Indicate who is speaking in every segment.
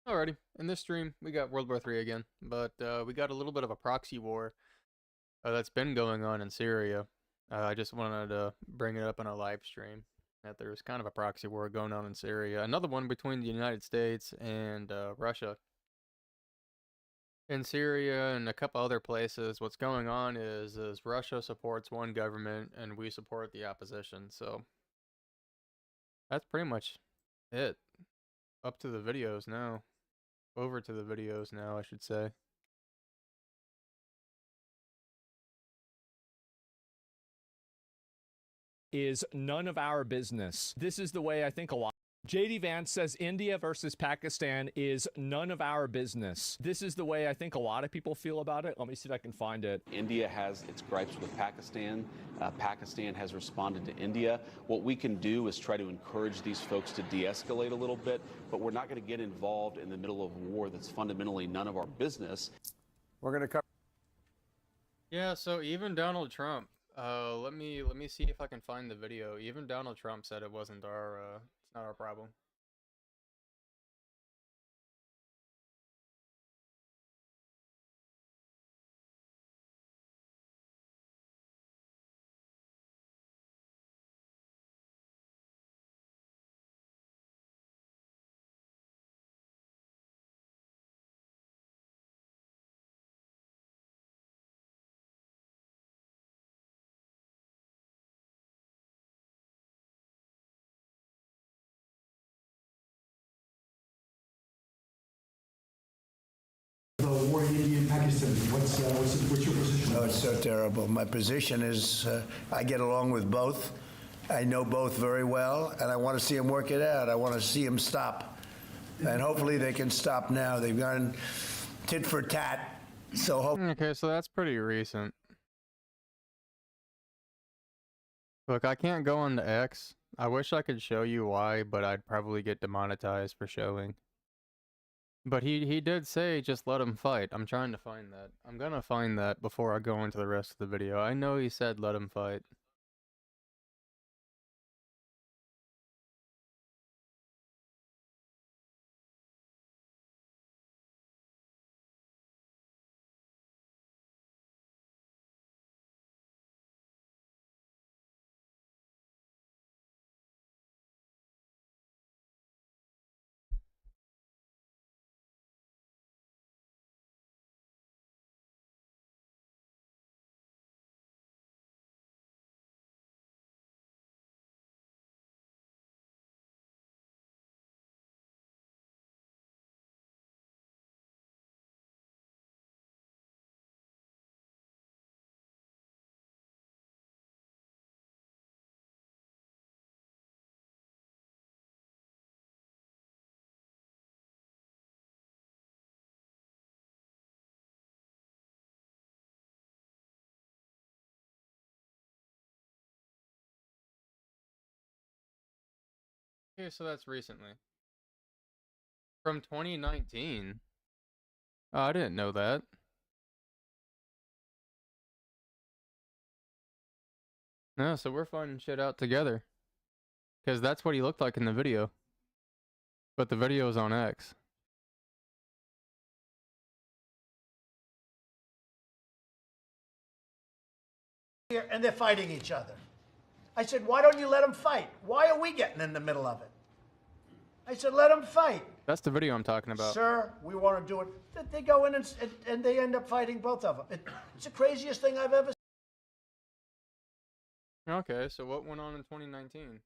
Speaker 1: Alrighty, in this stream, we got World War III again, but we got a little bit of a proxy war that's been going on in Syria. I just wanted to bring it up on a live stream that there's kind of a proxy war going on in Syria. Another one between the United States and Russia. In Syria and a couple other places, what's going on is Russia supports one government and we support the opposition. So that's pretty much it. Up to the videos now. Over to the videos now, I should say.
Speaker 2: Is none of our business. This is the way I think a lot. JD Vance says India versus Pakistan is none of our business. This is the way I think a lot of people feel about it. Let me see if I can find it.
Speaker 3: India has its gripes with Pakistan. Pakistan has responded to India. What we can do is try to encourage these folks to de-escalate a little bit, but we're not going to get involved in the middle of a war that's fundamentally none of our business.
Speaker 4: We're going to cover.
Speaker 1: Yeah, so even Donald Trump, let me see if I can find the video. Even Donald Trump said it wasn't it's not our problem.
Speaker 5: The war in India and Pakistan, what's your position?
Speaker 6: Oh, it's so terrible. My position is I get along with both. I know both very well, and I want to see them work it out. I want to see them stop. And hopefully they can stop now. They've gone tit for tat. So
Speaker 1: Okay, so that's pretty recent. Look, I can't go on the X. I wish I could show you why, but I'd probably get demonetized for showing. But he did say just let him fight. I'm trying to find that. I'm gonna find that before I go into the rest of the video. I know he said let him fight. Okay, so that's recently. From 2019? Oh, I didn't know that. No, so we're finding shit out together. Because that's what he looked like in the video. But the video is on X.
Speaker 7: And they're fighting each other. I said, why don't you let them fight? Why are we getting in the middle of it? I said, let them fight.
Speaker 1: That's the video I'm talking about.
Speaker 7: Sir, we want to do it. They go in and they end up fighting both of them. It's the craziest thing I've ever seen.
Speaker 1: Okay, so what went on in 2019?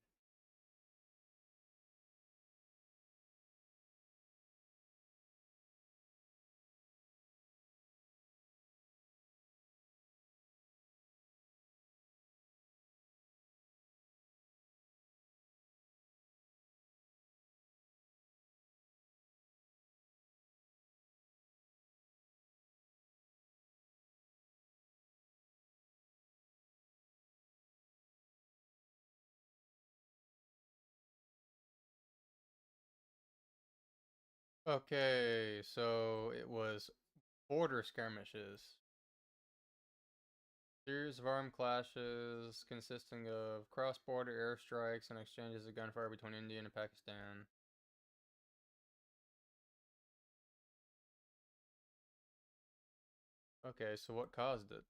Speaker 1: Okay, so it was border skirmishes. Series of armed clashes consisting of cross-border airstrikes and exchanges of gunfire between India and Pakistan. Okay, so what caused it?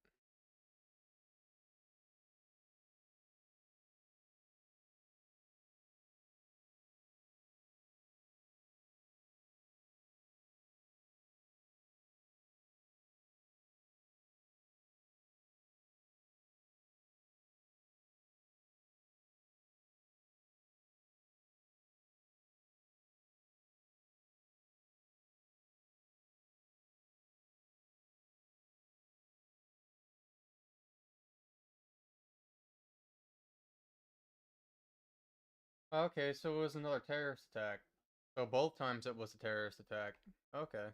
Speaker 1: Okay, so it was another terrorist attack. So both times it was a terrorist attack. Okay.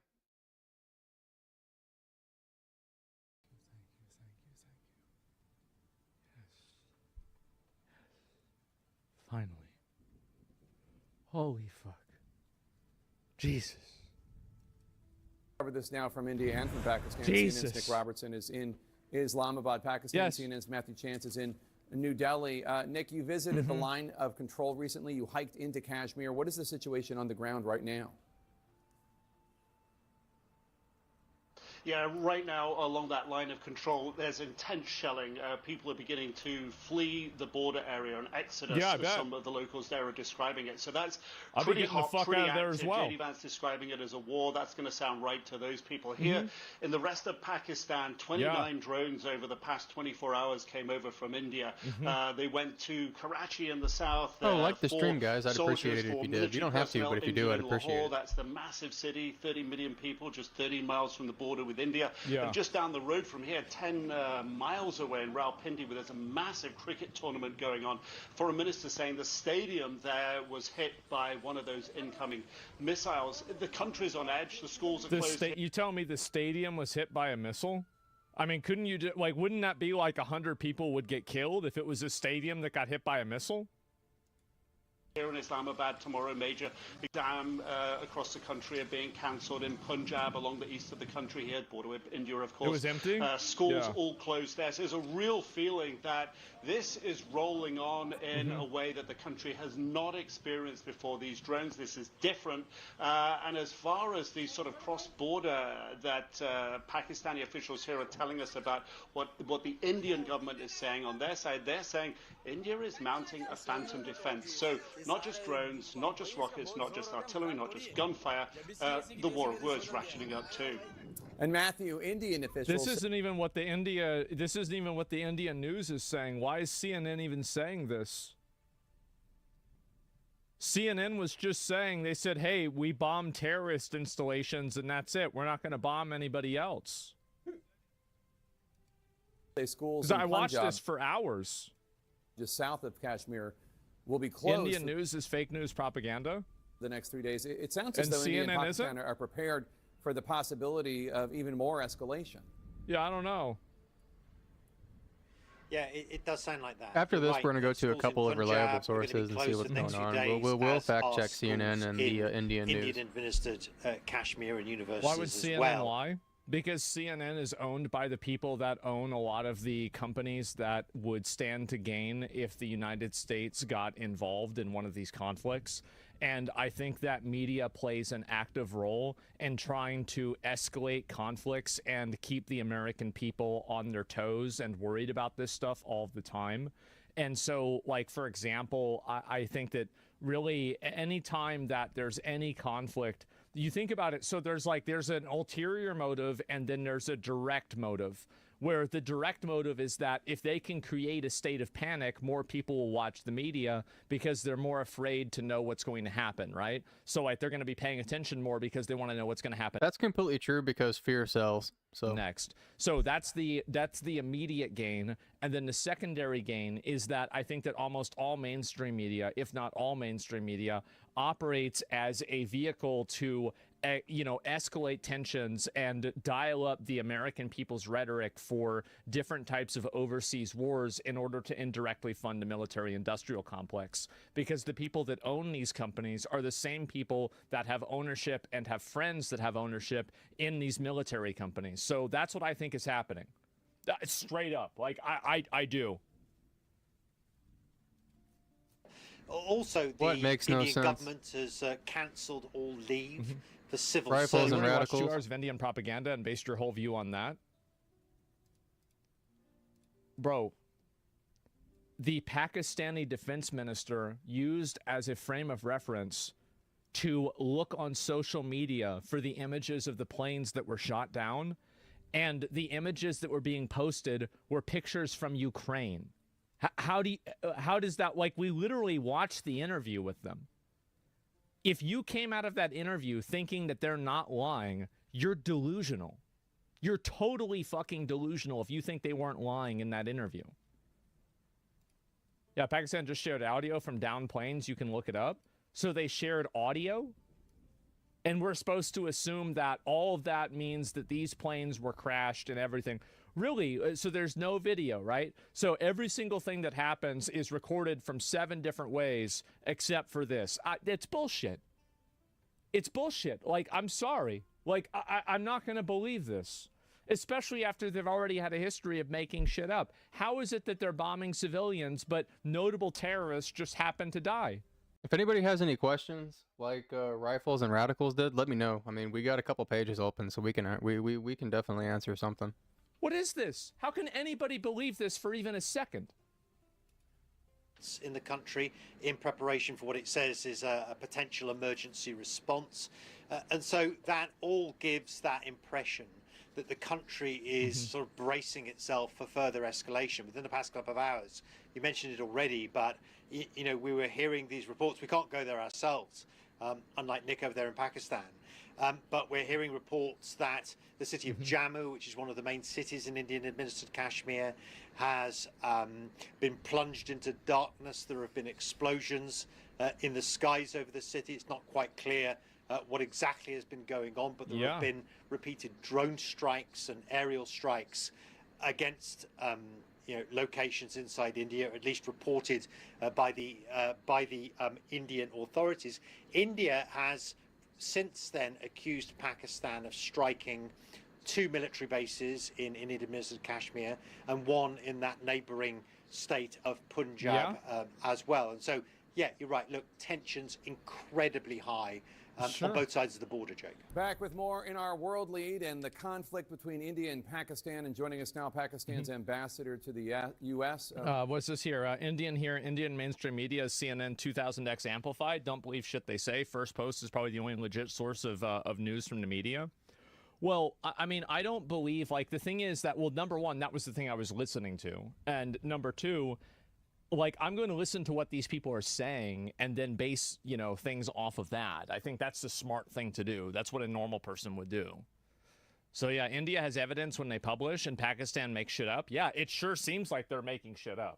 Speaker 2: Finally. Holy fuck. Jesus.
Speaker 4: Cover this now from India and from Pakistan.
Speaker 2: Jesus.
Speaker 4: CNN's Nick Robertson is in Islamabad, Pakistan.
Speaker 2: Yes.
Speaker 4: CNN's Matthew Chance is in New Delhi. Nick, you visited the line of control recently. You hiked into Kashmir. What is the situation on the ground right now?
Speaker 8: Yeah, right now along that line of control, there's intense shelling. People are beginning to flee the border area, an exodus,
Speaker 2: Yeah, I
Speaker 8: as
Speaker 2: bet.
Speaker 8: some of the locals there are describing it. So that's
Speaker 2: I'll be
Speaker 8: pretty
Speaker 2: getting the
Speaker 8: hot,
Speaker 2: fuck
Speaker 8: pretty
Speaker 2: out of there
Speaker 8: active.
Speaker 2: as well.
Speaker 8: JD Vance describing it as a war. That's going to sound right to those people here. In the rest of Pakistan, 29 drones over the past 24 hours came over from India. They went to Karachi in the south.
Speaker 1: Oh, like the
Speaker 8: for
Speaker 1: stream, guys. I'd appreciate
Speaker 8: soldiers,
Speaker 1: it if
Speaker 8: for
Speaker 1: you did. You don't
Speaker 8: military
Speaker 1: have to, but
Speaker 8: personnel
Speaker 1: if you do,
Speaker 8: injured
Speaker 1: I'd
Speaker 8: in
Speaker 1: appreciate
Speaker 8: Lahore.
Speaker 1: it.
Speaker 8: That's the massive city, 30 million people, just 30 miles from the border with India.
Speaker 2: Yeah.
Speaker 8: And just down the road from here, 10 miles away in Rawalpindi, where there's a massive cricket tournament going on. Foreign Minister saying the stadium there was hit by one of those incoming missiles. The country's on edge. The schools are closed.
Speaker 2: You tell me the stadium was hit by a missile? I mean, couldn't you like? Wouldn't that be like 100 people would get killed if it was a stadium that got hit by a missile?
Speaker 8: Here in Islamabad tomorrow, major exam across the country are being cancelled in Punjab, along the east of the country here, border with India, of course.
Speaker 2: It was empty?
Speaker 8: Schools all closed there. So there's a real feeling that this is rolling on in a way that the country has not experienced before. These drones, this is different. And as far as the sort of cross-border that Pakistani officials here are telling us about what the Indian government is saying on their side, they're saying India is mounting a phantom defense. So not just drones, not just rockets, not just artillery, not just gunfire, the war of words ratcheting up too.
Speaker 4: And Matthew, Indian officials.
Speaker 2: This isn't even what the Indian news is saying. Why is CNN even saying this? CNN was just saying, they said, hey, we bombed terrorist installations and that's it. We're not going to bomb anybody else.
Speaker 4: Schools
Speaker 2: Because
Speaker 4: in
Speaker 2: I watched
Speaker 4: Punjab,
Speaker 2: this for hours.
Speaker 4: just south of Kashmir, will be closed.
Speaker 2: Indian news is fake news propaganda.
Speaker 4: The next 3 days. It sounds as
Speaker 2: And
Speaker 4: though India and
Speaker 2: CNN
Speaker 4: Pakistan
Speaker 2: isn't?
Speaker 4: are prepared for the possibility of even more escalation.
Speaker 2: Yeah, I don't know.
Speaker 9: Yeah, it does sound like that.
Speaker 1: After
Speaker 9: You're
Speaker 1: this,
Speaker 9: right.
Speaker 1: we're going to go to a
Speaker 9: Schools in
Speaker 1: couple of
Speaker 9: Punjab
Speaker 1: reliable
Speaker 9: are gonna be
Speaker 1: sources and see
Speaker 9: closed
Speaker 1: what's
Speaker 9: the next
Speaker 1: going
Speaker 9: few
Speaker 1: on.
Speaker 9: days,
Speaker 1: We'll
Speaker 9: as
Speaker 1: fact
Speaker 9: are
Speaker 1: check CNN
Speaker 9: schools
Speaker 1: and the Indian news.
Speaker 9: Indian-administered Kashmir and universities
Speaker 2: Why would
Speaker 9: as
Speaker 2: CNN
Speaker 9: well.
Speaker 2: lie? Because CNN is owned by the people that own a lot of the companies that would stand to gain if the United States got involved in one of these conflicts. And I think that media plays an active role in trying to escalate conflicts and keep the American people on their toes and worried about this stuff all the time. And so, like, for example, I think that really any time that there's any conflict, you think about it, so there's an ulterior motive and then there's a direct motive, where the direct motive is that if they can create a state of panic, more people will watch the media because they're more afraid to know what's going to happen, right? So like they're going to be paying attention more because they want to know what's going to happen.
Speaker 1: That's completely true because fear sells. So
Speaker 2: Next. So that's the immediate gain. And then the secondary gain is that I think that almost all mainstream media, if not all mainstream media, operates as a vehicle to escalate tensions and dial up the American people's rhetoric for different types of overseas wars in order to indirectly fund the military industrial complex. Because the people that own these companies are the same people that have ownership and have friends that have ownership in these military companies. So that's what I think is happening. Straight up. Like, I do.
Speaker 9: Also, the
Speaker 1: What makes no
Speaker 9: Indian
Speaker 1: sense?
Speaker 9: government has cancelled all leave for civil
Speaker 1: Rifles
Speaker 9: service.
Speaker 1: and
Speaker 2: You watch
Speaker 1: radicals.
Speaker 2: 2 hours of Indian propaganda and based your whole view on that? bro, the Pakistani defense minister used as a frame of reference to look on social media for the images of the planes that were shot down, and the images that were being posted were pictures from Ukraine. How does that, like, we literally watched the interview with them. If you came out of that interview thinking that they're not lying, you're delusional. You're totally fucking delusional if you think they weren't lying in that interview. Yeah, Pakistan just shared audio from downed planes. You can look it up. So they shared audio, and we're supposed to assume that all of that means that these planes were crashed and everything. Really? So there's no video, right? So every single thing that happens is recorded from 7 different ways except for this. It's bullshit. It's bullshit. Like, I'm sorry. Like, I'm not going to believe this. Especially after they've already had a history of making shit up. How is it that they're bombing civilians, but notable terrorists just happen to die?
Speaker 1: If anybody has any questions, like Rifles and Radicals did, let me know. I mean, we got a couple pages open, so we can definitely answer something.
Speaker 2: What is this? How can anybody believe this for even a second?
Speaker 9: In the country in preparation for what it says is a potential emergency response. And so that all gives that impression that the country is sort of bracing itself for further escalation within the past couple of hours. You mentioned it already, but you know, we were hearing these reports. We can't go there ourselves, unlike Nick over there in Pakistan. But we're hearing reports that the city of Jammu, which is one of the main cities in Indian-administered Kashmir, has been plunged into darkness. There have been explosions in the skies over the city. It's not quite clear what exactly has been going on, but there have been repeated drone strikes and aerial strikes against locations inside India, at least reported by the Indian authorities. India has since then accused Pakistan of striking 2 military bases in Indian-administered Kashmir and 1 in that neighbouring state of Punjab as well. And so, yeah, you're right. Look, tensions incredibly high on both sides of the border, Jake.
Speaker 4: Back with more in our world lead and the conflict between India and Pakistan. And joining us now, Pakistan's ambassador to the U.S.
Speaker 2: What's this here? Indian mainstream media, CNN 2000X amplified. Don't believe shit they say. First Post is probably the only legit source of news from the media. Well, I mean, I don't believe, like, the thing is that, well, number one, that was the thing I was listening to. And number two, like, I'm going to listen to what these people are saying and then base, you know, things off of that. I think that's the smart thing to do. That's what a normal person would do. So, yeah, India has evidence when they publish and Pakistan makes shit up. Yeah, it sure seems like they're making shit up.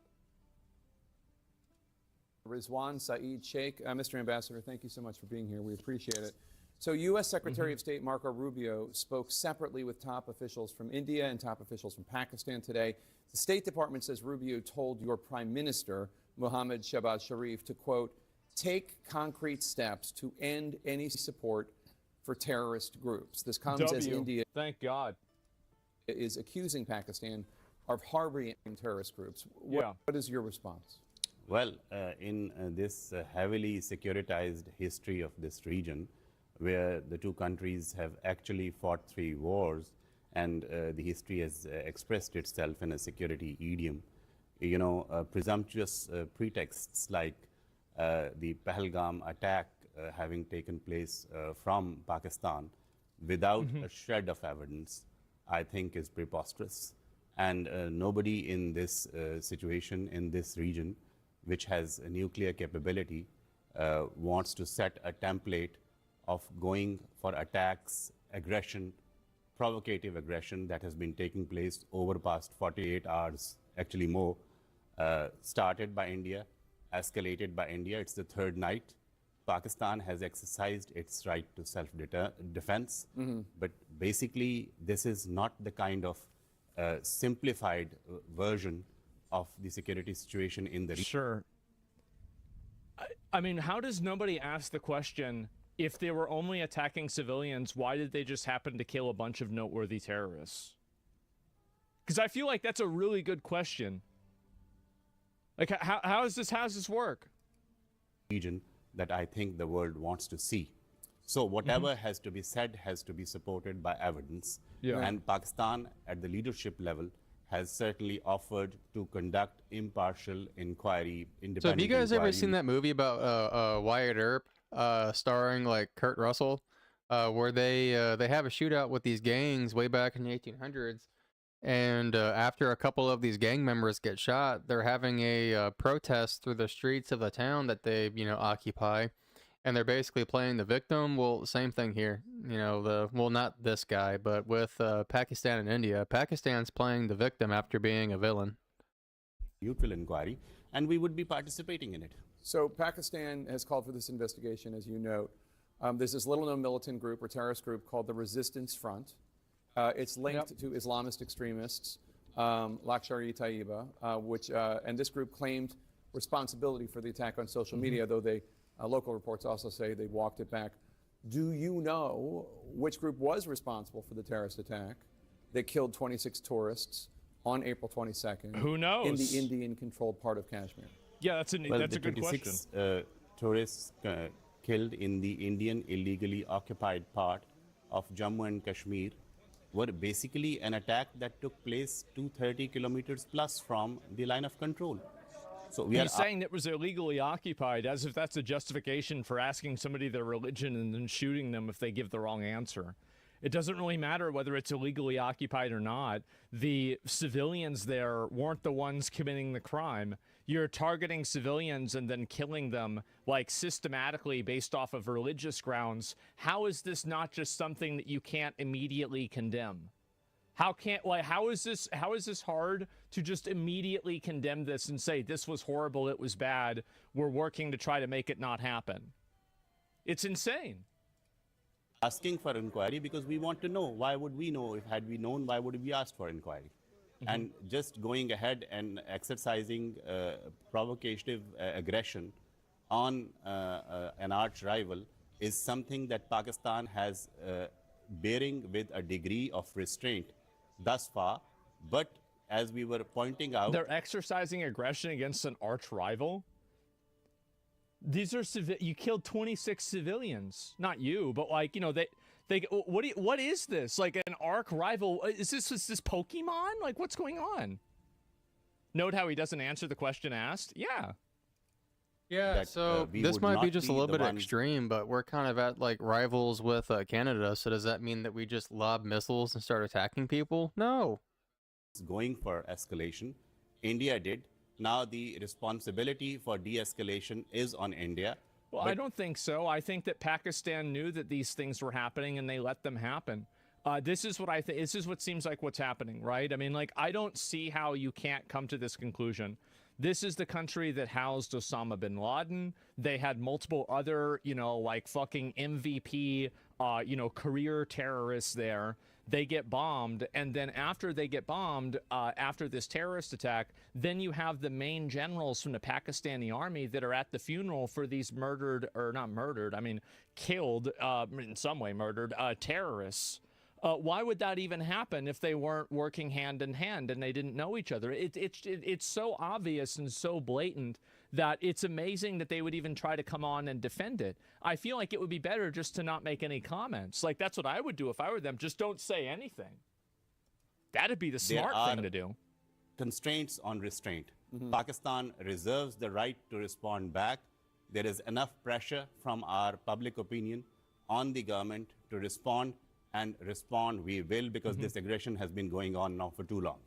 Speaker 4: Rizwan Saeed Sheikh. Mr. Ambassador, thank you so much for being here. We appreciate it. So U.S. Secretary of State Marco Rubio spoke separately with top officials from India and top officials from Pakistan today. The State Department says Rubio told your Prime Minister, Mohammad Shehbaz Sharif, to, quote, take concrete steps to end any support for terrorist groups. This comes as India,
Speaker 2: thank God,
Speaker 4: is accusing Pakistan of harboring terrorist groups. What is your response?
Speaker 10: Well, in this heavily securitized history of this region, where the two countries have actually fought 3 wars, and the history has expressed itself in a security idiom. You know, presumptuous pretexts like the Pahalgam attack having taken place from Pakistan without a shred of evidence, I think is preposterous. And nobody in this situation, in this region, which has a nuclear capability, wants to set a template of going for attacks, aggression, provocative aggression that has been taking place over the past 48 hours, actually more, started by India, escalated by India. It's the 3rd night. Pakistan has exercised its right to self-defense, but basically this is not the kind of simplified version of the security situation in the region.
Speaker 2: Sure. I mean, how does nobody ask the question, if they were only attacking civilians, why did they just happen to kill a bunch of noteworthy terrorists? Because I feel like that's a really good question. Like, how does this work?
Speaker 10: Region that I think the world wants to see. So whatever has to be said has to be supported by evidence. And Pakistan at the leadership level has certainly offered to conduct impartial inquiry,
Speaker 1: So have
Speaker 10: independent
Speaker 1: you guys ever seen
Speaker 10: inquiry.
Speaker 1: that movie about Wyatt Earp, starring like Kurt Russell, where they have a shootout with these gangs way back in the 1800s, and after a couple of these gang members get shot, they're having a protest through the streets of the town that they occupy, and they're basically playing the victim. Well, same thing here. Not this guy, but with Pakistan and India. Pakistan's playing the victim after being a villain.
Speaker 10: Neutral inquiry, and we would be participating in it.
Speaker 4: So Pakistan has called for this investigation, as you note. There's this little-known militant group or terrorist group called the Resistance Front. It's linked to Islamist extremists, Lashkar-e-Taiba, and this group claimed responsibility for the attack on social media, though local reports also say they walked it back. Do you know which group was responsible for the terrorist attack that killed 26 tourists on April 22nd?
Speaker 2: Who knows?
Speaker 4: In the Indian-controlled part of Kashmir.
Speaker 2: Yeah, that's a good question.
Speaker 10: 26 tourists killed in the Indian illegally occupied part of Jammu and Kashmir were basically an attack that took place 230 kilometers plus from the line of control. So
Speaker 2: He's saying it was illegally occupied, as if that's a justification for asking somebody their religion and then shooting them if they give the wrong answer. It doesn't really matter whether it's illegally occupied or not. The civilians there weren't the ones committing the crime. You're targeting civilians and then killing them, like, systematically based off of religious grounds. How is this not just something that you can't immediately condemn? How is this hard to just immediately condemn this and say this was horrible, it was bad, we're working to try to make it not happen? It's insane.
Speaker 10: Asking for inquiry because we want to know. Why would we know? If had we known, why would we ask for inquiry? And just going ahead and exercising provocative aggression on an arch rival is something that Pakistan has bearing with a degree of restraint thus far. But as we were pointing out,
Speaker 2: they're exercising aggression against an arch rival. These are you killed 26 civilians, not you, but like, what is this? Like an arch rival? Is this Pokemon? Like, what's going on? Note how he doesn't answer the question asked. Yeah.
Speaker 1: Yeah, so this might be just a little bit extreme, but we're kind of at like rivals with Canada. So does that mean that we just lob missiles and start attacking people? No.
Speaker 10: It's going for escalation. India did. Now the responsibility for de-escalation is on India.
Speaker 2: Well, I don't think so. I think that Pakistan knew that these things were happening and they let them happen. This is what I think. This is what seems like what's happening, right? I mean, like, I don't see how you can't come to this conclusion. This is the country that housed Osama bin Laden. They had multiple other, like fucking MVP, career terrorists there. They get bombed, and then after they get bombed, after this terrorist attack, then you have the main generals from the Pakistani army that are at the funeral for these killed, in some way murdered, terrorists. Why would that even happen if they weren't working hand in hand and they didn't know each other? It's so obvious and so blatant that it's amazing that they would even try to come on and defend it. I feel like it would be better just to not make any comments. Like, that's what I would do if I were them. Just don't say anything. That'd be the smart thing to do.
Speaker 10: Constraints on restraint. Pakistan reserves the right to respond back. There is enough pressure from our public opinion on the government to respond, and respond we will, because this aggression has been going on now for too long.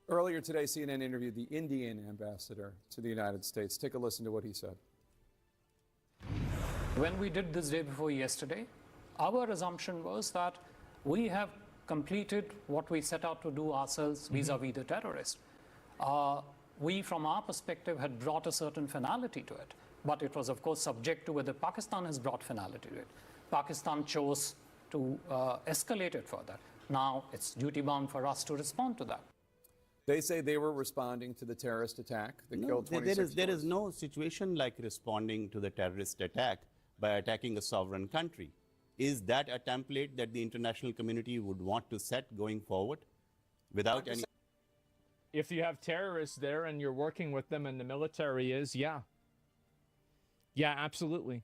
Speaker 4: Earlier today, CNN interviewed the Indian ambassador to the United States. Take a listen to what he said.
Speaker 11: When we did this day before yesterday, our assumption was that we have completed what we set out to do ourselves vis-a-vis the terrorists. We, from our perspective, had brought a certain finality to it, but it was, of course, subject to whether Pakistan has brought finality to it. Pakistan chose to escalate it further. Now it's duty-bound for us to respond to that.
Speaker 4: They say they were responding to the terrorist attack that killed 26
Speaker 10: there is no situation like responding to the terrorist attack by attacking a sovereign country. Is that a template that the international community would want to set going forward without any...
Speaker 2: If you have terrorists there and you're working with them and the military is, yeah. Yeah, absolutely.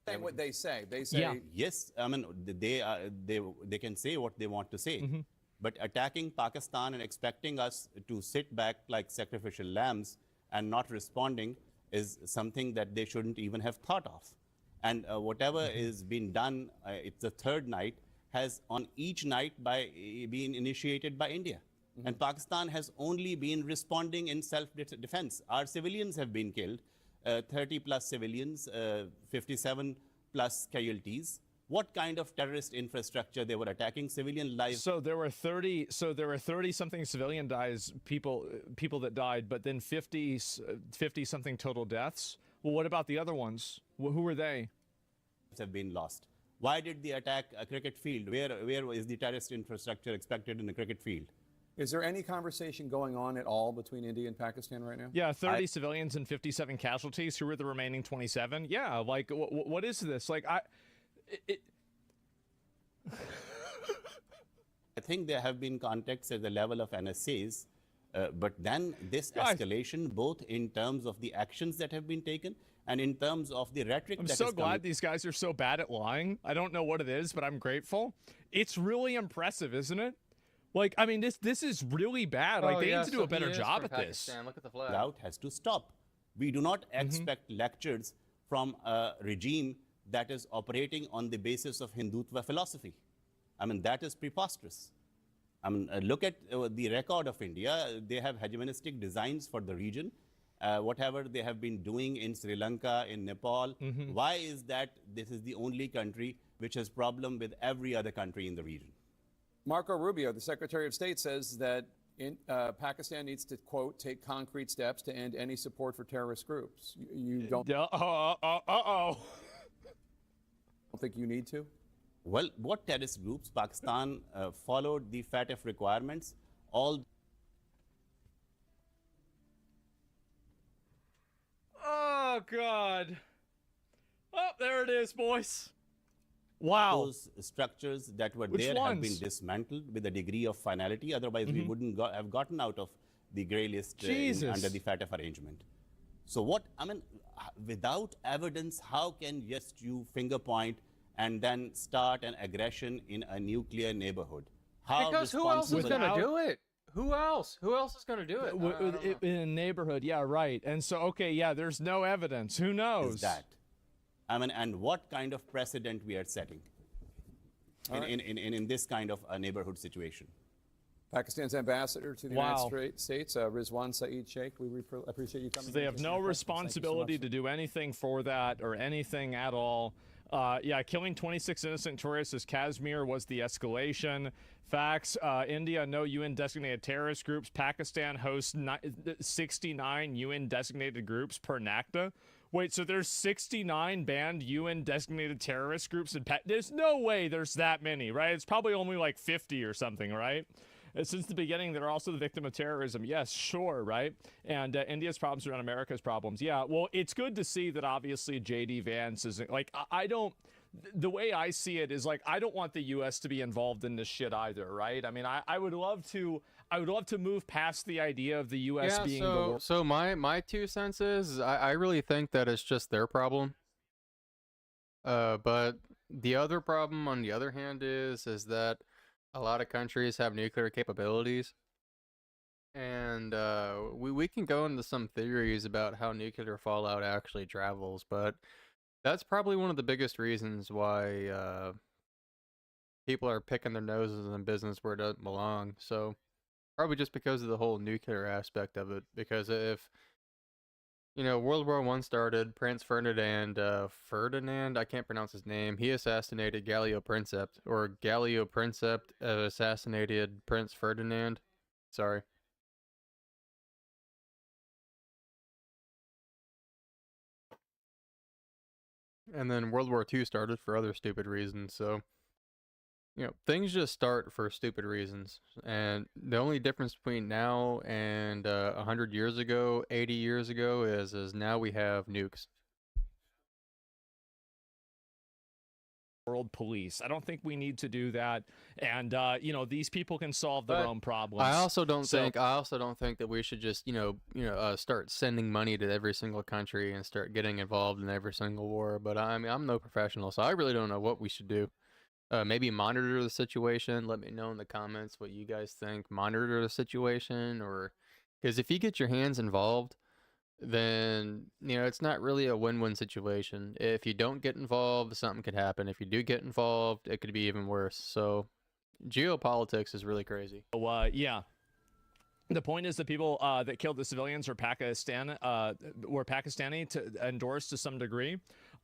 Speaker 4: Saying what they say. They say.
Speaker 2: Yeah.
Speaker 10: Yes, I mean, they can say what they want to say.
Speaker 2: Mm-hmm.
Speaker 10: But attacking Pakistan and expecting us to sit back like sacrificial lambs and not responding is something that they shouldn't even have thought of. And whatever is being done, it's the third night, has on each night been initiated by India. And Pakistan has only been responding in self-defense. Our civilians have been killed, 30 plus civilians, 57 plus casualties. What kind of terrorist infrastructure they were attacking? Civilian lives.
Speaker 2: So there were 30 something civilian people that died, but then 50 something total deaths. Well, what about the other ones? Who were they?
Speaker 10: Have been lost. Why did they attack a cricket field? Where is the terrorist infrastructure expected in a cricket field?
Speaker 4: Is there any conversation going on at all between India and Pakistan right now?
Speaker 2: Yeah, 30 civilians and 57 casualties. Who were the remaining 27? Yeah, like what is this? Like I
Speaker 10: think there have been contacts at the level of NSAs, but then this escalation, both in terms of the actions that have been taken and in terms of the rhetoric.
Speaker 2: I'm so glad these guys are so bad at lying. I don't know what it is, but I'm grateful. It's really impressive, isn't it? Like, I mean, this is really bad. Like, they need to do a better job at this.
Speaker 1: Look at the flag.
Speaker 10: Out has to stop. We do not expect lectures from a regime that is operating on the basis of Hindutva philosophy. I mean, that is preposterous. I mean, look at the record of India. They have hegemonistic designs for the region. Whatever they have been doing in Sri Lanka, in Nepal, why is that this is the only country which has problem with every other country in the region?
Speaker 4: Marco Rubio, the Secretary of State, says that Pakistan needs to, quote, take concrete steps to end any support for terrorist groups. You don't think you need to?
Speaker 10: Well, what terrorist groups? Pakistan followed the FATF requirements. All.
Speaker 2: Oh, God. Oh, there it is, boys. Wow.
Speaker 10: Those structures that were there have been dismantled with a degree of finality. Otherwise, we wouldn't have gotten out of the grey list under the FATF arrangement. So what, I mean, without evidence, how can just you finger point and then start an aggression in a nuclear neighborhood? How
Speaker 1: because who else is going to do it? Who else? Who else is going to do it?
Speaker 2: In a neighborhood, yeah, right. And so, okay, yeah, there's no evidence. Who knows?
Speaker 10: Is that? I mean, and what kind of precedent we are setting in this kind of a neighborhood situation?
Speaker 4: Pakistan's ambassador to the United States, Rizwan Saeed Sheikh, we appreciate you coming.
Speaker 2: So they have no responsibility to do anything for that or anything at all. Yeah, killing 26 innocent tourists as Kashmir was the escalation. Facts, India, no UN-designated terrorist groups. Pakistan hosts 69 UN-designated groups per NACTA. Wait, so there's 69 banned UN-designated terrorist groups in there's no way there's that many, right? It's probably only like 50 or something, right? Since the beginning, they're also the victim of terrorism. Yes, sure, right? And India's problems around America's problems. Yeah, well, it's good to see that obviously J.D. Vance isn't, like, I don't, the way I see it is, like, I don't want the U.S. to be involved in this shit either, right? I mean, I would love to move past the idea of the U.S. being the...
Speaker 1: So my 2 cents is, I really think that it's just their problem. But the other problem, on the other hand, is that a lot of countries have nuclear capabilities, and we can go into some theories about how nuclear fallout actually travels, but that's probably one of the biggest reasons why people are picking their noses in business where it doesn't belong. So probably just because of the whole nuclear aspect of it, because if World War I started, Prince Ferdinand, I can't pronounce his name, he assassinated Galileo Princeps, or Galileo Princeps assassinated Prince Ferdinand. Sorry. And then World War II started for other stupid reasons, so things just start for stupid reasons. And the only difference between now and 100 years ago, 80 years ago, is now we have nukes.
Speaker 2: world police. I don't think we need to do that. And you know, these people can solve their
Speaker 1: But
Speaker 2: own problems.
Speaker 1: I also don't
Speaker 2: So-
Speaker 1: think that we should just start sending money to every single country and start getting involved in every single war. But I mean, I'm no professional, so I really don't know what we should do. Maybe monitor the situation. Let me know in the comments what you guys think. Monitor the situation, or because if you get your hands involved, then it's not really a win-win situation. If you don't get involved, something could happen. If you do get involved, it could be even worse. So geopolitics is really crazy.
Speaker 2: Yeah. The point is the people that killed the civilians were Pakistani to endorsed to some degree.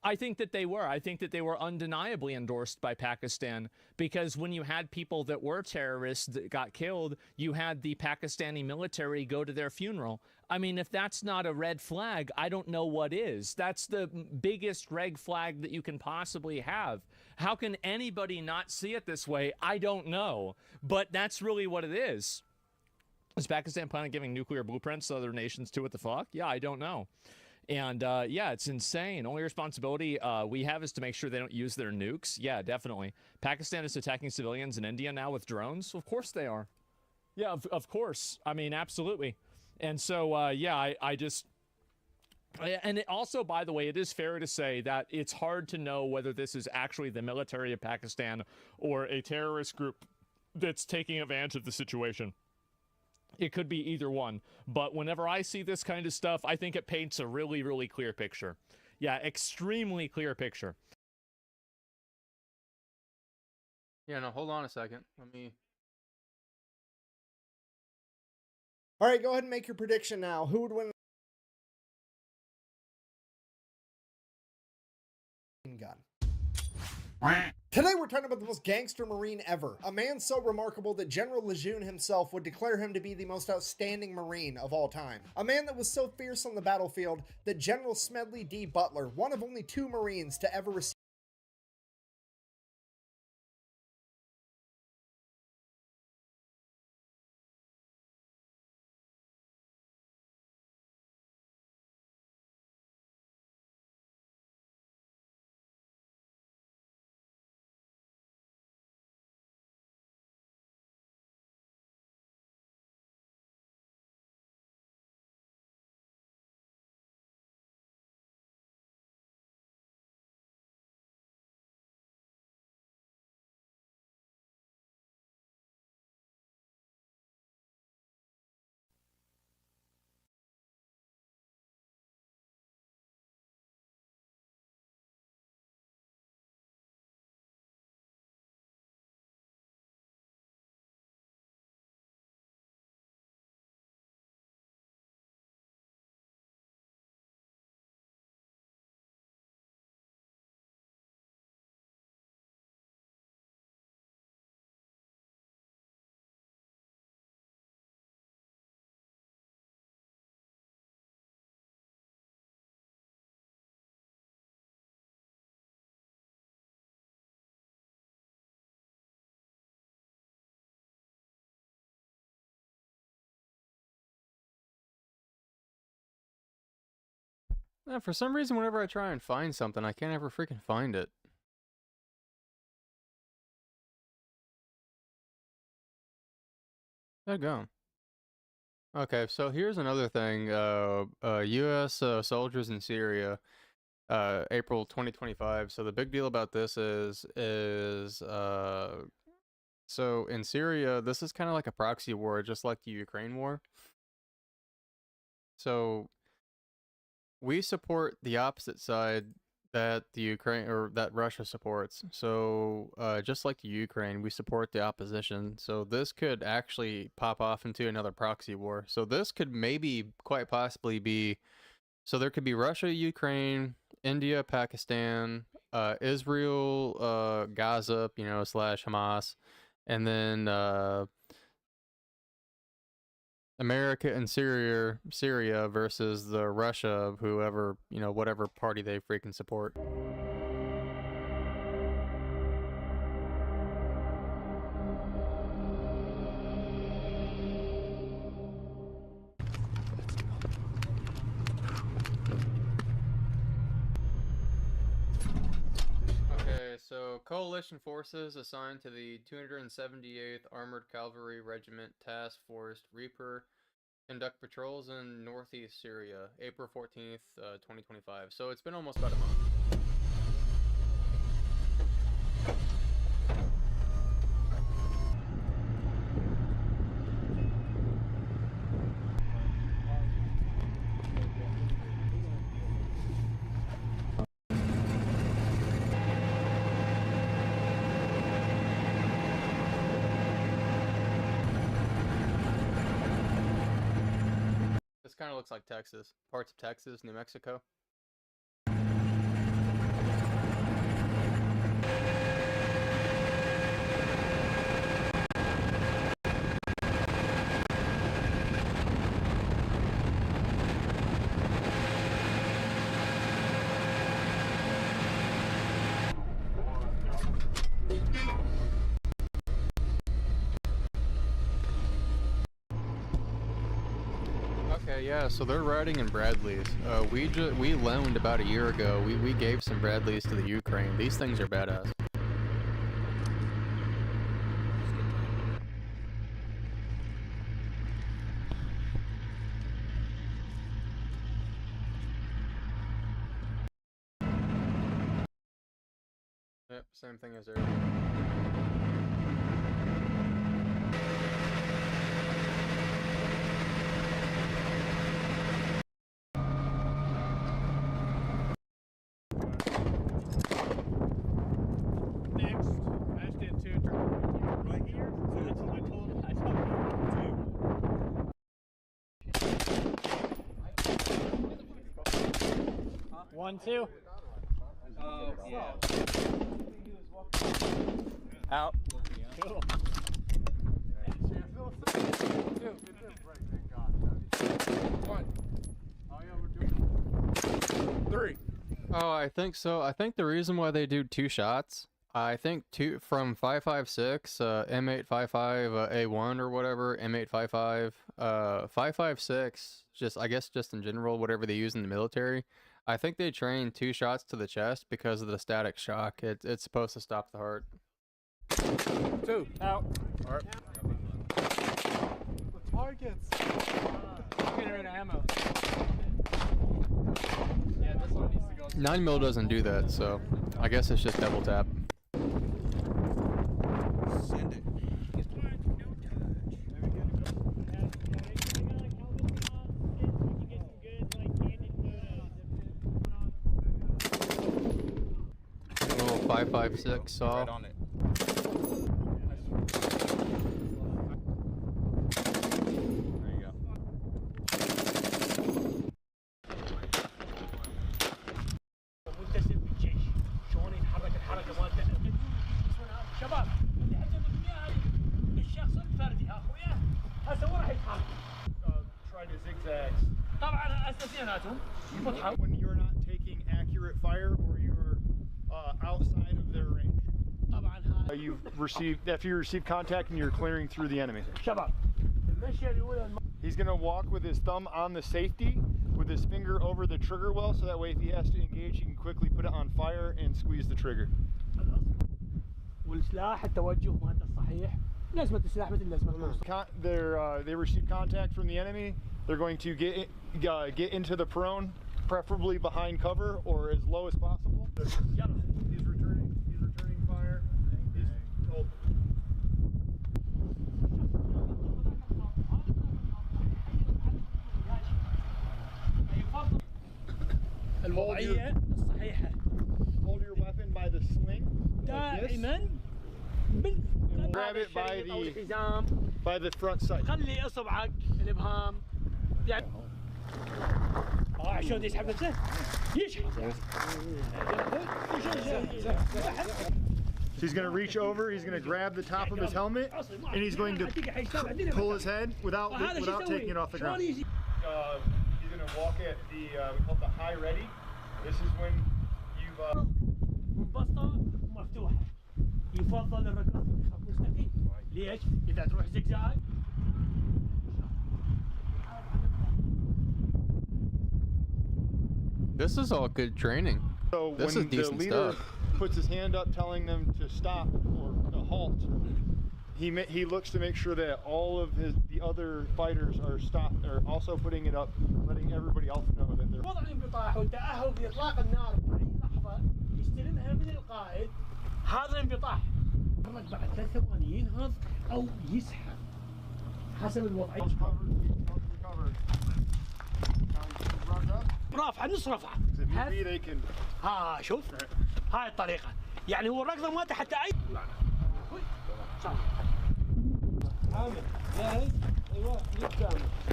Speaker 2: I think that they were. I think that they were undeniably endorsed by Pakistan, because when you had people that were terrorists that got killed, you had the Pakistani military go to their funeral. I mean, if that's not a red flag, I don't know what is. That's the biggest red flag that you can possibly have. How can anybody not see it this way? I don't know. But that's really what it is. Is Pakistan planning on giving nuclear blueprints to other nations too? What the fuck? Yeah, I don't know. And yeah, it's insane. Only responsibility we have is to make sure they don't use their nukes. Yeah, definitely. Pakistan is attacking civilians in India now with drones. Of course they are. Yeah, of course. I mean, absolutely. And so, yeah, I just... And it also, by the way, it is fair to say that it's hard to know whether this is actually the military of Pakistan or a terrorist group that's taking advantage of the situation. It could be either one. But whenever I see this kind of stuff, I think it paints a really, really clear picture. Yeah, extremely clear picture.
Speaker 1: Yeah, no, hold on a second. Let me...
Speaker 12: All right, go ahead and make your prediction now. Who would win? Gun. Today we're talking about the most gangster Marine ever. A man so remarkable that General Lejeune himself would declare him to be the most outstanding Marine of all time. A man that was so fierce on the battlefield that General Smedley D. Butler, one of only 2 Marines to ever receive
Speaker 1: Yeah, for some reason, whenever I try and find something, I can't ever freaking find it. There go. Okay, so here's another thing. U.S. Soldiers in Syria, April 2025. So the big deal about this is so in Syria, this is kind of like a proxy war, just like the Ukraine war. So we support the opposite side that the Ukraine or that Russia supports. So just like the Ukraine, we support the opposition. So this could actually pop off into another proxy war. So this could maybe quite possibly be, so there could be Russia, Ukraine, India, Pakistan, Israel, Gaza, slash Hamas, and then America and Syria versus the Russia of whoever, whatever party they freaking support. Okay, so Coalition forces assigned to the 278th Armored Cavalry Regiment Task Force Reaper conduct patrols in northeast Syria, April 14th, 2025. So it's been almost about a month. This kind of looks like Texas. Parts of Texas, New Mexico. Okay, yeah, so they're riding in Bradleys. We loaned about a year ago. We gave some Bradleys to the Ukraine. These things are badass. Yep, same thing as there.
Speaker 13: One, two.
Speaker 14: Oh, yeah.
Speaker 13: Out. Cool.
Speaker 14: Three.
Speaker 1: Oh, I think so. I think the reason why they do 2 shots, I think two from 5.56, M855 A1 or whatever, M855, 5.56, just I guess just in general, whatever they use in the military. I think they train 2 shots to the chest because of the static shock. It's supposed to stop the heart.
Speaker 14: 2.
Speaker 13: Out.
Speaker 14: All right.
Speaker 13: The targets. Getting rid of ammo. Yeah, this one needs to go.
Speaker 1: 9mm doesn't do that, so I guess it's just double tap.
Speaker 14: Send it.
Speaker 1: Little 5.56 saw.
Speaker 14: Right on it. There you go.
Speaker 13: ملتزم بالجيش شلون يتحرك الحركه مالته شباب اللي حتى بالدنيا هذه الشخص الفردي ها اخويا هسه وين راح يتحرك؟
Speaker 5: Try to zigzag.
Speaker 13: طبعا اساسياتهم يفتحوا.
Speaker 5: When you're not taking accurate fire or you're outside of their range.
Speaker 13: طبعا
Speaker 5: After you receive contact and you're clearing through the enemy.
Speaker 13: شباب المشيه الاولى
Speaker 5: He's going to walk with his thumb on the safety, with his finger over the trigger well, so that way if he has to engage, he can quickly put it on fire and squeeze the trigger.
Speaker 13: والسلاح التوجه مالته الصحيح لازمه السلاح مثل لازمه
Speaker 5: They receive contact from the enemy. They're going to get into the prone, preferably behind cover or as low as possible. He's returning fire.
Speaker 13: الوضعيه الصحيحه.
Speaker 5: Hold your weapon by the sling.
Speaker 13: دائما
Speaker 5: Grab it by the front sight.
Speaker 13: خلي اصبعك الابهام يعني شلون يسحب نفسه؟ يشحن.
Speaker 5: So he's going to reach over, he's going to grab the top of his helmet, and he's going to pull his head without taking it off the ground. He's going to walk at we call it the high ready. This is when you've...
Speaker 13: منبسطة ومفتوحة. يفضل الركض مستقيم. ليش؟ إذا تروح زقزاق.
Speaker 1: This is all good training.
Speaker 5: So
Speaker 1: this
Speaker 5: when
Speaker 1: is decent
Speaker 5: the leader
Speaker 1: stuff.
Speaker 5: puts his hand up telling them to stop or halt, he looks to make sure that all of the other fighters are stopped, are also putting it up, letting everybody else know that they're.
Speaker 13: وضع الانقطاع والتأهب لإطلاق النار في أي لحظة يستلمها من القائد. هذا الانقطاع بعد 3 ثواني ينهض أو يسحب حسب الوضع. رافعة نص رفعة. ها شوف هاي الطريقة يعني هو الركضة ما تحت أي.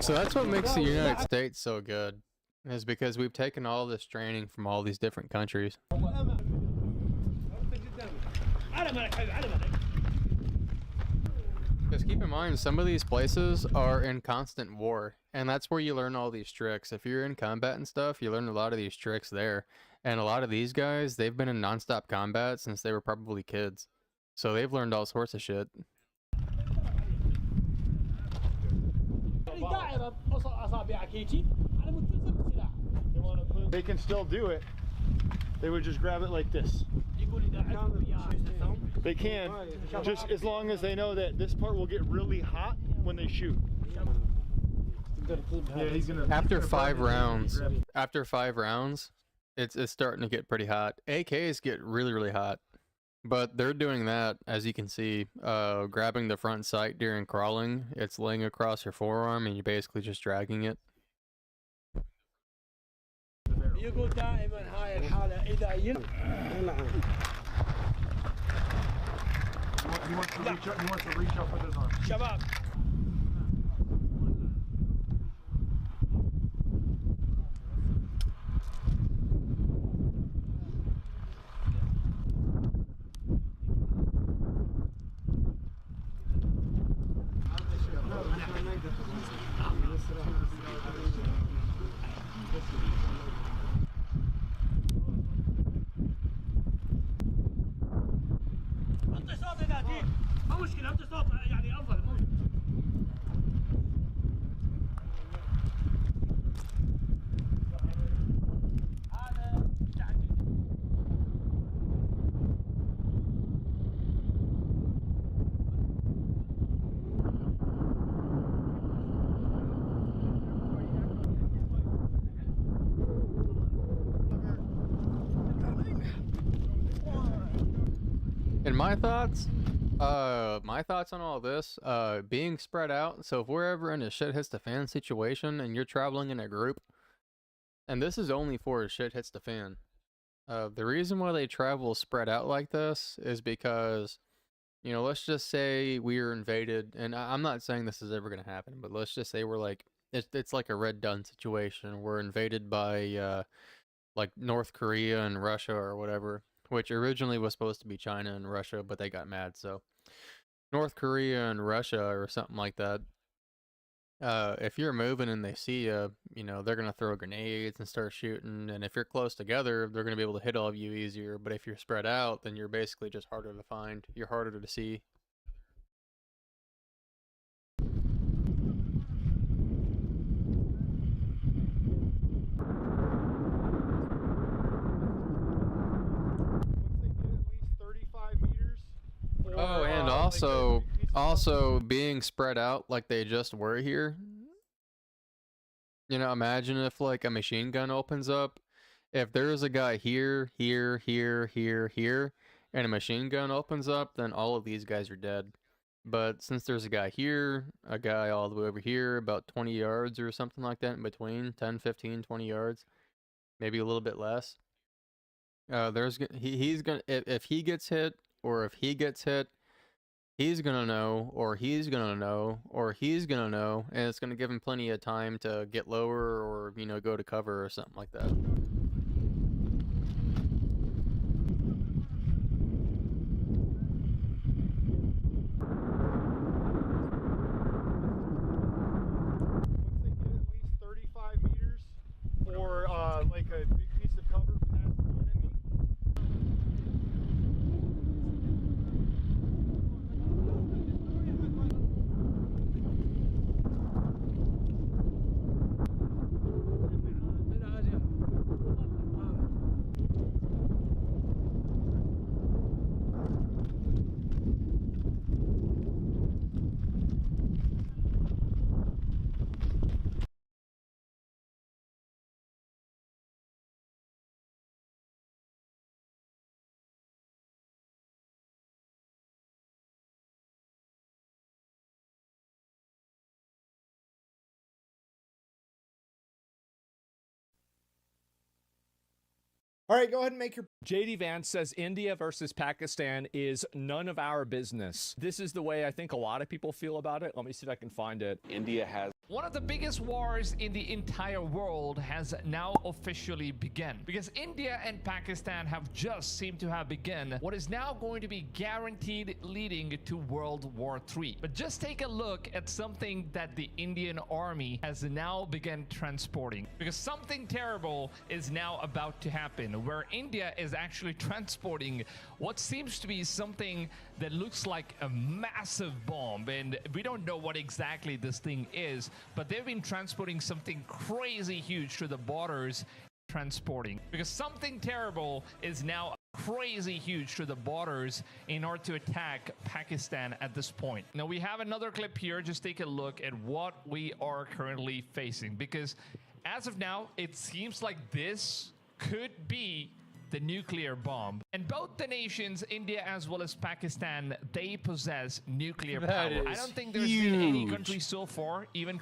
Speaker 1: So that's what makes the United States so good, is because we've taken all this training from all these different countries. Just keep in mind, some of these places are in constant war, and that's where you learn all these tricks. If you're in combat and stuff, you learn a lot of these tricks there. And a lot of these guys, they've been in nonstop combat since they were probably kids. So they've learned all sorts of shit.
Speaker 5: They can still do it. They would just grab it like this. They can, just as long as they know that this part will get really hot when they shoot. Yeah, he's gonna.
Speaker 1: After 5 rounds, it's starting to get pretty hot. AKs get really hot, but they're doing that, as you can see, grabbing the front sight during crawling. It's laying across your forearm, and you're basically just dragging it.
Speaker 13: يقول دائما هاي الحالة إذا
Speaker 5: He wants to reach up with his arm.
Speaker 13: شباب انطي صوت إذا جيت ما مشكلة انطي صوت يعني أفضل
Speaker 1: And my thoughts on all this, being spread out. So if we're ever in a shit hits the fan situation and you're traveling in a group, and this is only for a shit hits the fan. The reason why they travel spread out like this is because, you know, let's just say we are invaded, and I'm not saying this is ever going to happen, but let's just say we're like, it's like a Red Dun situation. We're invaded by, like North Korea and Russia or whatever, which originally was supposed to be China and Russia, but they got mad. So North Korea and Russia or something like that. If you're moving and they see you, you know, they're going to throw grenades and start shooting. And if you're close together, they're going to be able to hit all of you easier. But if you're spread out, then you're basically just harder to find. You're harder to see. Oh, and also being spread out like they just were here. You know, imagine if like a machine gun opens up. If there's a guy here, here, and a machine gun opens up, then all of these guys are dead. But since there's a guy here, a guy all the way over here, about 20 yards or something like that in between, 10, 15, 20 yards, maybe a little bit less. He's gonna, if he gets hit, or if he gets hit, he's gonna know, or he's gonna know, or he's gonna know, and it's gonna give him plenty of time to get lower, or, you know, go to cover or something like that.
Speaker 5: Or like a big piece of cover past the enemy.
Speaker 12: All right, go ahead and make your...
Speaker 2: JD Vance says India versus Pakistan is none of our business. This is the way I think a lot of people feel about it. Let me see if I can find it.
Speaker 3: India has
Speaker 15: One of the biggest wars in the entire world has now officially begun, because India and Pakistan have just seemed to have begun what is now going to be guaranteed leading to World War III. But just take a look at something that the Indian army has now begun transporting, because something terrible is now about to happen, where India is actually transporting what seems to be something that looks like a massive bomb, and we don't know what exactly this thing is, but they've been transporting something crazy huge to the borders, because something terrible is now crazy huge to the borders in order to attack Pakistan at this point. Now we have another clip here. Just take a look at what we are currently facing, because as of now it seems like this could be the nuclear bomb. And both the nations, India as well as Pakistan, they possess nuclear power. I don't think there's been any country so far even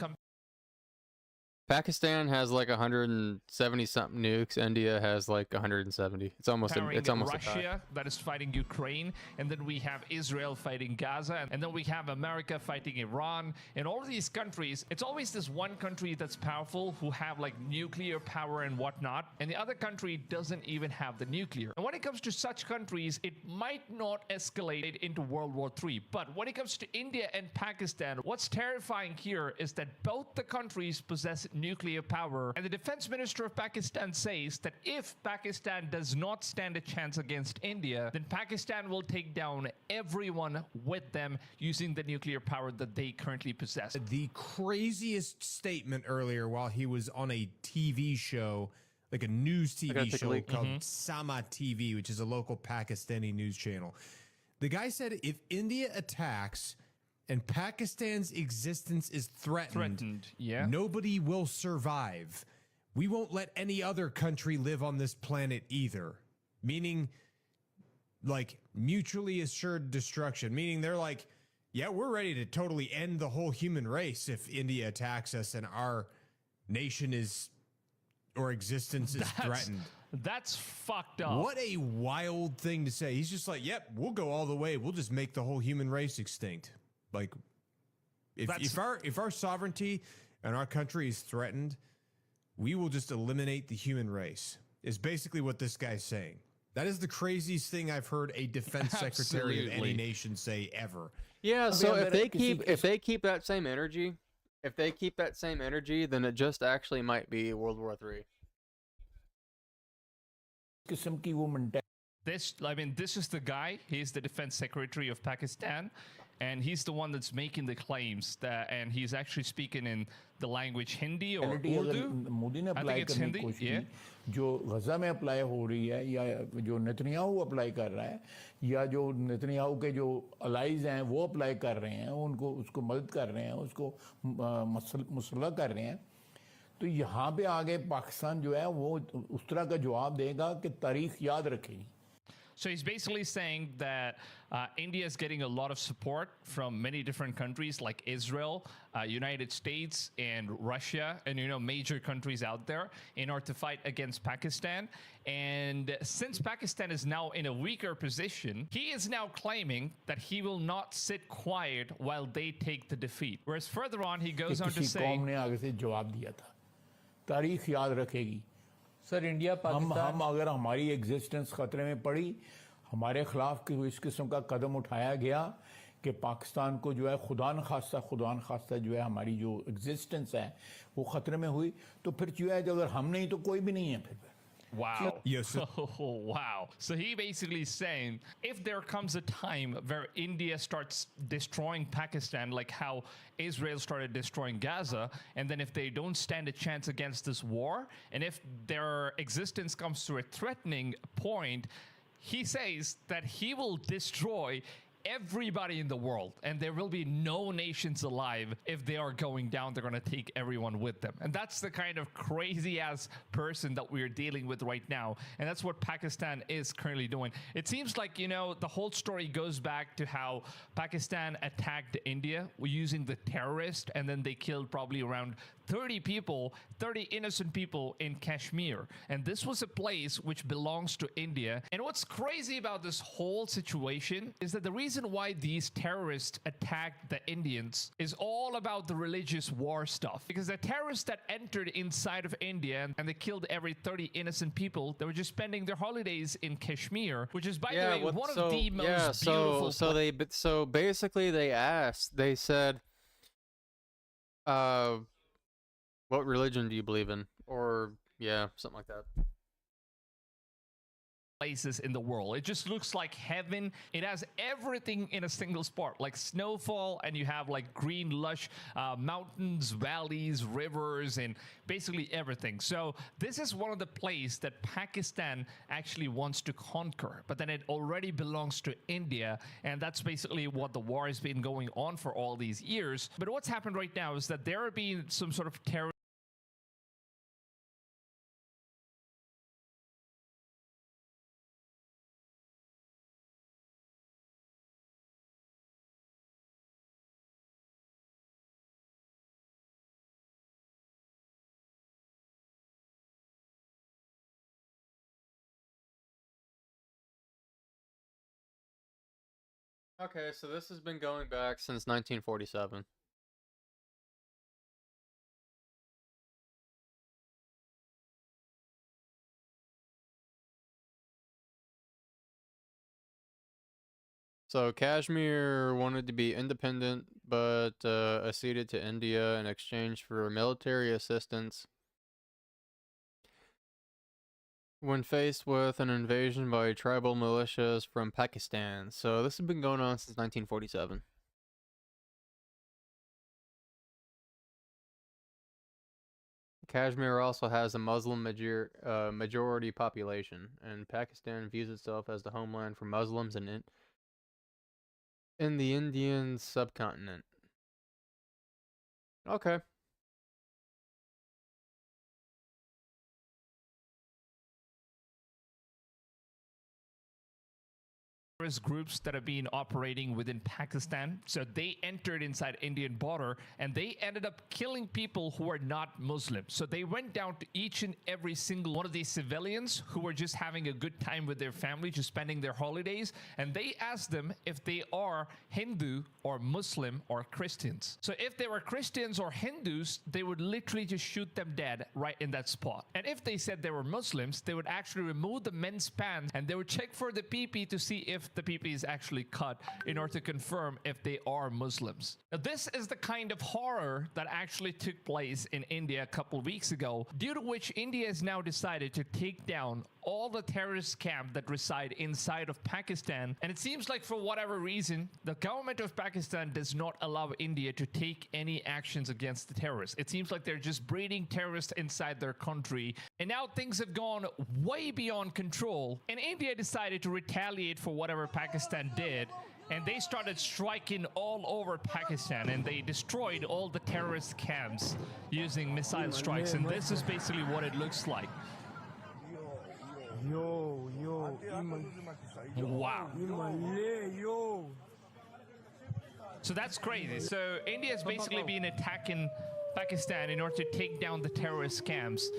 Speaker 1: Pakistan has like 170 something nukes. India has like 170. It's almost a tie.
Speaker 15: Russia that is fighting Ukraine, and then we have Israel fighting Gaza, and then we have America fighting Iran. In all of these countries, it's always this one country that's powerful who have like nuclear power and whatnot, and the other country doesn't even have the nuclear. And when it comes to such countries, it might not escalate into World War III. But when it comes to India and Pakistan, what's terrifying here is that both the countries possess nuclear power, and the defense minister of Pakistan says that if Pakistan does not stand a chance against India, then Pakistan will take down everyone with them using the nuclear power that they currently possess.
Speaker 16: The craziest statement earlier while he was on a TV show, like a news TV show called Sama TV, which is a local Pakistani news channel. The guy said if India attacks and Pakistan's existence is threatened, nobody will survive. We won't let any other country live on this planet either. Meaning, like, mutually assured destruction. Meaning they're like, yeah, we're ready to totally end the whole human race if India attacks us and our nation is, or existence is threatened.
Speaker 15: That's fucked up.
Speaker 16: What a wild thing to say. He's just like, yep, we'll go all the way. We'll just make the whole human race extinct. Like, if our sovereignty and our country is threatened, we will just eliminate the human race, is basically what this guy's saying. That is the craziest thing I've heard a defense secretary of any nation say ever.
Speaker 1: Yeah, so if they keep that same energy, then it just actually might be World War III.
Speaker 15: This is the guy. He's the defense secretary of Pakistan, and he's the one that's making the claims that, and he's actually speaking in the language Hindi or Urdu. I think it's Hindi. Yeah.
Speaker 17: जो गजा में apply हो रही है या जो Netanyahu apply कर रहा है या जो नेतन्याहू के जो अलाइज हैं वो अप्लाई कर रहे हैं उनको उसको मदद कर रहे हैं उसको मुसल्लह कर रहे हैं तो यहाँ पे आगे पाकिस्तान जो है वो उस तरह का जवाब देगा कि तारीख याद रखेगी.
Speaker 15: So he's basically saying that India is getting a lot of support from many different countries like Israel, United States, and Russia, and major countries out there in order to fight against Pakistan. And since Pakistan is now in a weaker position, he is now claiming that he will not sit quiet while they take the defeat. Whereas further on, he goes on to say,
Speaker 17: कौम ने आगे से जवाब दिया था, तारीख याद रखेगी.
Speaker 18: सर इंडिया
Speaker 17: हम अगर हमारी एग्जिस्टेंस खतरे में पड़ी, हमारे खिलाफ इस किस्म का कदम उठाया गया कि पाकिस्तान को जो है खुदा न खास्ता जो है हमारी जो एग्जिस्टेंस है वो खतरे में हुई, तो फिर जो है अगर हम नहीं तो कोई भी नहीं है फिर.
Speaker 15: Wow. Yes. Oh, wow. So he basically is saying if there comes a time where India starts destroying Pakistan, like how Israel started destroying Gaza, and then if they don't stand a chance against this war, and if their existence comes to a threatening point, he says that he will destroy everybody in the world, and there will be no nations alive. If they are going down, they're going to take everyone with them. And that's the kind of crazy ass person that we're dealing with right now, and that's what Pakistan is currently doing. It seems like the whole story goes back to how Pakistan attacked India using the terrorist, and then they killed probably around 30 people, 30 innocent people in Kashmir. And this was a place which belongs to India. And what's crazy about this whole situation is that the reason why these terrorists attacked the Indians is all about the religious war stuff. Because the terrorists that entered inside of India and they killed every 30 innocent people, they were just spending their holidays in Kashmir, which is, by the way, one of the most beautiful
Speaker 1: so basically they said, what religion do you believe in? Or, yeah, something like that.
Speaker 15: Places in the world. It just looks like heaven. It has everything in a single spot, like snowfall, and you have like green lush mountains, valleys, rivers, and basically everything. So this is one of the places that Pakistan actually wants to conquer, but then it already belongs to India, and that's basically what the war has been going on for all these years. But what's happened right now is that there have been some sort of terror
Speaker 1: Okay, so this has been going back since 1947. So Kashmir wanted to be independent, but acceded to India in exchange for military assistance when faced with an invasion by tribal militias from Pakistan. So this has been going on since 1947. Kashmir also has a Muslim majority population, and Pakistan views itself as the homeland for Muslims in the Indian subcontinent. Okay.
Speaker 15: groups that have been operating within Pakistan. So they entered inside Indian border and they ended up killing people who are not Muslim. So they went down to each and every single one of these civilians who were just having a good time with their family, just spending their holidays, and they asked them if they are Hindu or Muslim or Christians. So if they were Christians or Hindus, they would literally just shoot them dead right in that spot. And if they said they were Muslims, they would actually remove the men's pants and they would check for the pee-pee to see if the pee-pee is actually cut in order to confirm if they are Muslims. Now, this is the kind of horror that actually took place in India a couple of weeks ago, due to which India has now decided to take down all the terrorist camps that reside inside of Pakistan. And it seems like for whatever reason, the government of Pakistan does not allow India to take any actions against the terrorists. It seems like they're just breeding terrorists inside their country. And now things have gone way beyond control. And India decided to retaliate for whatever Pakistan did. And they started striking all over Pakistan and they destroyed all the terrorist camps using missile strikes. And this is basically what it looks like. Wow. So that's crazy. So India's basically been attacking Pakistan in order to take down the terrorist camps.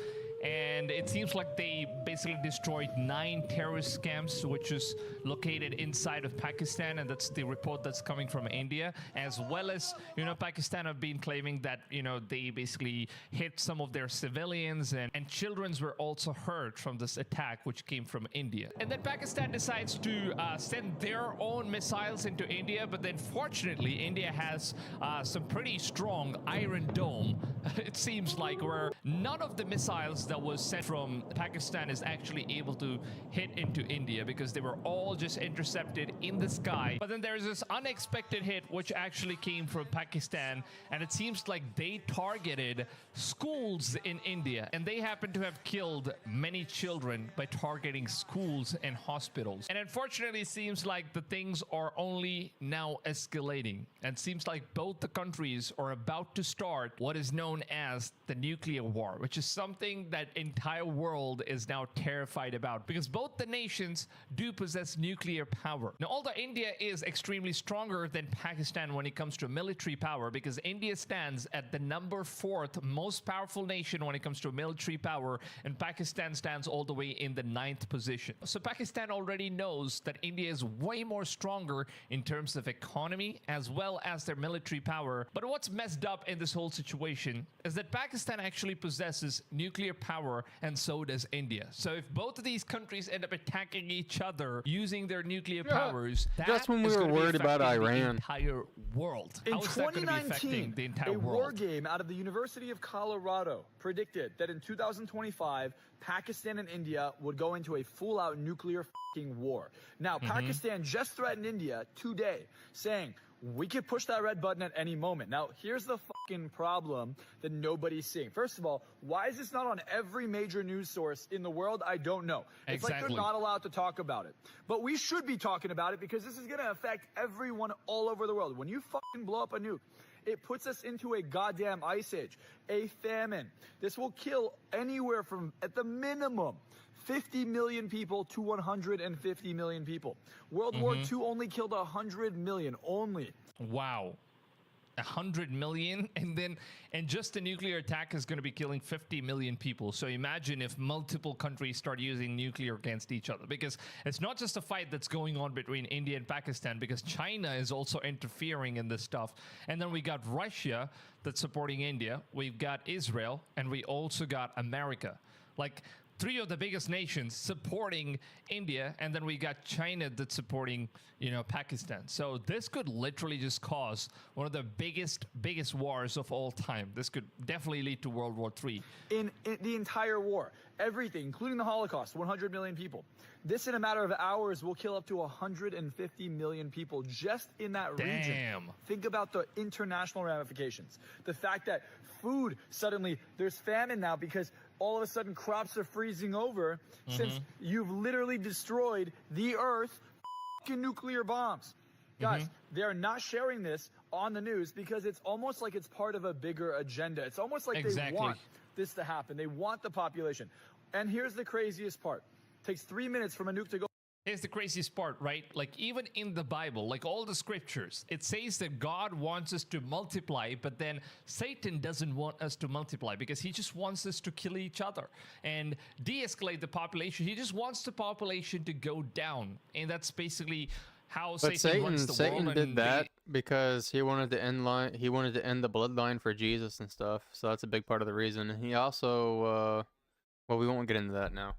Speaker 15: And it seems like they basically destroyed 9 terrorist camps, which is located inside of Pakistan, and that's the report that's coming from India, as well as, Pakistan have been claiming that, they basically hit some of their civilians, and children were also hurt from this attack, which came from India. And then Pakistan decides to send their own missiles into India, but then fortunately, India has some pretty strong Iron Dome, it seems like, where none of the missiles that was sent from Pakistan is actually able to hit into India because they were all just intercepted in the sky. But then there's this unexpected hit which actually came from Pakistan, and it seems like they targeted schools in India, and they happen to have killed many children by targeting schools and hospitals. And unfortunately, it seems like the things are only now escalating, and it seems like both the countries are about to start what is known as the nuclear war, which is something that entire world is now terrified about, because both the nations do possess nuclear power. Now, although India is extremely stronger than Pakistan when it comes to military power, because India stands at the number 4th most powerful nation when it comes to military power, and Pakistan stands all the way in the 9th position. So Pakistan already knows that India is way more stronger in terms of economy as well as their military power. But what's messed up in this whole situation is that Pakistan actually possesses nuclear power, and so does India. So if both of these countries end up attacking each other using their nuclear powers,
Speaker 1: Just when we were worried about
Speaker 15: the
Speaker 1: Iran.
Speaker 15: entire world.
Speaker 18: In
Speaker 15: How is that going to be affecting
Speaker 18: 2019,
Speaker 15: the entire
Speaker 18: a war
Speaker 15: world?
Speaker 18: game out of the University of Colorado predicted that in 2025, Pakistan and India would go into a full-out nuclear f***ing war. Now, Pakistan just threatened India today, saying, we could push that red button at any moment. Now, here's the fucking problem that nobody's seeing. First of all, why is this not on every major news source in the world? I don't know. It's like
Speaker 15: Exactly.
Speaker 18: they're not allowed to talk about it. But we should be talking about it because this is going to affect everyone all over the world. When you fucking blow up a nuke, it puts us into a goddamn ice age, a famine. This will kill anywhere from, at the minimum, 50 million people to 150 million people. World War II only killed 100 million, only.
Speaker 15: Wow. 100 million, and just the nuclear attack is going to be killing 50 million people. So imagine if multiple countries start using nuclear against each other, because it's not just a fight that's going on between India and Pakistan, because China is also interfering in this stuff. And then we got Russia that's supporting India, we've got Israel, and we also got America. Like, 3 of the biggest nations supporting India, and then we got China that's supporting, Pakistan. So this could literally just cause one of the biggest wars of all time. This could definitely lead to World War III.
Speaker 18: In the entire war, everything, including the Holocaust, 100 million people. This, in a matter of hours, will kill up to 150 million people just in that region.
Speaker 15: Damn.
Speaker 18: Think about the international ramifications. The fact that food, suddenly, there's famine now because all of a sudden crops are freezing over since you've literally destroyed the earth f***ing nuclear bombs. Guys, they're not sharing this on the news because it's almost like it's part of a bigger agenda. It's almost like they want this to happen. They want the population. And here's the craziest part. It takes 3 minutes from a nuke to go.
Speaker 15: Here's the craziest part, right? Like, even in the Bible, like all the scriptures, it says that God wants us to multiply, but then Satan doesn't want us to multiply because he just wants us to kill each other and de-escalate the population. He just wants the population to go down. And that's basically how Satan runs the world.
Speaker 1: Satan did that because he wanted to end the bloodline for Jesus and stuff. So that's a big part of the reason. And he also, well, we won't get into that now.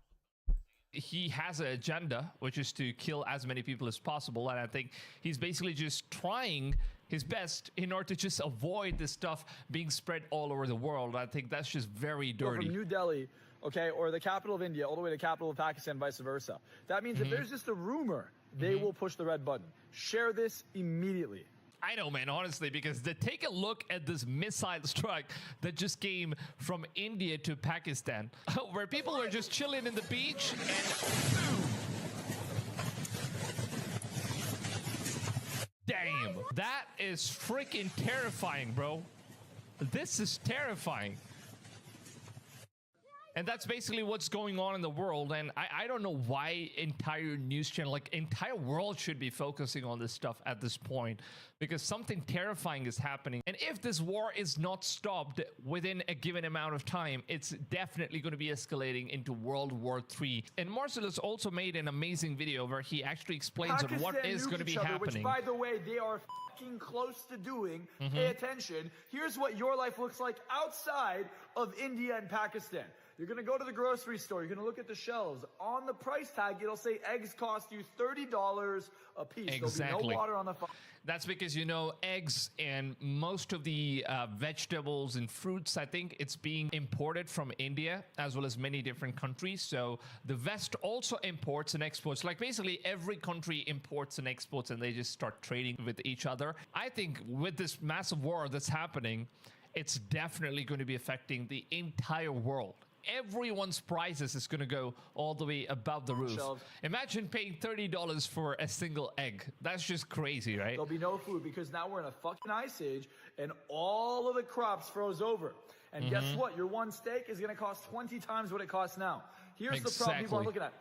Speaker 15: He has an agenda, which is to kill as many people as possible, and I think he's basically just trying his best in order to just avoid this stuff being spread all over the world. I think that's just very dirty.
Speaker 18: From New Delhi, okay, or the capital of India, all the way to the capital of Pakistan, vice versa. That means if there's just a rumor, they will push the red button. Share this immediately.
Speaker 15: I know, man, honestly, because take a look at this missile strike that just came from India to Pakistan, where people were just chilling in the beach and boom. Damn, that is freaking terrifying, bro. This is terrifying. And that's basically what's going on in the world. And I don't know why entire news channel, like entire world should be focusing on this stuff at this point, because something terrifying is happening. And if this war is not stopped within a given amount of time, it's definitely going to be escalating into World War III. And Marcellus also made an amazing video where he actually explains on what is going to be happening.
Speaker 18: Which, by the way, they are fucking close to doing. Pay attention. Here's what your life looks like outside of India and Pakistan. You're going to go to the grocery store. You're going to look at the shelves. On the price tag, it'll say eggs cost you $30 a piece.
Speaker 15: Exactly.
Speaker 18: There'll be no water on the phone.
Speaker 15: That's because, eggs and most of the vegetables and fruits, I think it's being imported from India as well as many different countries. So the West also imports and exports. Like basically every country imports and exports, and they just start trading with each other. I think with this massive war that's happening, it's definitely going to be affecting the entire world. everyone's prices is going to go all the way above the roof.
Speaker 18: Shelves.
Speaker 15: Imagine paying $30 for a single egg. That's just crazy, right?
Speaker 18: There'll be no food because now we're in a fucking ice age and all of the crops froze over. And guess what? Your one steak is going to cost 20 times what it costs now. Here's the problem people are looking at.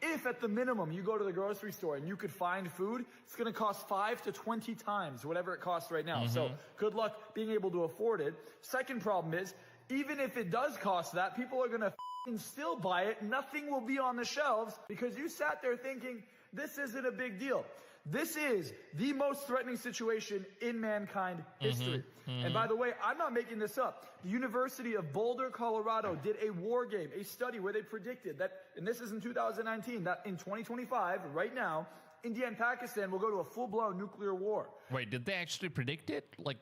Speaker 18: If at the minimum you go to the grocery store and you could find food, it's going to cost 5 to 20 times whatever it costs right now. So good luck being able to afford it. Second problem is, even if it does cost that, people are going to still buy it. Nothing will be on the shelves because you sat there thinking, this isn't a big deal. This is the most threatening situation in mankind history. And by the way, I'm not making this up. The University of Boulder, Colorado did a war game, a study where they predicted that, and this is in 2019, that in 2025, right now, India and Pakistan will go to a full-blown nuclear war.
Speaker 15: Wait, did they actually predict it? Like,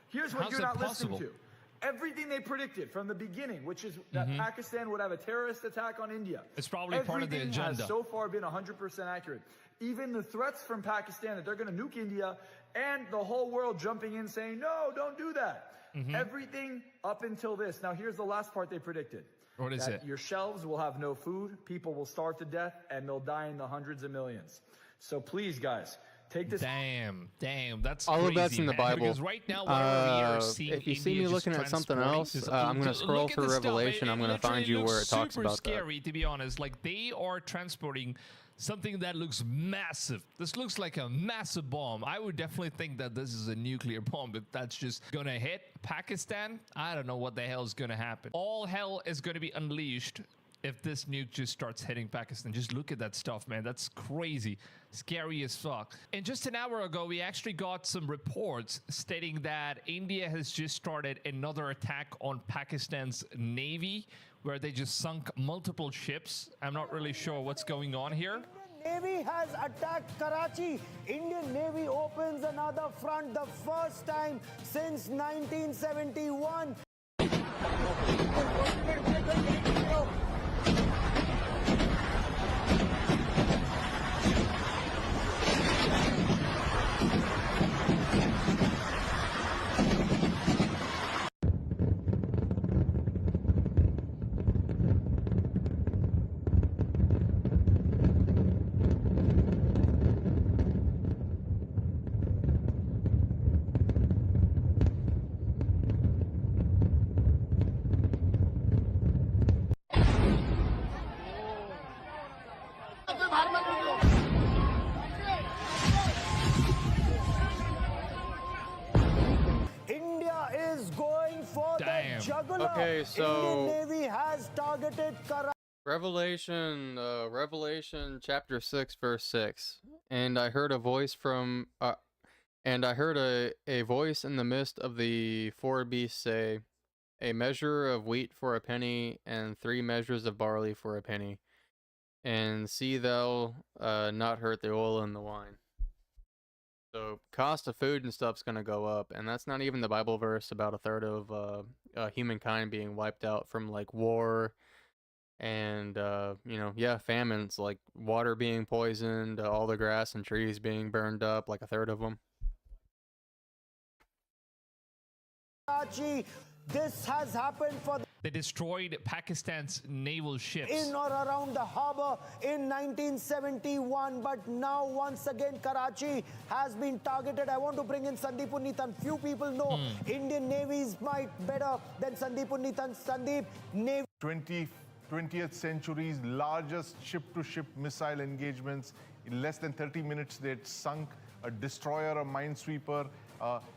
Speaker 18: here's what
Speaker 15: how's
Speaker 18: you're
Speaker 15: it
Speaker 18: not
Speaker 15: possible?
Speaker 18: listening to. Everything they predicted from the beginning, which is that Pakistan would have a terrorist attack on India.
Speaker 15: It's probably part of the
Speaker 18: Everything
Speaker 15: agenda.
Speaker 18: has so far been 100% accurate. Even the threats from Pakistan that they're going to nuke India and the whole world jumping in saying, no, don't do that. Everything up until this. Now, here's the last part they predicted.
Speaker 15: What is it?
Speaker 18: Your shelves will have no food, people will starve to death, and they'll die in the hundreds of millions. So please, guys, take this.
Speaker 15: Damn, that's
Speaker 1: all
Speaker 15: crazy,
Speaker 1: of that's in the
Speaker 15: man,
Speaker 1: Bible.
Speaker 15: Because right now, whatever we are seeing,
Speaker 1: if you see
Speaker 15: India
Speaker 1: me
Speaker 15: just
Speaker 1: looking at something
Speaker 15: transporting
Speaker 1: else,
Speaker 15: is
Speaker 1: I'm going to scroll
Speaker 15: look at
Speaker 1: through
Speaker 15: this stuff.
Speaker 1: Revelation. I'm going to find you where it talks
Speaker 15: super
Speaker 1: about that.
Speaker 15: scary, to be honest. Like, they are transporting something that looks massive. This looks like a massive bomb. I would definitely think that this is a nuclear bomb. If that's just gonna hit Pakistan, I don't know what the hell is gonna happen. All hell is gonna be unleashed if this nuke just starts hitting Pakistan. Just look at that stuff, man. That's crazy. Scary as fuck. And just an hour ago, we actually got some reports stating that India has just started another attack on Pakistan's navy, where they just sunk multiple ships. I'm not really sure what's going on here.
Speaker 19: Navy has attacked Karachi. Indian Navy opens another front, the first time since 1971. India is going for the jugular.
Speaker 1: Okay, so
Speaker 19: Indian Navy has targeted Karachi.
Speaker 1: Revelation chapter 6 verse 6. And I heard a voice from a voice in the midst of the four beasts say, a measure of wheat for a penny, and 3 measures of barley for a penny. And see thou not hurt the oil and the wine. So cost of food and stuff's gonna go up, and that's not even the Bible verse about a third of humankind being wiped out from like war and famines, like water being poisoned, all the grass and trees being burned up, like a third of them.
Speaker 19: Karachi. This has happened for
Speaker 15: They destroyed Pakistan's naval ships.
Speaker 19: in or around the harbor in 1971, but now once again Karachi has been targeted. I want to bring in Sandeep Unnithan. Few people know Indian Navy is might better than Sandeep Unnithan. Sandeep, Navy
Speaker 20: 20th century's largest ship-to-ship missile engagements. In less than 30 minutes, they'd sunk a destroyer, a minesweeper,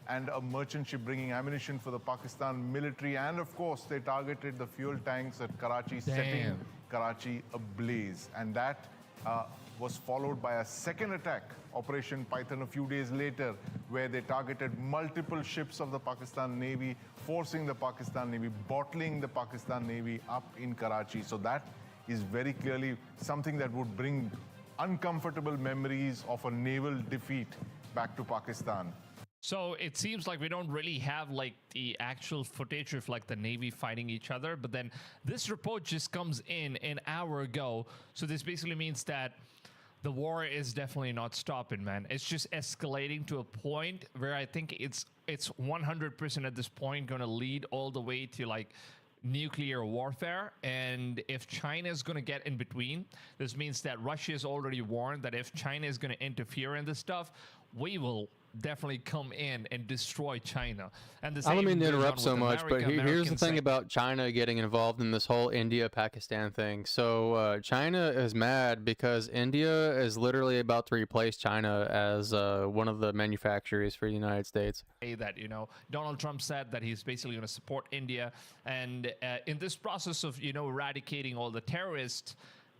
Speaker 20: and a merchant ship bringing ammunition for the Pakistan military. And of course, they targeted the fuel tanks at Karachi, setting Karachi ablaze. And that was followed by a second attack, Operation Python, a few days later, where they targeted multiple ships of the Pakistan Navy, forcing the Pakistan Navy, bottling the Pakistan Navy up in Karachi. So that is very clearly something that would bring uncomfortable memories of a naval defeat back to Pakistan.
Speaker 15: So it seems like we don't really have like the actual footage of like the Navy fighting each other, but then this report just comes in an hour ago. So this basically means that the war is definitely not stopping, man. It's just escalating to a point where I think it's 100% at this point going to lead all the way to like nuclear warfare. And if China is going to get in between, this means that Russia is already warned that if China is going to interfere in this stuff, we will definitely come in and destroy China. And the
Speaker 1: I don't
Speaker 15: same
Speaker 1: mean to
Speaker 15: goes on
Speaker 1: interrupt
Speaker 15: with
Speaker 1: so much, but
Speaker 15: America.
Speaker 1: here's the
Speaker 15: Americans
Speaker 1: thing
Speaker 15: saying-
Speaker 1: about China getting involved in this whole India-Pakistan thing. So China is mad because India is literally about to replace China as one of the manufacturers for the United States.
Speaker 15: that, you know, Donald Trump said that he's basically going to support India, and in this process of, you know, eradicating all the terrorists,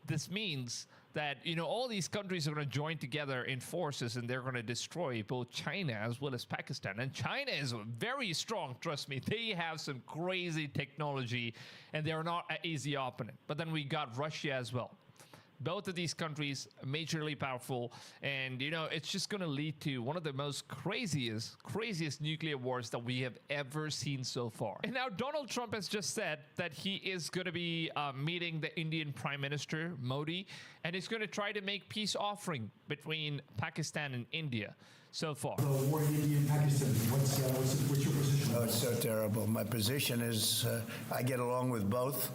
Speaker 15: this means that, you know, all these countries are going to join together in forces, and they're going to destroy both China as well as Pakistan. And China is very strong, trust me. They have some crazy technology, and they're not an easy opponent. But then we got Russia as well. Both of these countries majorly powerful, and you know, it's just going to lead to one of the most craziest nuclear wars that we have ever seen so far. And now Donald Trump has just said that he is going to be meeting the Indian Prime Minister Modi, and he's going to try to make peace offering between Pakistan and India so far.
Speaker 6: The war in India and Pakistan, what's your position? Oh, it's so terrible. My position is I get along with both.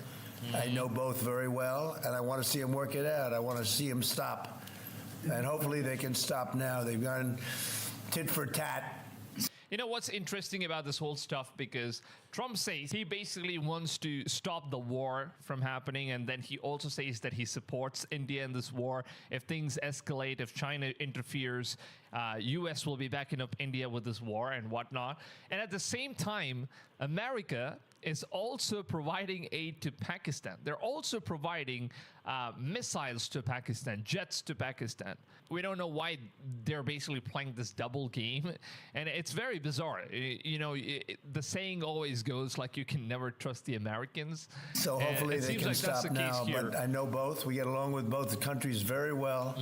Speaker 6: I know both very well, and I want to see them work it out. I want to see them stop. And hopefully they can stop now. They've gone tit for tat.
Speaker 15: You know what's interesting about this whole stuff, because Trump says he basically wants to stop the war from happening, and then he also says that he supports India in this war. If things escalate, if China interferes, US will be backing up India with this war and whatnot. And at the same time, America is also providing aid to Pakistan. They're also providing missiles to Pakistan, jets to Pakistan. We don't know why they're basically playing this double game, and it's very bizarre. You know, the saying always goes like you can never trust the Americans.
Speaker 6: So hopefully they can stop now. But I know both. We get along with both the countries very well.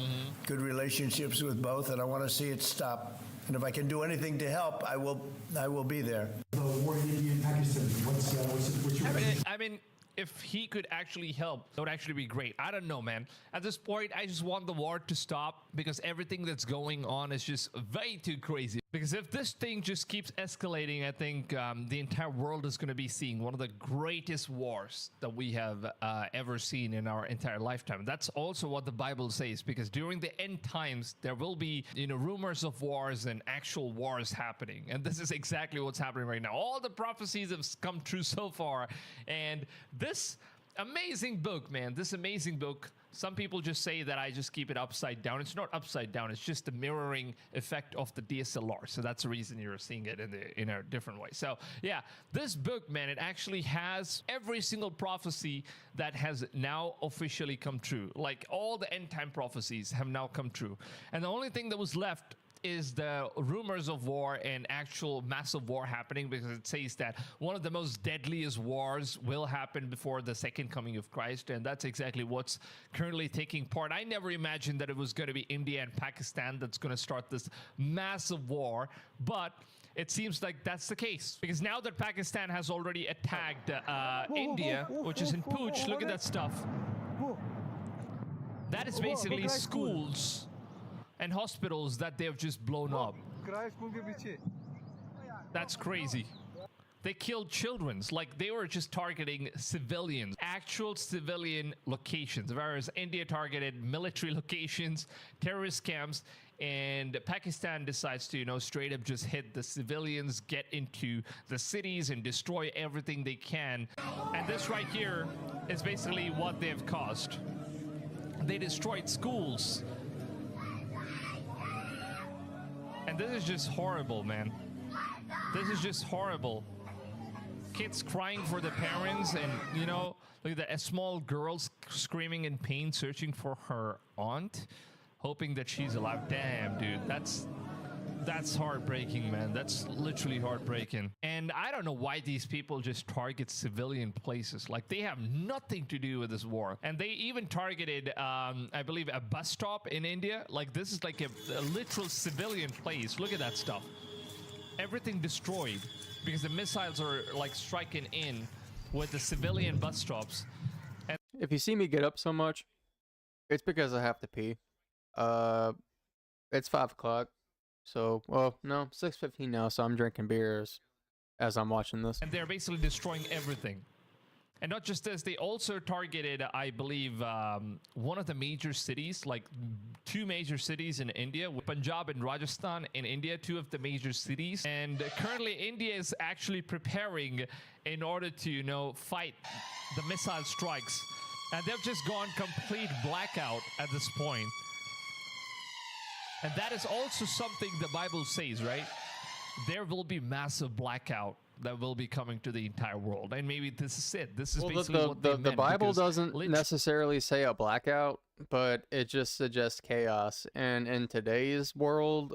Speaker 6: Good relationships with both, and I want to see it stop. And if I can do anything to help, I will be there. The war in India and Pakistan, what's your
Speaker 15: I mean, if he could actually help, that would actually be great. I don't know, man. At this point, I just want the war to stop, because everything that's going on is just way too crazy. Because if this thing just keeps escalating, I think the entire world is going to be seeing one of the greatest wars that we have ever seen in our entire lifetime. That's also what the Bible says, because during the end times, there will be, you know, rumors of wars and actual wars happening. And this is exactly what's happening right now. All the prophecies have come true so far. And this amazing book, man, this amazing book, some people just say that I just keep it upside down. It's not upside down. It's just the mirroring effect of the DSLR. So that's the reason you're seeing it in a different way. So yeah, this book, man, it actually has every single prophecy that has now officially come true. Like all the end time prophecies have now come true. And the only thing that was left is the rumors of war and actual massive war happening, because it says that one of the most deadliest wars will happen before the second coming of Christ, and that's exactly what's currently taking part. I never imagined that it was going to be India and Pakistan that's going to start this massive war, but it seems like that's the case, because now that Pakistan has already attacked India, which is in Pooch, look at that stuff. That is basically schools and hospitals that they've just blown up. That's crazy. They killed children, like they were just targeting civilians, actual civilian locations, whereas India targeted military locations, terrorist camps, and Pakistan decides to, you know, straight up just hit the civilians, get into the cities and destroy everything they can. And this right here is basically what they've caused. They destroyed schools. And this is just horrible, man. This is just horrible. Kids crying for the parents, and you know, look at that, a small girl screaming in pain, searching for her aunt, hoping that she's alive. Damn, dude, that's heartbreaking, man. That's literally heartbreaking. And I don't know why these people just target civilian places. Like, they have nothing to do with this war. And they even targeted, I believe, a bus stop in India. Like, this is like a literal civilian place. Look at that stuff. Everything destroyed, because the missiles are like striking in with the civilian bus stops. And
Speaker 1: if you see me get up so much, it's because I have to pee. It's 5 o'clock. So, well, no, 6:15 now, so I'm drinking beers as I'm watching this.
Speaker 15: And they're basically destroying everything. And not just this, they also targeted, I believe, one of the major cities, like 2 major cities in India, Punjab and Rajasthan in India, 2 of the major cities. And currently India is actually preparing in order to, you know, fight the missile strikes. And they've just gone complete blackout at this point. And that is also something the Bible says, right? There will be massive blackout that will be coming to the entire world, and maybe this is it. This is basically what they meant,
Speaker 1: the Bible doesn't
Speaker 15: literally
Speaker 1: necessarily say a blackout, but it just suggests chaos. And in today's world,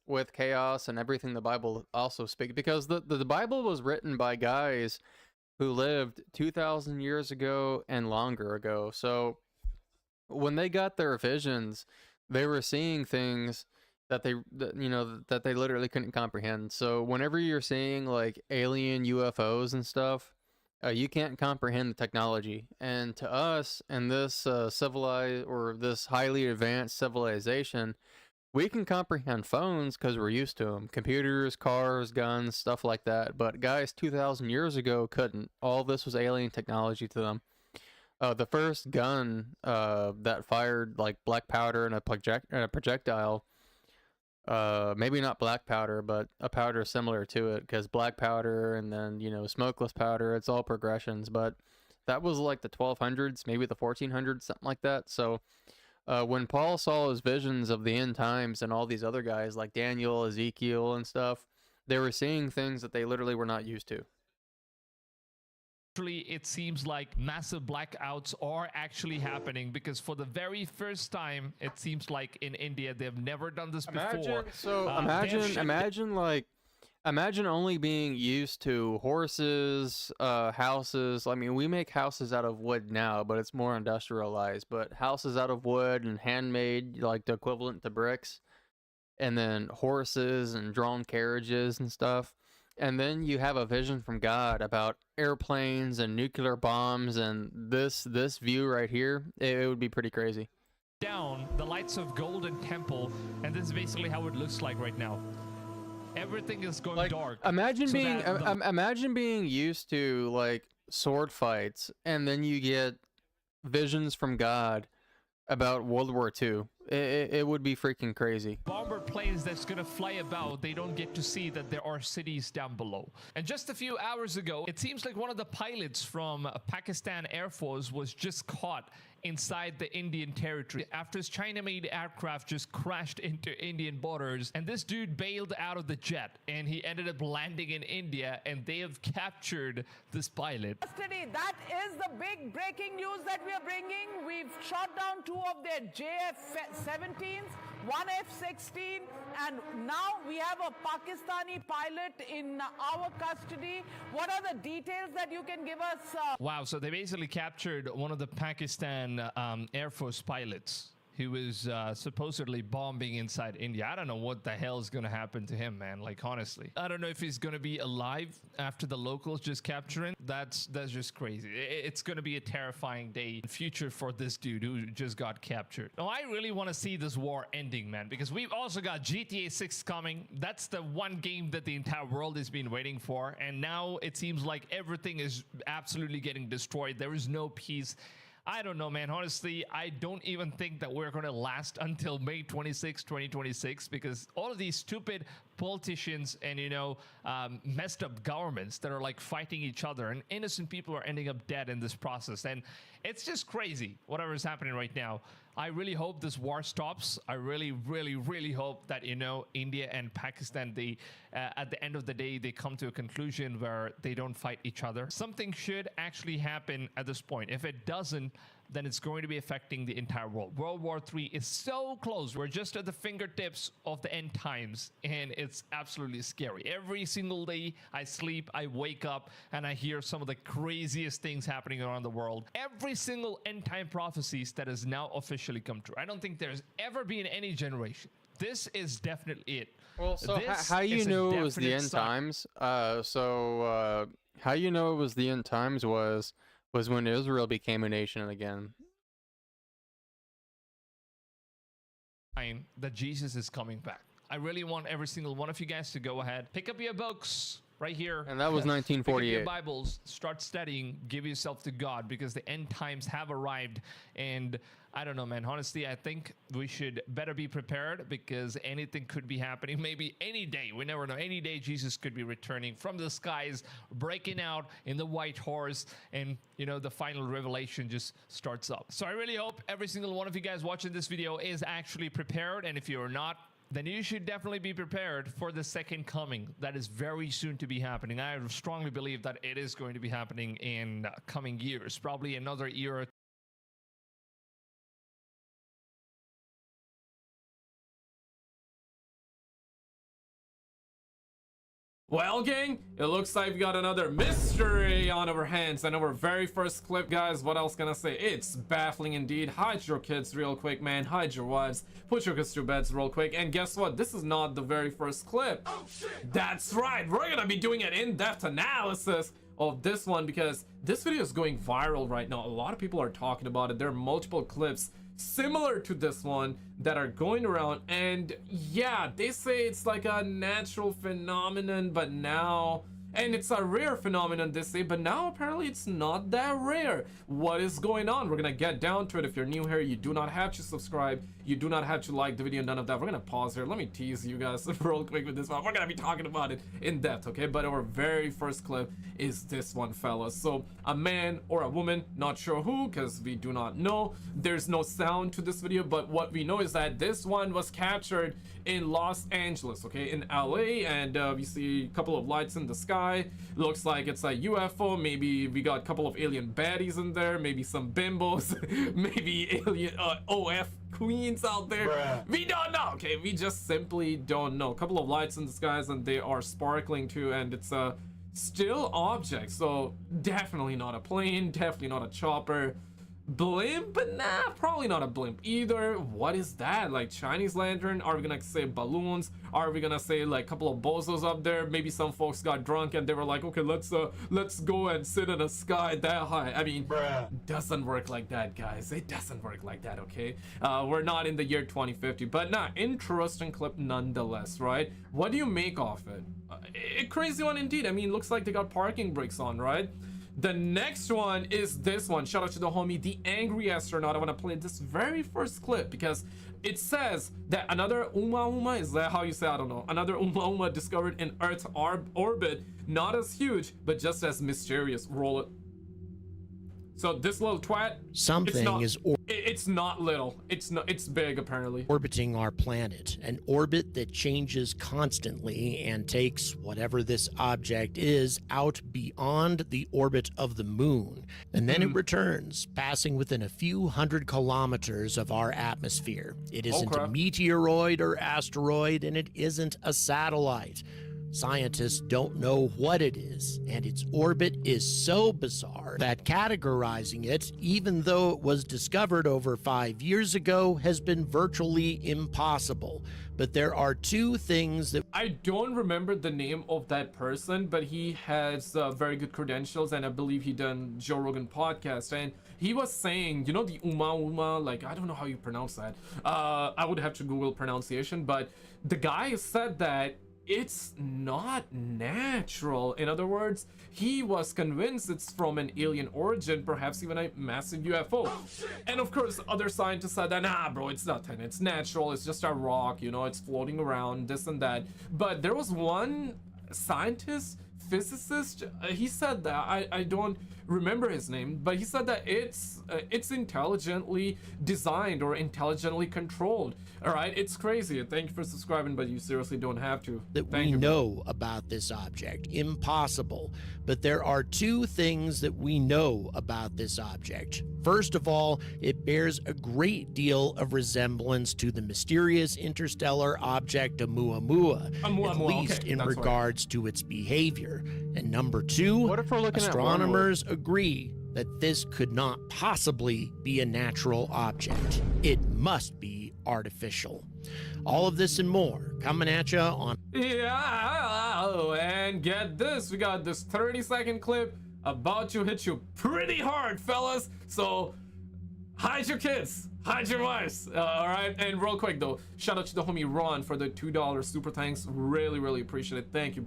Speaker 1: with chaos and everything, the Bible also speaks, because the Bible was written by guys who lived 2,000 years ago and longer ago. So when they got their visions, they were seeing things that they literally couldn't comprehend. So whenever you're seeing like alien UFOs and stuff, you can't comprehend the technology. And to us, in this civilized or this highly advanced civilization, we can comprehend phones because we're used to them. Computers, cars, guns, stuff like that. But guys 2,000 years ago couldn't. All this was alien technology to them. The first gun that fired like black powder and a projectile, maybe not black powder, but a powder similar to it, because black powder and then, you know, smokeless powder, it's all progressions. But that was like the 1200s, maybe the 1400s, something like that. So when Paul saw his visions of the end times and all these other guys like Daniel, Ezekiel and stuff, they were seeing things that they literally were not used to.
Speaker 15: it seems like massive blackouts are actually happening, because for the very first time, it seems like in India, they've never done this before.
Speaker 1: Imagine only being used to horses, houses. I mean, we make houses out of wood now, but it's more industrialized. But houses out of wood and handmade, like the equivalent to bricks, and then horses and drawn carriages and stuff. And then you have a vision from God about airplanes and nuclear bombs, and this view right here, it would be pretty crazy.
Speaker 15: Down the lights of Golden Temple, and this is basically how it looks like right now. Everything is going dark.
Speaker 1: Imagine being used to like sword fights, and then you get visions from God about World War II. It would be freaking crazy.
Speaker 15: Bomber planes that's gonna fly about, they don't get to see that there are cities down below. And just a few hours ago, it seems like one of the pilots from Pakistan Air Force was just caught inside the Indian territory after his China-made aircraft just crashed into Indian borders, and this dude bailed out of the jet and he ended up landing in India, and they have captured this pilot.
Speaker 21: Yesterday, that is the big breaking news that we are bringing. We've shot down 2 of their JF-17s, 1 F-16, and now we have a Pakistani pilot in our custody. What are the details that you can give us?
Speaker 15: Wow, so they basically captured one of the Pakistan Air Force pilots who was supposedly bombing inside India. I don't know what the hell is going to happen to him, man. Like, honestly, I don't know if he's going to be alive after the locals just capture him. That's just crazy. It's going to be a terrifying day in the future for this dude who just got captured. Now, I really want to see this war ending, man, because we've also got GTA 6 coming. That's the one game that the entire world has been waiting for. And now it seems like everything is absolutely getting destroyed. There is no peace. I don't know, man. Honestly, I don't even think that we're going to last until May 26, 2026, because all of these stupid politicians and, you know, messed up governments that are like fighting each other, and innocent people are ending up dead in this process. And it's just crazy, whatever is happening right now. I really hope this war stops. I really, really, really hope that, you know, India and Pakistan, they, at the end of the day, they come to a conclusion where they don't fight each other. Something should actually happen at this point. If it doesn't, then it's going to be affecting the entire world. World War III is so close. We're just at the fingertips of the end times, and it's absolutely scary. Every single day I sleep, I wake up, and I hear some of the craziest things happening around the world. Every single end time prophecies that has now officially come true. I don't think there's ever been any generation. This is definitely it.
Speaker 1: Well, so how you know it was the end times? How you know it was the end times was when Israel became a nation again.
Speaker 15: That Jesus is coming back. I really want every single one of you guys to go ahead, pick up your books, right here.
Speaker 1: And that was
Speaker 15: Pick up your
Speaker 1: 1948.
Speaker 15: Bibles, start studying, give yourself to God, because the end times have arrived. And I don't know, man. Honestly, I think we should better be prepared, because anything could be happening. Maybe any day. We never know. Any day Jesus could be returning from the skies, breaking out in the white horse, and, you know, the final revelation just starts up. So I really hope every single one of you guys watching this video is actually prepared. And if you're not, then you should definitely be prepared for the second coming that is very soon to be happening. I strongly believe that it is going to be happening in coming years, probably another year or two.
Speaker 7: Well, gang, it looks like we got another mystery on our hands. And our very first clip, guys, what else can I say? It's baffling indeed. Hide your kids real quick, man. Hide your wives. Put your kids to beds real quick. And guess what? This is not the very first clip. Oh, shit. That's right. We're gonna be doing an in-depth analysis of this one, because this video is going viral right now. A lot of people are talking about it. There are multiple clips similar to this one that are going around, and yeah, they say it's like a natural phenomenon, but now, and it's a rare phenomenon, they say, but now apparently it's not that rare. What is going on? We're gonna get down to it. If you're new here, you do not have to subscribe, you do not have to like the video, none of that. We're gonna pause here. Let me tease you guys real quick with this one. We're gonna be talking about it in depth, okay? But our very first clip is this one, fellas. So a man or a woman, not sure who, because we do not know. There's no sound to this video, but what we know is that this one was captured in Los Angeles, okay, in LA, and we see a couple of lights in the sky. Looks like it's a UFO. Maybe we got a couple of alien baddies in there, maybe some bimbos, maybe alien OF queens out there. Bruh. We don't know, okay? We just simply don't know. A couple of lights in the skies, and they are sparkling too, and it's a still object, so definitely not a plane, definitely not a chopper. Blimp? But nah, probably not a blimp either. What is that? Like Chinese lantern? Are we gonna say balloons? Are we gonna say like a couple of bozos up there? Maybe some folks got drunk and they were like, okay, let's go and sit in the sky that high. I mean, bruh, doesn't work like that, guys. It doesn't work like that, okay? We're not in the year 2050, but nah, interesting clip nonetheless, right? What do you make of it? A crazy one indeed. I mean, looks like they got parking brakes on, right? The next one is this one. Shout out to the homie, the Angry Astronaut. I want to play this very first clip because it says that another Uma, is that how you say? I don't know. Another Uma discovered in Earth's orbit, not as huge, but just as mysterious. Roll it. So this little twat,
Speaker 22: something
Speaker 7: it's not little. It's not. It's big apparently.
Speaker 22: Orbiting our planet, an orbit that changes constantly and takes whatever this object is out beyond the orbit of the moon, and then it returns, passing within a few hundred kilometers of our atmosphere. It isn't a meteoroid or asteroid, and it isn't a satellite. Scientists don't know what it is, and its orbit is so bizarre that categorizing it, even though it was discovered over 5 years ago, has been virtually impossible. But there are two things that...
Speaker 7: I don't remember the name of that person, but he has very good credentials, and I believe he done Joe Rogan podcast, and he was saying, you know, the Uma, like, I don't know how you pronounce that. I would have to Google pronunciation, but the guy said that it's not natural. In other words, he was convinced it's from an alien origin, perhaps even a massive UFO. And of course, other scientists said that, nah, bro, it's nothing. It's natural. It's just a rock, you know, it's floating around, this and that. But there was one scientist, physicist, he said that, I don't remember his name, but he said that it's intelligently designed or intelligently controlled. All right, it's crazy. Thank you for subscribing, but you seriously don't have to.
Speaker 22: That we know about this object. Impossible. But there are two things that we know about this object. First of all, it bears a great deal of resemblance to the mysterious interstellar object Oumuamua, at least in regards to its behavior. And number two, astronomers agree that this could not possibly be a natural object. It must be artificial. All of this and more coming at you on...
Speaker 7: Yeah, and get this, we got this 30-second clip about to hit you pretty hard, fellas. So hide your kids, hide your wives. All right. And real quick though, shout out to the homie Ron for the $2 super thanks. Really appreciate it. Thank you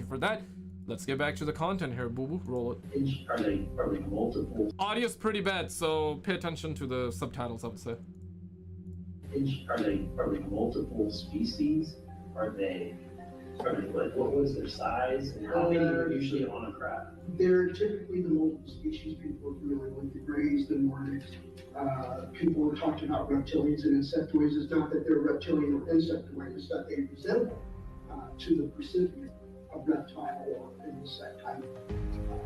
Speaker 7: for that. Let's get back to the content here. Boo boo, roll it.
Speaker 8: Are they multiple?
Speaker 7: Audio's pretty bad, so pay attention to the subtitles, I would say.
Speaker 8: Are they multiple species? Are they like, what was their size and how many are usually on a crab?
Speaker 9: They're typically the multiple species people are familiar with, the grays, the Nordic. People have talked about reptilians and insectoids. It's not that they're reptilian or insectoid, it's that they resemble to the recipient of reptile or insect type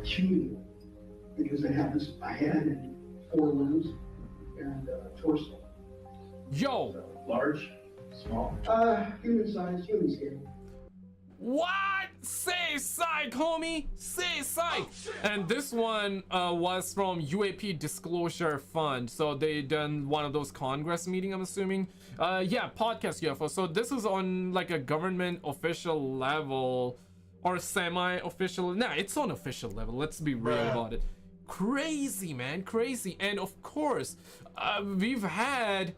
Speaker 9: humanoid, because they have this a head and 4 limbs and torso.
Speaker 7: Yo!
Speaker 9: So, large, small? Human size, human scale.
Speaker 7: What? Say psych, homie. Say psych. And this one was from UAP Disclosure Fund. So they done one of those Congress meeting, I'm assuming. Yeah, podcast UFO. So this is on like a government official level or semi-official. Nah, it's on official level. Let's be real about it. Crazy, man, crazy. And of course, we've had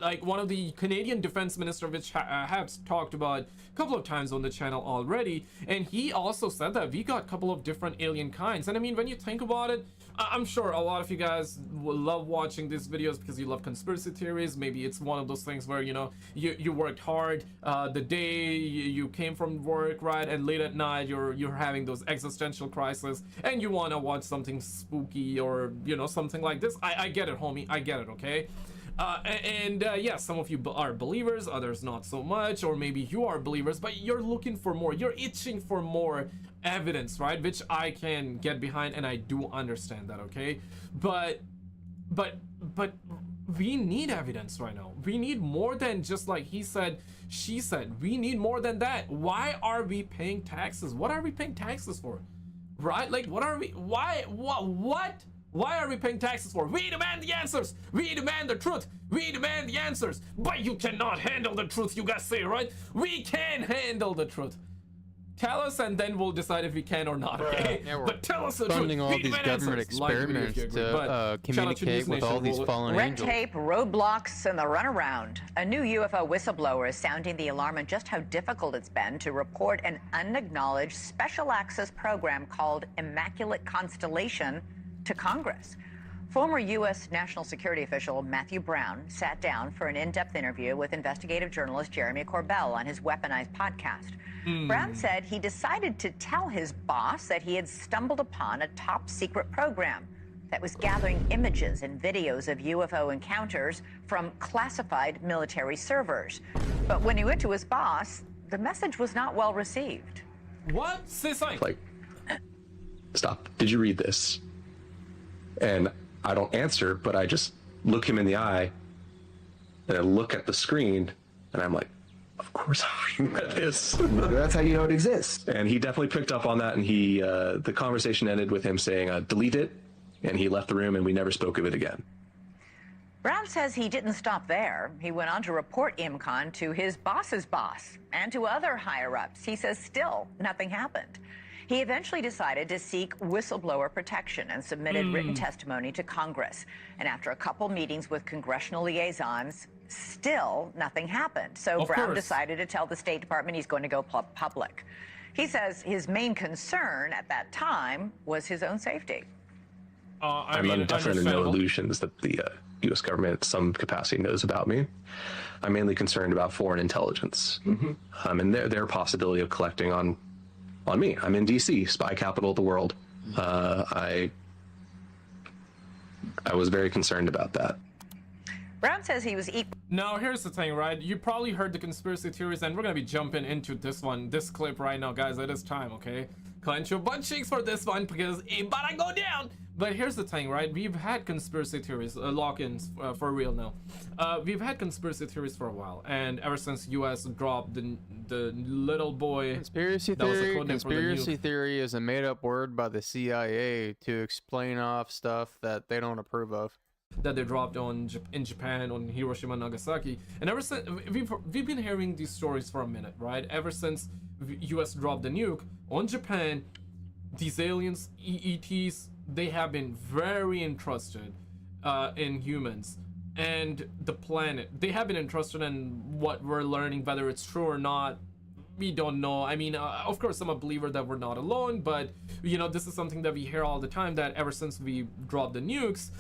Speaker 7: like one of the Canadian defense minister, which has talked about a couple of times on the channel already, and he also said that we got a couple of different alien kinds. And I mean, when you think about it, I'm sure a lot of you guys will love watching these videos because you love conspiracy theories. Maybe it's one of those things where, you know, you worked hard the day you came from work, right, and late at night you're having those existential crises and you want to watch something spooky or, you know, something like this. I get it, homie, I get it, okay? Yeah, some of you are believers, others not so much, or maybe you are believers, but you're looking for more, you're itching for more evidence, right? Which I can get behind, and I do understand that, okay? But we need evidence right now. We need more than just like he said, she said. We need more than that. Why are we paying taxes? What are we paying taxes for? Right? Like, what are we, why, what? Why are we paying taxes for? We demand the answers. We demand the truth. We demand the answers. But you cannot handle the truth, you guys say, right? We can handle the truth. Tell us, and then we'll decide if we can or not, okay?
Speaker 1: Yeah,
Speaker 7: but tell us the truth.
Speaker 1: funding all
Speaker 7: We
Speaker 1: these
Speaker 7: demand
Speaker 1: government
Speaker 7: answers. Like the video if
Speaker 1: experiments
Speaker 7: you agree.
Speaker 1: to
Speaker 7: But shout out to
Speaker 1: communicate
Speaker 7: News
Speaker 1: with all
Speaker 7: Nation,
Speaker 1: these
Speaker 7: roll it.
Speaker 1: fallen
Speaker 23: Red
Speaker 1: angels.
Speaker 23: tape, roadblocks, and the runaround. A new UFO whistleblower is sounding the alarm on just how difficult it's been to report an unacknowledged special access program called Immaculate Constellation to Congress. Former U.S. national security official Matthew Brown sat down for an in-depth interview with investigative journalist Jeremy Corbell on his Weaponized podcast. Brown said he decided to tell his boss that he had stumbled upon a top-secret program that was gathering images and videos of UFO encounters from classified military servers. But when he went to his boss, the message was not well received.
Speaker 7: What? Say something.
Speaker 24: Like, stop. Did you read this? And I don't answer, but I just look him in the eye and I look at the screen and I'm like, of course I read this. That's how you know it exists. And he definitely picked up on that, and he the conversation ended with him saying, delete it, and he left the room and we never spoke of it again.
Speaker 23: Brown says he didn't stop there. He went on to report IMCON to his boss's boss and to other higher-ups. He says still nothing happened. He eventually decided to seek whistleblower protection and submitted written testimony to Congress. And after a couple meetings with congressional liaisons, still nothing happened. So Brown decided to tell the State Department he's going to go public. He says his main concern at that time was his own safety.
Speaker 24: I'm definitely no illusions that the U.S. government in some capacity knows about me. I'm mainly concerned about foreign intelligence and their possibility of collecting on me. I'm in D.C., spy capital of the world. I was very concerned about that.
Speaker 23: Brown says he was equal.
Speaker 7: Now, here's the thing, right? You probably heard the conspiracy theories, and we're gonna be jumping into this clip right now, guys. It is time, okay? Clench your butt cheeks for this one because it about to go down. But here's the thing, right? We've had conspiracy theories, lock-ins for real now. We've had conspiracy theories for a while, and ever since U.S. dropped the little boy.
Speaker 1: Conspiracy theory is a made-up word by the CIA to explain off stuff that they don't approve of.
Speaker 7: That they dropped in Japan on Hiroshima and Nagasaki, and ever since we've been hearing these stories for a minute, right? Ever since U.S. dropped the nuke on Japan, these aliens, ETs, they have been very interested in humans and the planet. They have been interested in what we're learning, whether it's true or not. We don't know. I mean, of course, I'm a believer that we're not alone, but you know, this is something that we hear all the time, that ever since we dropped the nukes,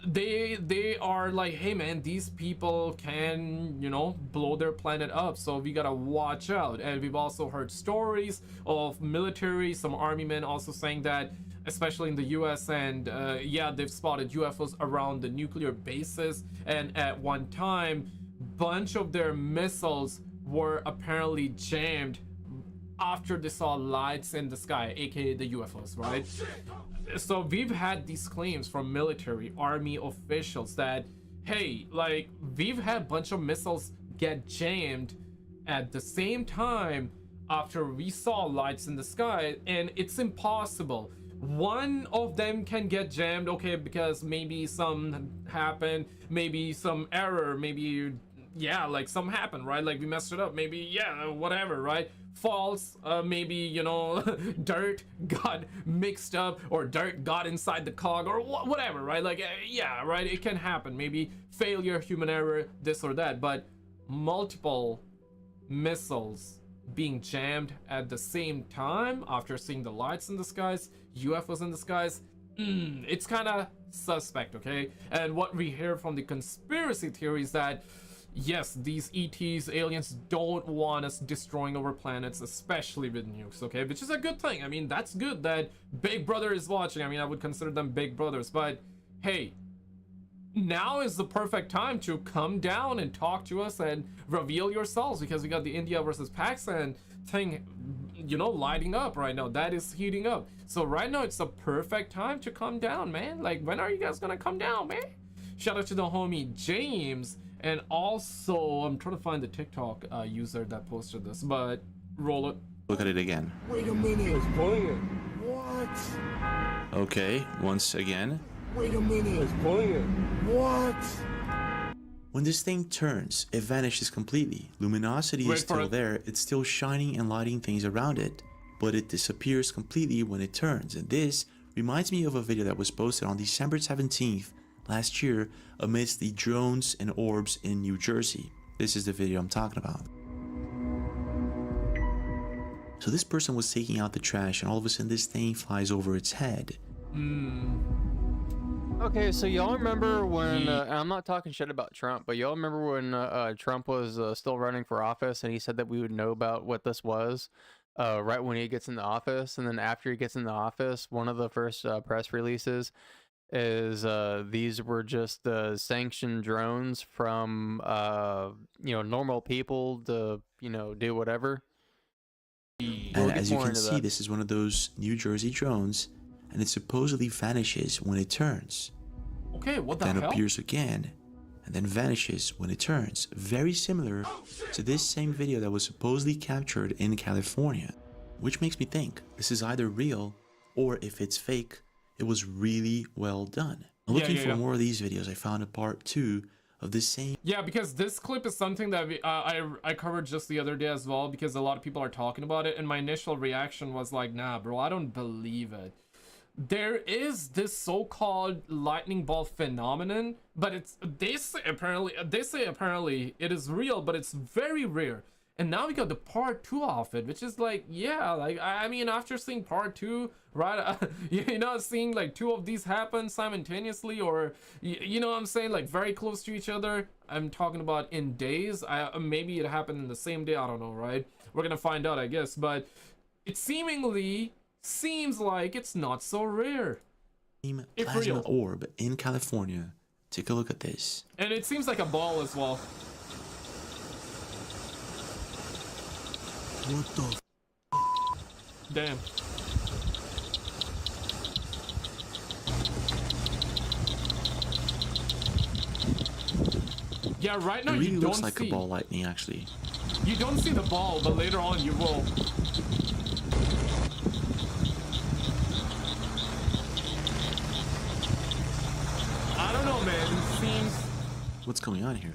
Speaker 7: they are like, hey man, these people can, you know, blow their planet up, so we gotta watch out. And we've also heard stories of military, some army men also saying that, especially in the US, and yeah, they've spotted UFOs around the nuclear bases, and at one time bunch of their missiles were apparently jammed after they saw lights in the sky, aka the UFOs, right? So we've had these claims from military, army officials that, hey, like, we've had a bunch of missiles get jammed at the same time after we saw lights in the sky, and it's impossible. One of them can get jammed, okay, because maybe some happened, maybe some error, maybe, yeah, like some happened, right? Like we messed it up, maybe, yeah, whatever, right? False, maybe, you know, dirt got mixed up, or dirt got inside the cog, or whatever, right? Like, yeah, right, it can happen. Maybe failure, human error, this or that, but multiple missiles being jammed at the same time after seeing the lights in the skies, UFOs in the skies, it's kind of suspect, okay? And what we hear from the conspiracy theories that, yes, these ETs, aliens, don't want us destroying our planets, especially with nukes, okay? Which is a good thing. I mean, that's good that Big Brother is watching. I mean, I would consider them big brothers, but hey, now is the perfect time to come down and talk to us and reveal yourselves, because we got the India versus Pakistan thing, you know, lighting up right now. That is heating up. So right now it's the perfect time to come down, man. Like, when are you guys gonna come down, man? Shout out to the homie James. And also, I'm trying to find the TikTok user that posted this, but roll it.
Speaker 4: Look at it again.
Speaker 13: Wait a minute. It's pulling it. What?
Speaker 4: Okay, once again.
Speaker 13: Wait a minute. It's pulling it. What?
Speaker 4: When this thing turns, it vanishes completely. Luminosity is still there, it's still shining and lighting things around it, but it disappears completely when it turns. And this reminds me of a video that was posted on December 17th last year amidst the drones and orbs in New Jersey. This is the video I'm talking about. So this person was taking out the trash, and all of a sudden this thing flies over its head.
Speaker 1: Okay, so y'all remember when, and I'm not talking shit about Trump, but y'all remember when Trump was still running for office, and he said that we would know about what this was right when he gets in the office, and then after he gets in the office, one of the first press releases is these were just sanctioned drones from you know, normal people to, you know, do whatever.
Speaker 4: And as you can see, this is one of those New Jersey drones, and it supposedly vanishes when it turns.
Speaker 7: Okay, what the
Speaker 4: then
Speaker 7: hell?
Speaker 4: Appears again, and then vanishes when it turns. Very similar to this same video that was supposedly captured in California, which makes me think this is either real, or if it's fake, it was really well done. Looking for more of these videos, I found a part 2 of this same.
Speaker 7: Yeah, because this clip is something that I covered just the other day as well, because a lot of people are talking about it, and my initial reaction was like, nah bro, I don't believe it. There is this so-called lightning bolt phenomenon, but it's they say apparently it is real, but it's very rare. And now we got the part 2 of it, which is like, yeah, like, I mean, after seeing part 2, right, you know, seeing like 2 of these happen simultaneously, or, you know what I'm saying, like very close to each other. I'm talking about in days. Maybe it happened in the same day, I don't know, right? We're gonna find out, I guess, but it seemingly seems like it's not so rare.
Speaker 4: Plasma orb in California. Take a look at this.
Speaker 7: And it seems like a ball as well.
Speaker 13: What the?
Speaker 7: Damn. Yeah, right now
Speaker 4: it really
Speaker 7: you
Speaker 4: looks
Speaker 7: don't
Speaker 4: like
Speaker 7: see.
Speaker 4: A ball lightning, actually.
Speaker 7: You don't see the ball, but later on you will. I don't know, man. It seems.
Speaker 4: What's going on here?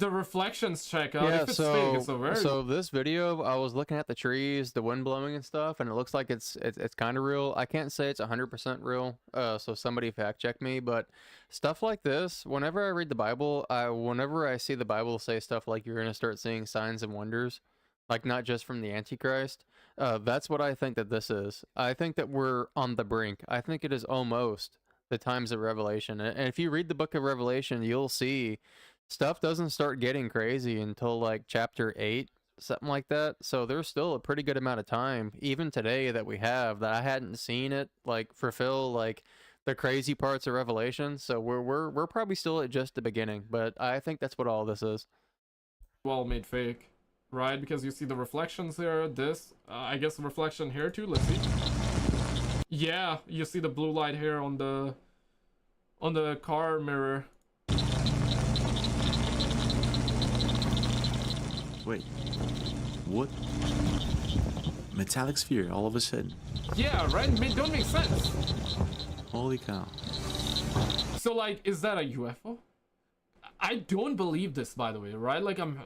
Speaker 7: the reflections check out.
Speaker 1: Yeah,
Speaker 7: If it's fake, it's a very...
Speaker 1: so this video, I was looking at the trees, the wind blowing and stuff, and it looks like it's kind of real. I can't say it's 100% real, so somebody fact check me, but stuff like this, whenever I read the Bible, whenever I see the Bible say stuff like you're gonna start seeing signs and wonders, like not just from the Antichrist, that's what I think that this is. I think that we're on the brink. I think it is almost the times of Revelation, and if you read the book of Revelation, you'll see stuff doesn't start getting crazy until like chapter 8, something like that. So there's still a pretty good amount of time, even today, that we have that I hadn't seen it like fulfill like the crazy parts of Revelation. So we're probably still at just the beginning, but I think that's what all this is.
Speaker 7: Well made fake, right? Because you see the reflections here. This, I guess, the reflection here too. Let's see. Yeah, you see the blue light here on the car mirror.
Speaker 4: Wait, what? Metallic sphere all of a sudden.
Speaker 7: Yeah, right? Don't make sense.
Speaker 4: Holy cow.
Speaker 7: So like, is that a UFO? I don't believe this, by the way, right? Like I'm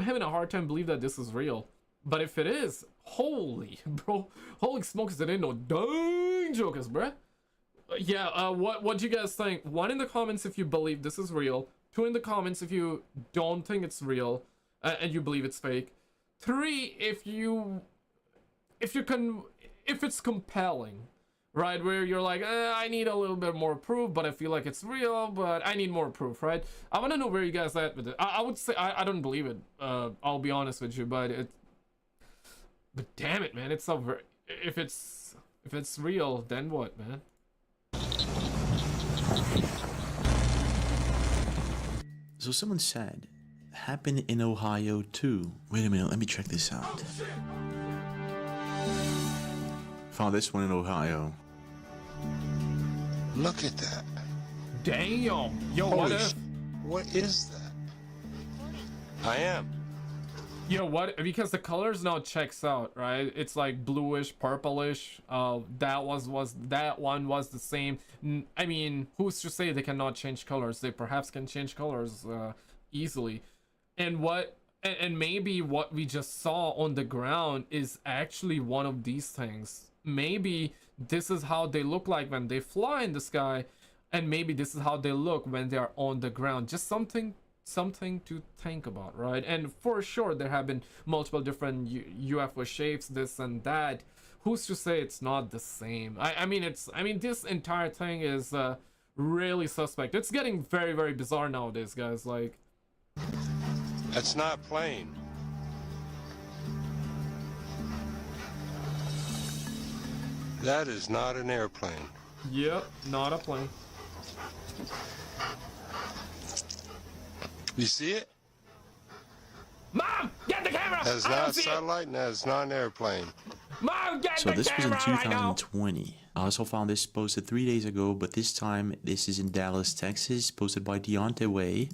Speaker 7: having a hard time believe that this is real. But if it is, holy bro, holy smokes, it ain't no dang jokers, bruh. Yeah, what do you guys think? 1 in the comments if you believe this is real. 2 in the comments if you don't think it's real. And you believe it's fake. 3, if it's compelling, right? Where you're like, I need a little bit more proof, but I feel like it's real, but I need more proof, right? I want to know where you guys at with it. I would say I don't believe it. I'll be honest with you, but damn it, man, it's so very. If it's real, then what, man?
Speaker 4: So someone said, happened in Ohio too. Wait a minute, let me check this out. Found this one in Ohio.
Speaker 5: Look at that.
Speaker 7: Damn. Yo,
Speaker 5: Holy what is that? I am.
Speaker 7: Yo, what? Because the colors now checks out, right? It's like bluish, purplish. That one was the same. I mean, who's to say they cannot change colors? They perhaps can change colors easily. And maybe what we just saw on the ground is actually one of these things. Maybe this is how they look like when they fly in the sky, and maybe this is how they look when they are on the ground. Just something to think about, right? And for sure there have been multiple different UFO shapes, this and that. Who's to say it's not the same? I mean this entire thing is really suspect. It's getting very, very bizarre nowadays, guys. Like,
Speaker 5: that's not a plane. That is not an airplane.
Speaker 7: Yep, not a plane.
Speaker 5: You see it?
Speaker 7: Mom, get the camera!
Speaker 5: That is not a satellite, and that is not an airplane.
Speaker 7: Mom, get
Speaker 4: So
Speaker 7: the
Speaker 4: this was in
Speaker 7: camera right now!
Speaker 4: 2020. I also found this posted 3 days ago, but this time this is in Dallas, Texas, posted by Deontay Way.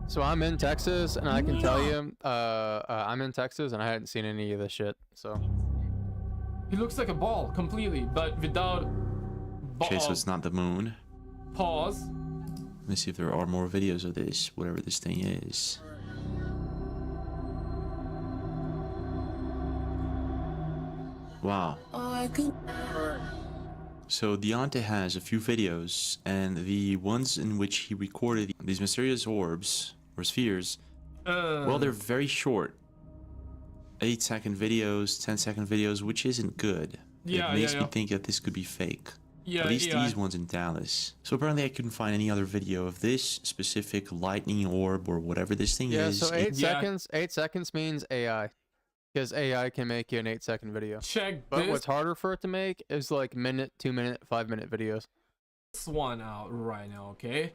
Speaker 1: So I'm in Texas, and I can tell you, I'm in Texas, and I hadn't seen any of this shit. So
Speaker 7: he looks like a ball completely, but without.
Speaker 4: Okay, so it's not the moon.
Speaker 7: Pause.
Speaker 4: Let me see if there are more videos of this, whatever this thing is. Wow. So Deontay has a few videos, and the ones in which he recorded these mysterious orbs or spheres, well, they're very short. 8-second videos, 10-second videos, which isn't good.
Speaker 7: Yeah,
Speaker 4: it makes me think that this could be fake.
Speaker 7: Yeah,
Speaker 4: at least these ones in Dallas. So apparently I couldn't find any other video of this specific lightning orb or whatever this thing is.
Speaker 1: Yeah, so 8 seconds. 8 seconds means AI, because AI can make you an 8-second video. But what's harder for it to make is like minute, 2 minute, 5 minute videos.
Speaker 7: This one out right now, okay?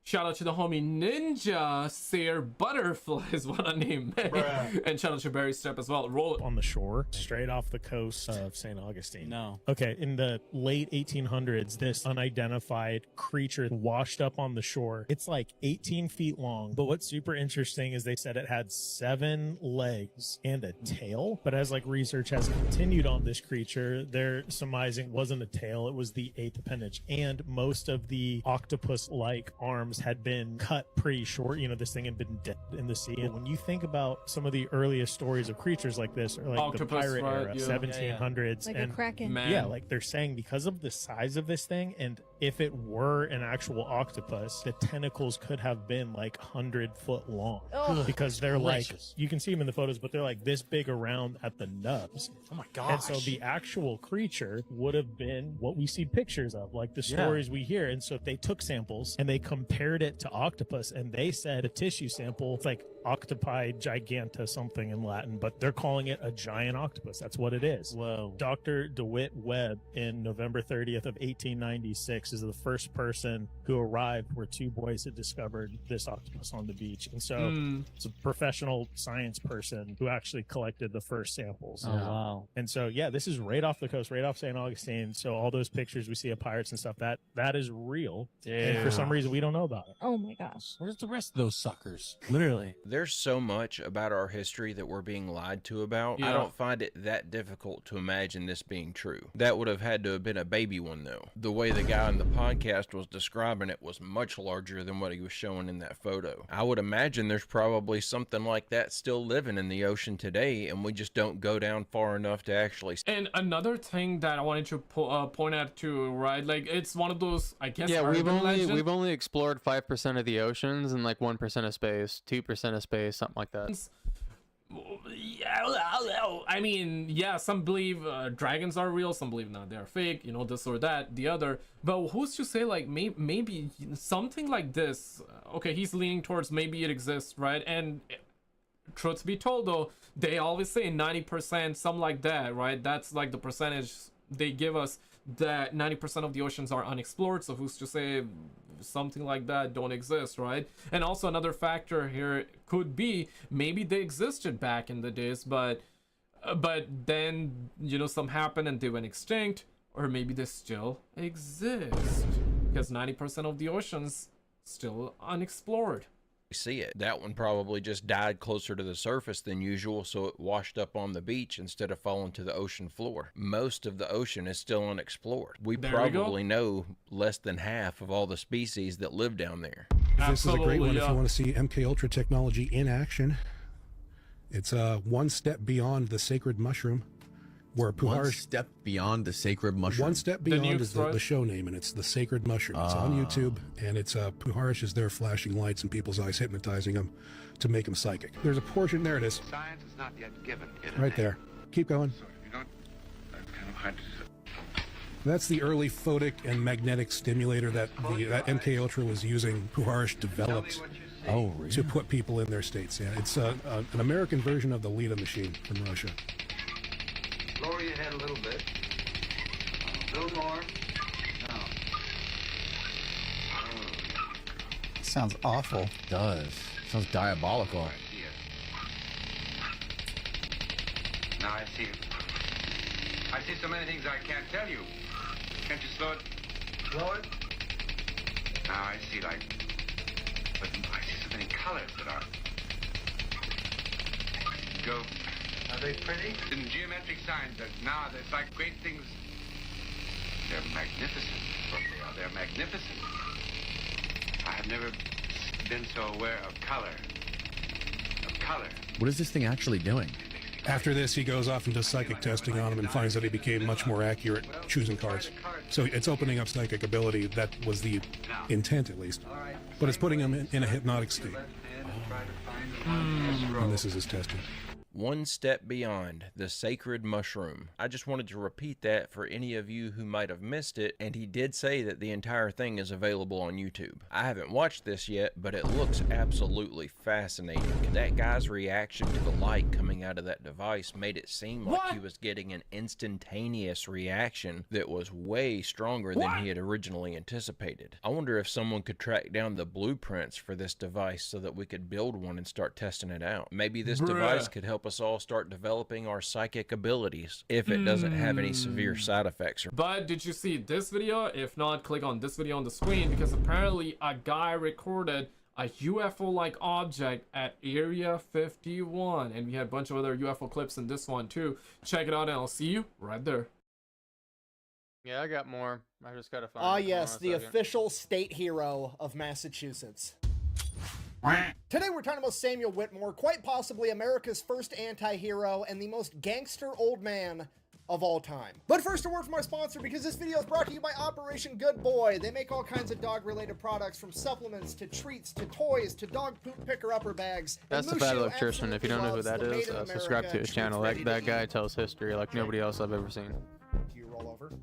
Speaker 7: Shout out to the homie Ninja Seer Butterflies, what a name, man. And shout out to Barry Step as well. Roll it.
Speaker 10: On the shore, straight off the coast of St. Augustine.
Speaker 11: No.
Speaker 10: Okay, in the late 1800s, this unidentified creature washed up on the shore. It's like 18 feet long, but what's super interesting is they said it had 7 legs and a tail. But as like research has continued on this creature, they're surmising it wasn't a tail, it was the 8th appendage. And most of the octopus-like arms had been cut pretty short. You know, this thing had been dead in the sea. And when you think about some of the earliest stories of creatures like this, or like
Speaker 7: Octopus,
Speaker 10: the pirate
Speaker 7: right,
Speaker 10: era,
Speaker 7: yeah.
Speaker 10: 1700s,
Speaker 12: Like a
Speaker 10: and
Speaker 12: kraken.
Speaker 7: Man.
Speaker 10: yeah, like they're saying because of the size of this thing, and if it were an actual octopus, the tentacles could have been like 100-foot long.
Speaker 12: Ugh.
Speaker 10: Because they're
Speaker 11: Delicious.
Speaker 10: like, you can see them in the photos, but they're like this big around at the nubs.
Speaker 11: Oh my
Speaker 10: And
Speaker 11: gosh.
Speaker 10: so the actual creature would have been what we see pictures of, like the stories we hear. And so they took samples and they compared it to octopus, and they said a tissue sample, it's like octopi giganta something in Latin, but they're calling it a giant octopus. That's what it is.
Speaker 11: Whoa.
Speaker 10: Dr. DeWitt Webb in November 30th of 1896 is the first person who arrived where 2 boys had discovered this octopus on the beach. And so it's a professional science person who actually collected the first samples.
Speaker 11: Oh, wow.
Speaker 10: And so, yeah, this is right off the coast, right off St. Augustine. So all those pictures we see of pirates and stuff, that is real. And for some reason, we don't know about it.
Speaker 12: Oh my gosh.
Speaker 11: Where's the rest of those suckers? Literally.
Speaker 14: There's so much about our history that we're being lied to about. I
Speaker 7: Yeah.
Speaker 14: don't find it that difficult to imagine this being true. That would have had to have been a baby one, though. The way the guy in the podcast was describing it was much larger than what he was showing in that photo. I would imagine there's probably something like that still living in the ocean today, and we just don't go down far enough to actually.
Speaker 7: And another thing that I wanted to point out too, right? Like it's one of those, I guess.
Speaker 1: Yeah, we've
Speaker 7: urban legend.
Speaker 1: only explored 5% of the oceans and like 1% of space, 2% of space, something like that.
Speaker 7: Yeah, I mean, yeah, some believe dragons are real, some believe not, they are fake, you know, this or that, the other. But who's to say, like, maybe something like this, okay, he's leaning towards maybe it exists, right? And truth be told, though, they always say 90%, something like that, right? That's like the percentage they give us, that 90% of the oceans are unexplored. So who's to say something like that don't exist, right? And also another factor here could be maybe they existed back in the days, but then, you know, some happened and they went extinct, or maybe they still exist because 90% of the oceans still unexplored.
Speaker 14: See it. That one probably just died closer to the surface than usual, so it washed up on the beach instead of falling to the ocean floor. Most of the ocean is still unexplored. We probably know less than half of all the species that live down there.
Speaker 25: This is a great one if you want to see MK Ultra technology in action. It's one step beyond the sacred mushroom. Where Puharsh,
Speaker 26: one step beyond the sacred mushroom.
Speaker 25: One step beyond is the show name, and it's the sacred mushroom. It's on YouTube, and it's Puharsh is there flashing lights in people's eyes, hypnotizing them to make them psychic. There's a portion, there it is.
Speaker 27: Science is not yet given it
Speaker 25: Right there. Keep going.
Speaker 27: You don't, that's kind of hard to.
Speaker 25: That's the early photic and magnetic stimulator that that MK Ultra was using. Puharsh developed to put people in their states. Yeah, it's an American version of the Lita machine from Russia.
Speaker 27: Lower your head a little bit. A little more. Now.
Speaker 28: Sounds awful.
Speaker 26: It does. Sounds diabolical.
Speaker 27: Now I see. I see so many things I can't tell you. Can't you slow it? Slow it? Now I see but I see so many colors that are. Go. Are they pretty? In geometric signs, now there's like great things. They're magnificent. What they are. They're magnificent. I have never been so aware of color. Of color.
Speaker 26: What is this thing actually doing?
Speaker 25: After this, he goes off and does psychic testing on him and finds that he became much more accurate choosing cards. So it's opening up psychic ability. That was the intent, at least. But it's putting him in a hypnotic state. And this is his testing.
Speaker 14: One step beyond the sacred mushroom. I just wanted to repeat that for any of you who might have missed it, and he did say that the entire thing is available on YouTube. I haven't watched this yet, but it looks absolutely fascinating. That guy's reaction to the light coming out of that device made it seem like he was getting an instantaneous reaction that was way stronger than he had originally anticipated. I wonder if someone could track down the blueprints for this device so that we could build one and start testing it out. Maybe this device could help us all start developing our psychic abilities if it doesn't have any severe side effects.
Speaker 7: But did you see this video? If not, click on this video on the screen, because apparently a guy recorded a UFO-like object at Area 51, and we had a bunch of other UFO clips in this one too. Check it out, and I'll see you right there.
Speaker 1: Yeah, I got more. I just gotta find.
Speaker 2: Ah, yes, the official state hero of Massachusetts. Today we're talking about Samuel Whitmore, quite possibly America's first anti-hero and the most gangster old man of all time. But first, a word from our sponsor, because this video is brought to you by Operation Good Boy. They make all kinds of dog-related products, from supplements to treats to toys to dog poop picker-upper bags.
Speaker 1: That's the Fat Electrician. If you don't know who that is, subscribe to his channel. That guy tells history like nobody else I've ever seen.
Speaker 2: Do you roll over?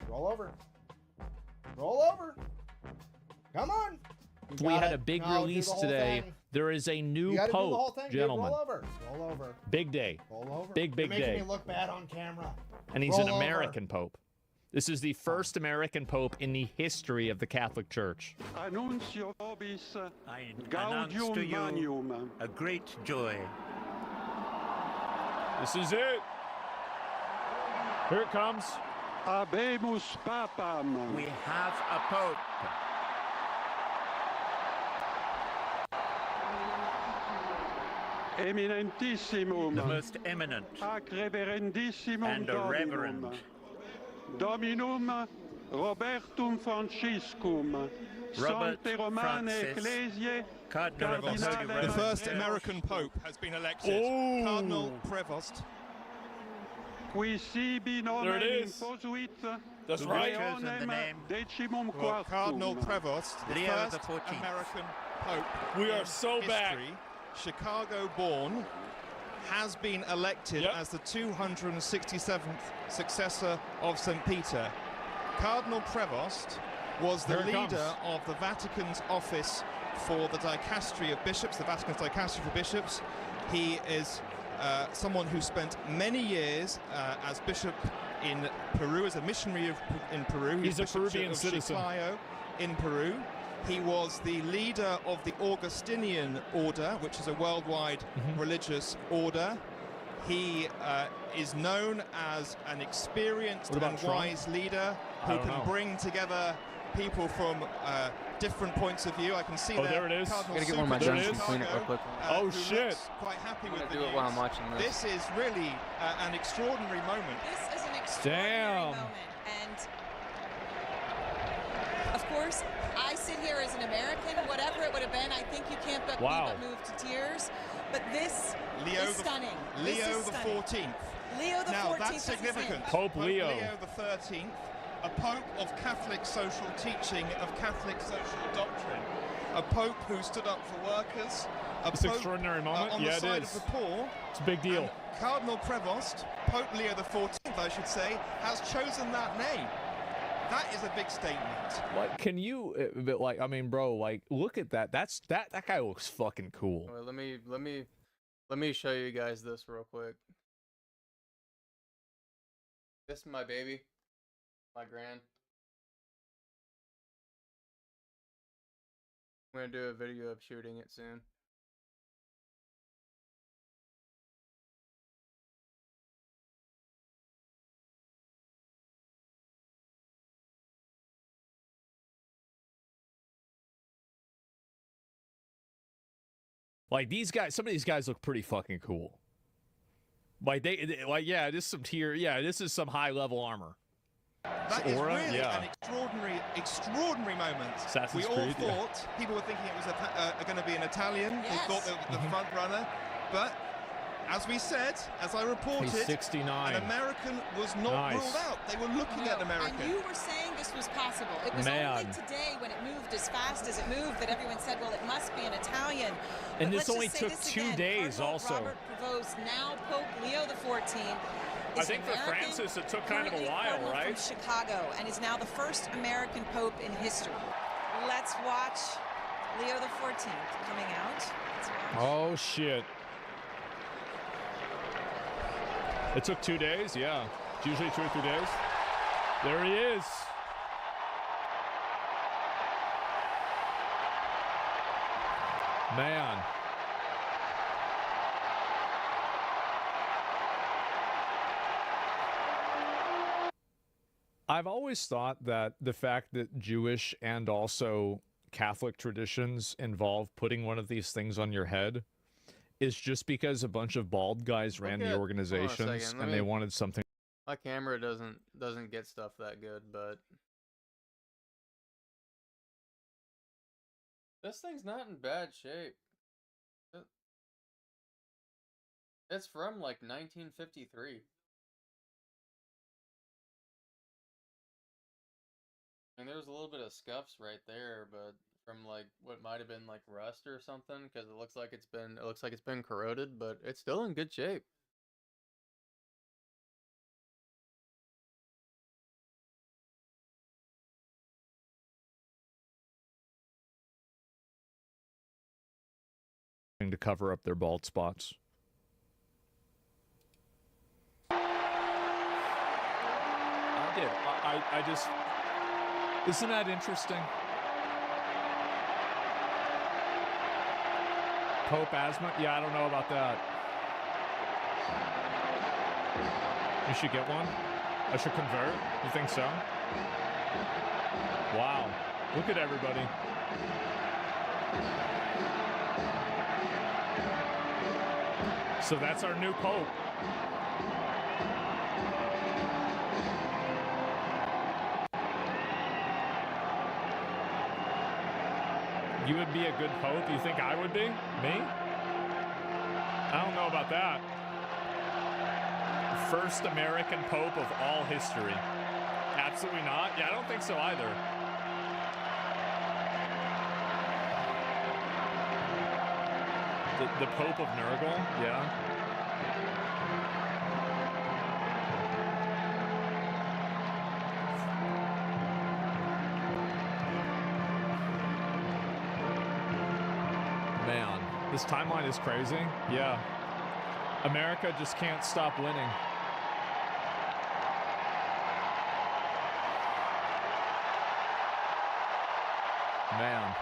Speaker 2: Roll over. Roll over. Come on.
Speaker 3: We had a big release today. There is a new Pope, gentlemen.
Speaker 2: Roll over. Roll over.
Speaker 3: Big day.
Speaker 2: Roll over.
Speaker 3: Big
Speaker 2: You're
Speaker 3: day.
Speaker 2: making me look bad on camera.
Speaker 3: And he's an American Pope. This is the first American Pope in the history of the Catholic Church.
Speaker 12: I announce to you a great joy.
Speaker 3: This is it. Here it comes.
Speaker 12: Habemus Papam. We have a Pope. Eminentissimum. The most eminent. Ac reverendissimum and a reverend. Dominum Robertum Franciscum.
Speaker 16: Robert Francis, Cardinal of the first American Pope has been elected. Cardinal Prevost.
Speaker 12: There it is.
Speaker 16: That's right. The name. Well, Cardinal Prevost, the first American Pope. We are so back. Chicago-born, has been elected as the 267th successor of St. Peter. Cardinal Prevost was the leader of the Vatican's office for the dicastery of bishops, the Vatican's dicastery for bishops. He is someone who spent many years as bishop in Peru, as a missionary in Peru.
Speaker 3: He's a Peruvian citizen.
Speaker 16: Chiclayo in Peru. He was the leader of the Augustinian order, which is a worldwide religious order. He is known as an experienced and wise leader who can bring together people from different points of view. I can see
Speaker 1: there it is. I'm gonna get one of my guns and clean it real quick.
Speaker 16: Oh shit! Quite happy with the
Speaker 1: do it while I'm watching
Speaker 16: this. This is really an extraordinary moment.
Speaker 17: This is an extraordinary moment, and of course, I sit here as an American. Whatever it would have been, I think you can't but be but moved to tears. But this is stunning.
Speaker 16: Leo the 14th.
Speaker 17: Leo the 14th.
Speaker 16: Now that's significant.
Speaker 3: Pope Leo.
Speaker 16: Leo the 13th. A pope of Catholic social teaching, of Catholic social doctrine. A pope who stood up for workers.
Speaker 3: It's an extraordinary moment.
Speaker 16: On the side of the poor.
Speaker 3: It's a big deal.
Speaker 16: And Cardinal Prevost, Pope Leo the 14th, I should say, has chosen that name. That is a big statement.
Speaker 3: Like, can you, like, I mean, bro, like, look at that. That guy looks fucking cool.
Speaker 1: Wait, let me show you guys this real quick. This is my baby, my grand. I'm gonna do a video of shooting it soon.
Speaker 3: Like, these guys, some of these guys look pretty fucking cool. Like, like, yeah, this is some tier, yeah, this is some high-level armor.
Speaker 16: That is really an extraordinary moment.
Speaker 3: Assassin's
Speaker 16: we all
Speaker 3: Creed,
Speaker 16: thought, people were thinking it was going to be an Italian. They thought they were the front runner. But as we said, as I reported,
Speaker 3: He's 69.
Speaker 16: an American was not ruled out. They were looking at American.
Speaker 17: And you were saying this was possible. It was only today when it moved as fast as it moved that everyone said, well, it must be an Italian.
Speaker 3: And
Speaker 17: But
Speaker 3: this
Speaker 17: let's
Speaker 3: only
Speaker 17: just say
Speaker 3: took
Speaker 17: this
Speaker 3: 2
Speaker 17: again.
Speaker 3: days
Speaker 17: Cardinal
Speaker 3: also.
Speaker 17: Robert Prevost, now Pope Leo XIV.
Speaker 3: I think for Francis it took kind of a while, right?
Speaker 17: From Chicago, and is now the first American Pope in history. Let's watch Leo XIV coming out. Let's watch.
Speaker 3: Oh, shit. It took 2 days? Yeah. It's usually 2 or 3 days. There he is. Man. I've always thought that the fact that Jewish and also Catholic traditions involve putting one of these things on your head is just because a bunch of bald guys ran the organizations and they wanted something.
Speaker 1: My camera doesn't get stuff that good, but this thing's not in bad shape. It's from like 1953. And there's a little bit of scuffs right there, but from like what might have been like rust or something, because it looks like it's been corroded, but it's still in good shape.
Speaker 3: To cover up their bald spots. I did. I just. Isn't that interesting? Pope asthma? Yeah, I don't know about that. You should get one? I should convert? You think so? Wow. Look at everybody. So that's our new Pope. You would be a good Pope? You think I would be? Me? I don't know about that. First American Pope of all history. Absolutely not. Yeah, I don't think so either. The Pope of Nurgle? Yeah. Man, this timeline is crazy. Yeah. America just can't stop winning. Man.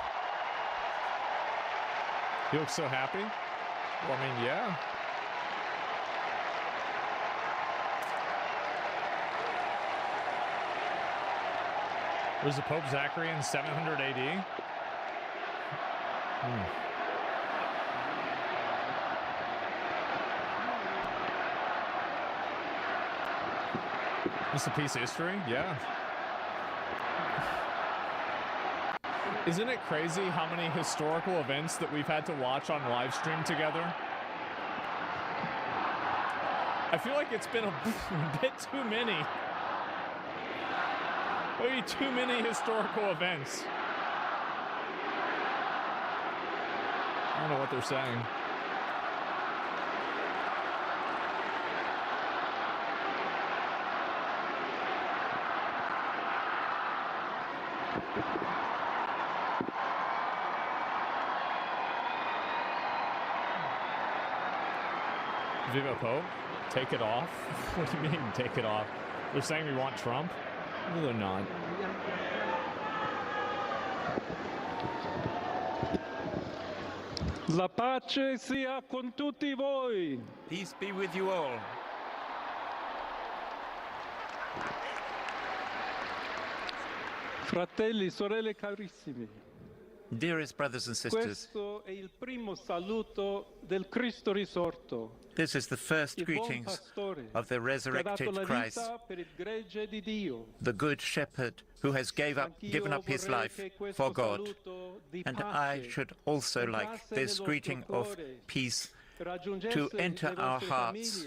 Speaker 3: You look so happy? Well, I mean, yeah. Was the Pope Zachary in 700 AD? Just a piece of history? Yeah. Isn't it crazy how many historical events that we've had to watch on live stream together? I feel like it's been a bit too many. Maybe too many historical events. I don't know what they're saying. Viva Pope, take it off? What do you mean, take it off? They're saying we want Trump? No, they're not.
Speaker 12: La pace sia con tutti voi.
Speaker 6: Peace be with you all.
Speaker 12: Fratelli, sorelle carissimi.
Speaker 6: Dearest brothers and sisters,
Speaker 12: Questo è il primo saluto del Cristo risorto.
Speaker 6: this is the first greetings of the resurrected Christ, the Good Shepherd who has given up his life for God. And I should also like this greeting of peace to enter our hearts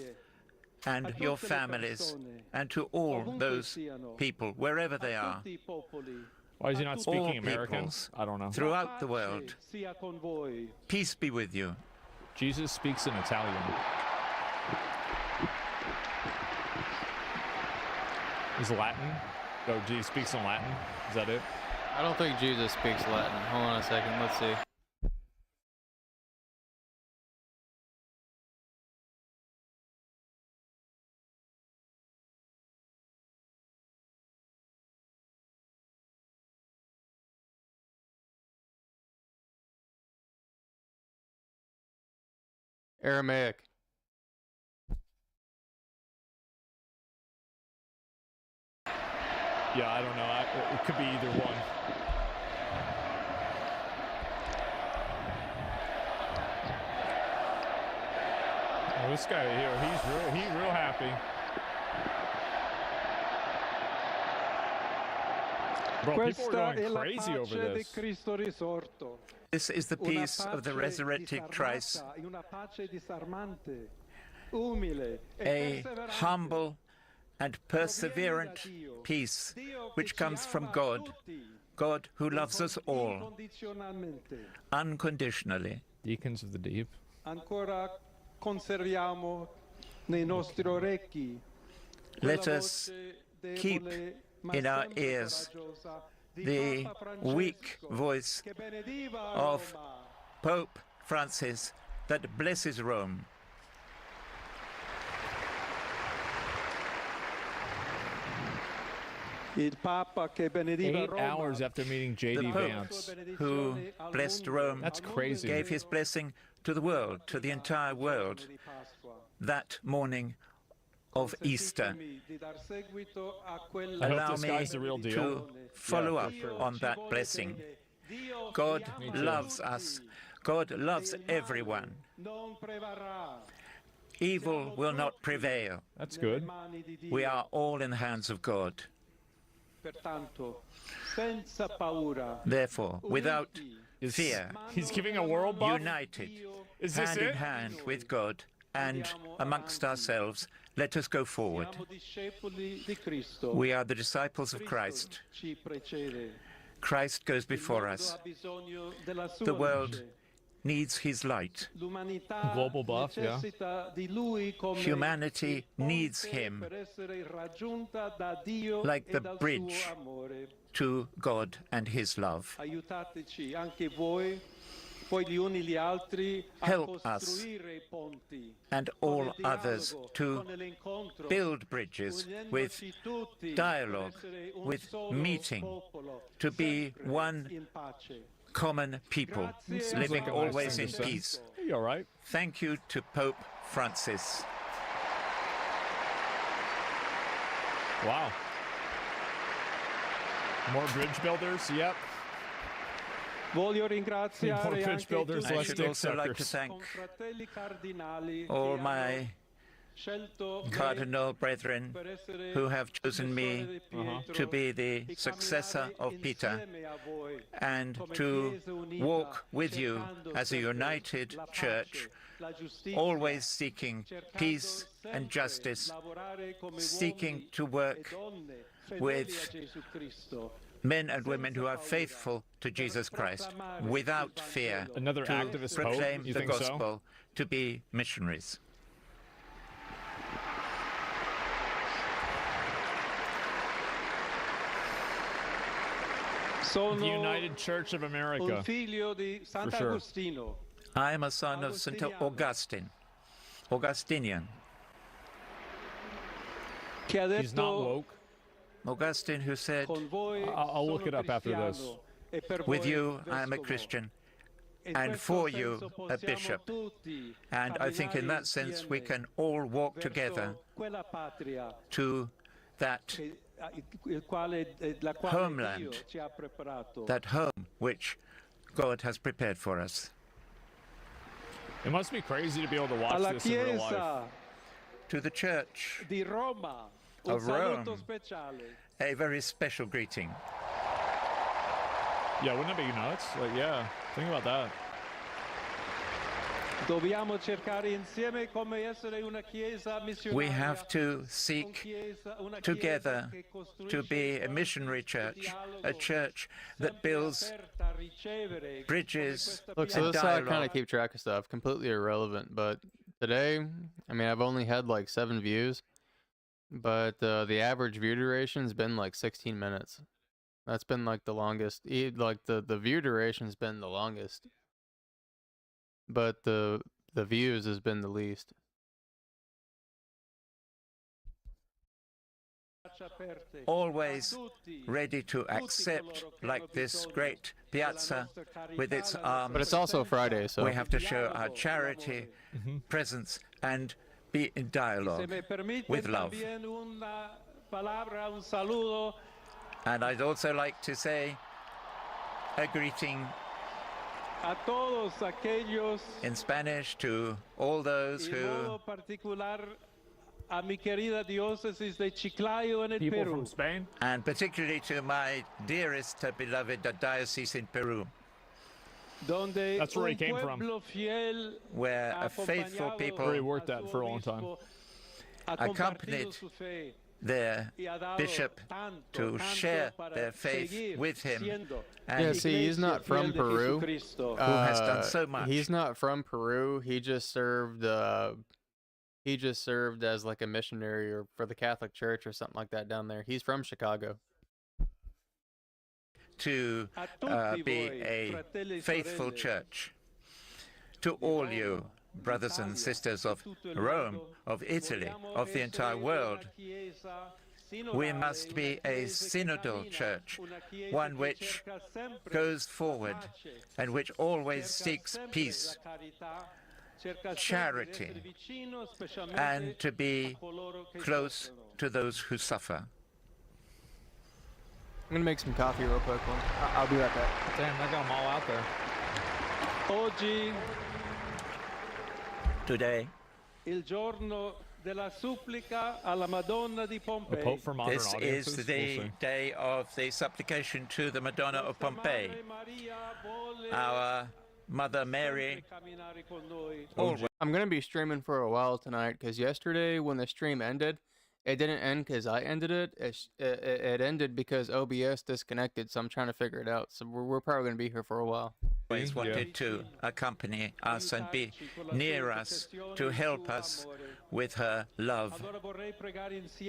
Speaker 6: and your families, and to all those people, wherever they are.
Speaker 3: Why is he not speaking American?
Speaker 6: Peoples
Speaker 3: I don't know.
Speaker 6: throughout the world. Peace be with you.
Speaker 3: Jesus speaks in Italian. Is Latin? Oh, Jesus speaks in Latin? Is that it?
Speaker 1: I don't think Jesus speaks Latin. Hold on a second. Let's see. Aramaic.
Speaker 3: Yeah, I don't know. It could be either one. Oh, this guy here, he's real happy. Bro, people are going crazy over this.
Speaker 6: This is the peace of the resurrected Christ. A humble and perseverant peace which comes from God, God who loves us all unconditionally.
Speaker 3: Deacons of the deep.
Speaker 6: Let us keep in our ears the weak voice of Pope Francis that blesses Rome.
Speaker 3: 8 hours after meeting J.D. Vance,
Speaker 6: who blessed Rome,
Speaker 3: that's crazy,
Speaker 6: gave his blessing to the world, to the entire world, that morning of Easter. Allow me to follow up on that blessing. God loves us. God loves everyone. Evil will not prevail.
Speaker 3: That's good.
Speaker 6: We are all in the hands of God. Therefore, without fear,
Speaker 3: he's giving a world buff?
Speaker 6: united,
Speaker 3: Is this
Speaker 6: hand in hand with God and amongst ourselves, let us go forward. We are the disciples of Christ. Christ goes before us. The world needs his light.
Speaker 3: Global buff, yeah.
Speaker 6: Humanity needs him like the bridge to God and his love. Help us and all others to build bridges with dialogue, with meeting, to be one common people, living always in peace.
Speaker 3: You all right?
Speaker 6: Thank you to Pope Francis.
Speaker 3: Wow. More bridge builders? Yep. More bridge builders,
Speaker 6: I
Speaker 3: less
Speaker 6: should
Speaker 3: dick
Speaker 6: also like to
Speaker 3: suckers.
Speaker 6: thank all my cardinal brethren who have chosen me to be the successor of Peter and to walk with you as a united church, always seeking peace and justice, seeking to work with men and women who are faithful to Jesus Christ, without fear,
Speaker 3: Another
Speaker 6: to
Speaker 3: activist pope?
Speaker 6: proclaim
Speaker 3: You
Speaker 6: the
Speaker 3: think so?
Speaker 6: gospel, to be missionaries.
Speaker 3: The United Church of America. For sure.
Speaker 6: I am a son of St. Augustine, Augustinian.
Speaker 3: He's not woke.
Speaker 6: Augustine, who said,
Speaker 3: I'll look it up after this.
Speaker 6: with you I am a Christian, and for you a bishop. And I think in that sense we can all walk together to that homeland, that home which God has prepared for us.
Speaker 3: It must be crazy to be able to watch this in real life.
Speaker 6: To the Church of Rome, a very special greeting.
Speaker 3: Yeah, wouldn't it be nuts? Like, yeah, think about that.
Speaker 6: We have to seek together to be a missionary church, a church that builds bridges
Speaker 1: Look, so
Speaker 6: and
Speaker 1: this is how I kind
Speaker 6: dialogue.
Speaker 1: of keep track of stuff. Completely irrelevant, but today, I mean, I've only had like 7 views, but the average view duration's been like 16 minutes. That's been like the longest. Like the view duration's been the longest, but the views has been the least.
Speaker 6: Always ready to accept, like this great piazza with its arms.
Speaker 1: But it's also Friday, so
Speaker 6: we have to show our charity, presence, and be in dialogue with love. And I'd also like to say a greeting in Spanish to all those who
Speaker 3: People from Spain,
Speaker 6: and particularly to my dearest beloved diocese in Peru.
Speaker 3: That's where he came from.
Speaker 6: Where a faithful people
Speaker 3: where he worked at for a long time.
Speaker 6: Accompanied their bishop to share their faith with him. And
Speaker 1: yeah, see, he's not from Peru.
Speaker 6: Who has done so much.
Speaker 1: He's not from Peru. He just served. He just served as like a missionary or for the Catholic Church or something like that down there. He's from Chicago.
Speaker 6: To be a faithful church. To all you brothers and sisters of Rome, of Italy, of the entire world, we must be a synodal church, one which goes forward and which always seeks peace, charity, and to be close to those who suffer.
Speaker 1: I'm gonna make some coffee real quick. I'll be right back.
Speaker 3: Damn, I got them all out there.
Speaker 6: Today,
Speaker 3: The Pope for modern
Speaker 6: this
Speaker 3: audiences,
Speaker 6: is the day of the supplication to the Madonna of Pompeii. Our Mother Mary.
Speaker 1: I'm gonna be streaming for a while tonight because yesterday when the stream ended, it didn't end because I ended it. It ended because OBS disconnected, so I'm trying to figure it out. So we're probably gonna be here for a while.
Speaker 6: Always wanted to accompany us and be near us, to help us with her love.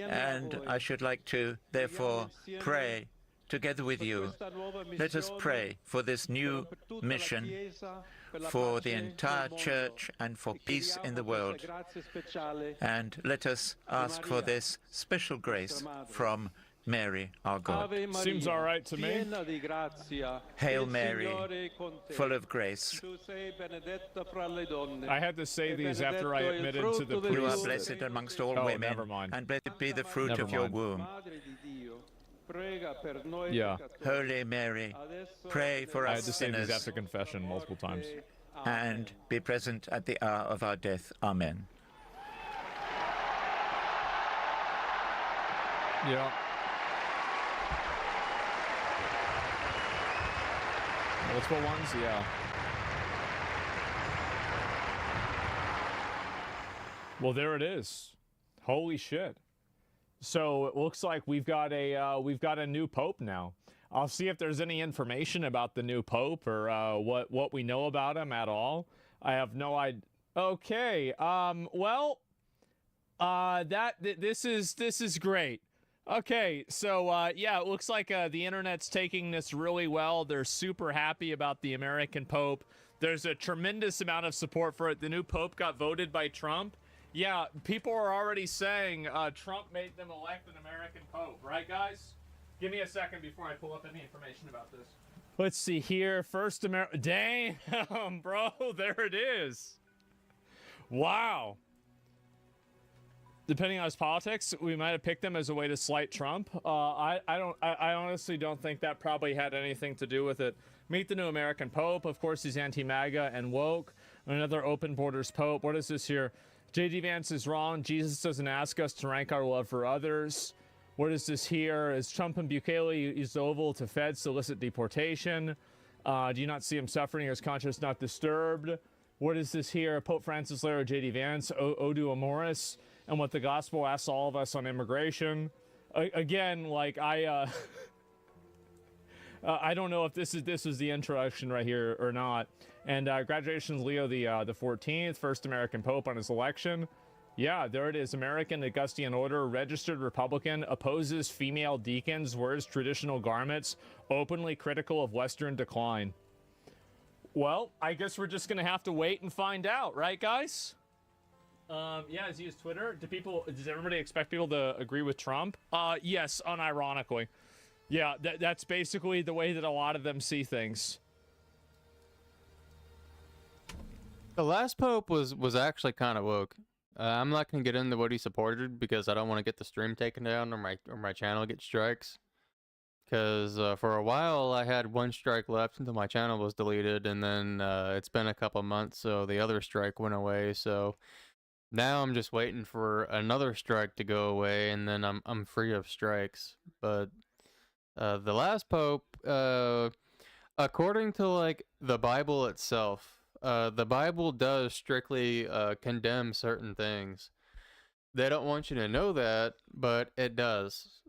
Speaker 6: And I should like to therefore pray together with you. Let us pray for this new mission, for the entire church and for peace in the world. And let us ask for this special grace from Mary, our God.
Speaker 3: Seems all right to me.
Speaker 6: Hail Mary, full of grace.
Speaker 3: I had to say these after I admitted to the priest.
Speaker 6: You are blessed amongst all women,
Speaker 3: never mind.
Speaker 6: and blessed be the fruit of your womb.
Speaker 3: Yeah.
Speaker 6: Holy Mary, pray for
Speaker 3: I
Speaker 6: us
Speaker 3: had to say
Speaker 6: sinners,
Speaker 3: these after confession multiple times.
Speaker 6: and be present at the hour of our death. Amen.
Speaker 3: Yeah. Multiple ones? Yeah. Well, there it is. Holy shit. So it looks like we've got a new pope now. I'll see if there's any information about the new pope or what we know about him at all. I have no idea. Okay. This is great. Okay, so yeah, it looks like the internet's taking this really well. They're super happy about the American Pope. There's a tremendous amount of support for it. The new Pope got voted by Trump. Yeah, people are already saying Trump made them elect an American Pope, right, guys? Give me a second before I pull up any information about this. Let's see here. First Damn, bro, there it is. Wow. Depending on his politics, we might have picked them as a way to slight Trump. I honestly don't think that probably had anything to do with it. Meet the new American Pope. Of course, he's anti-MAGA and woke. Another open borders Pope. What is this here? J.D. Vance is wrong. Jesus doesn't ask us to rank our love for others. What is this here? Is Trump and Bukele used the Oval to feds to elicit deportation? Do you not see him suffering or his conscience not disturbed? What is this here? Pope Francis, Laro, J.D. Vance, Odu Amoris, and what the gospel asks all of us on immigration. Again, like I don't know if this is the introduction right here or not. And congratulations, Leo the 14th, first American Pope on his election. Yeah, there it is. American Augustine Order, registered Republican, opposes female deacons, wears traditional garments, openly critical of Western decline. Well, I guess we're just gonna have to wait and find out, right, guys? Yeah, as he used Twitter. Does everybody expect people to agree with Trump? Yes, unironically. Yeah, that's basically the way that a lot of them see things.
Speaker 1: The last pope was actually kind of woke. I'm not gonna get into what he supported because I don't want to get the stream taken down or my channel get strikes. Because for a while I had one strike left until my channel was deleted, and then it's been a couple months, so the other strike went away. So now I'm just waiting for another strike to go away, and then I'm free of strikes. But the last pope, according to like the Bible itself, the Bible does strictly condemn certain things. They don't want you to know that, but it does.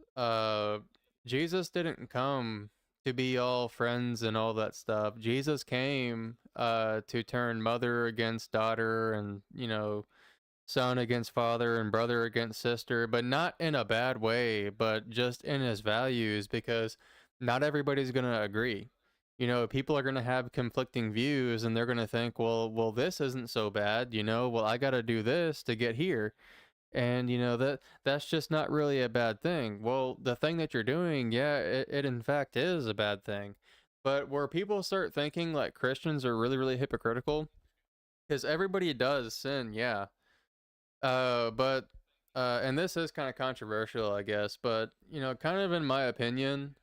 Speaker 1: Jesus didn't come to be all friends and all that stuff. Jesus came to turn mother against daughter, and, you know, son against father and brother against sister, but not in a bad way, but just in his values, because not everybody's going to agree. You know, people are going to have conflicting views, and they're going to think, well, this isn't so bad, you know, well, I got to do this to get here. And, you know, that's just not really a bad thing. Well, the thing that you're doing, yeah, it in fact is a bad thing. But where people start thinking like Christians are really, really hypocritical, because everybody does sin, yeah. And this is kind of controversial, I guess, but, you know, kind of in my opinion,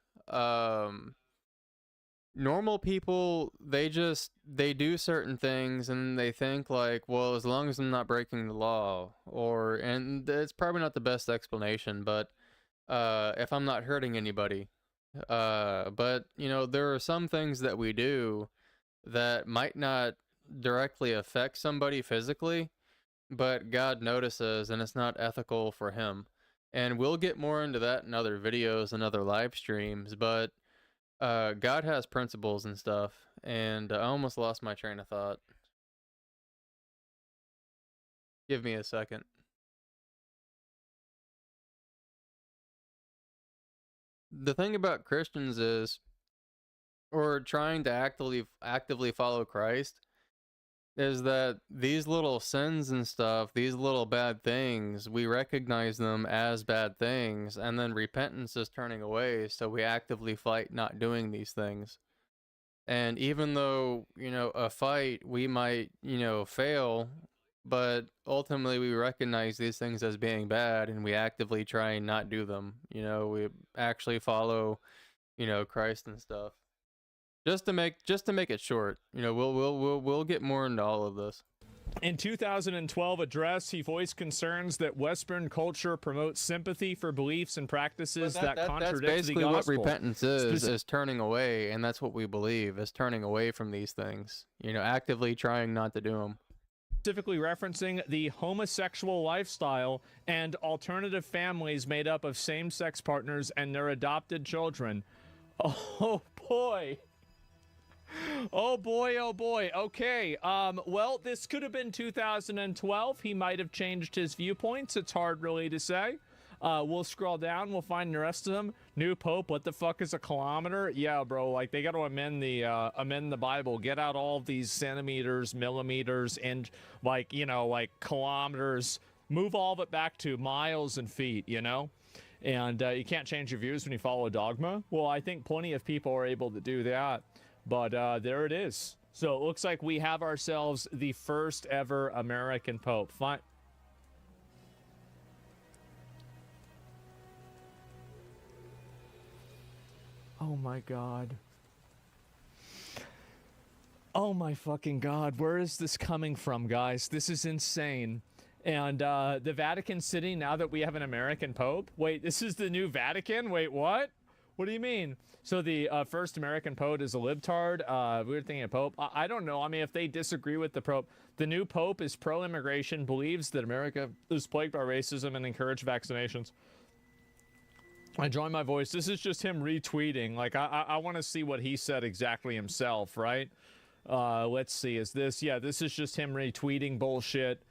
Speaker 1: normal people, they do certain things and they think like, well, as long as I'm not breaking the law, and it's probably not the best explanation, but if I'm not hurting anybody, but you know, there are some things that we do that might not directly affect somebody physically, but God notices, and it's not ethical for him. And we'll get more into that in other videos and other live streams, but God has principles and stuff, and I almost lost my train of thought. Give me a second. The thing about Christians is, or trying to actively follow Christ, is that these little sins and stuff, these little bad things, we recognize them as bad things, and then repentance is turning away, so we actively fight not doing these things. And even though, you know, a fight, we might, you know, fail, but ultimately we recognize these things as being bad, and we actively try and not do them. You know, we actually follow, you know, Christ and stuff. Just to make it short, you know, we'll get more into all of this.
Speaker 3: In 2012 address, he voiced concerns that Western culture promotes sympathy for beliefs and practices that contradict the gospel.
Speaker 1: That's basically what repentance is turning away, and that's what we believe, is turning away from these things. You know, actively trying not to do them.
Speaker 3: Specifically referencing the homosexual lifestyle and alternative families made up of same-sex partners and their adopted children. Oh, boy. Oh boy, oh boy. Okay, well, this could have been 2012. He might have changed his viewpoints. It's hard really to say. We'll scroll down. We'll find the rest of them. New Pope, what the fuck is a kilometer? Yeah, bro, like, they got to amend the Bible. Get out all of these centimeters, millimeters, and, like, you know, like, kilometers. Move all of it back to miles and feet, you know? And you can't change your views when you follow dogma. Well, I think plenty of people are able to do that. But there it is. So it looks like we have ourselves the first ever American Pope. Fine. Oh my God. Oh my fucking God. Where is this coming from, guys? This is insane. And the Vatican City, now that we have an American Pope? Wait, this is the new Vatican? Wait, what? What do you mean? So the first American pope is a libtard? Weird thing, a pope? I don't know. I mean, if they disagree with the pope, the new pope is pro-immigration, believes that America is plagued by racism, and encourage vaccinations. I join my voice. This is just him retweeting. Like, I want to see what he said exactly himself, right? Let's see. Is this? Yeah, this is just him retweeting bullshit.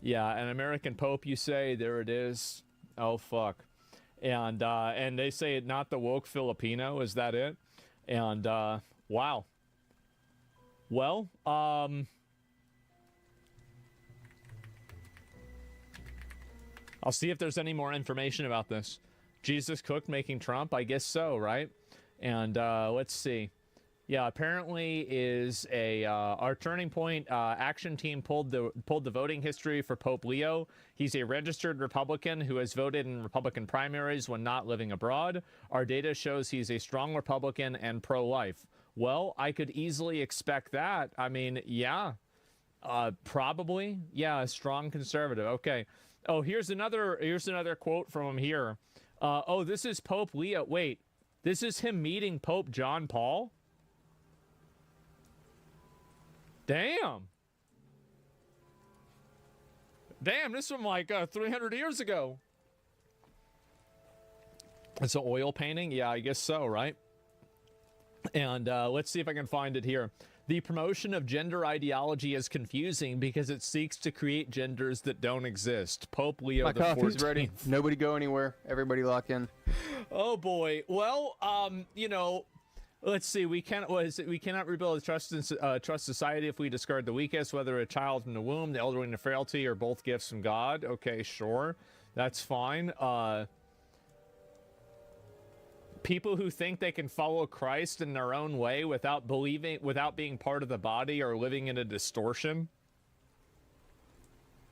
Speaker 3: Yeah, an American pope, you say? There it is. Oh, fuck. And they say it, not the woke Filipino. Is that it? And wow. Well, I'll see if there's any more information about this. Jesus cooked making Trump? I guess so, right? And let's see. Yeah, apparently is our Turning Point action team pulled the voting history for Pope Leo. He's a registered Republican who has voted in Republican primaries when not living abroad. Our data shows he's a strong Republican and pro-life. Well, I could easily expect that. I mean, yeah, probably. Yeah, a strong conservative. Okay. Oh, here's another quote from him here. Oh, this is Pope Leo. Wait, this is him meeting Pope John Paul? Damn. Damn, this from like 300 years ago. It's an oil painting? Yeah, I guess so, right? And let's see if I can find it here. The promotion of gender ideology is confusing because it seeks to create genders that don't exist. Pope Leo
Speaker 1: My
Speaker 3: the
Speaker 1: coffee's
Speaker 3: 14th.
Speaker 1: ready. Nobody go anywhere. Everybody lock in.
Speaker 3: Oh boy. Well, you know, let's see. We cannot rebuild trust society if we discard the weakest, whether a child from the womb, the elderly, and the frailty, or both gifts from God. Okay, sure, that's fine. People who think they can follow Christ in their own way without being part of the body, are living in a distortion.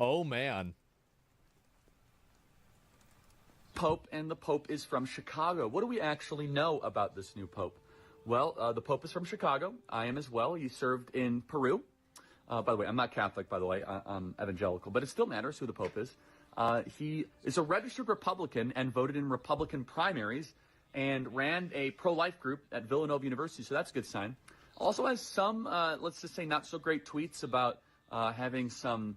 Speaker 3: Oh man.
Speaker 8: Pope, and the Pope is from Chicago. What do we actually know about this new Pope? Well, the Pope is from Chicago. I am as well. He served in Peru. By the way, I'm not Catholic, by the way. I'm evangelical, but it still matters who the Pope is. He is a registered Republican and voted in Republican primaries and ran a pro-life group at Villanova University, so that's a good sign. Also has some, let's just say, not so great tweets about having some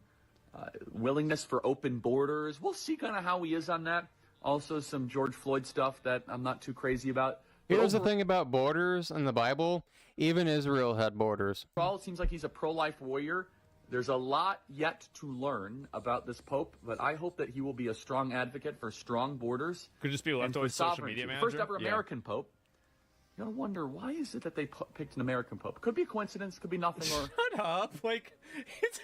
Speaker 8: willingness for open borders. We'll see kind of how he is on that. Also some George Floyd stuff that I'm not too crazy about.
Speaker 1: Here's the thing about borders in the Bible. Even Israel had borders.
Speaker 8: Overall, it seems like he's a pro-life warrior. There's a lot yet to learn about this Pope, but I hope that he will be a strong advocate for strong borders.
Speaker 3: Could just be a leftoid social media manager.
Speaker 8: First ever American Pope. You gotta wonder, why is it that they picked an American Pope? Could be a coincidence, could be nothing. Or
Speaker 3: Shut up. Like, it's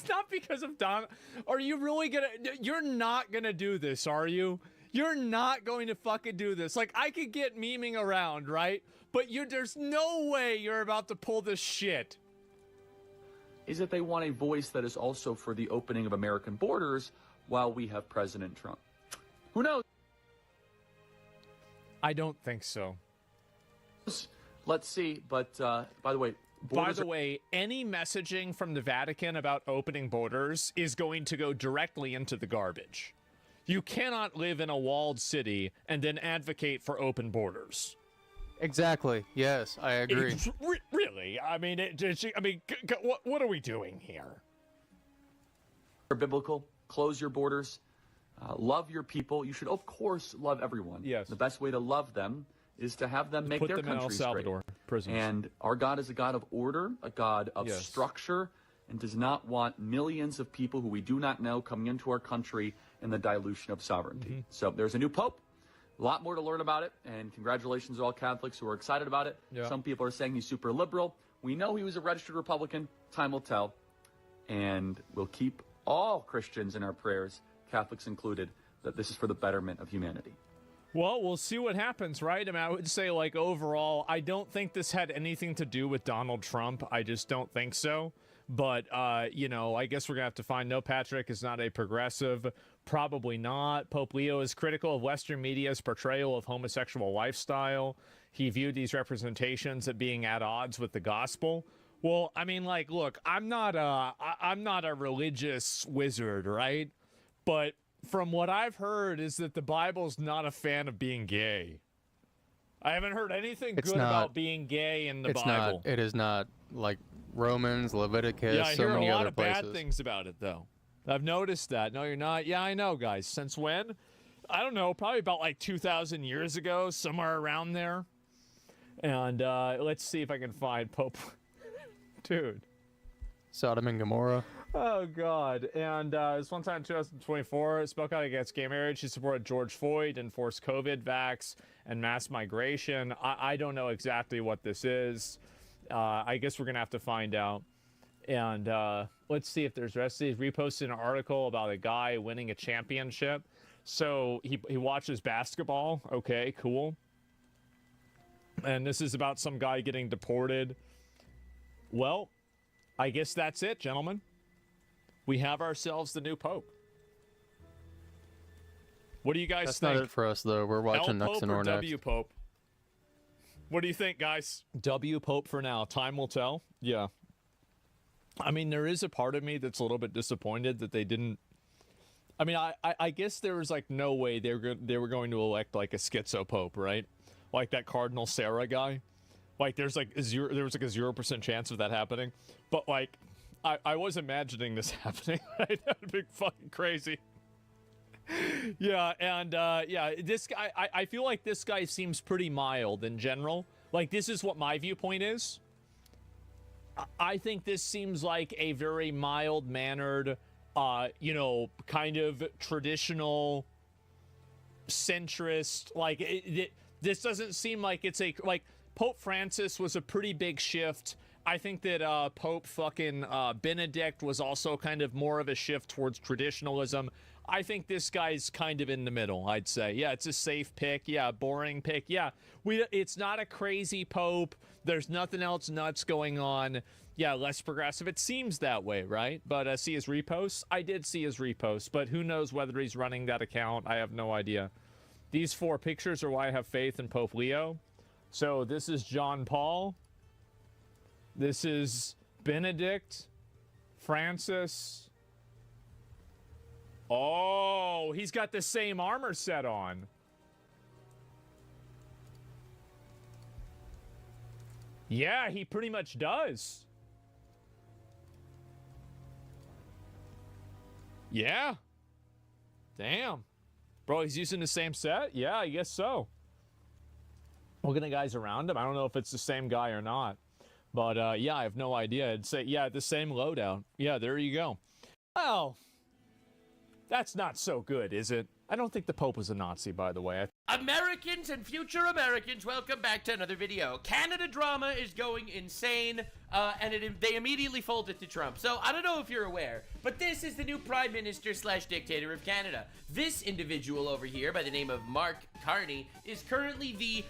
Speaker 3: not because of Don. Are you really gonna... You're not gonna do this, are you? You're not going to fucking do this. Like, I could get memeing around, right? But there's no way you're about to pull this shit.
Speaker 8: Is that they want a voice that is also for the opening of American borders while we have President Trump. Who knows?
Speaker 3: I don't think so.
Speaker 8: Let's see. But by the way,
Speaker 3: any messaging from the Vatican about opening borders is going to go directly into the garbage. You cannot live in a walled city and then advocate for open borders.
Speaker 1: Exactly. Yes, I agree.
Speaker 3: Really? I mean, what are we doing here?
Speaker 8: Biblical. Close your borders. Love your people. You should, of course, love everyone.
Speaker 3: Yes.
Speaker 8: The best way to love them is to have them make
Speaker 3: Put
Speaker 8: their
Speaker 3: them in El
Speaker 8: countries
Speaker 3: Salvador
Speaker 8: great.
Speaker 3: prisons.
Speaker 8: And our God is a God of order, a God of
Speaker 3: Yes.
Speaker 8: structure, and does not want millions of people who we do not know coming into our country in the dilution of sovereignty. So there's a new Pope. A lot more to learn about it, and congratulations to all Catholics who are excited about it.
Speaker 3: Yeah.
Speaker 8: Some people are saying he's super liberal. We know he was a registered Republican. Time will tell. And we'll keep all Christians in our prayers, Catholics included, that this is for the betterment of humanity.
Speaker 3: Well, we'll see what happens, right? I mean, I would say, like, overall, I don't think this had anything to do with Donald Trump. I just don't think so. But, you know, I guess we're going to have to find. No, Patrick is not a progressive. Probably not. Pope Leo is critical of Western media's portrayal of homosexual lifestyle. He viewed these representations as being at odds with the gospel. Well, I mean, like, look, I'm not a religious wizard, right? But from what I've heard is that the Bible's not a fan of being gay. I haven't heard anything
Speaker 1: It's
Speaker 3: good
Speaker 1: not-
Speaker 3: about being gay in the
Speaker 1: It's
Speaker 3: Bible.
Speaker 1: not. It is not like Romans, Leviticus,
Speaker 3: Yeah, I
Speaker 1: so
Speaker 3: hear a
Speaker 1: many
Speaker 3: lot
Speaker 1: other
Speaker 3: of
Speaker 1: places.
Speaker 3: bad things about it, though. I've noticed that. No, you're not. Yeah, I know, guys. Since when? I don't know. Probably about like 2,000 years ago, somewhere around there. And let's see if I can find Pope. Dude.
Speaker 1: Sodom and Gomorrah.
Speaker 3: Oh, God. And this one time in 2024, spoke out against gay marriage. She supported George Floyd, enforced COVID vax, and mass migration. I don't know exactly what this is. I guess we're going to have to find out. And let's see if there's rest. He reposted an article about a guy winning a championship. So he watches basketball. Okay, cool. And this is about some guy getting deported. Well, I guess that's it, gentlemen. We have ourselves the new Pope. What do you guys
Speaker 1: That's
Speaker 3: think?
Speaker 1: not it for us, though. We're watching
Speaker 3: L
Speaker 1: Nux
Speaker 3: Pope
Speaker 1: and
Speaker 3: or
Speaker 1: Or next.
Speaker 3: W Pope? What do you think, guys? W Pope for now. Time will tell. Yeah. I mean, there is a part of me that's a little bit disappointed that they didn't. I mean, I guess there was like no way they were going to elect like a schizo pope, right? Like that Cardinal Sarah guy. Like there was like a 0% chance of that happening. But like, I was imagining this happening. Right? That would be fucking crazy. Yeah, and yeah, this guy. I feel like this guy seems pretty mild in general. Like this is what my viewpoint is. I think this seems like a very mild-mannered, you know, kind of traditional, centrist. Like, this doesn't seem like it's a like Pope Francis was a pretty big shift. I think that Pope fucking Benedict was also kind of more of a shift towards traditionalism. I think this guy's kind of in the middle, I'd say. Yeah, it's a safe pick. Yeah, boring pick. Yeah, it's not a crazy pope. There's nothing else nuts going on. Yeah, less progressive. It seems that way, right? But see his reposts? I did see his reposts, but who knows whether he's running that account. I have no idea. These 4 pictures are why I have faith in Pope Leo. So this is John Paul. This is Benedict. Francis. Oh, he's got the same armor set on. Yeah, he pretty much does. Yeah. Damn. Bro, he's using the same set? Yeah, I guess so. Looking at guys around him, I don't know if it's the same guy or not. But, yeah, I have no idea. I'd say, yeah, the same loadout. Yeah, there you go. Well, that's not so good, is it? I don't think the Pope was a Nazi, by the way.
Speaker 9: Americans and future Americans, welcome back to another video. Canada drama is going insane, and they immediately folded to Trump. So I don't know if you're aware, but this is the new Prime Minister / dictator of Canada. This individual over here, by the name of Mark Carney, is currently the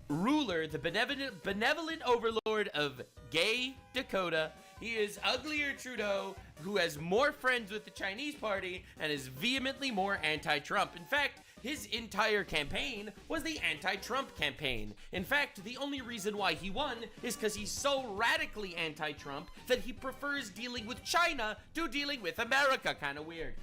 Speaker 9: ruler, the benevolent overlord of gay Dakota. He is uglier Trudeau, who has more friends with the Chinese party and is vehemently more anti-Trump. In fact, his entire campaign was the anti-Trump campaign. In fact, the only reason why he won is because he's so radically anti-Trump that he prefers dealing with China to dealing with America. Kind of weird,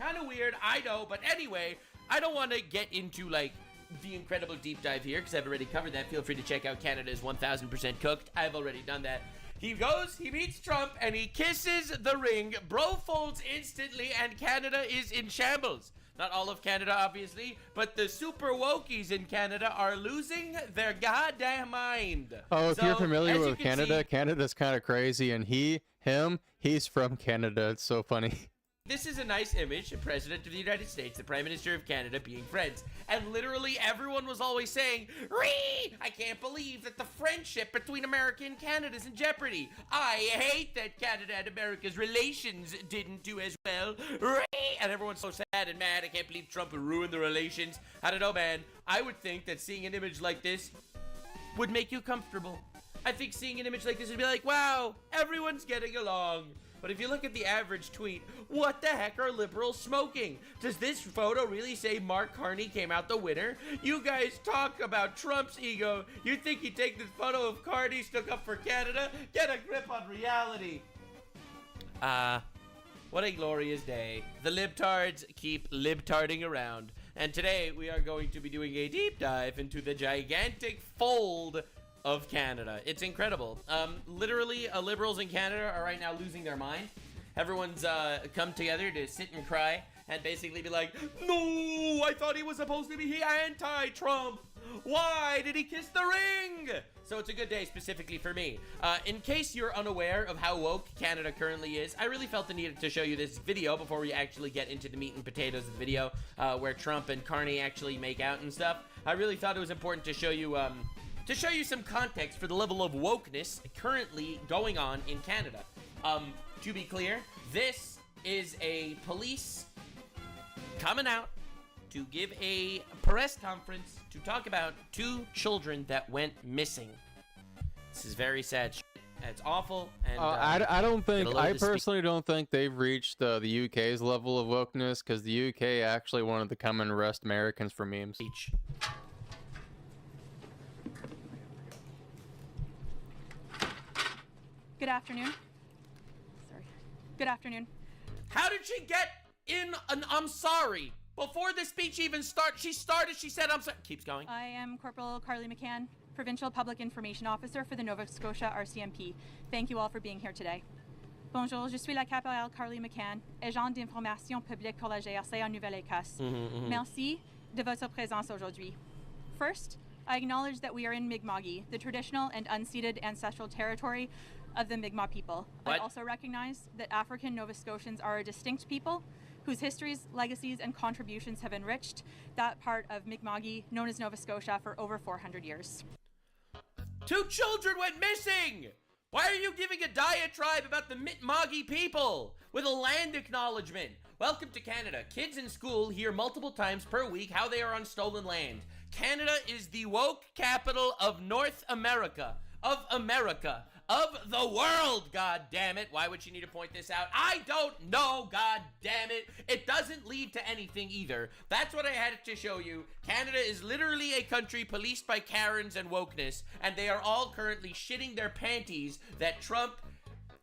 Speaker 9: I know, but anyway, I don't want to get into, like, the incredible deep dive here, because I've already covered that. Feel free to check out Canada's 1000% Cooked. I've already done that. He goes, he meets Trump, and he kisses the ring. Bro folds instantly, and Canada is in shambles. Not all of Canada, obviously, but the super wokies in Canada are losing their goddamn mind.
Speaker 1: Oh, if you're familiar with Canada,
Speaker 9: see,
Speaker 1: Canada's kind of crazy, and he's from Canada. It's so funny.
Speaker 9: This is a nice image, the President of the United States, the Prime Minister of Canada being friends. And literally everyone was always saying, "Ree! I can't believe that the friendship between America and Canada is in jeopardy. I hate that Canada and America's relations didn't do as well. Ree!" And everyone's so sad and mad. I can't believe Trump ruined the relations. I don't know, man. I would think that seeing an image like this would make you comfortable. I think seeing an image like this would be like, wow, everyone's getting along. But if you look at the average tweet, what the heck are liberals smoking? Does this photo really say Mark Carney came out the winner? You guys talk about Trump's ego. You think you take this photo of Carney stuck up for Canada? Get a grip on reality. What a glorious day. The libtards keep libtarding around. and today we are going to be doing a deep dive into the gigantic fold of Canada. It's incredible. Literally, liberals in Canada are right now losing their mind. Everyone's come together to sit and cry and basically be like, no, I thought he was supposed to be anti-Trump. Why did he kiss the ring? So it's a good day specifically for me. In case you're unaware of how woke Canada currently is, I really felt the need to show you this video before we actually get into the meat and potatoes of the video, where Trump and Carney actually make out and stuff. I really thought it was important to show you some context for the level of wokeness currently going on in Canada. To be clear, this is a police coming out to give a press conference to talk about 2 children that went missing. This is very sad shit. It's awful. And
Speaker 1: I personally don't think they've reached the UK's level of wokeness, because the UK actually wanted to come and arrest Americans for memes.
Speaker 15: Good afternoon. Sorry. Good afternoon.
Speaker 9: How did she get in an I'm sorry? Before the speech even starts, she said I'm sorry. Keeps going.
Speaker 15: I am Corporal Carly McCann, Provincial Public Information Officer for the Nova Scotia RCMP. Thank you all for being here today. Bonjour, je suis la caporale Carly McCann, agent d'information publique pour la GRC en Nouvelle-Écosse. Merci de votre présence aujourd'hui. First, I acknowledge that we are in Mi'kma'ki, the traditional and unceded ancestral territory of the Mi'kmaq people. I also recognize that African Nova Scotians are a distinct people whose histories, legacies, and contributions have enriched that part of Mi'kma'ki known as Nova Scotia for over 400 years.
Speaker 9: 2 children went missing! Why are you giving a diatribe about the Mi'kma'ki people with a land acknowledgement? Welcome to Canada. Kids in school hear multiple times per week how they are on stolen land. Canada is the woke capital of North America. Of America. Of the world, god damn it. Why would she need to point this out? I don't know, god damn it. It doesn't lead to anything either. That's what I had to show you. Canada is literally a country policed by Karens and wokeness, and they are all currently shitting their panties that Trump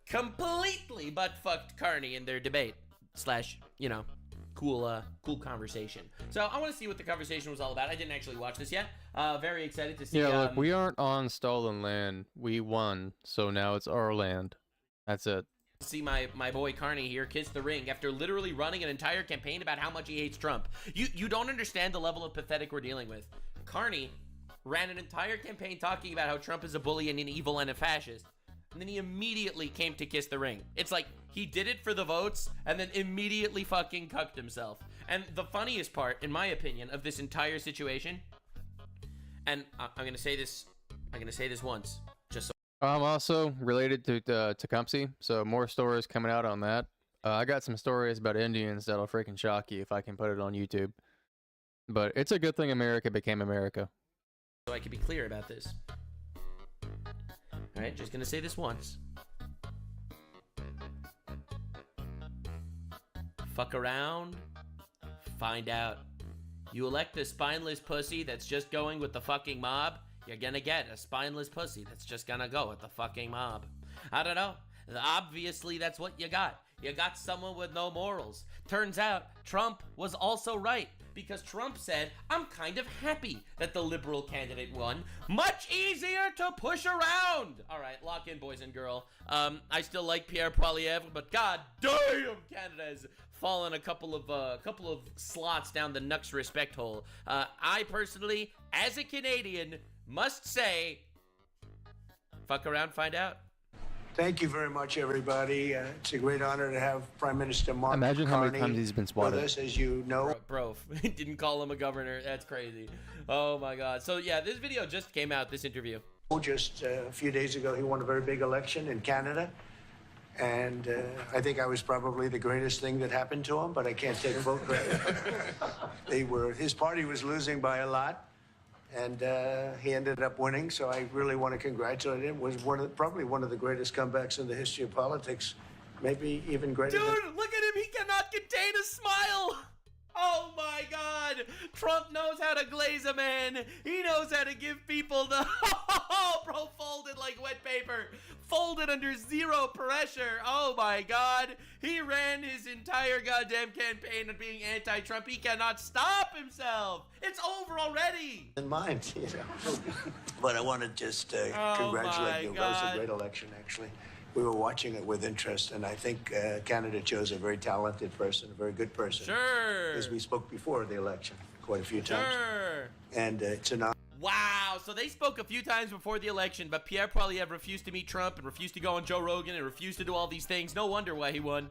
Speaker 9: completely butt-fucked Carney in their debate. Cool conversation. So I want to see what the conversation was all about. I didn't actually watch this yet. Very excited to see.
Speaker 1: Yeah, look, we aren't on stolen land. We won, so now it's our land. That's it.
Speaker 9: See my boy Carney here kiss the ring after literally running an entire campaign about how much he hates Trump. You don't understand the level of pathetic we're dealing with. Carney ran an entire campaign talking about how Trump is a bully and an evil and a fascist. And then he immediately came to kiss the ring. It's like he did it for the votes and then immediately fucking cucked himself. And the funniest part, in my opinion, of this entire situation, and I'm gonna say this once, just so.
Speaker 1: Also related to Tecumseh, so more stories coming out on that. I got some stories about Indians that'll freaking shock you if I can put it on YouTube. But it's a good thing America became America.
Speaker 9: So I can be clear about this. Alright, just gonna say this once. Fuck around, find out. You elect a spineless pussy that's just going with the fucking mob, you're gonna get a spineless pussy that's just gonna go with the fucking mob. I don't know. Obviously, that's what you got. You got someone with no morals. Turns out, Trump was also right, because Trump said, I'm kind of happy that the liberal candidate won. Much easier to push around. All right, lock in, boys and girl. I still like Pierre Poilievre, but god damn, Canada has fallen a couple of slots down the Nux respect hole. I personally, as a Canadian, must say, fuck around, find out.
Speaker 18: Thank you very much, everybody. It's a great honor to have Prime Minister Mark
Speaker 1: Imagine how many
Speaker 18: Carney
Speaker 1: times he's been swatted.
Speaker 18: with us, as you know.
Speaker 9: Bro, didn't call him a governor. That's crazy. Oh my god. So yeah, this video just came out, this interview.
Speaker 18: Just a few days ago, he won a very big election in Canada. And I think I was probably the greatest thing that happened to him, but I can't take full credit. His party was losing by a lot. And he ended up winning, so I really want to congratulate him. It was probably one of the greatest comebacks in the history of politics, maybe even greater.
Speaker 9: Dude, look at him! He cannot contain a smile. Oh my God! Trump knows how to glaze a man. He knows how to give people the Oh, bro, folded like wet paper. Folded under zero pressure. Oh my God. He ran his entire goddamn campaign of being anti-Trump. He cannot stop himself. It's over already.
Speaker 18: In mind, you know. But I want to just congratulate you. That was a great election, actually. We were watching it with interest, and I think Canada chose a very talented person, a very good person.
Speaker 9: Sure.
Speaker 18: As we spoke before the election quite a few times.
Speaker 9: Sure.
Speaker 18: And it's an honor.
Speaker 9: Wow, so they spoke a few times before the election, but Pierre Poilievre refused to meet Trump and refused to go on Joe Rogan and refused to do all these things. No wonder why he won.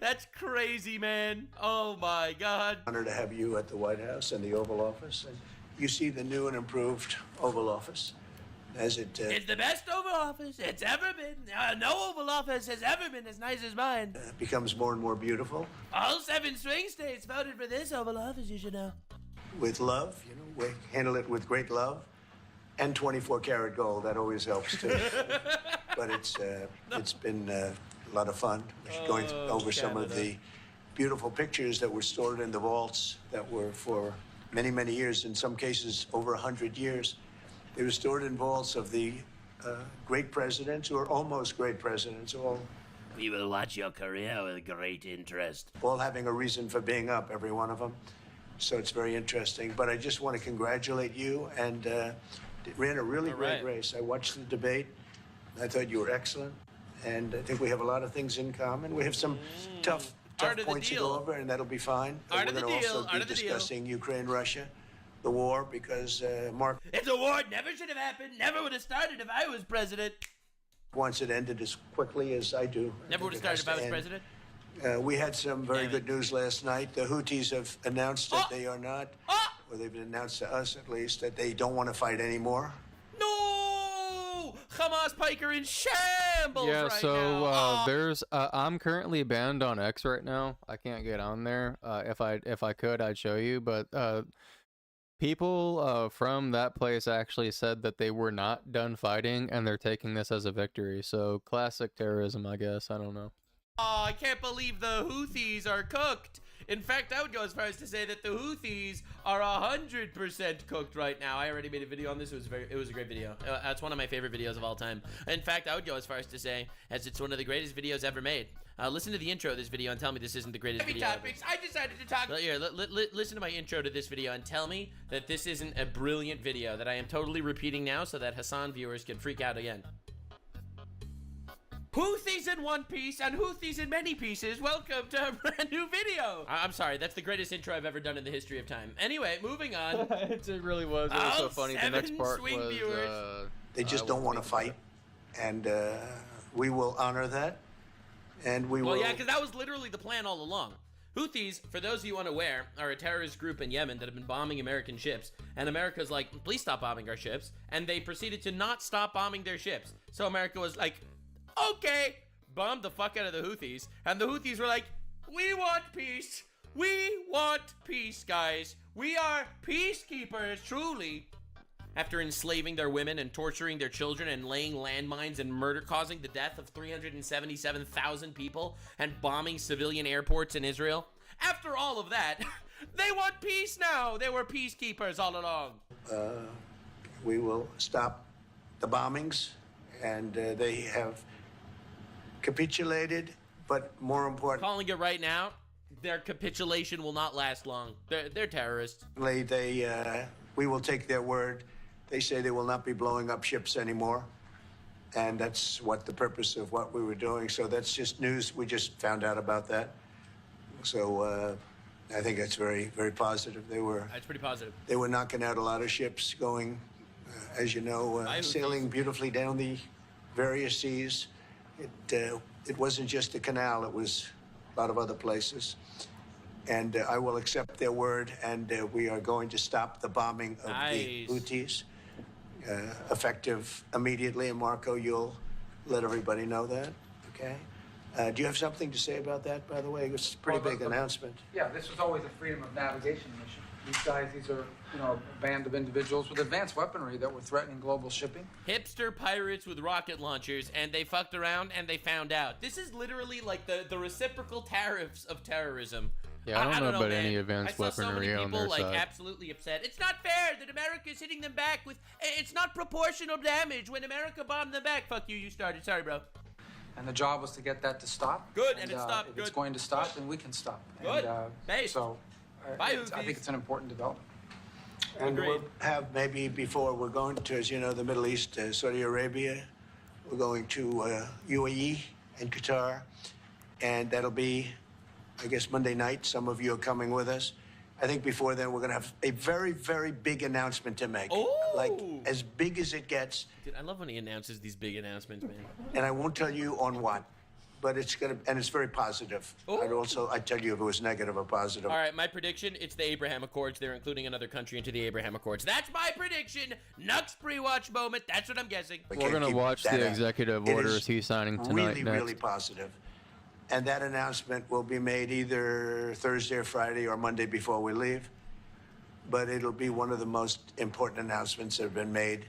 Speaker 9: That's crazy, man. Oh my God.
Speaker 18: Honor to have you at the White House and the Oval Office. And you see the new and improved Oval Office as it...
Speaker 9: it's the best Oval Office it's ever been. No Oval Office has ever been as nice as mine.
Speaker 18: becomes more and more beautiful.
Speaker 9: All 7 swing states voted for this Oval Office, you should know.
Speaker 18: With love, you know, we handle it with great love. And 24-karat gold, that always helps too. But it's been a lot of fun. Going over some of the beautiful pictures that were stored in the vaults that were for many, many years, in some cases over 100 years. They were stored in vaults of the great presidents, or almost great presidents, all.
Speaker 9: We will watch your career with great interest.
Speaker 18: All having a reason for being up, every one of them. So it's very interesting. But I just want to congratulate you, and ran a really great race. I watched the debate. I thought you were excellent, and I think we have a lot of things in common. We have some tough points to go over, and that'll be fine. We're going to also be discussing Ukraine, Russia, the war, because Mark...
Speaker 9: It's a war. It never should have happened. Never would have started if I was president.
Speaker 18: Wants it ended as quickly as I do.
Speaker 9: Never would have started if I was president.
Speaker 18: We had some very good news last night. The Houthis have announced that they are not, or they've announced to us at least, that they don't want to fight anymore.
Speaker 9: No! Hamas Pike are in shambles
Speaker 1: Yeah,
Speaker 9: right
Speaker 1: so
Speaker 9: now.
Speaker 1: there's I'm currently banned on X right now. I can't get on there. If I could, I'd show you, but people from that place actually said that they were not done fighting and they're taking this as a victory. So classic terrorism, I guess. I don't know.
Speaker 9: Oh, I can't believe the Houthis are cooked. In fact, I would go as far as to say that the Houthis are 100% cooked right now. I already made a video on this. It was a great video. It's one of my favorite videos of all time. In fact, I would go as far as to say as it's one of the greatest videos ever made. Listen to the intro of this video and tell me this isn't the greatest video topics. I decided to talk. Here, listen to my intro to this video and tell me that this isn't a brilliant video that I am totally repeating now so that Hassan viewers can freak out again. Houthis in one piece and Houthis in many pieces. Welcome to a brand new video. I'm sorry, that's the greatest intro I've ever done in the history of time. Anyway, moving on.
Speaker 1: It really was. It was so funny. The next part was...
Speaker 18: they just don't want to fight, and we will honor that, and we will...
Speaker 9: Well, yeah, because that was literally the plan all along. Houthis, for those of you unaware, are a terrorist group in Yemen that have been bombing American ships, and America's like, please stop bombing our ships, and they proceeded to not stop bombing their ships. So America was like, okay, bombed the fuck out of the Houthis, and the Houthis were like, we want peace. We want peace, guys. We are peacekeepers, truly. After enslaving their women and torturing their children and laying landmines and causing the death of 377,000 people and bombing civilian airports in Israel. After all of that, they want peace now. They were peacekeepers all along.
Speaker 18: We will stop the bombings, and they have capitulated, but more important...
Speaker 9: Calling it right now, their capitulation will not last long. They're terrorists.
Speaker 18: We will take their word. They say they will not be blowing up ships anymore, and that's what the purpose of what we were doing. So that's just news. We just found out about that. So I think that's very, very positive.
Speaker 9: That's pretty positive.
Speaker 18: They were knocking out a lot of ships going, as you know, sailing beautifully down the various seas. It wasn't just the canal. It was a lot of other places. And I will accept their word, and we are going to stop the bombing of the Houthis, effective immediately. And Marco, you'll let everybody know that, okay? Do you have something to say about that, by the way? It's a pretty big announcement.
Speaker 5: Yeah, this was always a freedom of navigation mission. These are, a band of individuals with advanced weaponry that were threatening global shipping.
Speaker 9: Hipster pirates with rocket launchers, and they fucked around and they found out. This is literally like the reciprocal tariffs of terrorism.
Speaker 1: Yeah, I don't know
Speaker 9: know,
Speaker 1: about
Speaker 9: man.
Speaker 1: any
Speaker 9: I
Speaker 1: advanced
Speaker 9: saw so many
Speaker 1: weaponry on
Speaker 9: people
Speaker 1: their
Speaker 9: like
Speaker 1: side.
Speaker 9: absolutely upset. It's not fair that America is hitting them back with. It's not proportional damage when America bombed them back. Fuck you, you started. Sorry, bro.
Speaker 5: And the job was to get that to stop.
Speaker 9: Good, and it stopped.
Speaker 5: If
Speaker 9: Good.
Speaker 5: it's going to stop, then we can stop.
Speaker 9: Good.
Speaker 5: And,
Speaker 9: Based.
Speaker 5: so,
Speaker 9: Bye,
Speaker 5: I think it's an important development.
Speaker 18: And we'll have maybe before we're going to, as you know, the Middle East, Saudi Arabia. We're going to UAE and Qatar. And that'll be, I guess, Monday night. Some of you are coming with us. I think before then, we're going to have a very, very big announcement to make.
Speaker 9: Oh!
Speaker 18: Like, as big as it gets.
Speaker 9: Dude, I love when he announces these big announcements, man.
Speaker 18: And I won't tell you on what, but it's going to, and it's very positive. I'd tell you if it was negative or positive.
Speaker 9: All right, my prediction, it's the Abraham Accords. They're including another country into the Abraham Accords. That's my prediction. Nux pre-watch moment. That's what I'm guessing.
Speaker 1: We're going to watch the executive orders he's signing tonight
Speaker 18: Really,
Speaker 1: next.
Speaker 18: really positive. And that announcement will be made either Thursday or Friday or Monday before we leave. But it'll be one of the most important announcements that have been made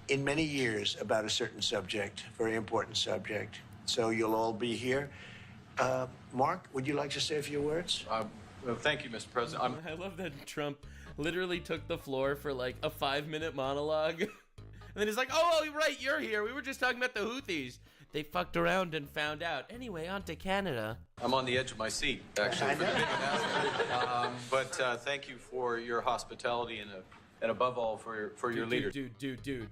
Speaker 18: in many years about a certain subject, very important subject. So you'll all be here. Mark, would you like to say a few words?
Speaker 4: Well, thank you, Mr. President.
Speaker 9: I love that Trump literally took the floor for like a 5-minute monologue. And then he's like, oh, right, you're here. We were just talking about the Houthis. They fucked around and found out. Anyway, on to Canada.
Speaker 4: I'm on the edge of my seat, actually, for the big announcement. But thank you for your hospitality and above all, for your leadership.
Speaker 9: Dude.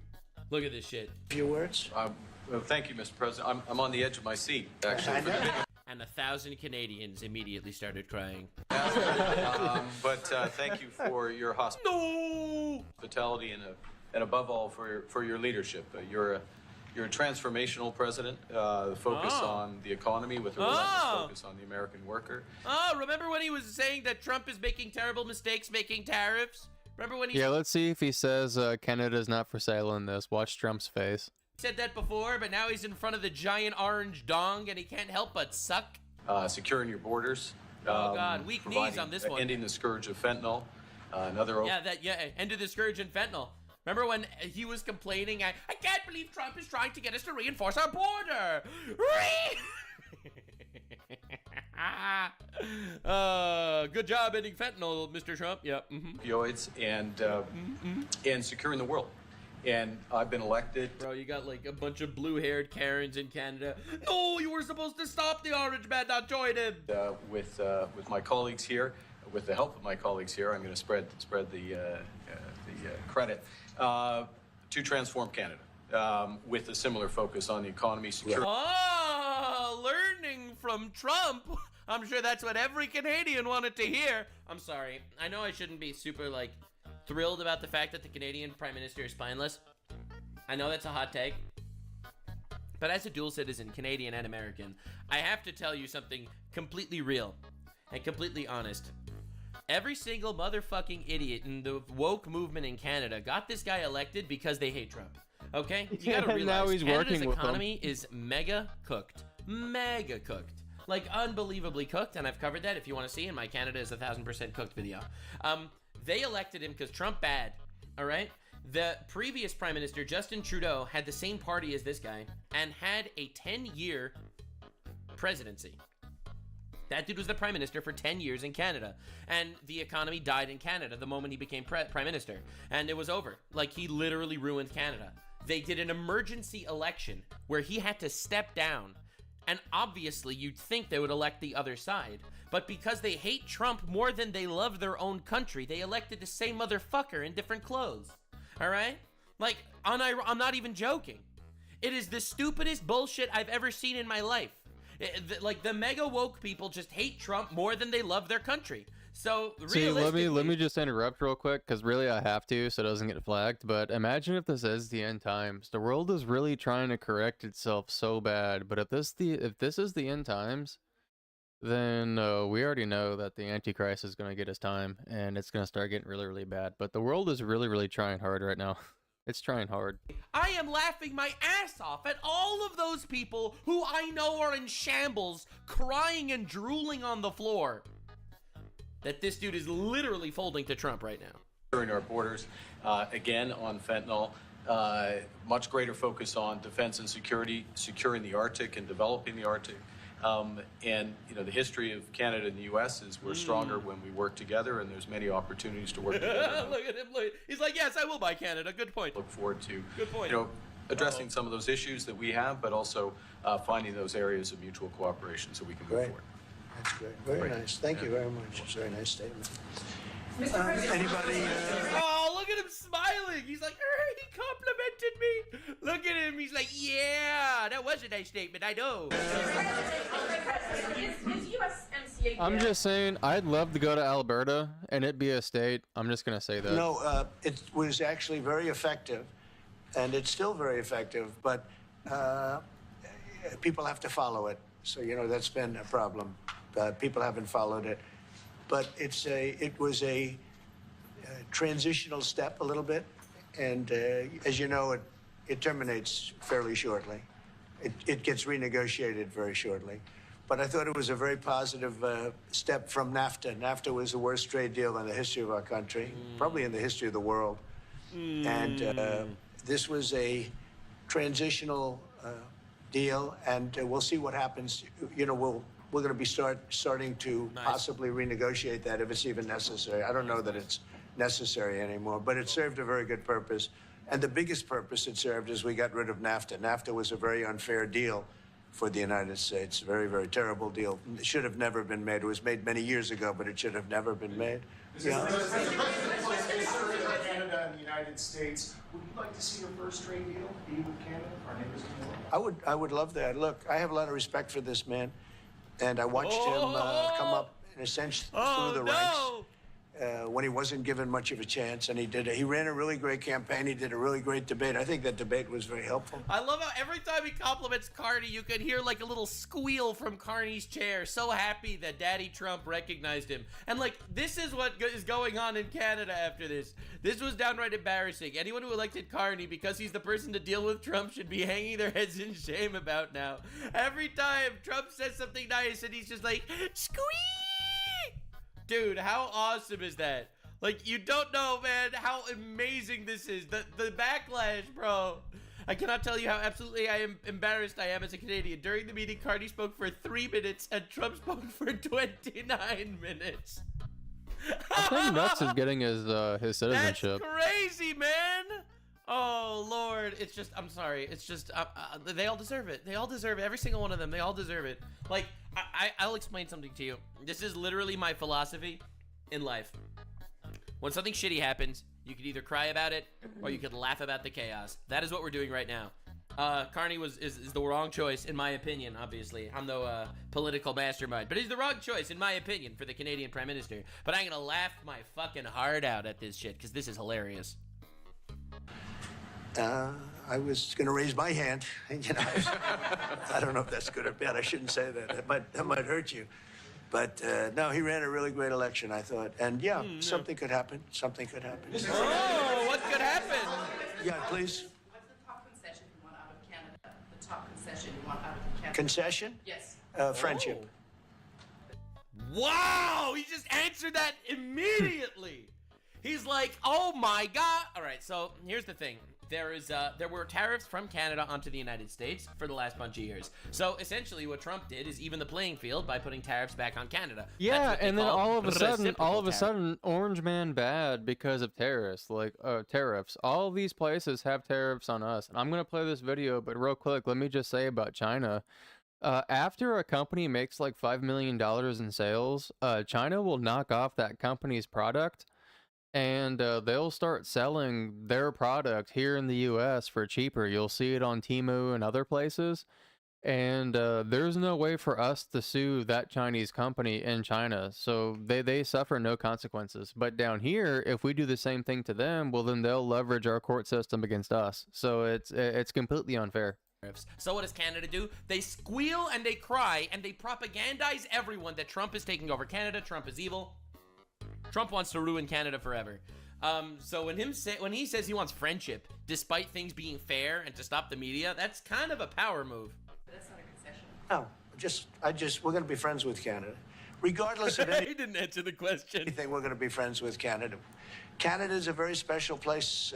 Speaker 9: Look at this shit.
Speaker 18: A few words?
Speaker 4: Well, thank you, Mr. President. I'm on the edge of my seat, actually, for the big
Speaker 9: And 1,000 Canadians immediately started crying.
Speaker 4: But thank you for your hospitality and above all, for your leadership. You're a transformational president, focus on the economy with a relentless focus on the American worker.
Speaker 9: Oh, remember when he was saying that Trump is making terrible mistakes making tariffs? Remember when he
Speaker 1: Yeah, let's see if he says Canada's not for sale in this. Watch Trump's face.
Speaker 9: said that before, but now he's in front of the giant orange dong and he can't help but suck?
Speaker 4: Securing your borders.
Speaker 9: Oh, God, weak knees on this one.
Speaker 4: Ending the scourge of fentanyl. Another...
Speaker 9: End of the scourge and fentanyl. Remember when he was complaining, I can't believe Trump is trying to get us to reinforce our border. Good job ending fentanyl, Mr. Trump. Yep.
Speaker 4: Opioids and securing the world. And I've been elected.
Speaker 9: Bro, you got like a bunch of blue-haired Karens in Canada. No, you were supposed to stop the orange man, not join him.
Speaker 4: With my colleagues here, with the help of my colleagues here, I'm going to spread the credit to transform Canada with a similar focus on the economy, security.
Speaker 9: Oh, learning from Trump. I'm sure that's what every Canadian wanted to hear. I'm sorry. I know I shouldn't be super, thrilled about the fact that the Canadian Prime Minister is spineless. I know that's a hot take. But as a dual citizen, Canadian and American, I have to tell you something completely real and completely honest. Every single motherfucking idiot in the woke movement in Canada got this guy elected because they hate Trump. Okay? You gotta realize
Speaker 1: now he's
Speaker 9: Canada's
Speaker 1: working with
Speaker 9: economy is mega cooked. Mega cooked. Unbelievably cooked, and I've covered that if you want to see in my Canada is 1,000% cooked video. They elected him because Trump bad, all right? The previous Prime Minister, Justin Trudeau, had the same party as this guy and had a 10-year presidency. That dude was the Prime Minister for 10 years in Canada. And the economy died in Canada the moment he became Prime Minister. And it was over. He literally ruined Canada. They did an emergency election where he had to step down. And obviously, you'd think they would elect the other side. But because they hate Trump more than they love their own country, they elected the same motherfucker in different clothes. All right? I'm not even joking. It is the stupidest bullshit I've ever seen in my life. The mega woke people just hate Trump more than they love their country. So realistically,
Speaker 1: let me just interrupt real quick, because really I have to, so it doesn't get flagged. But imagine if this is the end times. The world is really trying to correct itself so bad. But if this is the end times, then we already know that the Antichrist is going to get his time, and it's going to start getting really, really bad. But the world is really, really trying hard right now. It's trying hard.
Speaker 9: I am laughing my ass off at all of those people who I know are in shambles, crying and drooling on the floor. That this dude is literally folding to Trump right now.
Speaker 4: Securing our borders, again on fentanyl, much greater focus on defense and security, securing the Arctic and developing the Arctic, And you know, the history of Canada and the U.S. is we're stronger when we work together, and there's many opportunities to work together.
Speaker 9: Look at him. He's like, yes, I will buy Canada. Good point.
Speaker 4: Look forward to,
Speaker 9: good point.
Speaker 4: You know, addressing some of those issues that we have, but also finding those areas of mutual cooperation so we can move forward.
Speaker 18: That's great. Very nice. Thank you very much. It's a very nice statement.
Speaker 9: Anybody? Oh, look at him smiling. He's like, he complimented me. Look at him. He's like, yeah, that was a nice statement. I know.
Speaker 1: I'm just saying, I'd love to go to Alberta and it be a state. I'm just gonna say that.
Speaker 18: No, it was actually very effective, and it's still very effective. But people have to follow it. So you know that's been a problem. People haven't followed it. But it was a transitional step a little bit, and as you know, it terminates fairly shortly. It gets renegotiated very shortly. But I thought it was a very positive step from NAFTA. NAFTA was the worst trade deal in the history of our country, probably in the history of the world. And this was a transitional deal, and we'll see what happens. You know, we're going to be starting to possibly renegotiate that if it's even necessary. I don't know that it's necessary anymore, but it served a very good purpose. And the biggest purpose it served is we got rid of NAFTA. NAFTA was a very unfair deal for the United States. Very, very terrible deal. It should have never been made. It was made many years ago, but it should have never been made.
Speaker 10: Canada and the United States. Would you like to see your first trade deal be with Canada, our neighbors in the world?
Speaker 18: I would love that. Look, I have a lot of respect for this man, and I watched him come up in a sense through the ranks when he wasn't given much of a chance, and he ran a really great campaign. He did a really great debate. I think that debate was very helpful.
Speaker 9: I love how every time he compliments Carney, you can hear like a little squeal from Carney's chair. So happy that Daddy Trump recognized him. And like, this is what is going on in Canada after this. This was downright embarrassing. Anyone who elected Carney because he's the person to deal with Trump should be hanging their heads in shame about now. Every time Trump says something nice and he's just like, squeak! Dude, how awesome is that? Like, you don't know, man, how amazing this is. The backlash, bro. I cannot tell you how absolutely embarrassed I am as a Canadian. During the meeting, Carney spoke for 3 minutes and Trump spoke for 29 minutes.
Speaker 1: I think Nuts is getting his citizenship.
Speaker 9: That's crazy, man. Oh, Lord. It's just, I'm sorry. It's just, they all deserve it. They all deserve it. Every single one of them. They all deserve it. Like, I'll explain something to you. This is literally my philosophy in life. When something shitty happens, you can either cry about it or you can laugh about the chaos. That is what we're doing right now. Carney is the wrong choice, in my opinion, obviously. I'm no political mastermind, but he's the wrong choice, in my opinion, for the Canadian Prime Minister. But I'm gonna laugh my fucking heart out at this shit, because this is hilarious.
Speaker 18: I was going to raise my hand. You know, I don't know if that's good or bad. I shouldn't say that. That might hurt you. But no, he ran a really great election, I thought. And yeah, something could happen. Something could happen.
Speaker 9: Oh, what could happen?
Speaker 18: Yeah, please.
Speaker 13: What's the top concession you want out of Canada? The top concession you want out of Canada?
Speaker 18: Concession?
Speaker 13: Yes.
Speaker 18: Friendship.
Speaker 9: Wow, he just answered that immediately. He's like, oh my God. All right, so here's the thing. There were tariffs from Canada onto the United States for the last bunch of years. So essentially what Trump did is even the playing field by putting tariffs back on Canada.
Speaker 1: Yeah, and then all of a sudden, Orange Man bad because of tariffs. Like, tariffs. All these places have tariffs on us. And I'm going to play this video, but real quick, let me just say about China. After a company makes like $5 million in sales, China will knock off that company's product. And they'll start selling their product here in the US for cheaper. You'll see it on Temu and other places. And there's no way for us to sue that Chinese company in China. So they suffer no consequences. But down here, if we do the same thing to them, well, then they'll leverage our court system against us. So it's completely unfair.
Speaker 9: So what does Canada do? They squeal and they cry and they propagandize everyone that Trump is taking over Canada. Trump is evil. Trump wants to ruin Canada forever. So when he says he wants friendship, despite things being fair and to stop the media, that's kind of a power move.
Speaker 13: But that's not a concession.
Speaker 18: No, we're going to be friends with Canada. regardless of
Speaker 9: He
Speaker 18: anything,
Speaker 9: didn't answer the question.
Speaker 18: we're going to be friends with Canada. Canada is a very special place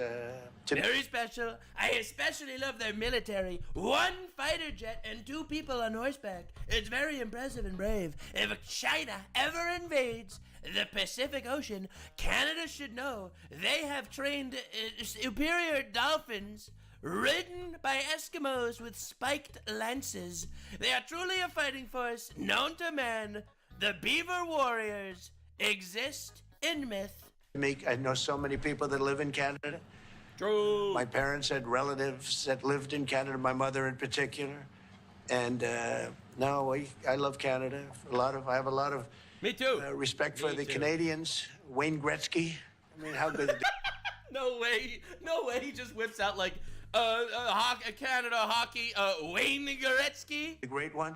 Speaker 18: to
Speaker 9: Very special. I especially love their military. 1 fighter jet and 2 people on horseback. It's very impressive and brave. If China ever invades the Pacific Ocean, Canada should know they have trained superior dolphins ridden by Eskimos with spiked lances. They are truly a fighting force known to man. The Beaver Warriors exist in myth.
Speaker 18: I know so many people that live in Canada.
Speaker 9: True.
Speaker 18: My parents had relatives that lived in Canada, my mother in particular. And no, I love Canada. I have a lot of
Speaker 9: Me too.
Speaker 18: Respect for the Canadians. Wayne Gretzky. I mean, how good.
Speaker 9: No way. No way. He just whips out like Canada hockey. Wayne Gretzky.
Speaker 18: The great one.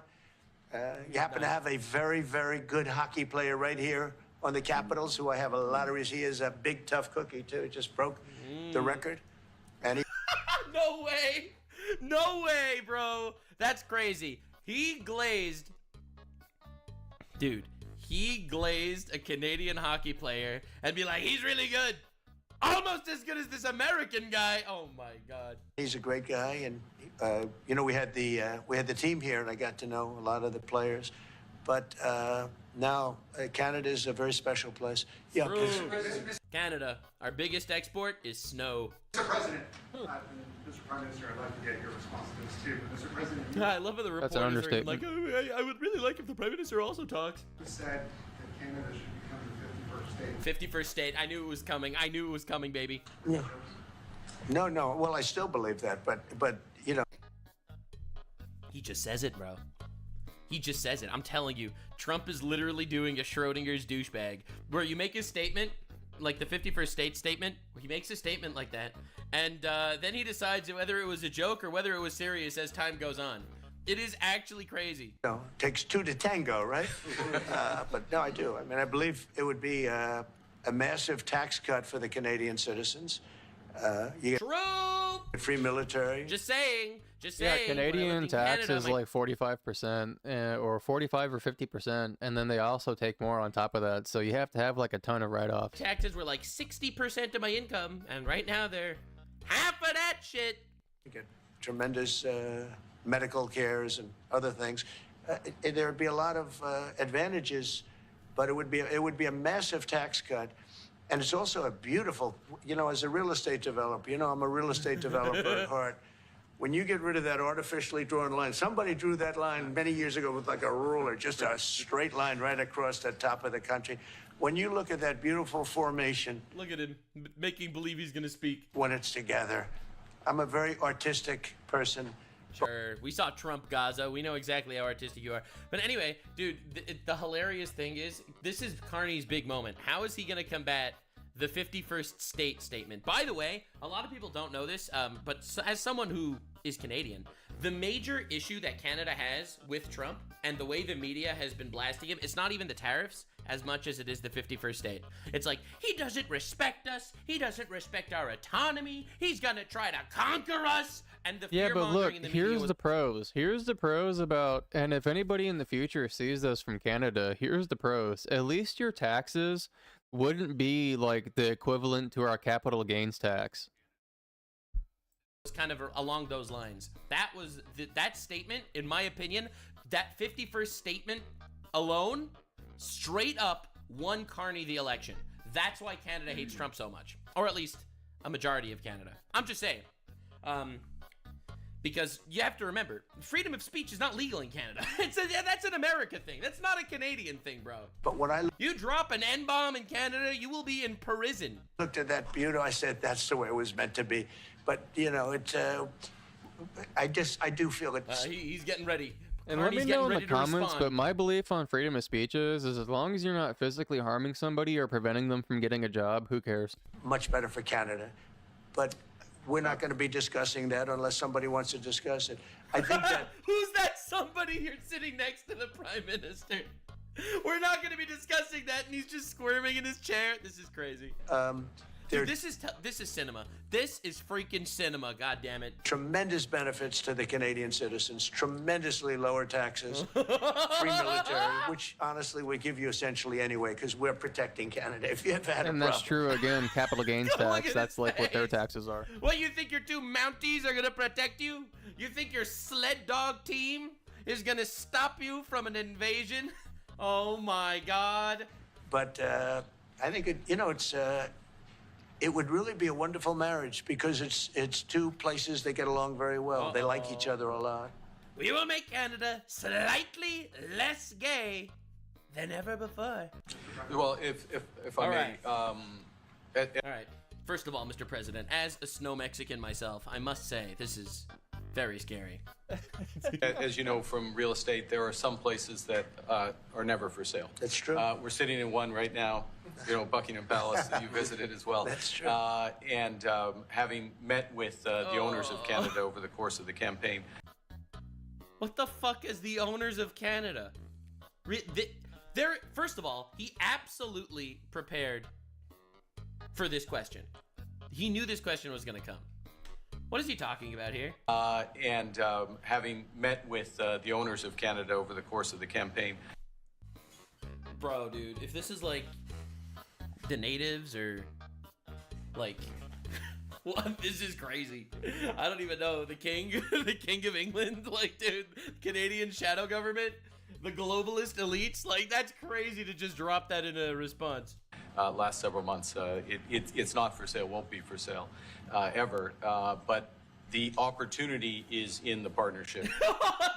Speaker 18: You happen to have a very, very good hockey player right here on the Capitals, who I have a lot of. He is a big, tough cookie too. He just broke the record. And he.
Speaker 9: No way. No way, bro. That's crazy. He glazed. Dude, he glazed a Canadian hockey player and be like, he's really good. Almost as good as this American guy. Oh my God.
Speaker 18: He's a great guy, and you know, we had the team here, and I got to know a lot of the players. But now Canada is a very special place. Yeah.
Speaker 9: Canada, our biggest export is snow.
Speaker 10: Mr. President, Mr. Prime Minister, I'd like to get your response to this too. Mr. President,
Speaker 9: I love how the
Speaker 1: That's an
Speaker 9: reporters are
Speaker 1: understatement.
Speaker 9: like, I would really like if the Prime Minister also talks.
Speaker 10: you said that Canada should become the 51st state.
Speaker 9: 51st state. I knew it was coming. I knew it was coming, baby.
Speaker 18: Yeah. No. Well, I still believe that, but you know.
Speaker 9: He just says it, bro. He just says it. I'm telling you, Trump is literally doing a Schrodinger's douchebag, where you make a statement, like the 51st state statement, where he makes a statement like that, and then he decides whether it was a joke or whether it was serious as time goes on. It is actually crazy.
Speaker 18: You know, takes 2 to tango, right? But no, I do. I mean, I believe it would be a massive tax cut for the Canadian citizens. You get
Speaker 9: True.
Speaker 18: free military.
Speaker 9: Just saying.
Speaker 1: Yeah, Canadian tax
Speaker 9: Canada,
Speaker 1: is like 45%, or 45 or 50%, and then they also take more on top of that. So you have to have like a ton of write-offs.
Speaker 9: taxes were like 60% of my income, and right now they're half of that shit.
Speaker 18: You get tremendous medical cares and other things. There would be a lot of advantages, but it would be a massive tax cut. And it's also a beautiful, you know, as a real estate developer, you know, I'm a real estate developer at heart. When you get rid of that artificially drawn line, somebody drew that line many years ago with like a ruler, just a straight line right across the top of the country. When you look at that beautiful formation.
Speaker 9: Look at him, making believe he's gonna speak.
Speaker 18: When it's together. I'm a very artistic person.
Speaker 9: Sure, we saw Trump Gaza. We know exactly how artistic you are. But anyway, dude, the hilarious thing is, this is Carney's big moment. How is he gonna combat the 51st state statement? By the way, a lot of people don't know this, but as someone who is Canadian, the major issue that Canada has with Trump and the way the media has been blasting him, it's not even the tariffs as much as it is the 51st state. It's like, he doesn't respect us. He doesn't respect our autonomy. He's gonna try to conquer us. And the
Speaker 1: Yeah, but look,
Speaker 9: fear-mongering in the media
Speaker 1: here's
Speaker 9: was
Speaker 1: the pros. Here's the pros about, and if anybody in the future sees this from Canada, here's the pros. At least your taxes wouldn't be like the equivalent to our capital gains tax.
Speaker 9: was kind of along those lines. That was that statement, in my opinion, that 51st statement alone, straight up won Carney the election. That's why Canada hates Trump so much, or at least a majority of Canada. I'm just saying, because you have to remember, freedom of speech is not legal in Canada. That's an America thing. That's not a Canadian thing, bro.
Speaker 18: But when I
Speaker 9: You drop an N-bomb in Canada, you will be in prison.
Speaker 18: looked at that beauty, I said, that's the way it was meant to be. But, you know, it's, I do feel it's...
Speaker 9: He's getting ready.
Speaker 1: And let me
Speaker 9: Carney's
Speaker 1: know in
Speaker 9: getting
Speaker 1: the
Speaker 9: ready to
Speaker 1: comments,
Speaker 9: respond.
Speaker 1: but my belief on freedom of speech is as long as you're not physically harming somebody or preventing them from getting a job, who cares?
Speaker 18: much better for Canada. But we're not going to be discussing that unless somebody wants to discuss it. I think that...
Speaker 9: Who's that somebody here sitting next to the Prime Minister? We're not going to be discussing that, and he's just squirming in his chair. This is crazy. Dude, this is cinema. This is freaking cinema. God damn it.
Speaker 18: Tremendous benefits to the Canadian citizens, tremendously lower taxes, free military, which honestly we give you essentially anyway because we're protecting Canada if you ever had a problem.
Speaker 1: And that's true again. Capital gains tax. That's like what their taxes are.
Speaker 9: What, you think your two Mounties are gonna protect you? You think your sled dog team is gonna stop you from an invasion? Oh my God.
Speaker 18: But I think it would really be a wonderful marriage because it's two places that get along very well. They like each other a lot.
Speaker 9: We will make Canada slightly less gay than ever before.
Speaker 4: Well, if I may,
Speaker 9: All right. First of all, Mr. President, as a snow Mexican myself, I must say this is very scary.
Speaker 4: as you know from real estate, there are some places that are never for sale.
Speaker 18: That's true.
Speaker 4: We're sitting in one right now, Buckingham Palace that you visited as well.
Speaker 18: That's true.
Speaker 4: And having met with the owners of Canada over the course of the campaign.
Speaker 9: What the fuck is the owners of Canada? First of all, he absolutely prepared for this question. He knew this question was going to come. What is he talking about here?
Speaker 4: And having met with the owners of Canada over the course of the campaign.
Speaker 9: Bro, dude, if this is like the natives or like, what? This is crazy. I don't even know. The king, the king of England, like, dude, Canadian shadow government, the globalist elites, like, that's crazy to just drop that in a response.
Speaker 4: Last several months, it's not for sale, won't be for sale ever. But the opportunity is in the partnership.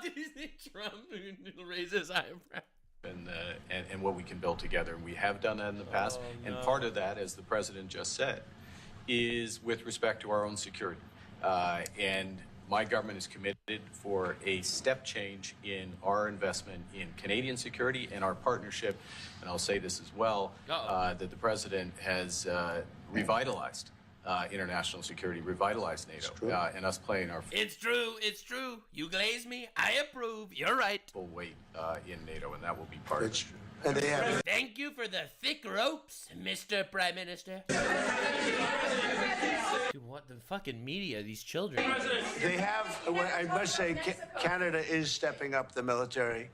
Speaker 9: Do you think Trump will raise his eyebrow?
Speaker 4: And what we can build together. And we have done that in the past.
Speaker 9: No.
Speaker 4: And part of that, as the president just said, is with respect to our own security. And my government is committed for a step change in our investment in Canadian security and our partnership. And I'll say this as well, that the president has revitalized international security, revitalized NATO, and us playing our
Speaker 9: It's true. You glaze me. I approve. You're right.
Speaker 4: full weight in NATO, and that will be part of it.
Speaker 18: And they have.
Speaker 9: Thank you for the thick ropes, Mr. Prime Minister. Dude, what the fucking media, these children.
Speaker 18: They have, I must say, Canada is stepping up the military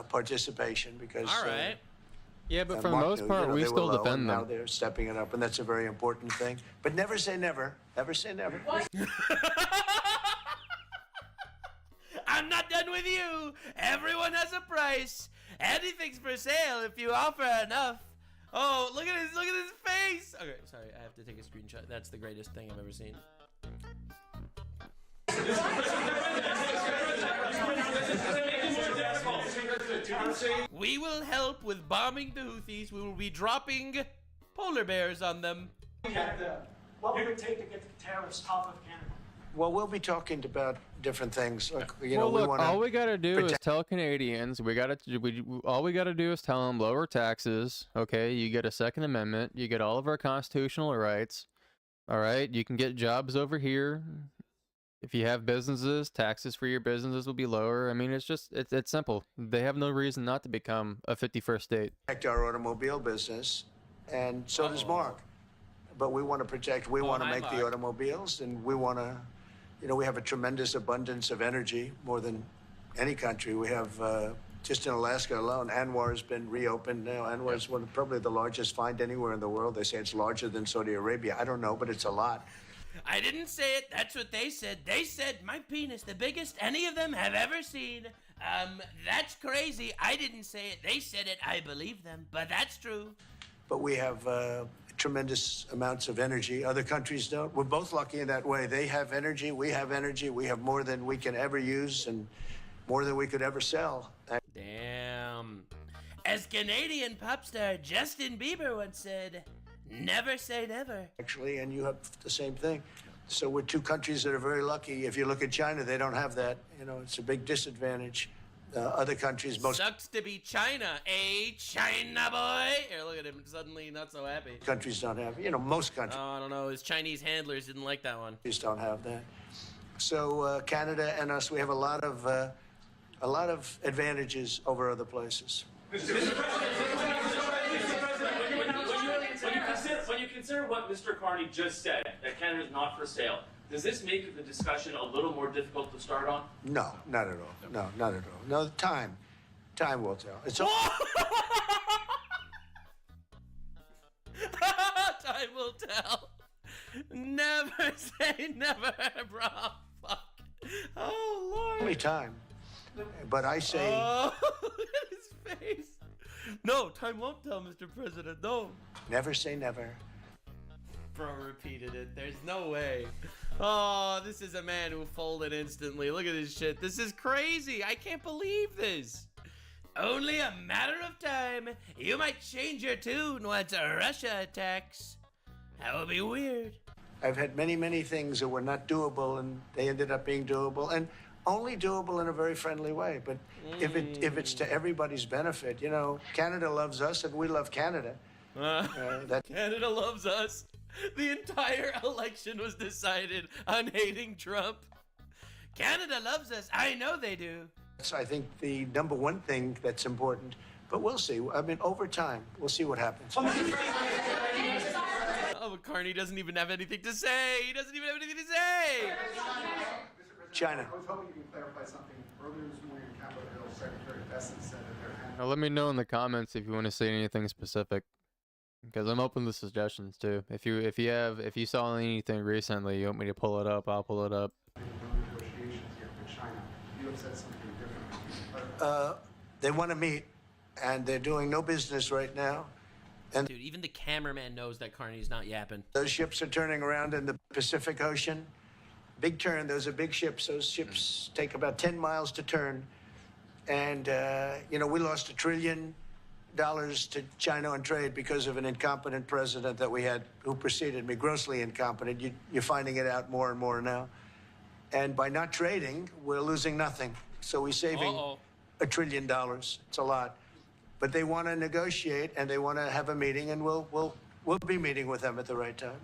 Speaker 18: participation because.
Speaker 9: All right.
Speaker 1: Yeah, but for the most part, we still defend
Speaker 18: Now
Speaker 1: them.
Speaker 18: they're stepping it up, and that's a very important thing. But never say never. Never say never.
Speaker 9: I'm not done with you. Everyone has a price. Anything's for sale if you offer enough. Oh, look at his face. Okay, sorry, I have to take a screenshot. That's the greatest thing I've ever seen. We will help with bombing the Houthis. We will be dropping polar bears on them.
Speaker 10: What would it take to get the tariffs top of Canada?
Speaker 18: Well, we'll be talking about different things. Look,
Speaker 1: Well,
Speaker 18: we
Speaker 1: look,
Speaker 18: want to.
Speaker 1: all we gotta do is tell Canadians all we gotta do is tell them lower taxes. Okay, you get a Second Amendment. You get all of our constitutional rights. All right, you can get jobs over here. If you have businesses, taxes for your businesses will be lower. I mean, it's simple. They have no reason not to become a 51st state.
Speaker 18: Protect our automobile business, and so does Mark. But we want to protect. We want to make the automobiles, and we want to. We have a tremendous abundance of energy, more than any country. We have, just in Alaska alone, ANWR has been reopened now. ANWR is probably the largest find anywhere in the world. They say it's larger than Saudi Arabia. I don't know, but it's a lot.
Speaker 9: I didn't say it. That's what they said. They said my penis, the biggest any of them have ever seen. That's crazy. I didn't say it. They said it. I believe them. But that's true.
Speaker 18: But we have tremendous amounts of energy. Other countries don't. We're both lucky in that way. They have energy. We have energy. We have more than we can ever use and more than we could ever sell.
Speaker 9: Damn. As Canadian pop star Justin Bieber once said, never say never.
Speaker 18: Actually, and you have the same thing. So we're two countries that are very lucky. If you look at China, they don't have that. It's a big disadvantage. Other countries, most
Speaker 9: sucks to be China, China boy. Here, look at him, suddenly not so happy.
Speaker 18: Countries don't have. Most countries.
Speaker 9: Oh, I don't know. His Chinese handlers didn't like that one.
Speaker 18: Countries don't have that. So Canada and us, we have a lot of advantages over other places.
Speaker 10: Mr. President, when you
Speaker 11: consider what Mr. Carney just said, that Canada is not for sale, does this make the discussion a little more difficult to start on?
Speaker 18: No, not at all. No, not at all. No, time will tell. It's all.
Speaker 9: Time will tell. Never say never, bro. Fuck. Oh, Lord.
Speaker 18: Only time. But I say.
Speaker 9: Oh, look at his face. No, time won't tell, Mr. President. No.
Speaker 18: Never say never.
Speaker 9: Bro repeated it. There's no way. Oh, this is a man who folded instantly. Look at this shit. This is crazy. I can't believe this. Only a matter of time. You might change your tune once Russia attacks. That would be weird.
Speaker 18: I've had many, many things that were not doable, and they ended up being doable, and only doable in a very friendly way. But if it's to everybody's benefit, you know, Canada loves us, and we love Canada.
Speaker 9: Canada loves us. The entire election was decided on hating Trump. Canada loves us. I know they do.
Speaker 18: That's, I think, the number one thing that's important. But we'll see. I mean, over time, we'll see what happens.
Speaker 9: Oh, Carney doesn't even have anything to say. He doesn't even have anything to say.
Speaker 18: China.
Speaker 10: I was hoping you can clarify something. Earlier this morning in Capitol Hill, Secretary Bessent said that there had.
Speaker 1: Now, let me know in the comments if you want to say anything specific, because I'm open to suggestions too. If you saw anything recently, you want me to pull it up, I'll pull it up.
Speaker 10: Negotiations yet with China. You have said something different.
Speaker 18: They want to meet, and they're doing no business right now. And
Speaker 9: dude, even the cameraman knows that Carney's not yapping.
Speaker 18: Those ships are turning around in the Pacific Ocean. Big turn. Those are big ships. Those ships take about 10 miles to turn. And, you know, we lost $1 trillion to China on trade because of an incompetent president that we had who preceded me, grossly incompetent. You're finding it out more and more now. And by not trading, we're losing nothing. So we're saving $1 trillion. It's a lot. But they want to negotiate, and they want to have a meeting, and we'll be meeting with them at the right time.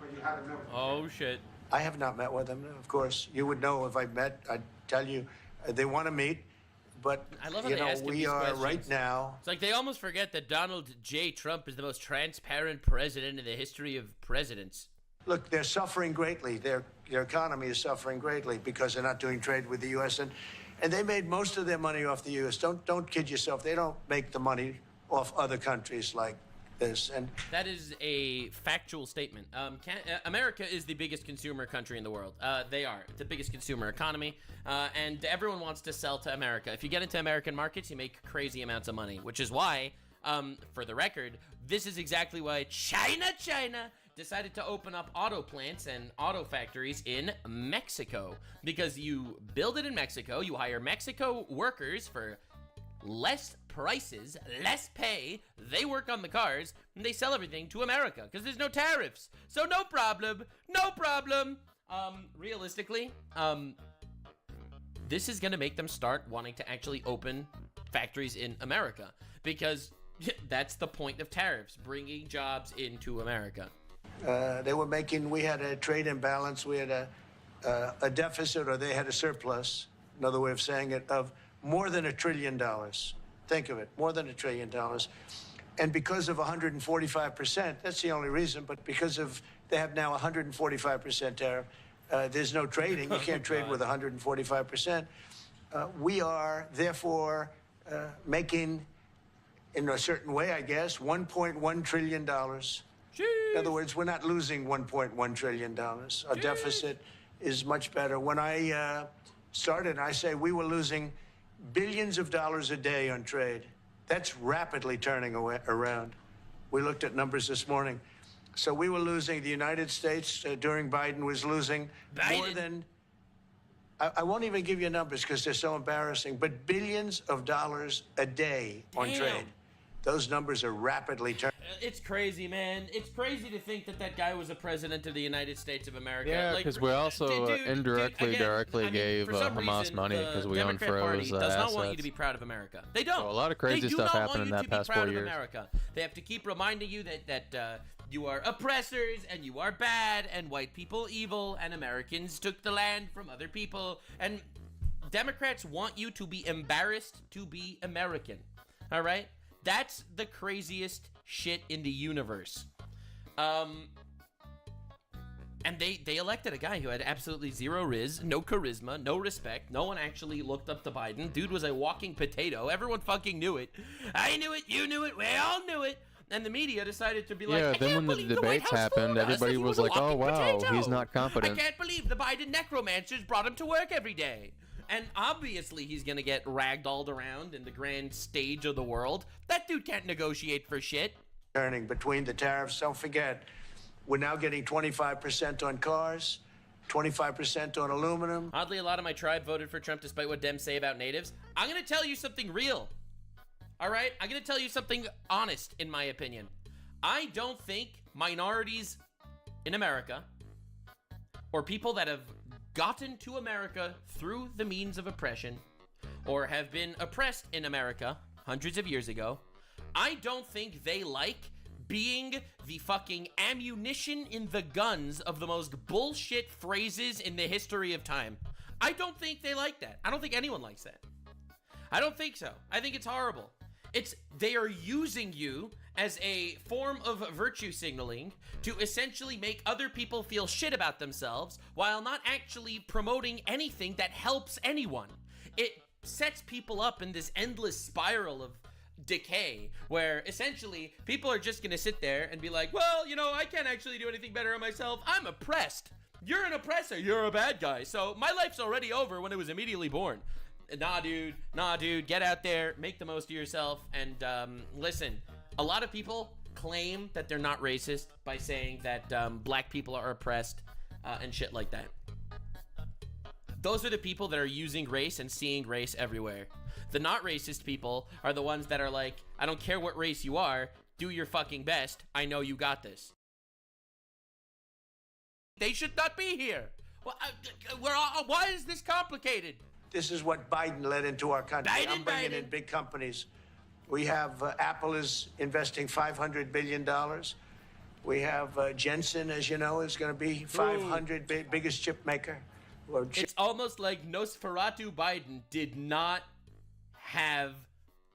Speaker 9: Oh, shit.
Speaker 18: I have not met with them, of course. You would know if I met. I'd tell you. They want to meet, but
Speaker 9: I love how
Speaker 18: you
Speaker 9: they
Speaker 18: know,
Speaker 9: ask him
Speaker 18: we
Speaker 9: these
Speaker 18: are
Speaker 9: questions.
Speaker 18: right now.
Speaker 9: It's like they almost forget that Donald J. Trump is the most transparent president in the history of presidents.
Speaker 18: Look, they're suffering greatly. Their economy is suffering greatly because they're not doing trade with the U.S. and they made most of their money off the U.S. Don't kid yourself. They don't make the money off other countries like this. And
Speaker 9: that is a factual statement. America is the biggest consumer country in the world. They are the biggest consumer economy, and everyone wants to sell to America. If you get into American markets, you make crazy amounts of money, which is why, for the record, this is exactly why China decided to open up auto plants and auto factories in Mexico, because you build it in Mexico, you hire Mexico workers for less prices, less pay, they work on the cars, and they sell everything to America, because there's no tariffs. So no problem. Realistically, this is gonna make them start wanting to actually open factories in America, because that's the point of tariffs, bringing jobs into America.
Speaker 18: we had a trade imbalance, we had a deficit, or they had a surplus, another way of saying it, of more than $1 trillion. Think of it, more than $1 trillion. And because of 145%, that's the only reason, but because of, they have now 145% tariff, there's no trading. You can't trade with 145%. We are, therefore, making, in a certain way, I guess, $1.1 trillion. In other words, we're not losing $1.1 trillion. Our deficit is much better. When I started, I say we were losing billions of dollars a day on trade. That's rapidly turning around. We looked at numbers this morning. So we were losing, the United States during Biden was losing more than, I won't even give you numbers because they're so embarrassing, but billions of dollars a day on trade. Those numbers are rapidly turning.
Speaker 9: It's crazy, man. It's crazy to think that that guy was a president of the United States of America.
Speaker 1: Yeah, because we also indirectly, directly gave Hamas money because we unfroze
Speaker 9: does not want you to be proud of America. They don't.
Speaker 1: So a lot of crazy stuff happened in that past 4 years.
Speaker 9: America. They have to keep reminding you that you are oppressors and you are bad and white people evil and Americans took the land from other people. And Democrats want you to be embarrassed to be American. All right? That's the craziest shit in the universe. And they elected a guy who had absolutely zero riz, no charisma, no respect. No one actually looked up to Biden. Dude was a walking potato. Everyone fucking knew it. I knew it, you knew it, we all knew it. And the media decided to be like,
Speaker 1: Yeah,
Speaker 9: I
Speaker 1: then
Speaker 9: can't
Speaker 1: when the
Speaker 9: believe White
Speaker 1: debates
Speaker 9: House
Speaker 1: happened,
Speaker 9: fooled us,
Speaker 1: everybody
Speaker 9: that he
Speaker 1: was
Speaker 9: a
Speaker 1: like, oh
Speaker 9: walking
Speaker 1: wow,
Speaker 9: potato.
Speaker 1: he's not competent.
Speaker 9: I can't believe the Biden necromancers brought him to work every day. And obviously he's gonna get ragdolled around in the grand stage of the world. That dude can't negotiate for shit.
Speaker 18: Turning between the tariffs, don't forget, we're now getting 25% on cars, 25% on aluminum.
Speaker 9: Oddly, a lot of my tribe voted for Trump despite what Dems say about natives. I'm gonna tell you something real. All right? I'm gonna tell you something honest, in my opinion. I don't think minorities in America, or people that have gotten to America through the means of oppression, or have been oppressed in America hundreds of years ago, I don't think they like being the fucking ammunition in the guns of the most bullshit phrases in the history of time. I don't think they like that. I don't think anyone likes that. I don't think so. I think it's horrible. They are using you as a form of virtue signaling to essentially make other people feel shit about themselves while not actually promoting anything that helps anyone. It sets people up in this endless spiral of decay where essentially people are just gonna sit there and be like, well, you know, I can't actually do anything better on myself. I'm oppressed. You're an oppressor. You're a bad guy. So my life's already over when it was immediately born. Nah, dude, get out there, make the most of yourself, and listen, a lot of people claim that they're not racist by saying that black people are oppressed and shit like that. Those are the people that are using race and seeing race everywhere. The not racist people are the ones that are like, I don't care what race you are, do your fucking best, I know you got this. They should not be here. Why is this complicated?
Speaker 18: This is what Biden led into our country. I'm bringing in big companies. We have Apple is investing $500 billion. We have Jensen, as you know, is going to be 500 biggest chip maker.
Speaker 9: It's almost like Nosferatu Biden did not have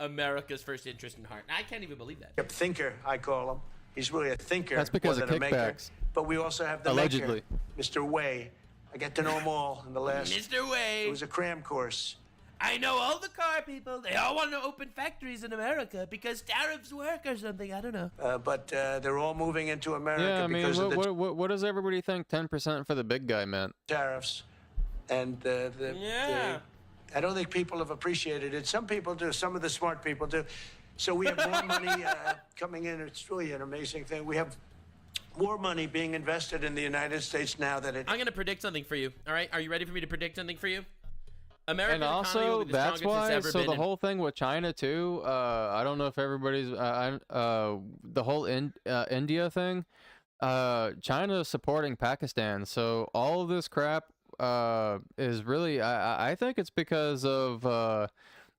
Speaker 9: America's first interest in heart. I can't even believe that.
Speaker 18: A thinker, I call him. He's really a thinker.
Speaker 1: That's because
Speaker 18: more
Speaker 1: of
Speaker 18: than a maker.
Speaker 1: kickbacks.
Speaker 18: But we also have the
Speaker 1: Allegedly.
Speaker 18: maker, Mr. Way. I get to know them all in the last.
Speaker 9: Mr. Way.
Speaker 18: It was a cram course.
Speaker 9: I know all the car people. They all want to open factories in America because tariffs work or something. I don't know.
Speaker 18: But they're all moving into America
Speaker 1: Yeah, I mean,
Speaker 18: because of the
Speaker 1: what does everybody think 10% for the big guy meant?
Speaker 18: tariffs. And I don't think people have appreciated it. Some people do. Some of the smart people do. So we have more money coming in. It's really an amazing thing. We have more money being invested in the United States now than it.
Speaker 9: I'm going to predict something for you. All right? Are you ready for me to predict something for you? American
Speaker 1: And
Speaker 9: economy will
Speaker 1: also,
Speaker 9: be the
Speaker 1: that's
Speaker 9: strongest
Speaker 1: why,
Speaker 9: it's ever
Speaker 1: so
Speaker 9: been
Speaker 1: the
Speaker 9: in-
Speaker 1: whole thing with China too, I don't know if everybody's, the whole India thing, China is supporting Pakistan, so all of this crap is really, I think it's because of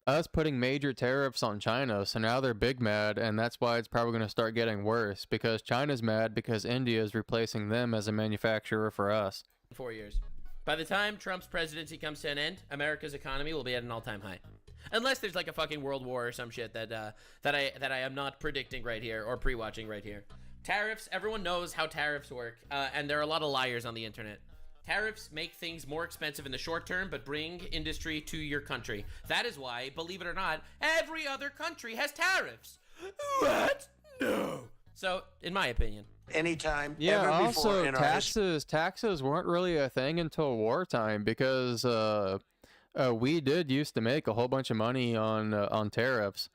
Speaker 1: us putting major tariffs on China, so now they're big mad, and that's why it's probably going to start getting worse, because China's mad because India is replacing them as a manufacturer for us.
Speaker 9: 4 years. By the time Trump's presidency comes to an end, America's economy will be at an all-time high. Unless there's like a fucking world war or some shit that I am not predicting right here or pre-watching right here. Tariffs, everyone knows how tariffs work, and there are a lot of liars on the internet. Tariffs make things more expensive in the short term, but bring industry to your country. That is why, believe it or not, every other country has tariffs. What? No. So, in my opinion.
Speaker 18: Anytime,
Speaker 1: Yeah,
Speaker 18: ever before
Speaker 1: also
Speaker 18: in our history.
Speaker 1: taxes weren't really a thing until wartime, because we did used to make a whole bunch of money on tariffs,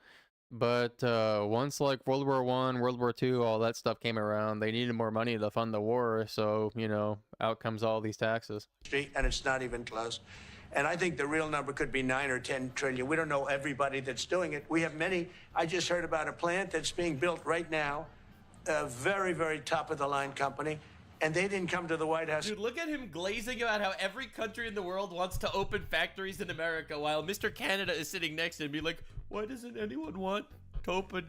Speaker 1: but once like World War I, World War II, all that stuff came around, they needed more money to fund the war, so you know, out comes all these taxes.
Speaker 18: And it's not even close. And I think the real number could be 9 or 10 trillion. We don't know everybody that's doing it. We have many. I just heard about a plant that's being built right now, a very, very top-of-the-line company, and they didn't come to the White House.
Speaker 9: Dude, look at him glazing about how every country in the world wants to open factories in America, while Mr. Canada is sitting next to him and be like, why doesn't anyone want to open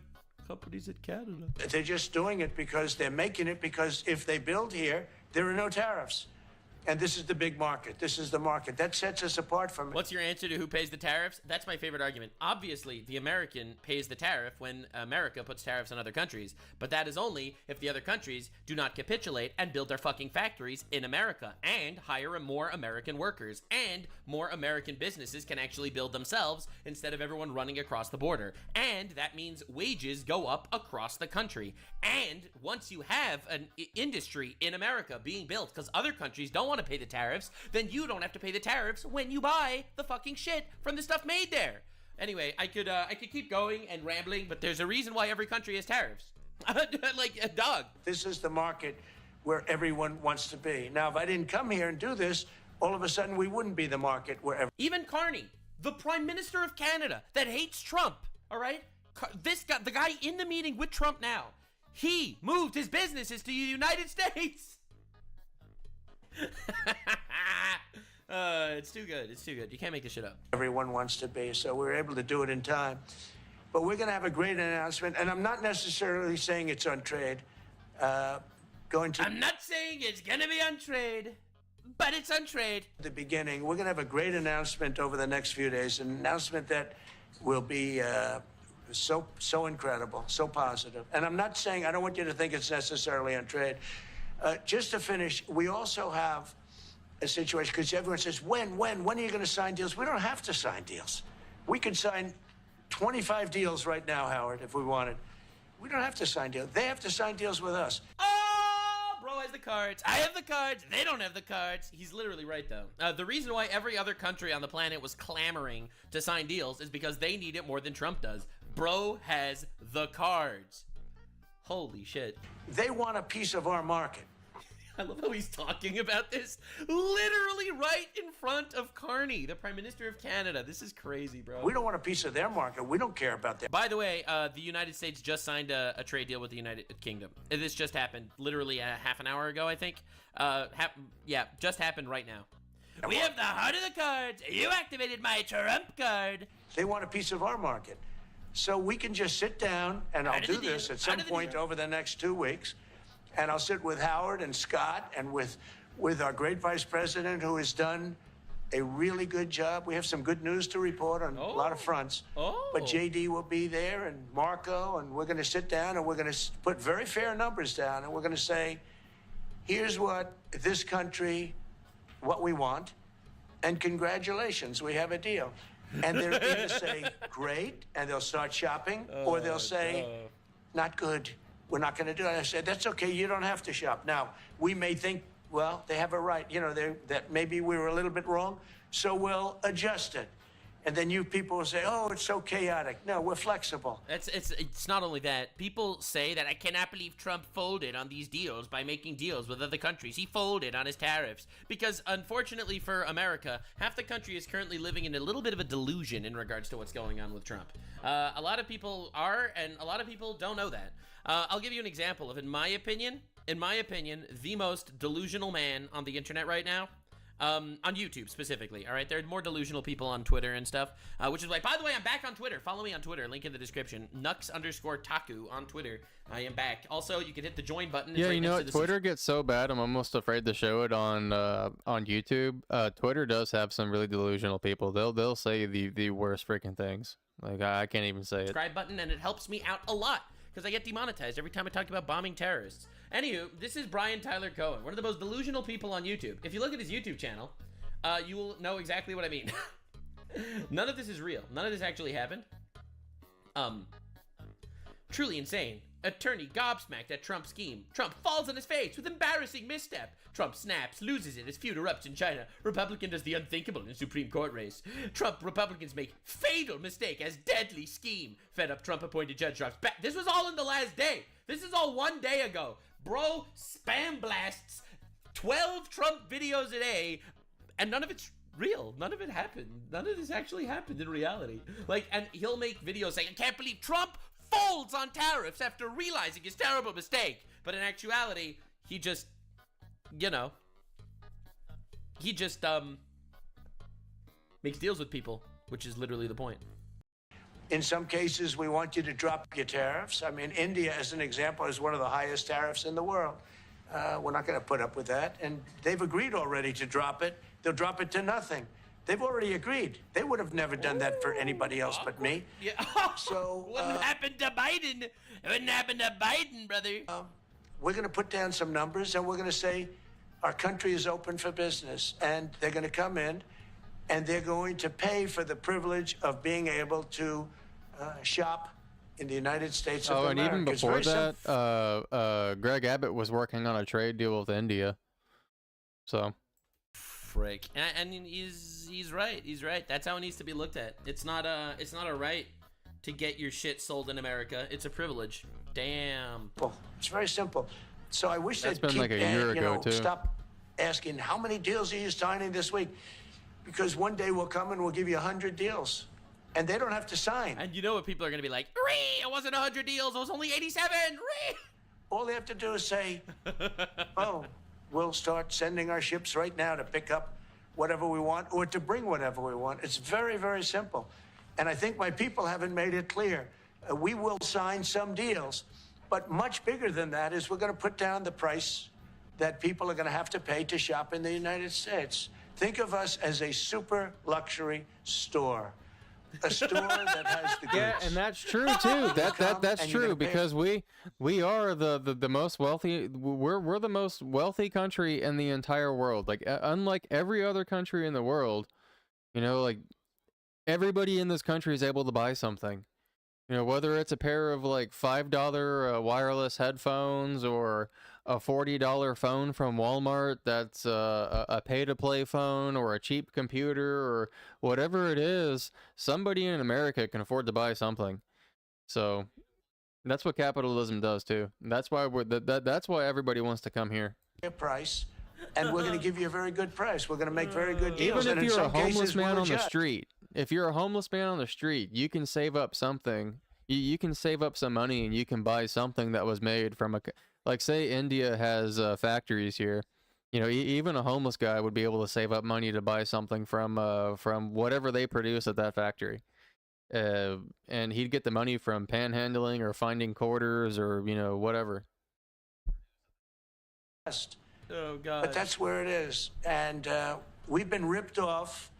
Speaker 9: companies in Canada?
Speaker 18: They're just doing it because they're making it, because if they build here, there are no tariffs. And this is the big market. This is the market. That sets us apart from it.
Speaker 9: What's your answer to who pays the tariffs? That's my favorite argument. Obviously, the American pays the tariff when America puts tariffs on other countries. But that is only if the other countries do not capitulate and build their fucking factories in America and hire more American workers. And more American businesses can actually build themselves instead of everyone running across the border. And that means wages go up across the country. And once you have an industry in America being built because other countries don't want to pay the tariffs, then you don't have to pay the tariffs when you buy the fucking shit from the stuff made there. Anyway, I could keep going and rambling, but there's a reason why every country has tariffs. Like a dog.
Speaker 18: This is the market where everyone wants to be. Now, if I didn't come here and do this, all of a sudden we wouldn't be the market where
Speaker 9: even Carney, the Prime Minister of Canada that hates Trump, all right? This guy, the guy in the meeting with Trump now, he moved his businesses to the United States. It's too good. It's too good. You can't make this shit up.
Speaker 18: Everyone wants to be, so we were able to do it in time. But we're going to have a great announcement, and I'm not necessarily saying it's on trade.
Speaker 9: I'm not saying it's going to be on trade, but it's on trade.
Speaker 18: At the beginning, we're going to have a great announcement over the next few days, an announcement that will be so incredible, so positive. And I'm not saying, I don't want you to think it's necessarily on trade. Just to finish, we also have a situation, because everyone says, when are you going to sign deals? We don't have to sign deals. We could sign 25 deals right now, Howard, if we wanted. We don't have to sign deals. They have to sign deals with us.
Speaker 9: Oh, bro has the cards. I have the cards. They don't have the cards. He's literally right, though. The reason why every other country on the planet was clamoring to sign deals is because they need it more than Trump does. Bro has the cards. Holy shit.
Speaker 18: They want a piece of our market.
Speaker 9: I love how he's talking about this literally right in front of Carney, the Prime Minister of Canada. This is crazy, bro.
Speaker 18: We don't want a piece of their market. We don't care about that.
Speaker 9: By the way, the United States just signed a trade deal with the United Kingdom. This just happened literally half an hour ago, I think. Yeah, just happened right now. We have the heart of the cards. You activated my Trump card.
Speaker 18: They want a piece of our market. So we can just sit down, and I'll do this at some point over the next 2 weeks, and I'll sit with Howard and Scott and with our great vice president, who has done a really good job. We have some good news to report on a lot of fronts. But JD will be there, and Marco, and we're going to sit down, and we're going to put very fair numbers down, and we're going to say, here's what this country, what we want, and congratulations, we have a deal. And they'll either say, great, and they'll start shopping, or they'll say, not good, we're not going to do it. I said, that's okay, you don't have to shop. Now, we may think, well, they have a right, you know, that maybe we were a little bit wrong, so we'll adjust it. And then you people will say, oh, it's so chaotic. No, we're flexible.
Speaker 9: It's not only that. People say that I cannot believe Trump folded on these deals by making deals with other countries. He folded on his tariffs. Because, unfortunately for America, half the country is currently living in a little bit of a delusion in regards to what's going on with Trump. A lot of people are, and a lot of people don't know that. I'll give you an example of, in my opinion, the most delusional man on the internet right now. On YouTube specifically, all right? There are more delusional people on Twitter and stuff, which is why, by the way, I'm back on Twitter. Follow me on Twitter, link in the description. Nux_Taku on Twitter. I am back. Also, you can hit the join button.
Speaker 1: Yeah, you know what? Twitter gets so bad, I'm almost afraid to show it on YouTube. Twitter does have some really delusional people. They'll say the worst freaking things. Like, I can't even say it.
Speaker 9: Subscribe button, and it helps me out a lot, because I get demonetized every time I talk about bombing terrorists. Anywho, this is Brian Tyler Cohen, one of the most delusional people on YouTube. If you look at his YouTube channel, you will know exactly what I mean. None of this is real. None of this actually happened. Truly insane. Attorney gobsmacked at Trump scheme. Trump falls on his face with embarrassing misstep. Trump snaps, loses it as feud erupts in China. Republican does the unthinkable in Supreme Court race. Trump Republicans make fatal mistake as deadly scheme. Fed up Trump appointed judge drops back. This was all in the last day. This is all 1 day ago. Bro spam blasts 12 Trump videos a day, and none of it's real. None of it happened. None of this actually happened in reality. Like, and he'll make videos saying, I can't believe Trump folds on tariffs after realizing his terrible mistake. But in actuality, he just, you know, he just, makes deals with people, which is literally the point.
Speaker 18: In some cases, we want you to drop your tariffs. I mean, India, as an example, is one of the highest tariffs in the world. We're not going to put up with that. And they've agreed already to drop it. They'll drop it to nothing. They've already agreed. They would have never done that for anybody else but me.
Speaker 9: Yeah.
Speaker 18: So
Speaker 9: Wouldn't happen to Biden. It wouldn't happen to Biden, brother.
Speaker 18: We're going to put down some numbers, and we're going to say our country is open for business. And they're going to come in, and they're going to pay for the privilege of being able to shop in the United States of America.
Speaker 1: And even before that, Greg Abbott was working on a trade deal with India. So.
Speaker 9: Frick. And he's right. He's right. That's how it needs to be looked at. It's not a right to get your shit sold in America. It's a privilege. Damn.
Speaker 18: It's very simple. So I wish
Speaker 1: That's
Speaker 18: they'd
Speaker 1: been
Speaker 18: keep,
Speaker 1: like a year ago, too.
Speaker 18: Stop asking how many deals are you signing this week, because one day we'll come and we'll give you 100 deals, and they don't have to sign.
Speaker 9: And you know what people are going to be like? It wasn't 100 deals. It was only 87.
Speaker 18: All they have to do is say, oh, we'll start sending our ships right now to pick up whatever we want or to bring whatever we want. It's very, very simple. And I think my people haven't made it clear. We will sign some deals, but much bigger than that is we're going to put down the price that people are going to have to pay to shop in the United States. Think of us as a super luxury store. A store that has the goods.
Speaker 1: Yeah, and that's true too. That's true, because we are the most wealthy. We're the most wealthy country in the entire world. Like unlike every other country in the world, you know, like everybody in this country is able to buy something. You know, whether it's a pair of like $5 wireless headphones or a $40 phone from Walmart that's a pay-to-play phone or a cheap computer or whatever it is, somebody in America can afford to buy something. So that's what capitalism does too. That's why that's why everybody wants to come here.
Speaker 18: Price, and we're going to give you a very good price. We're going to make very good deals.
Speaker 1: Even if you're a homeless man on the
Speaker 18: street.
Speaker 1: street, if you're a homeless man on the street, you can save up something. You can save up some money and you can buy something that was made from a, like say India has factories here. You know, even a homeless guy would be able to save up money to buy something from whatever they produce at that factory. And he'd get the money from panhandling or finding quarters or, you know, whatever.
Speaker 9: Oh, God.
Speaker 18: But that's where it is. And we've been ripped off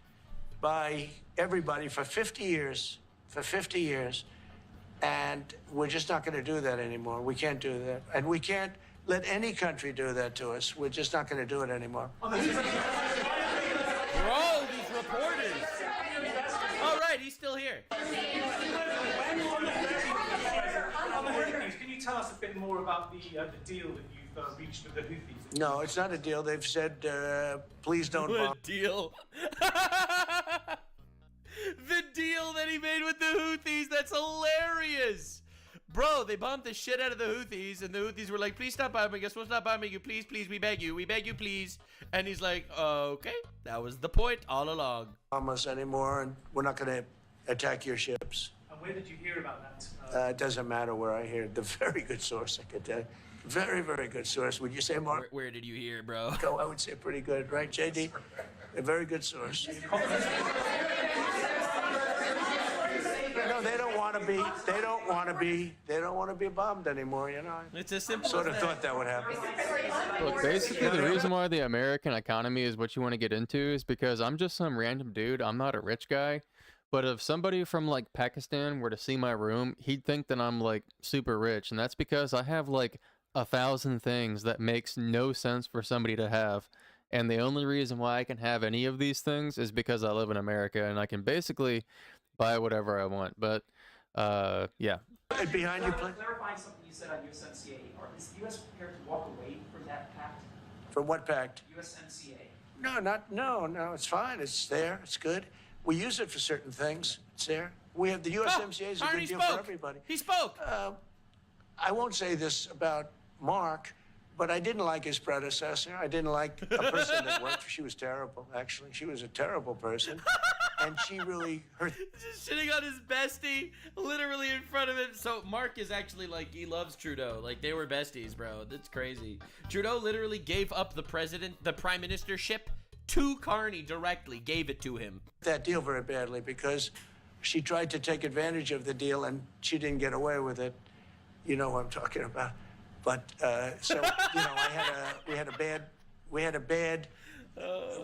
Speaker 18: by everybody for 50 years. For 50 years. And we're just not going to do that anymore. We can't do that. And we can't let any country do that to us. We're just not going to do it anymore.
Speaker 9: Bro, these reporters. All right, he's still here.
Speaker 10: On the Houthis, can you tell us a bit more about the deal that you've reached with the Houthis?
Speaker 18: No, it's not a deal. They've said, please don't bomb.
Speaker 9: What deal? The deal that he made with the Houthis, that's hilarious. Bro, they bombed the shit out of the Houthis, and the Houthis were like, please stop bombing us, we'll stop bombing you, please, we beg you, please. And he's like, okay, that was the point all along.
Speaker 18: Bomb us anymore, and we're not going to attack your ships.
Speaker 10: And where did you hear about that?
Speaker 18: It doesn't matter where I hear it. The very good source, I could tell you. Very, very good source. Would you say, Mark?
Speaker 9: Where did you hear, bro?
Speaker 18: I would say pretty good, right, JD? A very good source. No, they don't want to be bombed anymore, you know.
Speaker 9: It's a simple
Speaker 18: sort of thought that would happen.
Speaker 1: Look, basically the reason why the American economy is what you want to get into is because I'm just some random dude. I'm not a rich guy. But if somebody from like Pakistan were to see my room, he'd think that I'm like super rich. And that's because I have like 1,000 things that makes no sense for somebody to have. And the only reason why I can have any of these things is because I live in America and I can basically buy whatever I want. But yeah.
Speaker 18: Behind you, please.
Speaker 10: Clarifying something you said on USMCA. Is the U.S. prepared to walk away from that pact?
Speaker 18: From what pact?
Speaker 10: USMCA.
Speaker 18: No, it's fine. It's there. It's good. We use it for certain things. It's there. We have the USMCA is a good deal for everybody.
Speaker 9: He spoke.
Speaker 18: I won't say this about Mark, but I didn't like his predecessor. I didn't like a person that worked for. She was terrible, actually. She was a terrible person. And she really hurt.
Speaker 9: Just shitting on his bestie, literally in front of him. So Mark is actually like, he loves Trudeau. Like, they were besties, bro. That's crazy. Trudeau literally gave up the prime ministership to Carney directly, gave it to him.
Speaker 18: That deal very badly because she tried to take advantage of the deal and she didn't get away with it. You know what I'm talking about. But so you know, we had a bad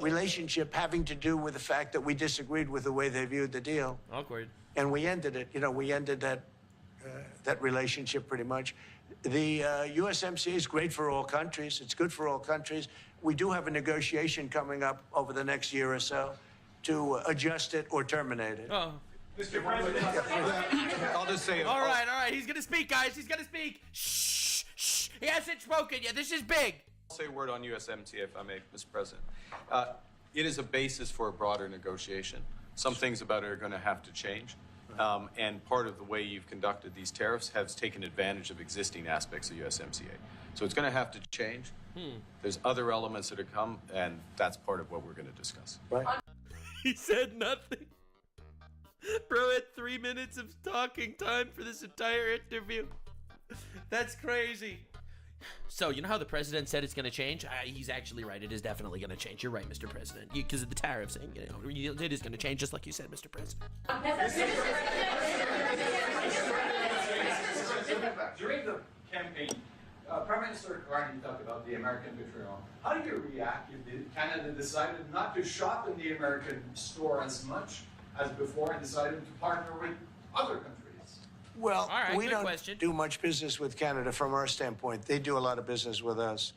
Speaker 18: relationship having to do with the fact that we disagreed with the way they viewed the deal.
Speaker 9: Awkward.
Speaker 18: And we ended it. You know, we ended that relationship pretty much. The USMCA is great for all countries. It's good for all countries. We do have a negotiation coming up over the next year or so to adjust it or terminate it.
Speaker 9: Oh.
Speaker 4: Mr. President, I'll just say.
Speaker 9: All right. He's gonna speak, guys. He's gonna speak. Shh, shh. He hasn't spoken yet. This is big.
Speaker 4: I'll say a word on USMCA, if I may, Mr. President. It is a basis for a broader negotiation. Some things about it are going to have to change. And part of the way you've conducted these tariffs has taken advantage of existing aspects of USMCA. So it's going to have to change. There's other elements that are come, and that's part of what we're going to discuss.
Speaker 18: Right.
Speaker 9: He said nothing. Bro had 3 minutes of talking time for this entire interview. That's crazy. So, you know how the president said it's going to change? He's actually right. It is definitely going to change. You're right, Mr. President. Because of the tariffs. And, you know, it is going to change, just like you said, Mr. President.
Speaker 5: During the campaign, Prime Minister Carney talked about the American vitriol. How do you react if Canada decided not to shop in the American store as much as before and decided to partner with other countries?
Speaker 18: Well,
Speaker 9: right,
Speaker 18: we don't
Speaker 9: question.
Speaker 18: do much business with Canada from our standpoint. They do a lot of business with us.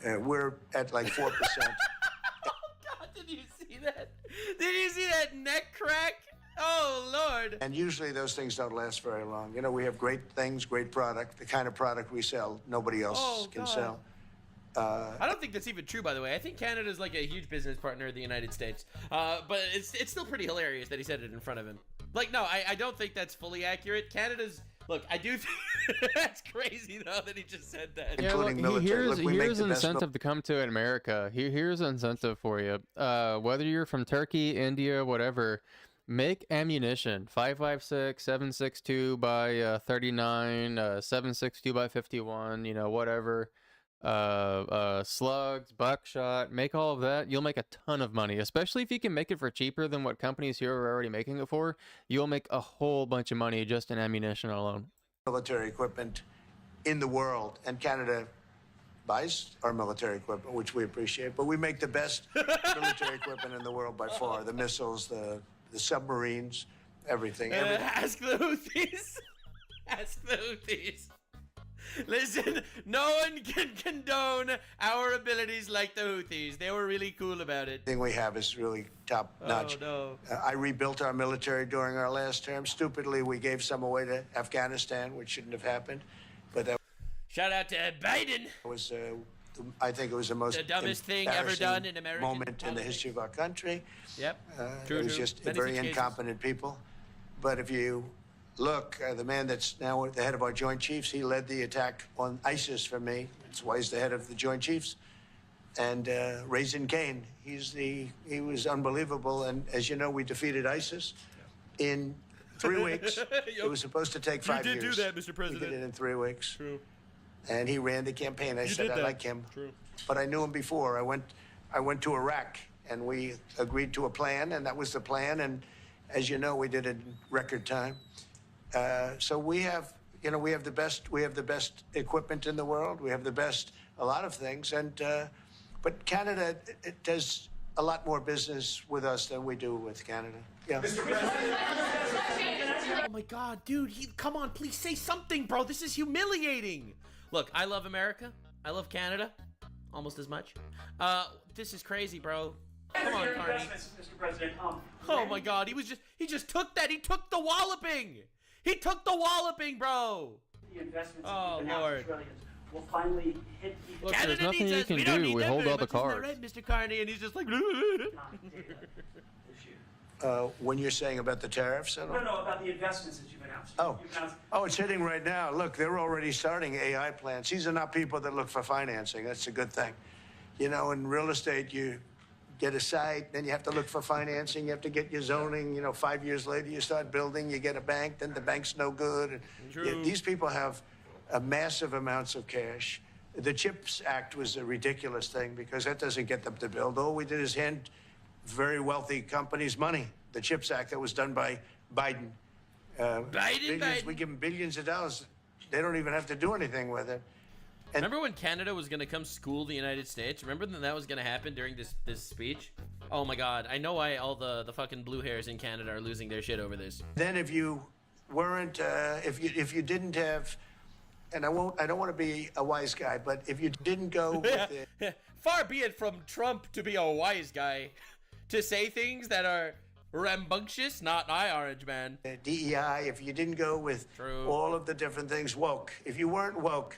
Speaker 18: We're at like 4%.
Speaker 9: Oh, God, did you see that? Did you see that neck crack? Oh, Lord.
Speaker 18: And usually those things don't last very long. You know, we have great things, great product. The kind of product we sell, nobody else can sell.
Speaker 9: I don't think that's even true, by the way. I think Canada's like a huge business partner of the United States. But it's still pretty hilarious that he said it in front of him. Like, no, I don't think that's fully accurate. Canada's... Look, I do think... That's crazy, though, that he just said that.
Speaker 1: Yeah, look, here's an incentive to come to America. Here's an incentive for you. Whether you're from Turkey, India, whatever, make ammunition. 5.56, 7.62 by 39, 7.62 by 51, you know, whatever. Slugs, buckshot, make all of that. You'll make a ton of money, especially if you can make it for cheaper than what companies here are already making it for. You'll make a whole bunch of money just in ammunition alone.
Speaker 18: Military equipment in the world, and Canada buys our military equipment, which we appreciate, but we make the best military equipment in the world by far. The missiles, the submarines, everything.
Speaker 9: Ask the Houthis. Ask the Houthis. Listen, no one can condone our abilities like the Houthis. They were really cool about it.
Speaker 18: Everything we have is really top notch.
Speaker 9: Oh, no.
Speaker 18: I rebuilt our military during our last term. Stupidly, we gave some away to Afghanistan, which shouldn't have happened. But that
Speaker 9: shout out to Biden.
Speaker 18: Was, I think it was the most
Speaker 9: dumbest thing ever done in American
Speaker 18: moment
Speaker 9: politics.
Speaker 18: in the history of our country.
Speaker 9: Yep.
Speaker 18: It was just very incompetent people. But if you look, the man that's now the head of our Joint Chiefs, he led the attack on ISIS for me. That's why he's the head of the Joint Chiefs. And Raisin Kane, he was unbelievable. And as you know, we defeated ISIS in 3 weeks. It was supposed to take 5 years.
Speaker 9: You did do that, Mr. President.
Speaker 18: We did it in 3 weeks.
Speaker 9: True.
Speaker 18: And he ran the campaign. I said I like him.
Speaker 9: True.
Speaker 18: But I knew him before. I went to Iraq, and we agreed to a plan, and that was the plan. And as you know, we did it in record time. So we have the best equipment in the world. We have the best, a lot of things. And but Canada, it does a lot more business with us than we do with Canada. Yeah.
Speaker 9: Oh my God, dude! Come on, please say something, bro. This is humiliating. Look, I love America. I love Canada, almost as much. This is crazy, bro. Come on, Carney.
Speaker 11: Mr. President.
Speaker 9: Oh my God, he just took that. He took the walloping. He took the walloping, bro.
Speaker 11: The investments
Speaker 9: oh Lord.
Speaker 11: Will finally hit.
Speaker 1: Look, there's nothing you can do. We hold all the cards.
Speaker 9: Right, Mr. Carney, and he's just like.
Speaker 18: When you're saying about the tariffs?
Speaker 11: No, about the investments that you've announced.
Speaker 18: Oh, it's hitting right now. Look, they're already starting AI plants. These are not people that look for financing. That's a good thing. You know, in real estate, you get a site, then you have to look for financing. You have to get your zoning. You know, 5 years later, you start building. You get a bank, then the bank's no good. These people have massive amounts of cash. The CHIPS Act was a ridiculous thing because that doesn't get them to build. All we did is hand very wealthy companies money. The CHIPS Act that was done by Biden.
Speaker 9: Biden.
Speaker 18: We give them billions of dollars. They don't even have to do anything with it.
Speaker 9: Remember when Canada was gonna come school the United States? Remember that was gonna happen during this speech? Oh my God! I know why all the fucking blue hairs in Canada are losing their shit over this.
Speaker 18: Then if you weren't, if you didn't have, and I don't want to be a wise guy, but if you didn't go with it,
Speaker 9: far be it from Trump to be a wise guy, to say things that are rambunctious, not I, Orange Man.
Speaker 18: DEI, if you didn't go with all of the different things, woke. If you weren't woke,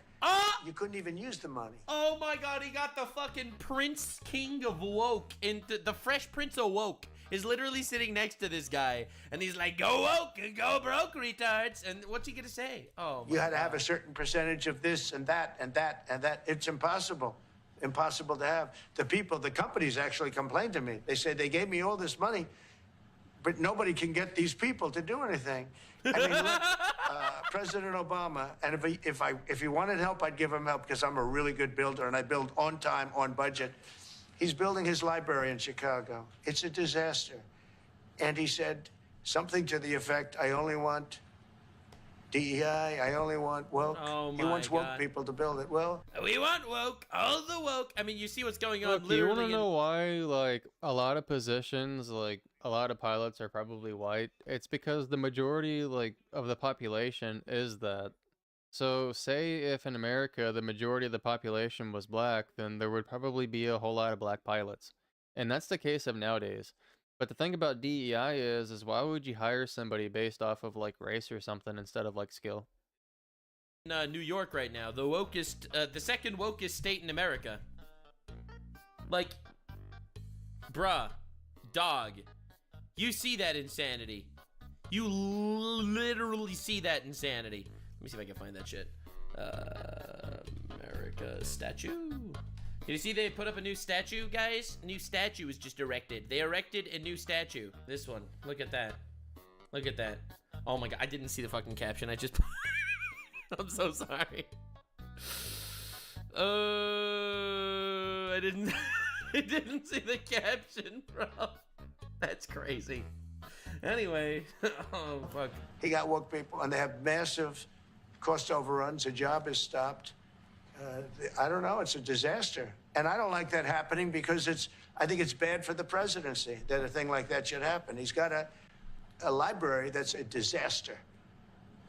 Speaker 18: you couldn't even use the money.
Speaker 9: Oh my God, he got the fucking Prince King of Woke, the Fresh Prince of Woke is literally sitting next to this guy, and he's like, go woke and go broke, retards. And what's he gonna say? Oh,
Speaker 18: you had to have a certain percentage of this and that and that and that. It's impossible to have. The companies actually complained to me. They said they gave me all this money, but nobody can get these people to do anything. I mean, look, President Obama, and if he wanted help, I'd give him help because I'm a really good builder and I build on time, on budget. He's building his library in Chicago. It's a disaster. And he said something to the effect, I only want DEI, I only want woke.
Speaker 9: Oh
Speaker 18: he wants woke
Speaker 9: God.
Speaker 18: people to build it. Well,
Speaker 9: we want woke, all the woke. I mean, you see what's going on.
Speaker 1: Look, you
Speaker 9: Literally
Speaker 1: want to know why, like, a lot of positions, like, a lot of pilots are probably white? It's because the majority, like, of the population is that. So, say if in America the majority of the population was black, then there would probably be a whole lot of black pilots. And that's the case of nowadays. But the thing about DEI is why would you hire somebody based off of, like, race or something instead of, like, skill?
Speaker 9: in New York right now, the wokest, the second wokest state in America. Like, bruh, dog, you see that insanity. You literally see that insanity. Let me see if I can find that shit. America statue. Did you see they put up a new statue, guys? A new statue was just erected. They erected a new statue. This one. Look at that. Look at that. Oh my god, I didn't see the fucking caption. I just... I'm so sorry. I didn't... I didn't see the caption, bro. That's crazy. Anyway. Oh, fuck.
Speaker 18: He got woke people, and they have massive cost overruns. A job is stopped. I don't know. It's a disaster. And I don't like that happening because I think it's bad for the presidency that a thing like that should happen. He's got a library that's a disaster.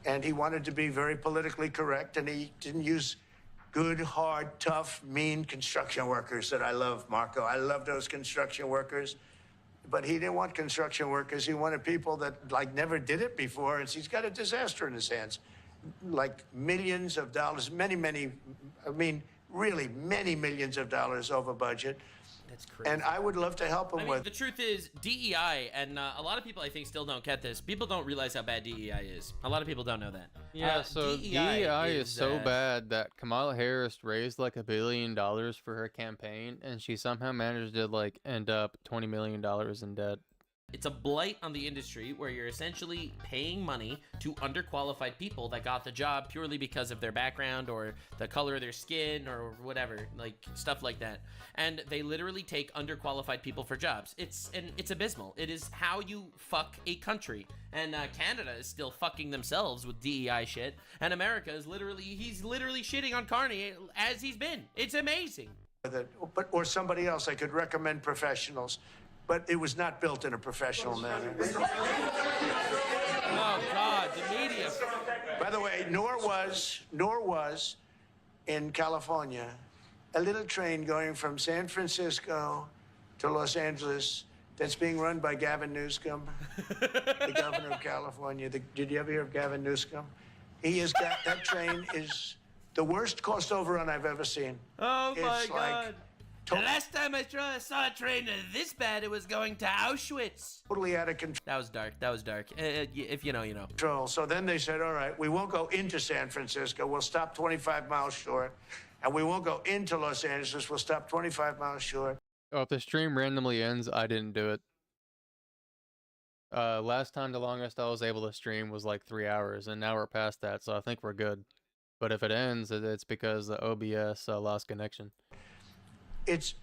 Speaker 18: And he wanted to be very politically correct, and he didn't use good, hard, tough, mean construction workers that I love, Marco. I love those construction workers. But he didn't want construction workers. He wanted people that, like, never did it before. And he's got a disaster in his hands. Like millions of dollars, really many millions of dollars over budget.
Speaker 9: That's crazy.
Speaker 18: And I would love to help him with.
Speaker 9: The truth is, DEI, and a lot of people I think still don't get this. People don't realize how bad DEI is. A lot of people don't know that.
Speaker 1: Yeah, so DEI is so bad that Kamala Harris raised like $1 billion for her campaign, and she somehow managed to like end up $20 million in debt.
Speaker 9: It's a blight on the industry where you're essentially paying money to underqualified people that got the job purely because of their background or the color of their skin or whatever, like stuff like that. And they literally take underqualified people for jobs. It's abysmal. It is how you fuck a country. And Canada is still fucking themselves with DEI shit. And America is he's literally shitting on Carney as he's been. It's amazing.
Speaker 18: Or somebody else. I could recommend professionals. But it was not built in a professional manner.
Speaker 9: Oh, God, the media.
Speaker 18: By the way, nor was in California a little train going from San Francisco to Los Angeles that's being run by Gavin Newsom, the governor of California. Did you ever hear of Gavin Newsom? That train is the worst cost overrun I've ever seen.
Speaker 9: Oh, my God. The last time I saw a train this bad, it was going to Auschwitz.
Speaker 18: Totally out of control.
Speaker 9: That was dark. That was dark. If you know, you know.
Speaker 18: Control. So then they said, all right, we won't go into San Francisco. We'll stop 25 miles short. And we won't go into Los Angeles. We'll stop 25 miles short.
Speaker 1: Oh, if the stream randomly ends, I didn't do it. Last time the longest I was able to stream was like 3 hours, and now we're past that, so I think we're good. But if it ends, it's because the OBS lost connection.
Speaker 18: It's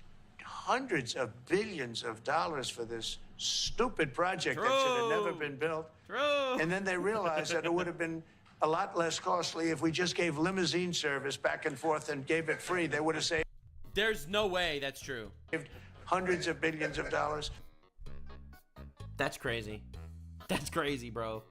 Speaker 18: hundreds of billions of dollars for this stupid project that should have never been built. And then they realized that it would have been a lot less costly. If we just gave limousine service back and forth and gave it free, they would have saved.
Speaker 9: There's no way that's true.
Speaker 18: Hundreds of billions of dollars.
Speaker 9: That's crazy. That's crazy, bro.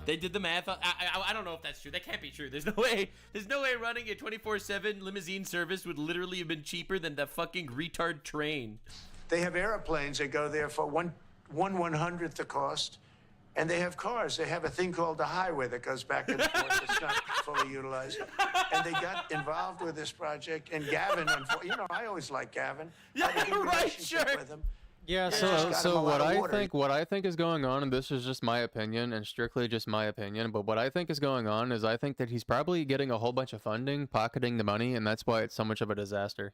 Speaker 9: They did the math. I don't know if that's true. That can't be true. There's no way. There's no way running a 24/7 limousine service would literally have been cheaper than the fucking retard train.
Speaker 18: They have airplanes that go there for one 1/100th the cost, and they have cars. They have a thing called the highway that goes back and forth. It's not fully utilized. And they got involved with this project. And Gavin, you know, I always like Gavin.
Speaker 9: Yeah,
Speaker 18: I had a good
Speaker 9: right,
Speaker 18: relationship
Speaker 9: sure.
Speaker 18: with him.
Speaker 1: Yeah, so what I think is going on, and this is just my opinion and strictly just my opinion, but what I think is going on is I think that he's probably getting a whole bunch of funding, pocketing the money, and that's why it's so much of a disaster.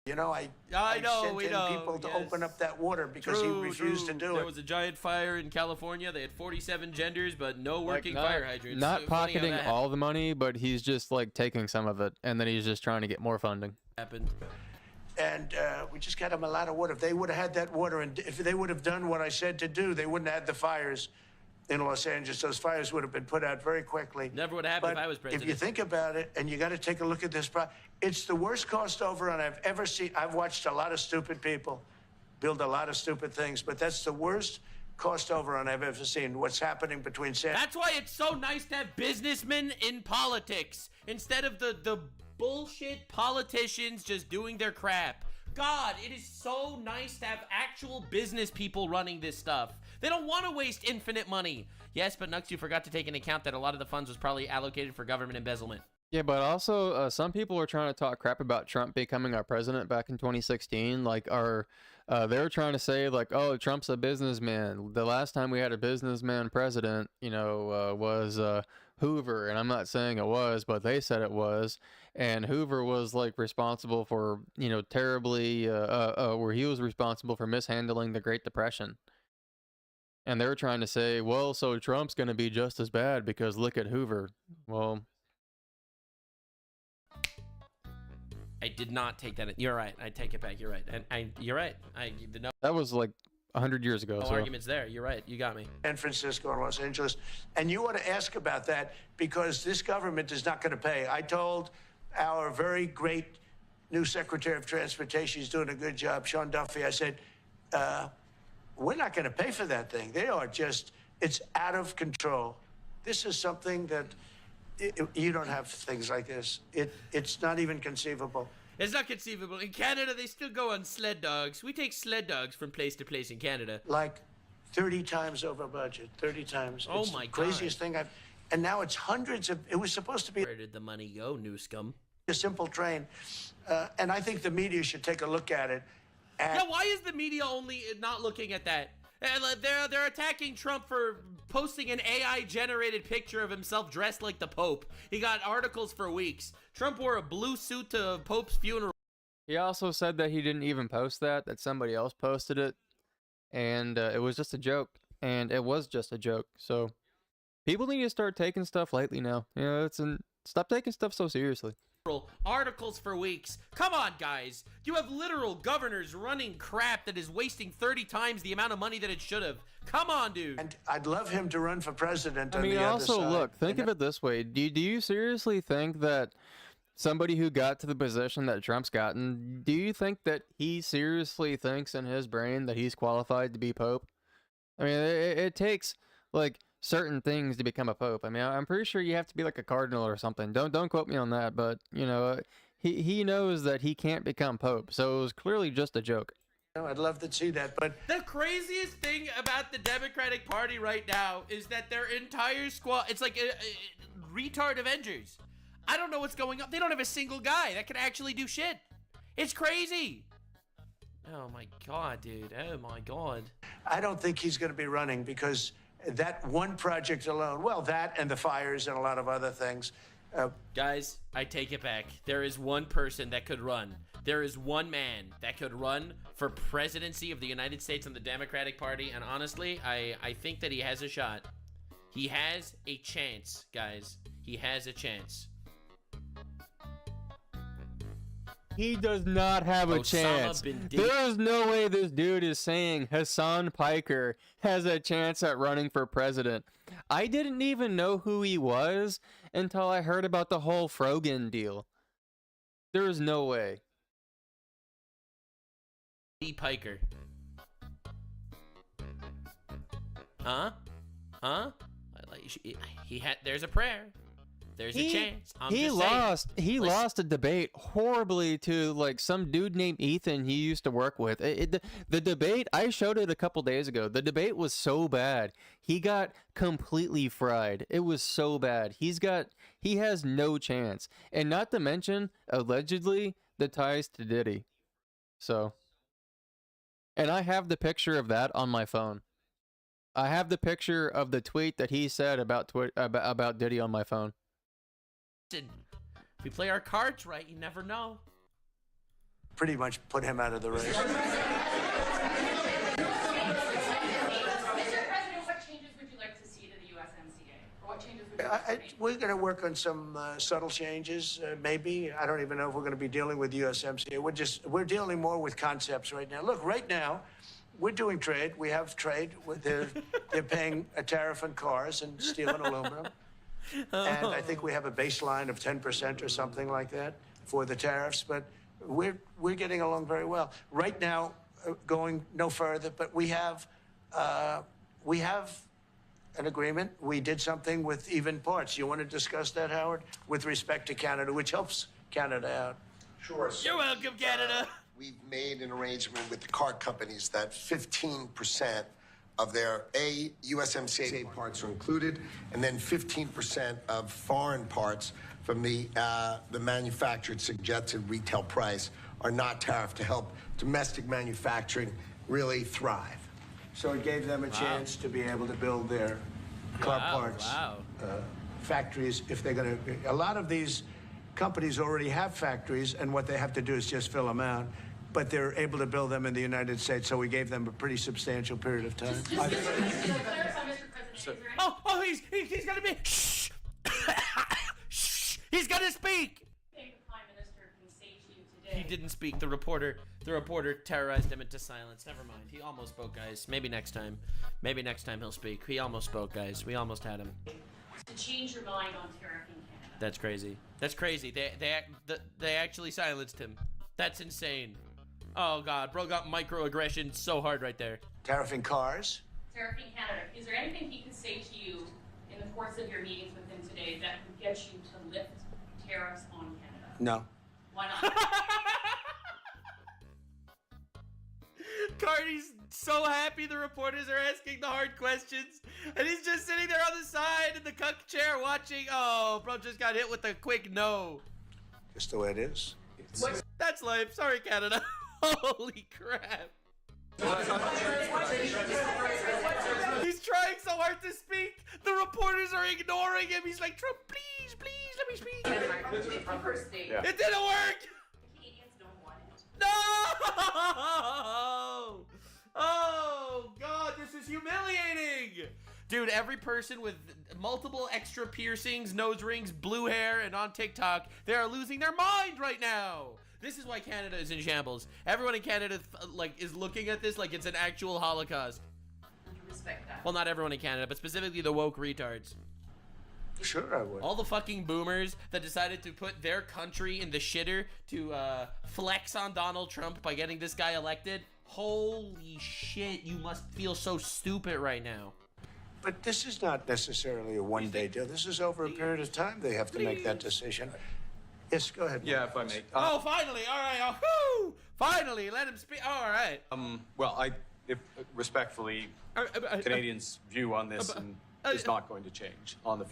Speaker 18: You know, I
Speaker 9: know,
Speaker 18: sent
Speaker 9: we
Speaker 18: in
Speaker 9: know,
Speaker 18: people to
Speaker 9: yes.
Speaker 18: open up that water because he refused to do
Speaker 9: There
Speaker 18: it.
Speaker 9: was a giant fire in California. They had 47 genders, but no working
Speaker 1: not,
Speaker 9: fire hydrants.
Speaker 1: Not
Speaker 9: So funny how
Speaker 1: pocketing
Speaker 9: that
Speaker 1: all the money, but he's just like taking some of it, and then he's just trying to get more funding.
Speaker 9: happened.
Speaker 18: And we just got them a lot of water. If they would have had that water, and if they would have done what I said to do, they wouldn't have had the fires in Los Angeles. Those fires would have been put out very quickly.
Speaker 9: Never would have happened
Speaker 18: But
Speaker 9: if I was president.
Speaker 18: if you think about it, and you got to take a look at this, it's the worst cost overrun I've ever seen. I've watched a lot of stupid people build a lot of stupid things, but that's the worst cost overrun I've ever seen. What's happening between
Speaker 9: That's why it's so nice to have businessmen in politics instead of the bullshit politicians just doing their crap. God, it is so nice to have actual business people running this stuff. They don't want to waste infinite money. Yes, but Nux, you forgot to take into account that a lot of the funds was probably allocated for government embezzlement.
Speaker 1: Yeah, but also some people were trying to talk crap about Trump becoming our president back in 2016. Like, they were trying to say like, oh, Trump's a businessman. The last time we had a businessman president, you know, was Hoover, and I'm not saying it was, but they said it was. And Hoover was like responsible for, you know, terribly, where he was responsible for mishandling the Great Depression. And they were trying to say, well, so Trump's going to be just as bad because look at Hoover. Well,
Speaker 9: I did not take that. You're right. I take it back. You're right. And you're right.
Speaker 1: that was like 100 years ago.
Speaker 9: No
Speaker 1: So.
Speaker 9: arguments there. You're right. You got me.
Speaker 18: San Francisco and Los Angeles. And you ought to ask about that because this government is not going to pay. I told our very great new Secretary of Transportation, he's doing a good job, Sean Duffy, I said, we're not going to pay for that thing. They are just, it's out of control. This is something that you don't have things like this. It's not even conceivable.
Speaker 9: It's not conceivable. In Canada, they still go on sled dogs. We take sled dogs from place to place in Canada.
Speaker 18: Like 30 times over budget, 30 times.
Speaker 9: Oh
Speaker 18: it's
Speaker 9: my
Speaker 18: the craziest thing I've, and now it's hundreds of, it was supposed to be.
Speaker 9: Where did the money go, new scum?
Speaker 18: A simple train. And I think the media should take a look at it.
Speaker 9: Yeah, why is the media only not looking at that? They're attacking Trump for posting an AI-generated picture of himself dressed like the Pope. He got articles for weeks. Trump wore a blue suit to Pope's funeral.
Speaker 1: He also said that he didn't even post that somebody else posted it. And it was just a joke. And it was just a joke. So people need to start taking stuff lightly now. You know, stop taking stuff so seriously.
Speaker 9: Articles for weeks. Come on, guys. You have literal governors running crap that is wasting 30 times the amount of money that it should have. Come on, dude.
Speaker 18: And I'd love him to run for president.
Speaker 1: I mean, also, look, think of it this way. Do you seriously think that somebody who got to the position that Trump's gotten, do you think that he seriously thinks in his brain that he's qualified to be Pope? I mean, it takes, like, certain things to become a pope. I mean, I'm pretty sure you have to be like a cardinal or something. Don't quote me on that, but you know, he knows that he can't become pope, so it was clearly just a joke.
Speaker 18: I'd love to see that, but
Speaker 9: the craziest thing about the Democratic Party right now is that their entire squad, it's like retard Avengers. I don't know what's going on. They don't have a single guy that can actually do shit. It's crazy. Oh my god, dude. Oh my god.
Speaker 18: I don't think he's going to be running because that one project alone, well, that and the fires and a lot of other things.
Speaker 9: Guys, I take it back. There is one person that could run. There is one man that could run for presidency of the United States on the Democratic Party, and honestly, I think that he has a shot. He has a chance, guys. He has a chance.
Speaker 1: He does not have a chance. There is no way this dude is saying Hassan Piker has a chance at running for president. I didn't even know who he was until I heard about the whole Frogan deal. There is no way.
Speaker 9: Piker. Huh? He had. There's a prayer. There's a chance.
Speaker 1: He lost a debate horribly to like some dude named Ethan he used to work with. The debate, I showed it a couple days ago. The debate was so bad. He got completely fried. It was so bad. He has no chance. And not to mention, allegedly, the ties to Diddy. So, and I have the picture of that on my phone. I have the picture of the tweet that he said about Diddy on my phone.
Speaker 9: If we play our cards right, you never know.
Speaker 18: Pretty much put him out of the race.
Speaker 13: Mr. President, what changes would you like to see to the USMCA? Or what changes would you like to make?
Speaker 18: We're going to work on some subtle changes, maybe. I don't even know if we're going to be dealing with USMCA. We're dealing more with concepts right now. Look, right now, we're doing trade. We have trade. They're paying a tariff on cars and steel and aluminum. And I think we have a baseline of 10% or something like that for the tariffs. But we're getting along very well. Right now, going no further, but we have an agreement. We did something with even parts. You want to discuss that, Howard, with respect to Canada, which helps Canada out?
Speaker 10: Sure.
Speaker 9: You're welcome, Canada.
Speaker 10: We've made an arrangement with the car companies that 15% of their USMCA parts are included, and then 15% of foreign parts from the manufactured suggested retail price are not tariffed to help domestic manufacturing really thrive.
Speaker 18: So it gave them a chance to be able to build their car parts factories if they're going to. A lot of these companies already have factories, and what they have to do is just fill them out. But they're able to build them in the United States, so we gave them a pretty substantial period of time.
Speaker 9: He's gonna be. Shh. Shh. He's gonna speak.
Speaker 13: Think the Prime Minister can say to you today.
Speaker 9: He didn't speak. The reporter terrorized him into silence. Never mind. He almost spoke, guys. Maybe next time. Maybe next time he'll speak. He almost spoke, guys. We almost had him.
Speaker 13: To change your mind on tariffing Canada.
Speaker 9: That's crazy. That's crazy. They actually silenced him. That's insane. Oh God, bro got microaggression so hard right there.
Speaker 18: Tariffing cars.
Speaker 13: Tariffing Canada. Is there anything he could say to you in the course of your meetings with him today that would get you to lift tariffs on Canada?
Speaker 18: No.
Speaker 13: Why not?
Speaker 9: Cardi's so happy the reporters are asking the hard questions, and he's just sitting there on the side in the cuck chair watching. Oh, bro just got hit with a quick no.
Speaker 18: Just the way it is.
Speaker 9: That's life. Sorry, Canada. Holy crap. He's trying so hard to speak. The reporters are ignoring him. He's like, Trump, please, let me speak. It didn't work.
Speaker 13: The Canadians don't want it.
Speaker 9: No! Oh, God, this is humiliating. Dude, every person with multiple extra piercings, nose rings, blue hair, and on TikTok, they are losing their mind right now. This is why Canada is in shambles. Everyone in Canada is looking at this like it's an actual Holocaust.
Speaker 13: Respect that.
Speaker 9: Well, not everyone in Canada, but specifically the woke retards.
Speaker 18: Sure, I would.
Speaker 9: All the fucking boomers that decided to put their country in the shitter to flex on Donald Trump by getting this guy elected. Holy shit, you must feel so stupid right now.
Speaker 18: But this is not necessarily a one-day deal. This is over a period of time they have to make that decision. Yes, go ahead.
Speaker 4: Yeah, if I may.
Speaker 9: Oh, finally! All right. Oh, whoo! Finally, let him speak. All right.
Speaker 4: Well, if respectfully, Canadians' view on this is not going to change on the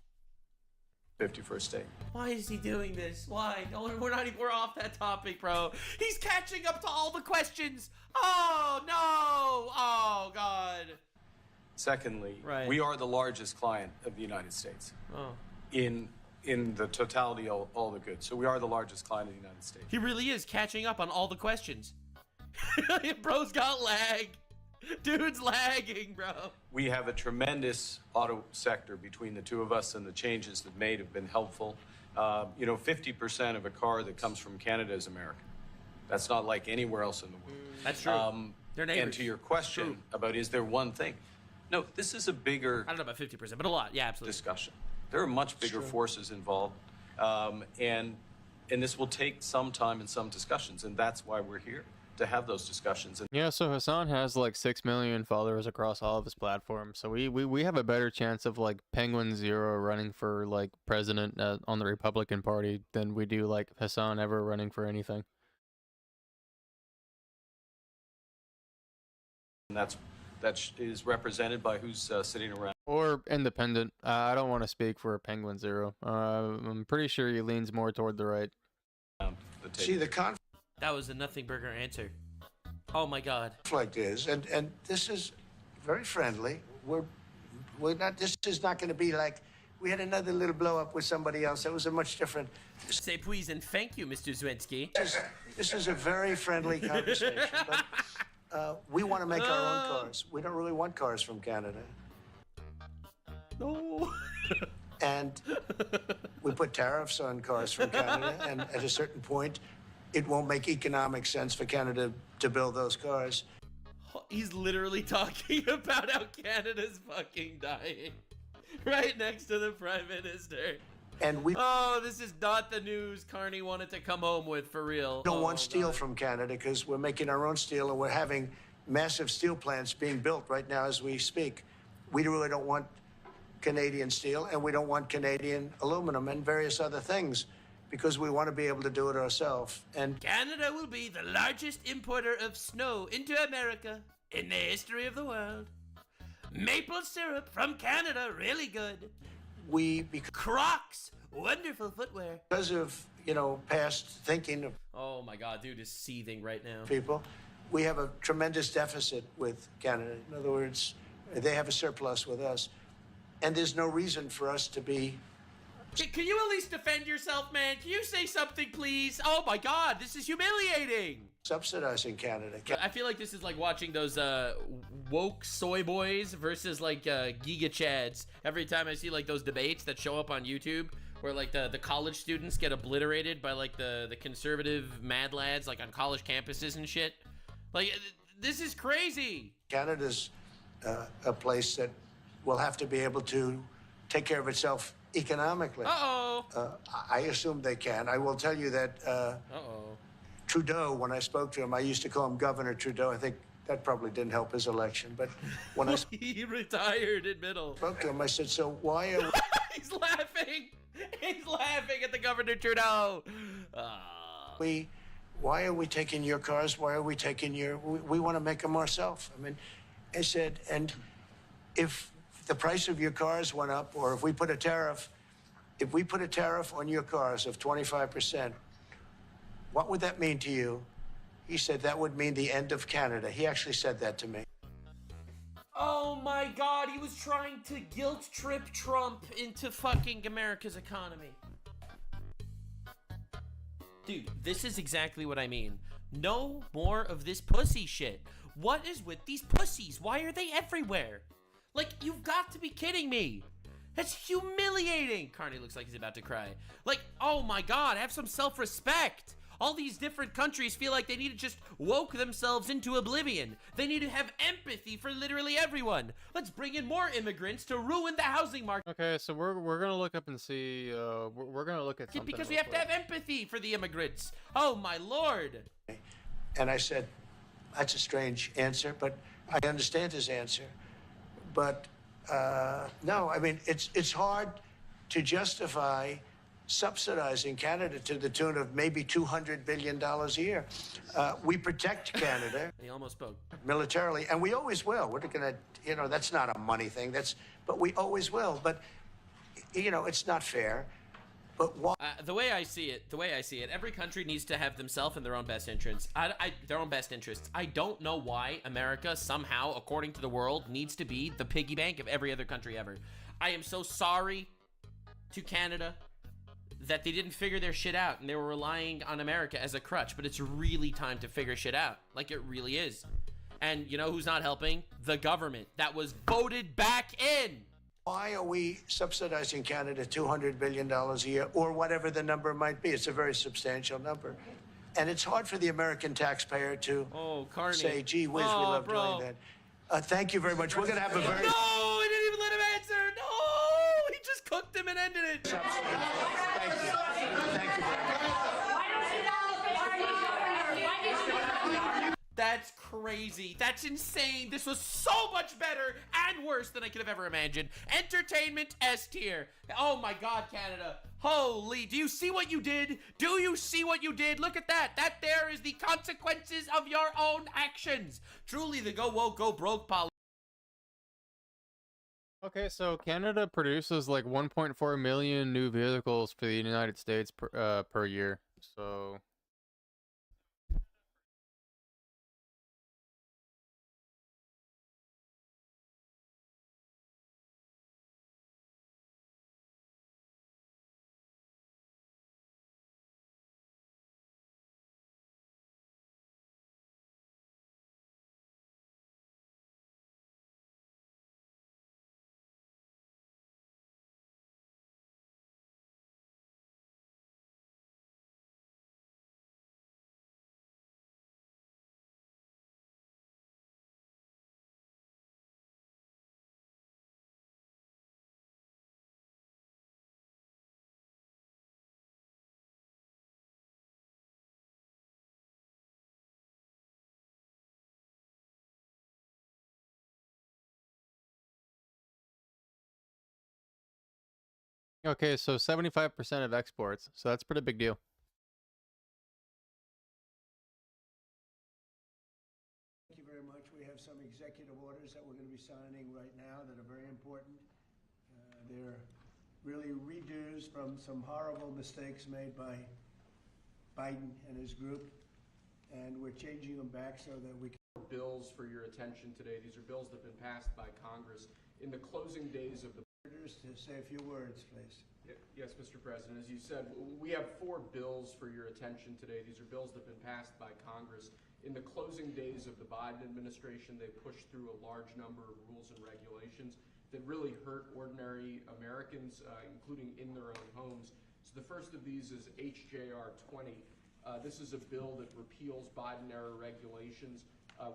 Speaker 4: 51st day.
Speaker 9: Why is he doing this? Why? No, we're off that topic, bro. He's catching up to all the questions. Oh no! Oh God.
Speaker 4: Secondly, we are the largest client of the United States.
Speaker 9: Oh.
Speaker 4: In the totality of all the goods. So we are the largest client of the United States.
Speaker 9: He really is catching up on all the questions. Bro's got lag. Dude's lagging, bro.
Speaker 4: We have a tremendous auto sector between the two of us, and the changes that made have been helpful. 50% of a car that comes from Canada is American. That's not like anywhere else in the world.
Speaker 9: That's true. They're neighbors.
Speaker 4: And to your question about is there one thing? No, this is a bigger...
Speaker 9: I don't know about 50%, but a lot. Yeah, absolutely.
Speaker 4: ...discussion. There are much bigger forces involved. And this will take some time and some discussions, and that's why we're here, to have those discussions.
Speaker 1: Yeah, so Hassan has like 6 million followers across all of his platforms, so we have a better chance of like Penguin Zero running for like president on the Republican Party than we do like Hassan ever running for anything.
Speaker 4: And that is represented by who's sitting around.
Speaker 1: Or independent. I don't want to speak for Penguin Zero. I'm pretty sure he leans more toward the right.
Speaker 18: See, the conflict
Speaker 9: That was a nothing burger answer. Oh my God.
Speaker 18: is, and this is very friendly. We're not. This is not going to be like we had another little blow up with somebody else. That was a much different.
Speaker 9: Say please and thank you, Mr. Zwensky.
Speaker 18: This is a very friendly conversation. But we want to make our own cars. We don't really want cars from Canada.
Speaker 9: No.
Speaker 18: And we put tariffs on cars from Canada, and at a certain point, it won't make economic sense for Canada to build those cars.
Speaker 9: He's literally talking about how Canada's fucking dying. Right next to the Prime Minister.
Speaker 18: And we
Speaker 9: this is not the news Carney wanted to come home with, for real.
Speaker 18: don't want steel from Canada because we're making our own steel, and we're having massive steel plants being built right now as we speak. We really don't want Canadian steel, and we don't want Canadian aluminum and various other things because we want to be able to do it ourselves. And
Speaker 9: Canada will be the largest importer of snow into America in the history of the world. Maple syrup from Canada, really good. Crocs, wonderful footwear.
Speaker 18: Because of, past thinking of
Speaker 9: Oh my God, dude is seething right now.
Speaker 18: people, we have a tremendous deficit with Canada. In other words, they have a surplus with us. And there's no reason for us to be...
Speaker 9: Can you at least defend yourself, man? Can you say something, please? Oh my God, this is humiliating.
Speaker 18: subsidizing Canada.
Speaker 9: I feel like this is like watching those woke soy boys versus like Giga Chads. Every time I see like those debates that show up on YouTube where like the college students get obliterated by like the conservative mad lads like on college campuses and shit. Like, this is crazy.
Speaker 18: Canada's a place that will have to be able to take care of itself economically. I assume they can. I will tell you that Trudeau, when I spoke to him, I used to call him Governor Trudeau. I think that probably didn't help his election. But when I
Speaker 9: he retired in middle.
Speaker 18: Spoke to him, I said, so why are
Speaker 9: He's laughing. He's laughing at the Governor Trudeau.
Speaker 18: Why are we taking your cars? Why are we taking your... We want to make them ourselves. I mean, I said, and if the price of your cars went up, or if we put a tariff on your cars of 25%, what would that mean to you? He said that would mean the end of Canada. He actually said that to me.
Speaker 9: Oh my God, he was trying to guilt trip Trump into fucking America's economy. Dude, this is exactly what I mean. No more of this pussy shit. What is with these pussies? Why are they everywhere? Like, you've got to be kidding me. That's humiliating. Carney looks like he's about to cry. Like, oh my God, have some self-respect. All these different countries feel like they need to just woke themselves into oblivion. They need to have empathy for literally everyone. Let's bring in more immigrants to ruin the housing market.
Speaker 1: Okay, so we're gonna look up and see. We're gonna look at something
Speaker 9: because we have to have empathy for the immigrants. Oh my Lord.
Speaker 18: And I said, that's a strange answer, but I understand his answer. But no, I mean, it's hard to justify subsidizing Canada to the tune of maybe $200 billion a year. We protect Canada.
Speaker 9: He almost spoke.
Speaker 18: Militarily, and we always will. We're gonna, that's not a money thing. But we always will. But, it's not fair. But why?
Speaker 9: The way I see it, every country needs to have themselves in their own best interests. Their own best interests. I don't know why America somehow, according to the world, needs to be the piggy bank of every other country ever. I am so sorry to Canada that they didn't figure their shit out and they were relying on America as a crutch, but it's really time to figure shit out. Like, it really is. And you know who's not helping? The government that was voted back in.
Speaker 18: Why are we subsidizing Canada $200 billion a year, or whatever the number might be? It's a very substantial number. And it's hard for the American taxpayer to
Speaker 9: Carney.
Speaker 18: say, gee whiz, we love doing that. Thank you very much. We're going to have a very...
Speaker 9: No, he didn't even let him answer. No, he just cooked him and ended it.
Speaker 18: Thank you. Thank you very much.
Speaker 9: That's crazy. That's insane. This was so much better and worse than I could have ever imagined. Entertainment S tier. Oh my God, Canada. Holy, do you see what you did? Do you see what you did? Look at that. That there is the consequences of your own actions. Truly the go woke, go broke policy.
Speaker 1: Okay, so Canada produces like 1.4 million new vehicles for the United States per year. So okay, so 75% of exports. So that's a pretty big deal.
Speaker 18: Thank you very much. We have some executive orders that we're going to be signing right now that are very important. They're really redos from some horrible mistakes made by Biden and his group, and we're changing them back so that we can...
Speaker 19: Bills for your attention today. These are bills that have been passed by Congress in the closing days of the...
Speaker 18: To say a few words, please.
Speaker 19: Yes, Mr. President. As you said, we have 4 bills for your attention today. These are bills that have been passed by Congress. In the closing days of the Biden administration, they pushed through a large number of rules and regulations that really hurt ordinary Americans, including in their own homes. So the first of these is HJR 20. This is a bill that repeals Biden-era regulations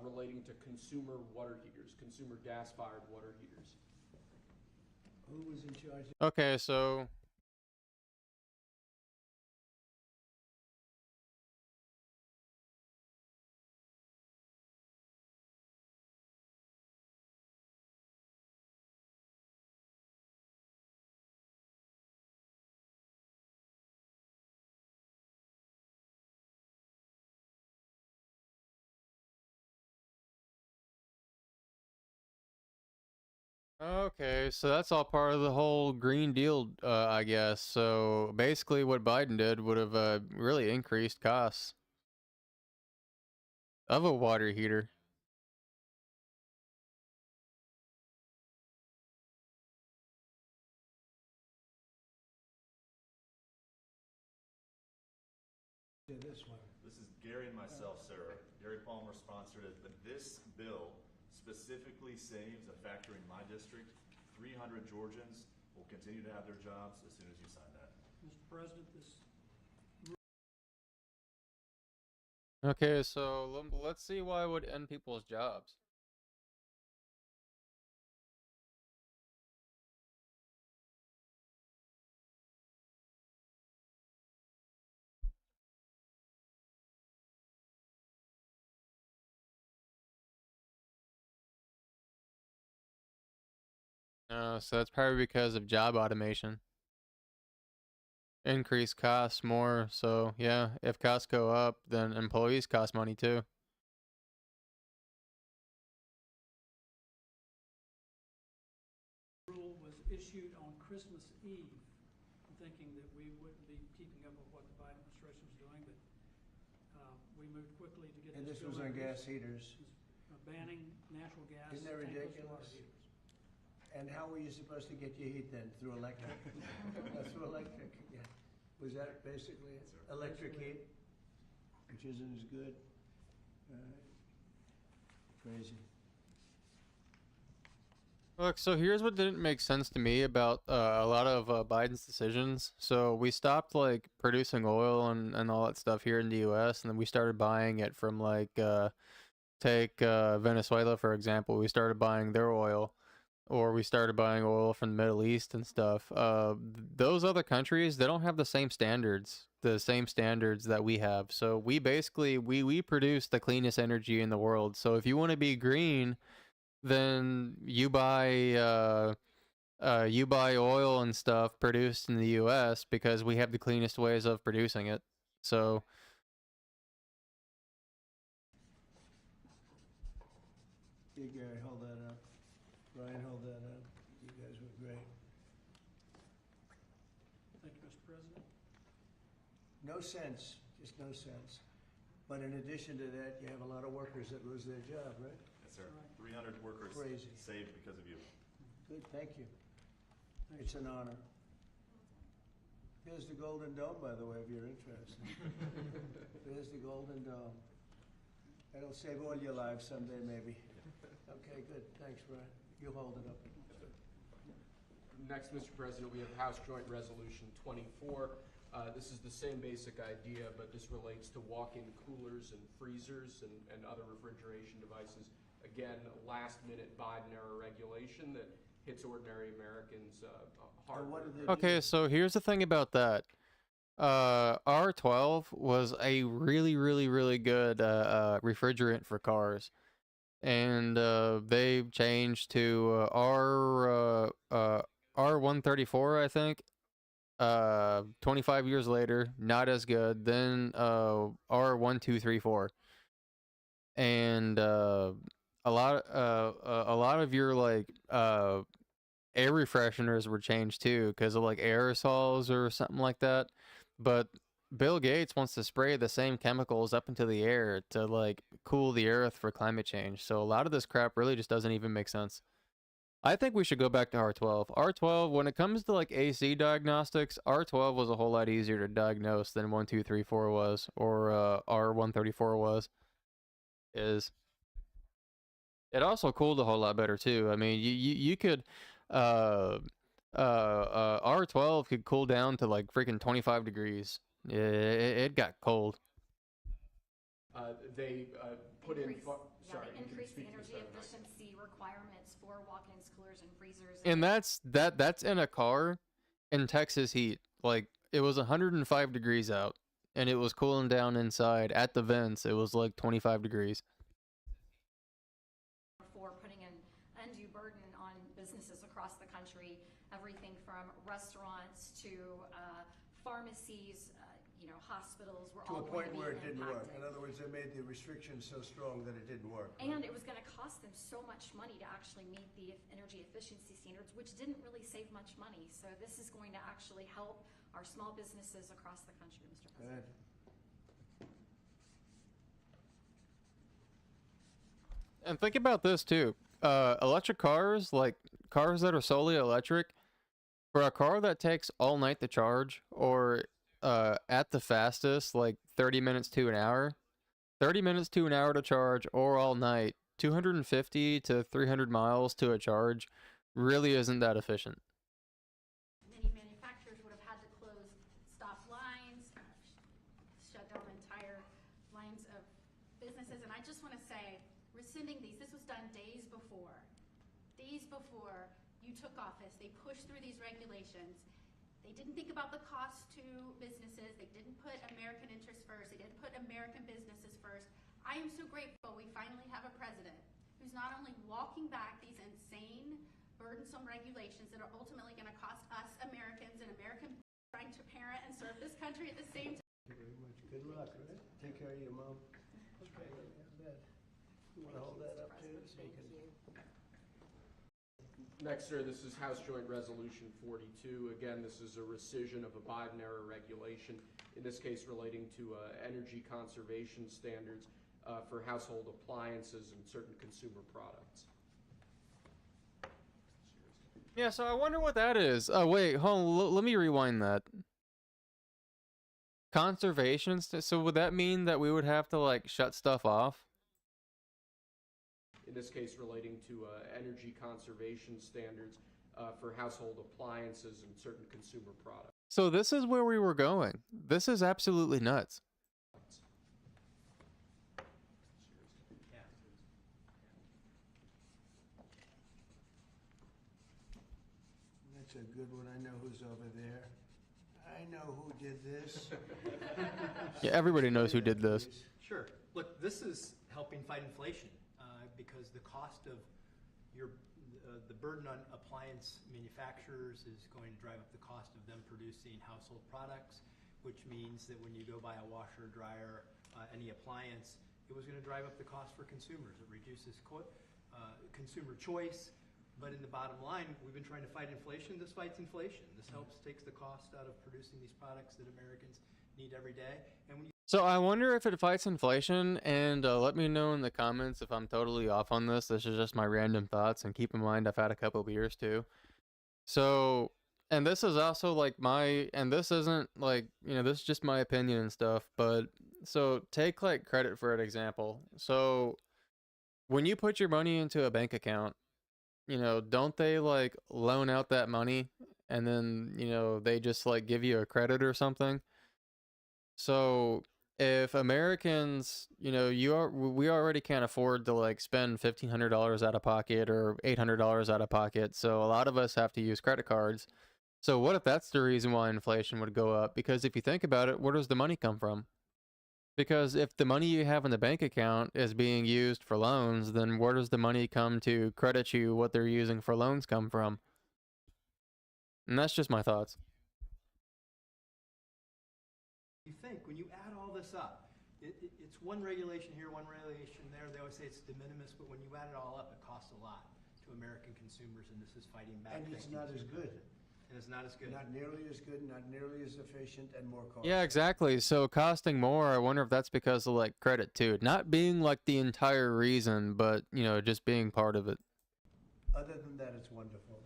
Speaker 19: relating to consumer water heaters, consumer gas-fired water heaters.
Speaker 18: Who was in charge?
Speaker 1: Okay, so okay, so that's all part of the whole Green Deal, I guess. So basically what Biden did would have really increased costs of a water heater.
Speaker 18: This one.
Speaker 20: This is Gary and myself, Sarah. Gary Palmer sponsored it, but this bill specifically saves a factory in my district. 300 Georgians will continue to have their jobs as soon as you sign that.
Speaker 12: Mr. President, this...
Speaker 1: Okay, so let's see why it would end people's jobs. So that's probably because of job automation. Increase costs more, so yeah, if costs go up, then employees cost money too.
Speaker 12: Rule was issued on Christmas Eve, thinking that we wouldn't be keeping up with what the Biden administration was doing, but we moved quickly to get
Speaker 18: And this was
Speaker 12: bill
Speaker 18: on gas
Speaker 12: introduced.
Speaker 18: heaters.
Speaker 12: Banning natural gas.
Speaker 18: Isn't that
Speaker 12: tankless
Speaker 18: ridiculous?
Speaker 12: water heaters.
Speaker 18: And how were you supposed to get your heat then? Through electric? Through electric, yeah. Was that basically electric heat? Which isn't as good? Crazy.
Speaker 1: Look, so here's what didn't make sense to me about a lot of Biden's decisions. So we stopped like producing oil and all that stuff here in the U.S. and then we started buying it from like take Venezuela for example. We started buying their oil, or we started buying oil from the Middle East and stuff. Those other countries, they don't have the same standards that we have. So we basically we produce the cleanest energy in the world. So if you want to be green, then you buy oil and stuff produced in the U.S. because we have the cleanest ways of producing it. So
Speaker 21: Hey Gary, hold that up. Ryan, hold that up. You guys were great.
Speaker 12: Thank you, Mr. President.
Speaker 21: No sense, just no sense. But in addition to that, you have a lot of workers that lose their job, right?
Speaker 20: Yes, sir. 300 workers
Speaker 21: Crazy.
Speaker 20: saved because of you.
Speaker 21: Good, thank you. It's an honor. Here's the Golden Dome, by the way, if you're interested. There's the Golden Dome. That'll save all your lives someday, maybe. Okay, good. Thanks, Brian. You hold it up.
Speaker 19: Next, Mr. President, we have House Joint Resolution 24. This is the same basic idea, but this relates to walk-in coolers and freezers and other refrigeration devices. Again, last-minute Biden-era regulation that hits ordinary Americans hard.
Speaker 1: okay, so here's the thing about that. R12 was a really, really, really good refrigerant for cars, and they changed to R134, I think. 25 years later, not as good. Then R1234, and a lot of your like air fresheners were changed too because of like aerosols or something like that. But Bill Gates wants to spray the same chemicals up into the air to like cool the earth for climate change. So a lot of this crap really just doesn't even make sense. I think we should go back to R12. R12, when it comes to like AC diagnostics, R12 was a whole lot easier to diagnose than 1234 was, or R134 was. It also cooled a whole lot better too. I mean, you could R12 could cool down to like freaking 25 degrees. It got cold.
Speaker 19: They put in. Sorry,
Speaker 22: they increased the energy efficiency requirements for walk-ins, coolers, and freezers.
Speaker 1: And that's in a car in Texas heat. Like it was 105 degrees out, and it was cooling down inside at the vents. It was like 25 degrees.
Speaker 22: For putting an undue burden on businesses across the country, everything from restaurants to pharmacies, hospitals were all
Speaker 21: to a point
Speaker 22: going to be
Speaker 21: where it didn't work.
Speaker 22: impacted.
Speaker 21: In other words, they made the restrictions so strong that it didn't work.
Speaker 22: And it was going to cost them so much money to actually meet the energy efficiency standards, which didn't really save much money. So this is going to actually help our small businesses across the country, Mr. President.
Speaker 1: And think about this too. Electric cars, like cars that are solely electric, for a car that takes all night to charge, or at the fastest, like 30 minutes to an hour. 30 minutes to an hour to charge, or all night, 250 to 300 miles to a charge really isn't that efficient.
Speaker 22: Many manufacturers would have had to close stop lines, shut down entire lines of businesses. And I just want to say, rescinding these, this was done days before. Days before you took office, they pushed through these regulations. They didn't think about the cost to businesses. They didn't put American interests first. They didn't put American businesses first. I am so grateful we finally have a president who's not only walking back these insane, burdensome regulations that are ultimately going to cost us Americans and American trying to parent and serve this country at the same time.
Speaker 21: Thank you very much. Good luck, right? Take care of your mom. Okay, you want to hold that up too? So you can...
Speaker 19: Next, sir, this is House Joint Resolution 42. Again, this is a rescission of a Biden-era regulation, in this case relating to energy conservation standards for household appliances and certain consumer products.
Speaker 1: Yeah, so I wonder what that is. Oh, wait, hold on, let me rewind that. Conservation, so would that mean that we would have to, like, shut stuff off?
Speaker 19: in this case relating to energy conservation standards for household appliances and certain consumer products.
Speaker 1: So this is where we were going. This is absolutely nuts.
Speaker 21: That's a good one. I know who's over there. I know who did this.
Speaker 1: Yeah, everybody knows who did this.
Speaker 7: Sure. Look, this is helping fight inflation because the cost of the burden on appliance manufacturers is going to drive up the cost of them producing household products, which means that when you go buy a washer, dryer, any appliance, it was going to drive up the cost for consumers. It reduces consumer choice. But in the bottom line, we've been trying to fight inflation. This fights inflation. This takes the cost out of producing these products that Americans need every day. And when you
Speaker 1: So I wonder if it fights inflation, and let me know in the comments if I'm totally off on this. This is just my random thoughts, and keep in mind I've had a couple beers too. So, and this is also like and this isn't like, this is just my opinion and stuff, but so take like credit for an example. So when you put your money into a bank account, don't they like loan out that money and then, they just like give you a credit or something? So if Americans, we already can't afford to like spend $1,500 out of pocket or $800 out of pocket. So a lot of us have to use credit cards. So what if that's the reason why inflation would go up? Because if you think about it, where does the money come from? Because if the money you have in the bank account is being used for loans, then where does the money come to credit you what they're using for loans come from? And that's just my thoughts.
Speaker 7: think, when you add all this up, it's one regulation here, one regulation there. They always say it's de minimis, but when you add it all up, it costs a lot to American consumers, and this is fighting back.
Speaker 21: And it's not as good.
Speaker 7: And it's not as good.
Speaker 21: Not nearly as good, not nearly as efficient, and more costly.
Speaker 1: Yeah, exactly. So costing more, I wonder if that's because of like credit too. Not being like the entire reason, but just being part of it.
Speaker 21: Other than that, it's wonderful.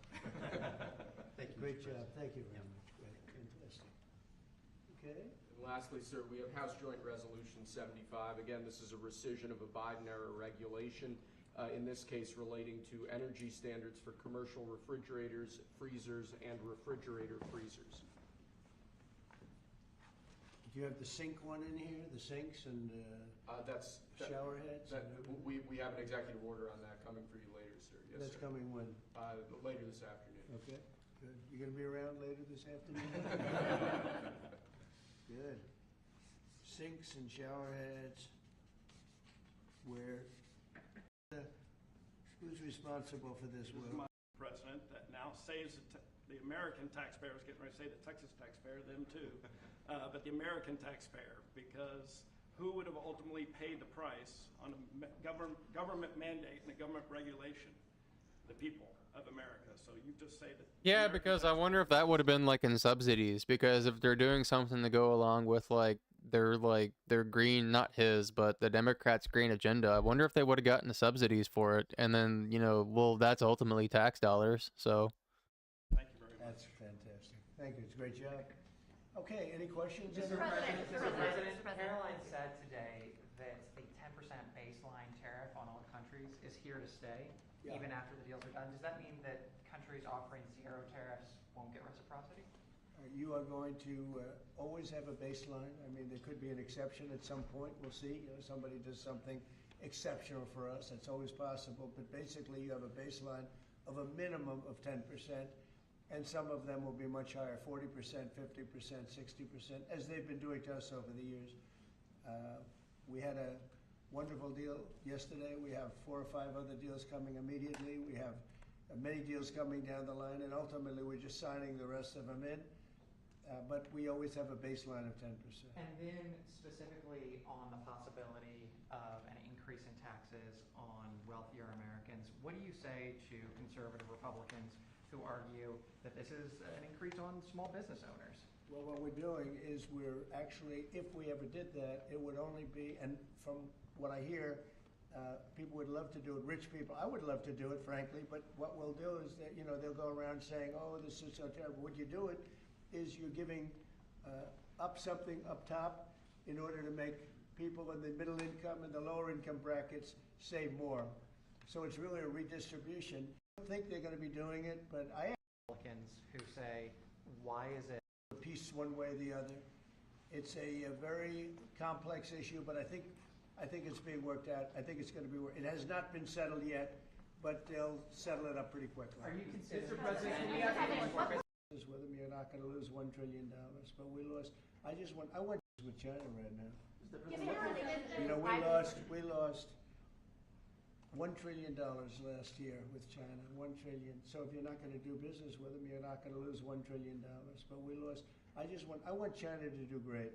Speaker 7: Thank you.
Speaker 21: Great job. Thank you very much. Great. Fantastic. Okay.
Speaker 19: And lastly, sir, we have House Joint Resolution 75. Again, this is a rescission of a Biden-era regulation. In this case relating to energy standards for commercial refrigerators, freezers, and refrigerator freezers.
Speaker 21: Do you have the sink one in here? The sinks and shower heads?
Speaker 19: We have an executive order on that coming for you later, sir. Yes,
Speaker 21: That's
Speaker 19: sir.
Speaker 21: coming when?
Speaker 19: Later this afternoon.
Speaker 21: Okay, good. You gonna be around later this afternoon? Good. Sinks and shower heads. Where? Who's responsible for this, Will?
Speaker 14: President, that now saves the American taxpayer. I was getting ready to say the Texas taxpayer, them too, but the American taxpayer, because who would have ultimately paid the price on a government mandate and a government regulation? The people of America. So you just say that.
Speaker 1: Yeah, because I wonder if that would have been like in subsidies, because if they're doing something to go along with their green, not his, but the Democrats' green agenda, I wonder if they would have gotten the subsidies for it, and then, well, that's ultimately tax dollars, so.
Speaker 21: Thank you very much. That's fantastic. Thank you. It's a great job. Okay, any questions?
Speaker 23: Mr. President, Caroline said today that the 10% baseline tariff on all countries is here to stay, even after the deals are done. Does that mean that countries offering zero tariffs won't get reciprocity?
Speaker 21: You are going to always have a baseline. I mean, there could be an exception at some point. We'll see. Somebody does something exceptional for us. That's always possible. But basically, you have a baseline of a minimum of 10%, and some of them will be much higher, 40%, 50%, 60%, as they've been doing to us over the years. We had a wonderful deal yesterday. We have 4 or 5 other deals coming immediately. We have many deals coming down the line, and ultimately we're just signing the rest of them in. But we always have a baseline of 10%.
Speaker 23: And then specifically on the possibility of an increase in taxes on wealthier Americans, what do you say to conservative Republicans who argue that this is an increase on small business owners?
Speaker 21: Well, what we're doing is we're actually, if we ever did that, it would only be, and from what I hear, people would love to do it, rich people. I would love to do it, frankly, but what we'll do is that, they'll go around saying, oh, this is so terrible. Would you do it? Is you're giving up something up top in order to make people in the middle income and the lower income brackets save more. So it's really a redistribution. I don't think they're going to be doing it, but I am.
Speaker 23: Republicans who say, why is it?
Speaker 21: A piece one way or the other. It's a very complex issue, but I think it's being worked out. I think it's going to be. It has not been settled yet, but they'll settle it up pretty quickly.
Speaker 23: Are you considering?
Speaker 21: Mr. President, whether you're not going to lose $1 trillion, but we lost. I went with China right now. You know, we lost $1 trillion last year with China. $1 trillion. So if you're not going to do business with them, you're not going to lose $1 trillion. But we lost. I want China to do great.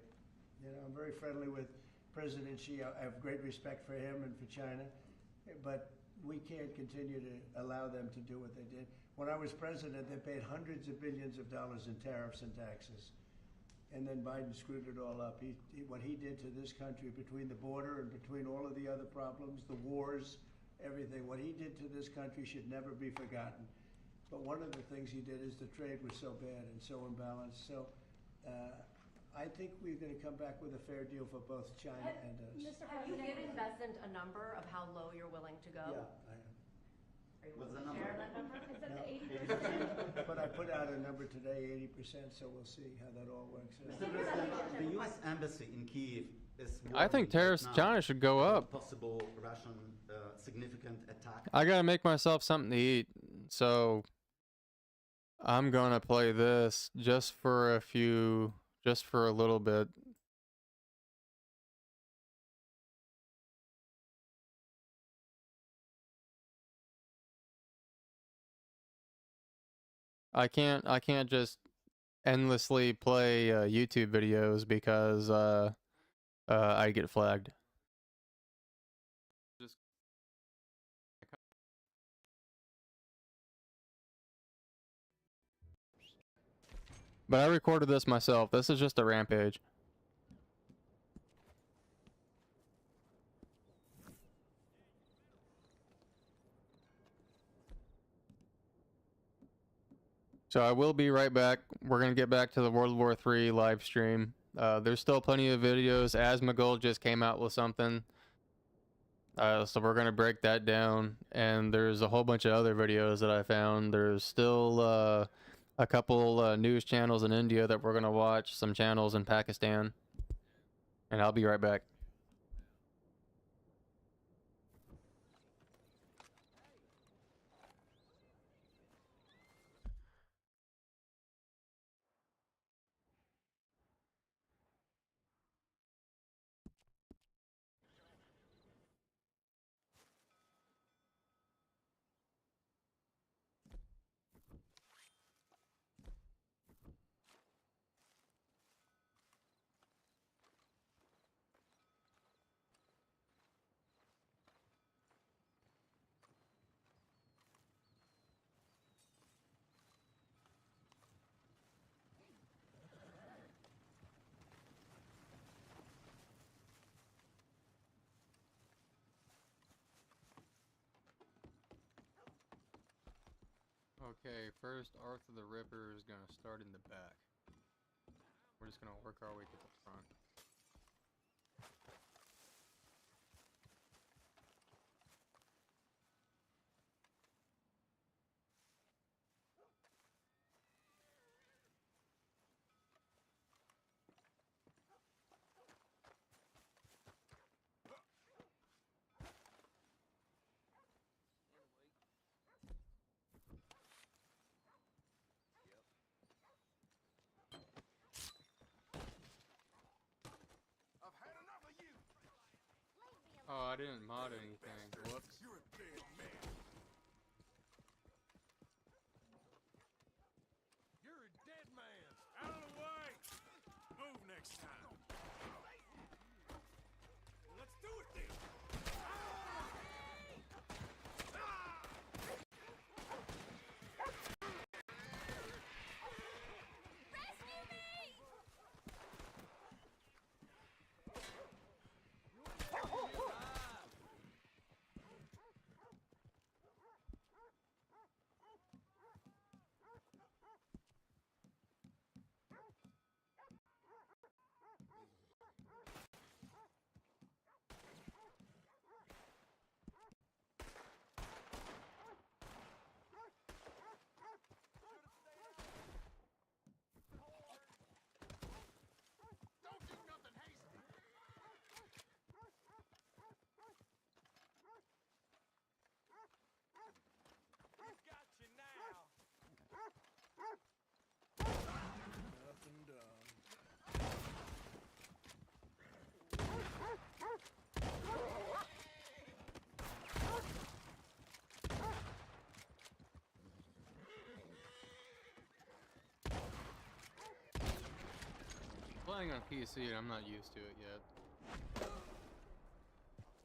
Speaker 21: You know, I'm very friendly with President Xi. I have great respect for him and for China, but we can't continue to allow them to do what they did. When I was president, they paid hundreds of billions of dollars in tariffs and taxes. And then Biden screwed it all up. What he did to this country between the border and between all of the other problems, the wars, everything, what he did to this country should never be forgotten. But one of the things he did is the trade was so bad and so imbalanced. So I think we're going to come back with a fair deal for both China and us.
Speaker 2: Have you given Besant a number of how low you're willing to go?
Speaker 21: Yeah, I am.
Speaker 2: Are you willing to share that number? Is that
Speaker 21: No.
Speaker 2: the 80%?
Speaker 21: But I put out a number today, 80%, so we'll see how that all works out.
Speaker 16: Mr. President, the U.S. Embassy in Kyiv is
Speaker 1: I think tariffs to China should go up.
Speaker 16: Possible Russian significant attack.
Speaker 1: I gotta make myself something to eat, so I'm gonna play this just for a little bit. I can't just endlessly play YouTube videos because I get flagged. Just But I recorded this myself. This is just a rampage. So I will be right back. We're going to get back to the World War III live stream. There's still plenty of videos. Asmongold just came out with something. So we're going to break that down. And there's a whole bunch of other videos that I found. There's still a couple news channels in India that we're going to watch. Some channels in Pakistan. And I'll be right back. Okay, first Arthur the Ripper is going to start in the back. We're just going to work our way to the front. Oh, I didn't mod anything. Whoops.
Speaker 17: You're a dead man. You're a dead man. Out of the way. Move next time. Let's do it then.
Speaker 1: playing on PC and I'm not used to it yet.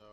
Speaker 1: So.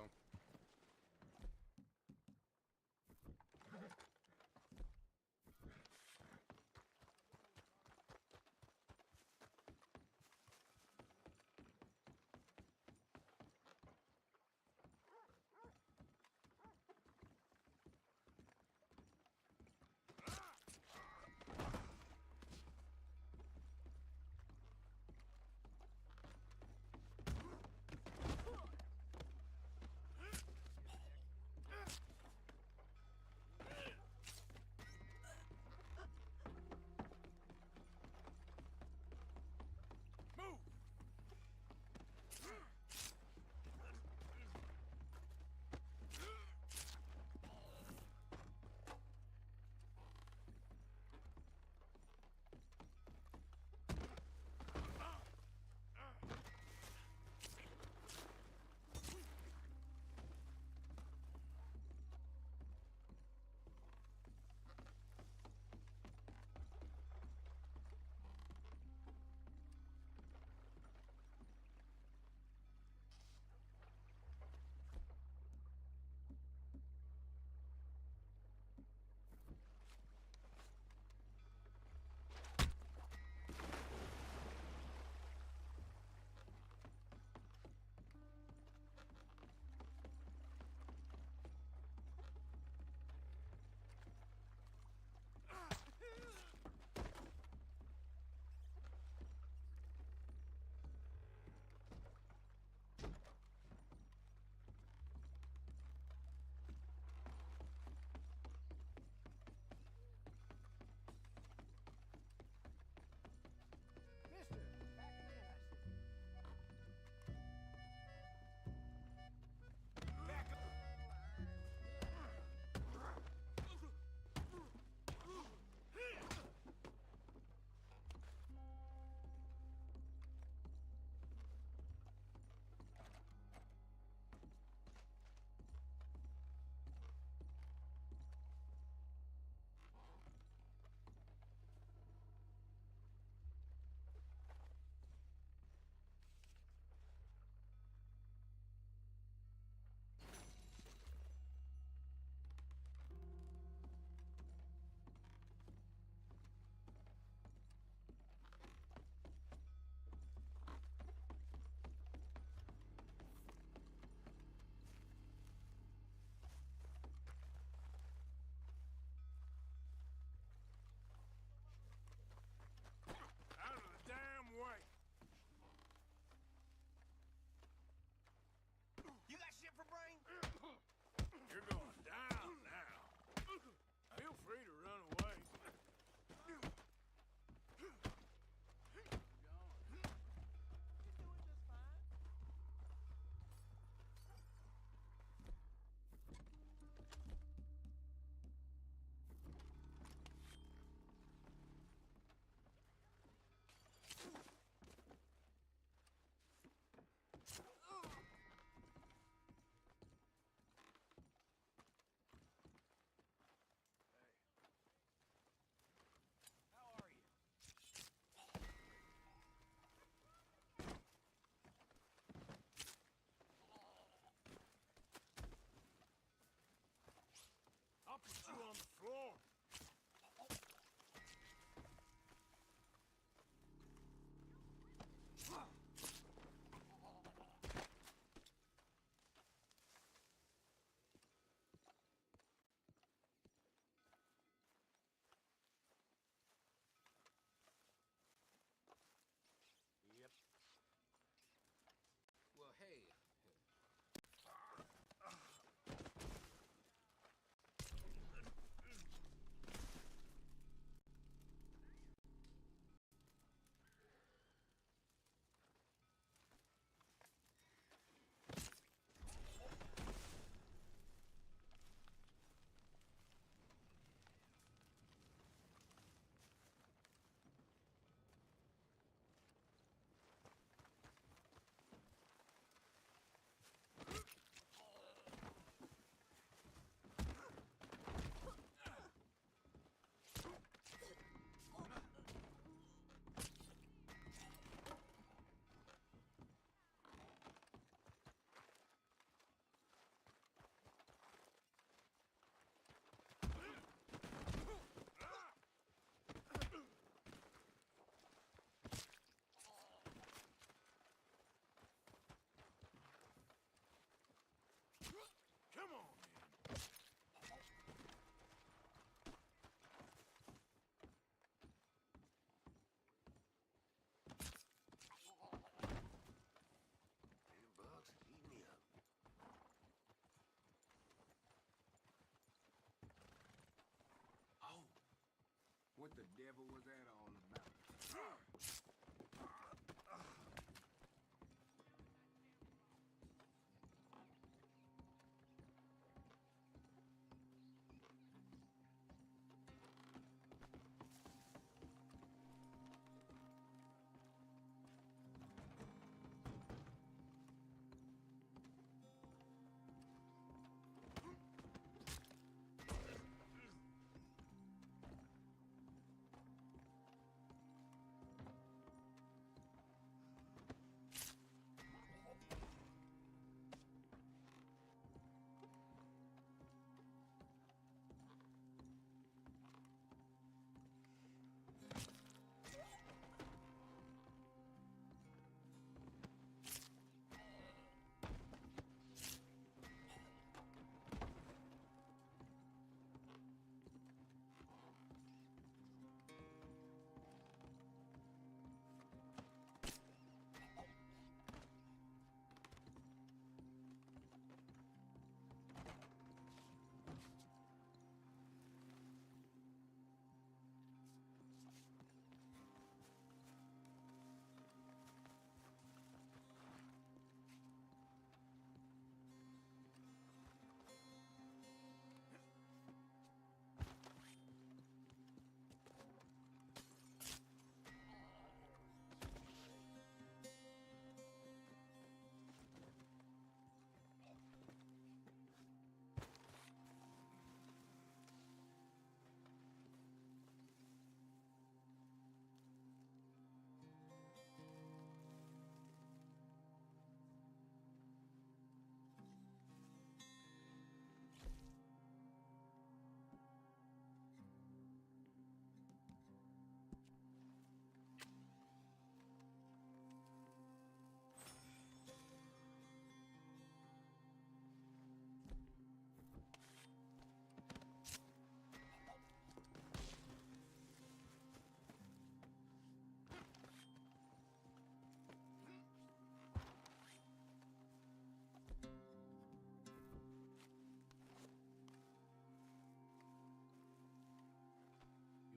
Speaker 17: what the devil was that all about?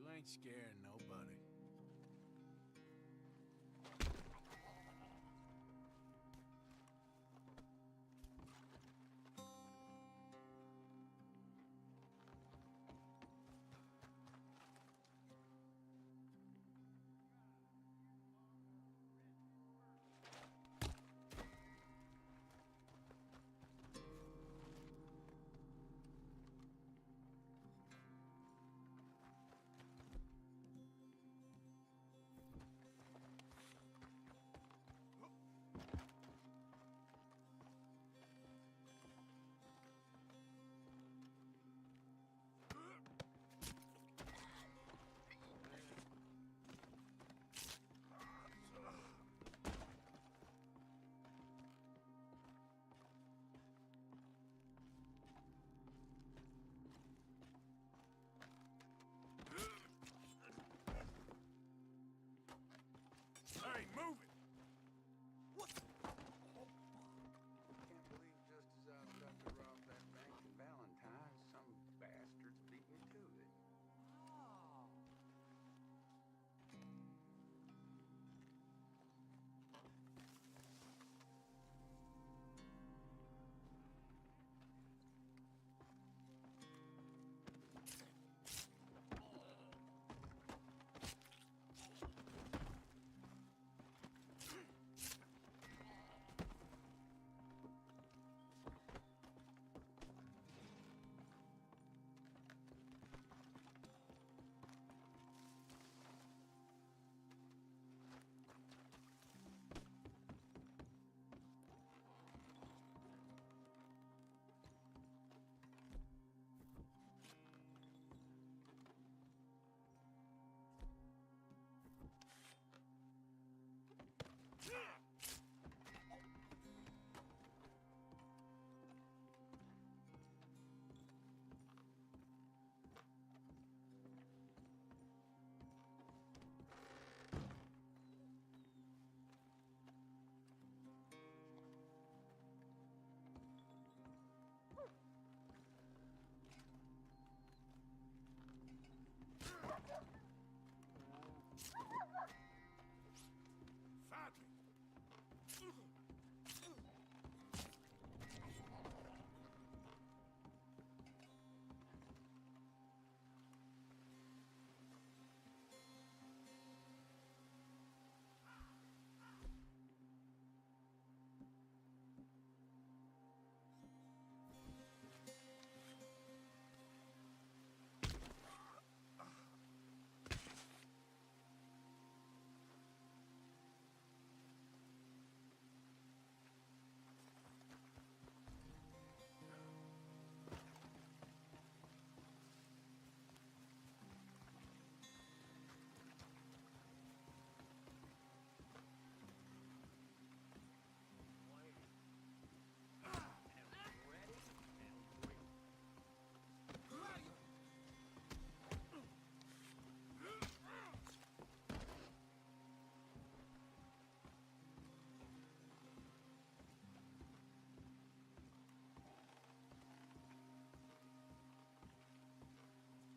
Speaker 17: You ain't scaring nobody.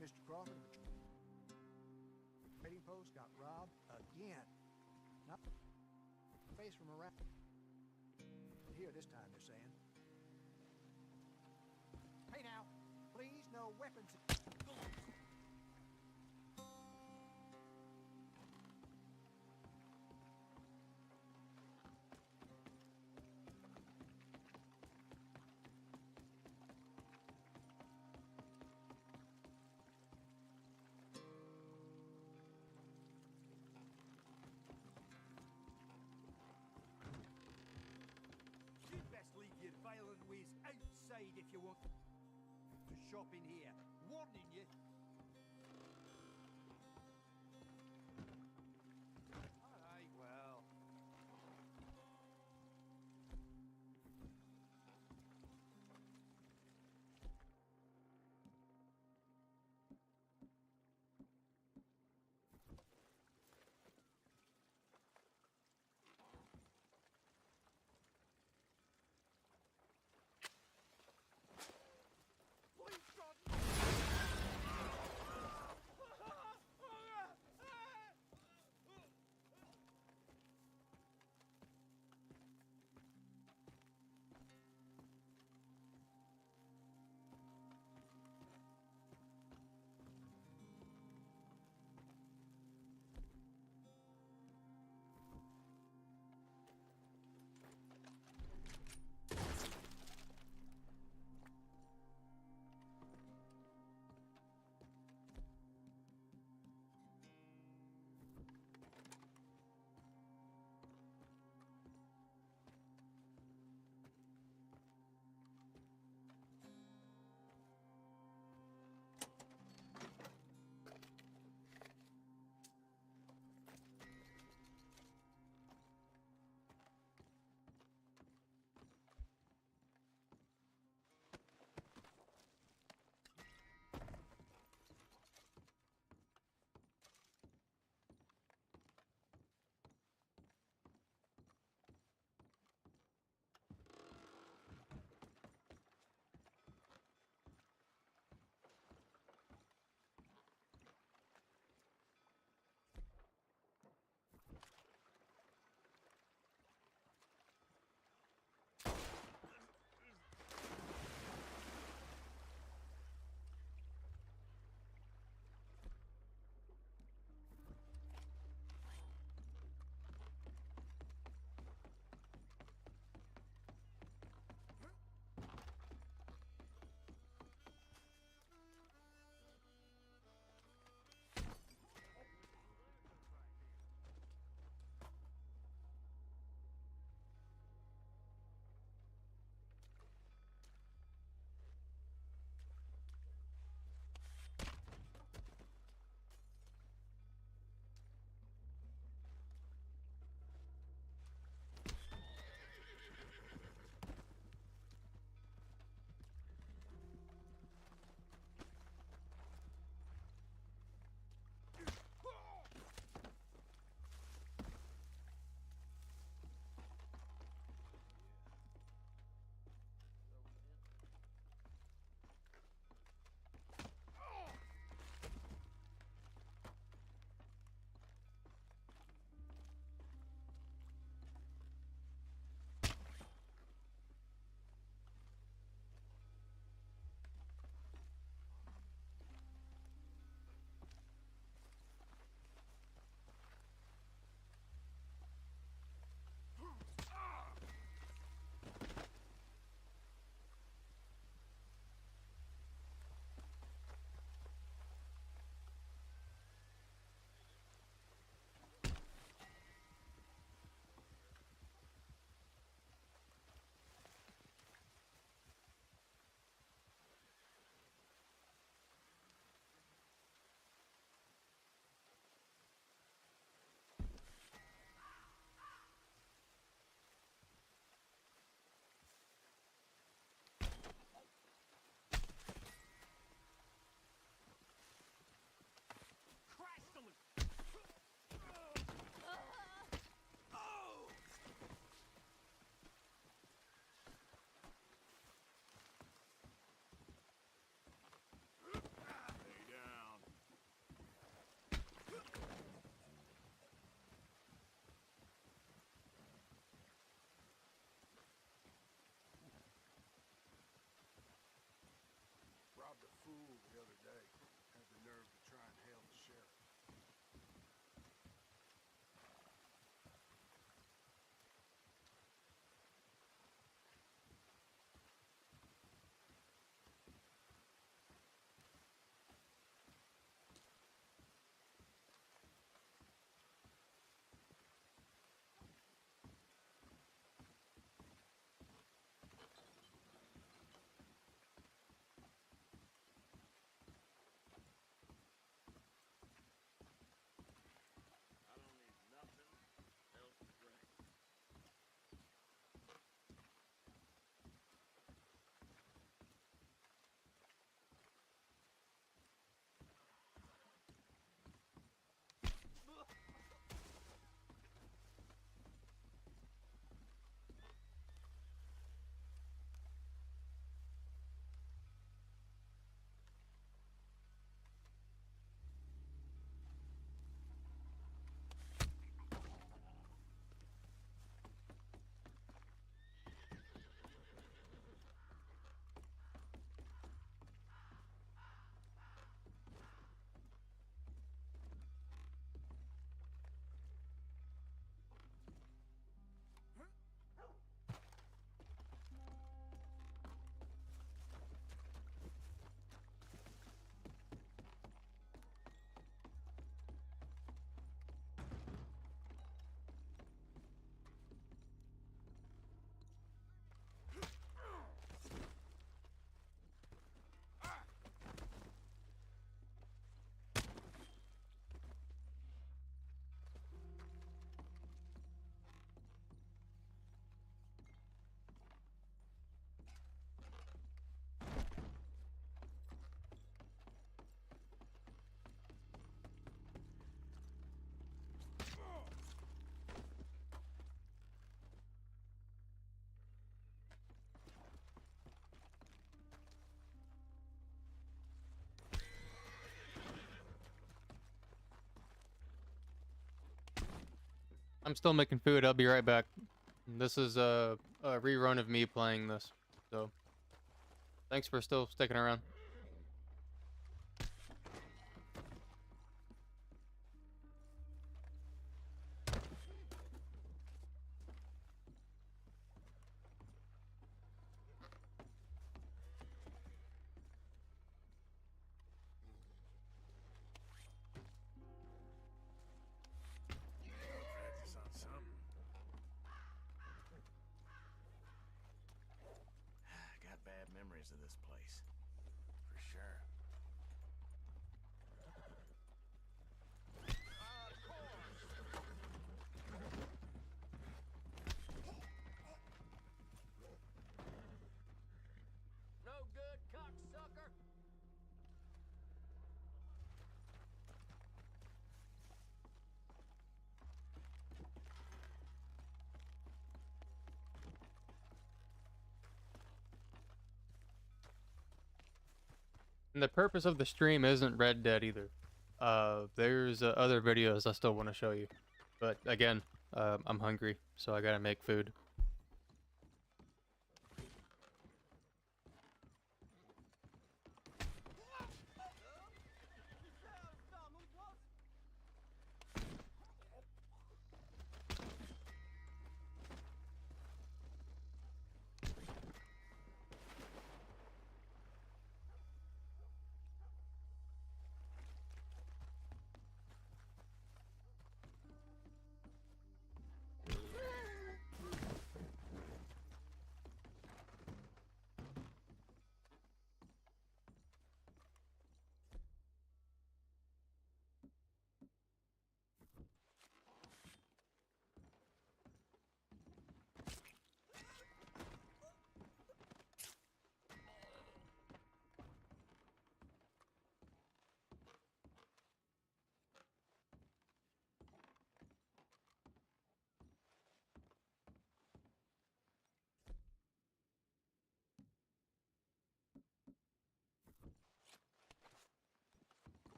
Speaker 3: Mr. Crawford, the trading post got robbed again. Not face from around here this time, they're saying. Hey now, please, no weapons.
Speaker 17: You'd best leave your violent ways outside if you want to shop in here. Warning you. Alright, well. Please, God.
Speaker 10: other day. Had the nerve to try and hail the sheriff.
Speaker 1: I'm still making food. I'll be right back. This is a rerun of me playing this. So, thanks for still sticking around.
Speaker 10: Practice on something. Got bad memories of this place. For sure.
Speaker 17: No good, cocksucker.
Speaker 1: And the purpose of the stream isn't Red Dead either. There's other videos I still want to show you. But again, I'm hungry, so I gotta make food.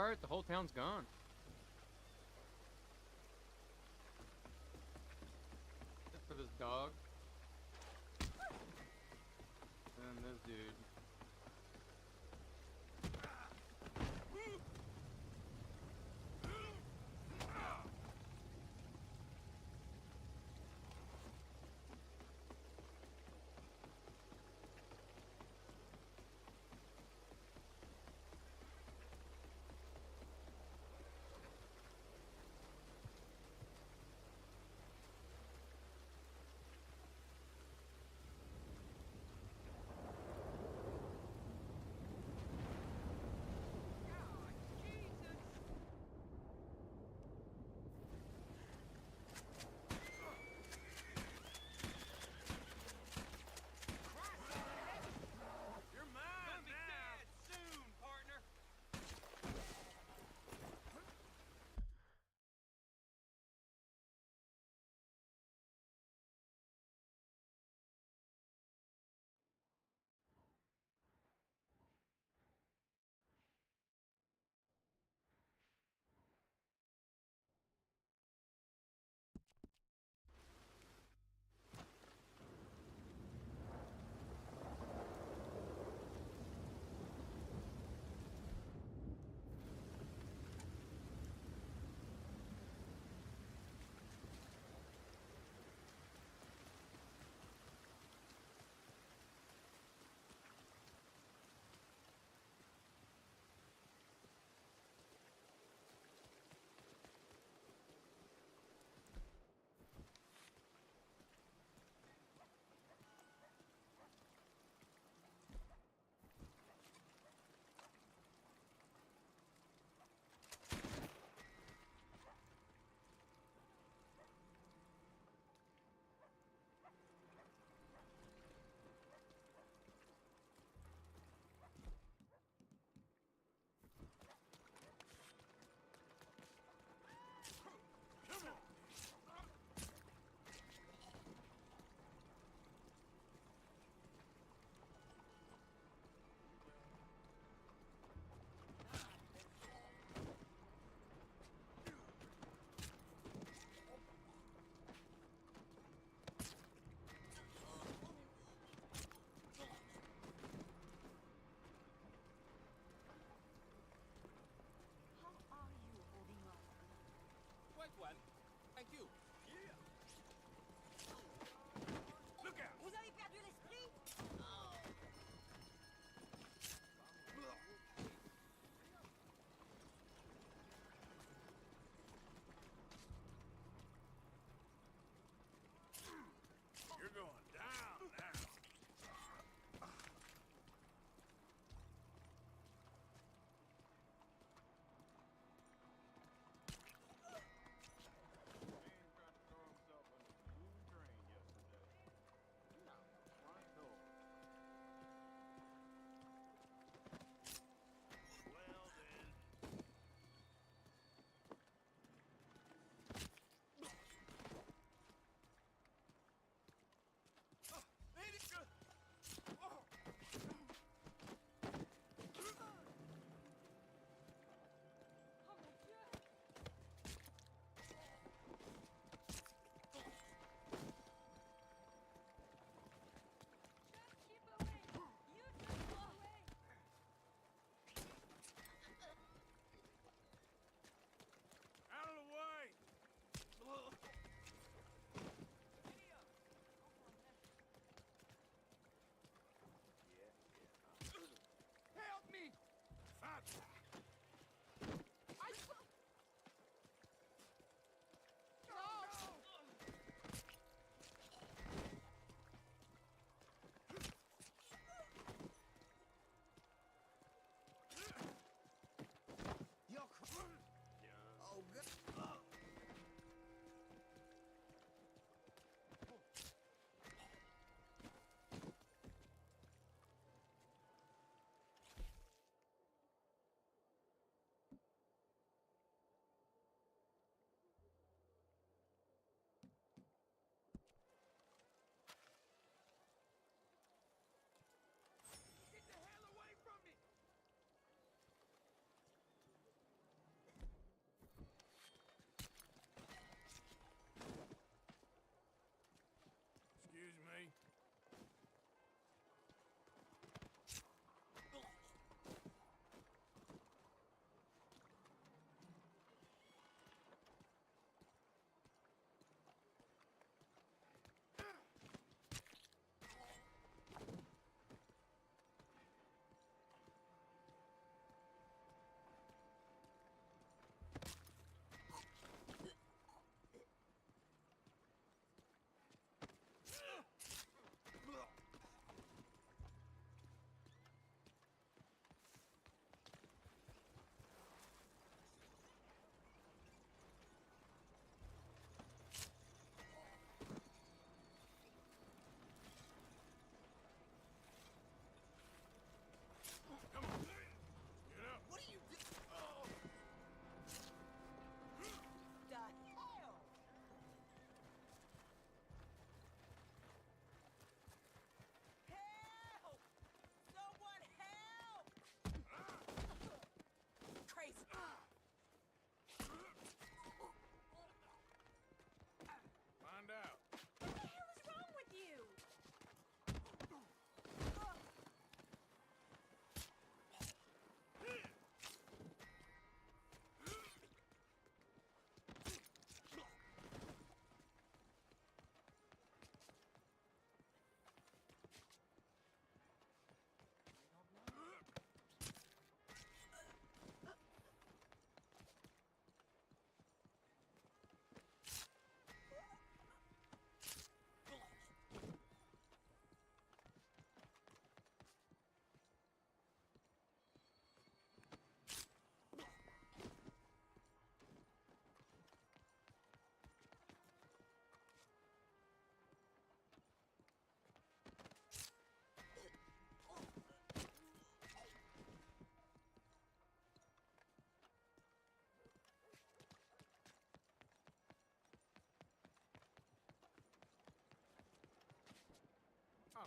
Speaker 1: Alright, the whole town's gone. Except for this dog. And this dude.
Speaker 17: One. Thank you. Look out! Vous avez perdu l'esprit? You're going down now.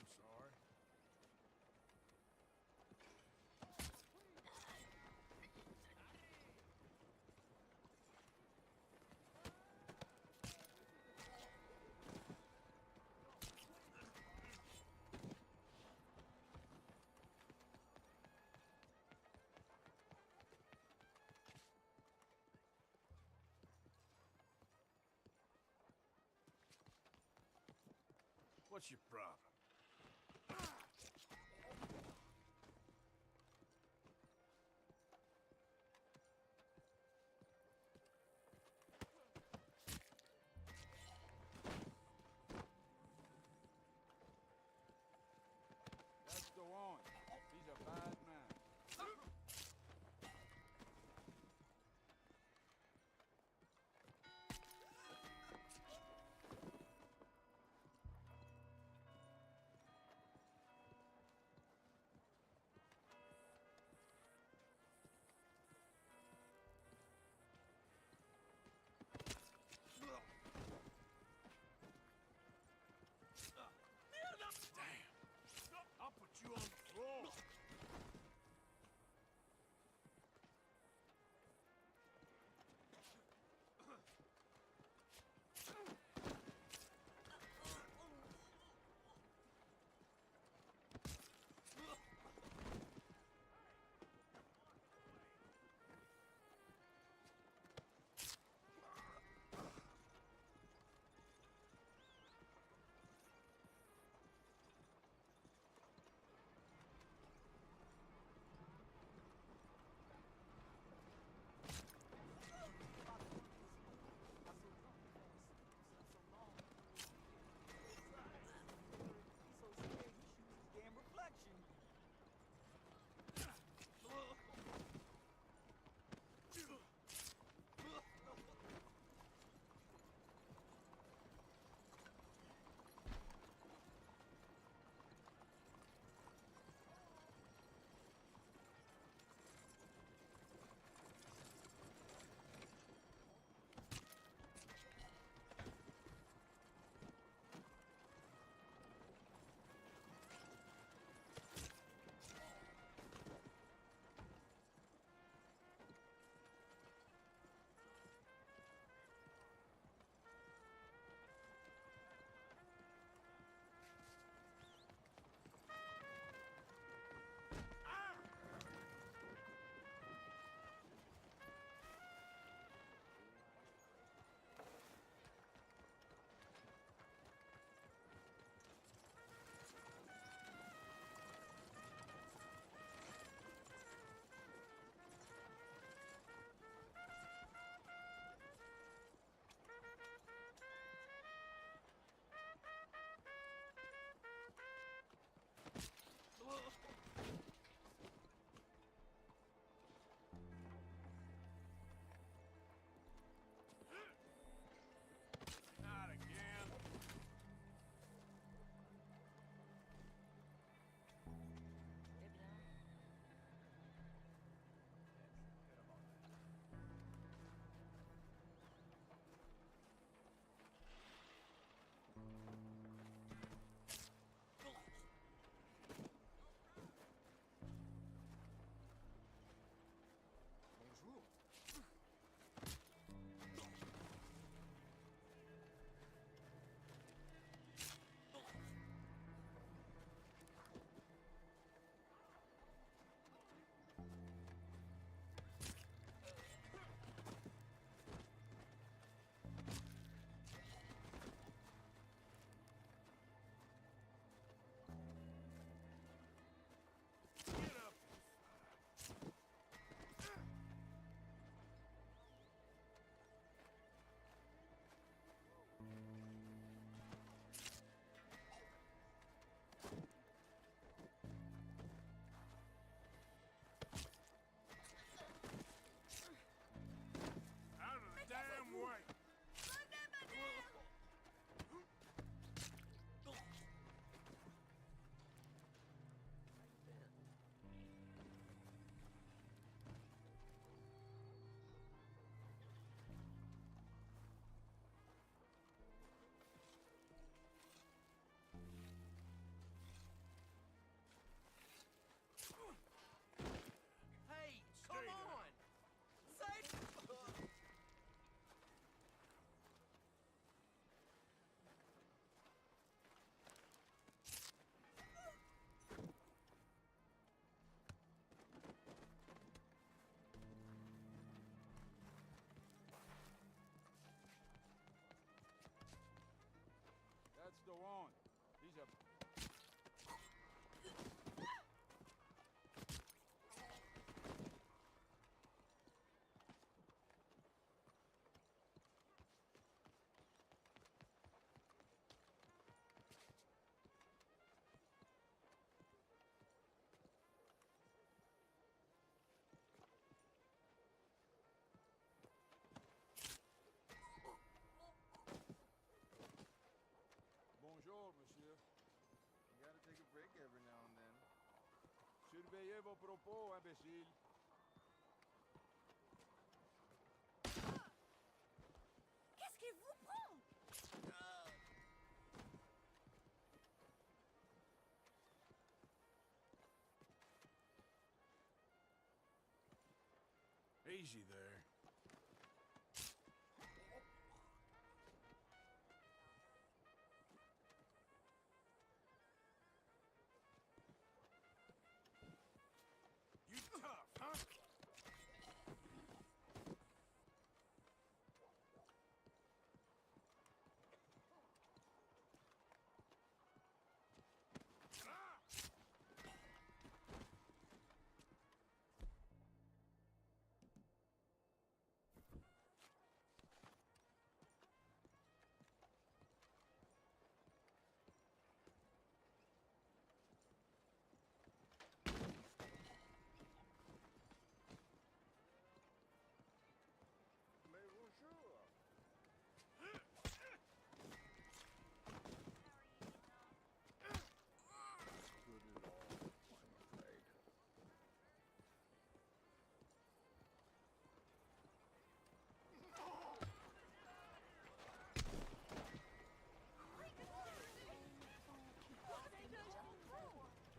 Speaker 17: I'm sorry. What's your problem? Let's go on. He's a bad man. go on. These are... Bonjour, monsieur.
Speaker 6: You gotta take a break every now and then.
Speaker 17: Surveillez vos propos, imbécile.
Speaker 8: Qu'est-ce qui vous prend?
Speaker 17: Easy there. You tough, huh?
Speaker 6: Mais bonjour. Good at all, I'm afraid.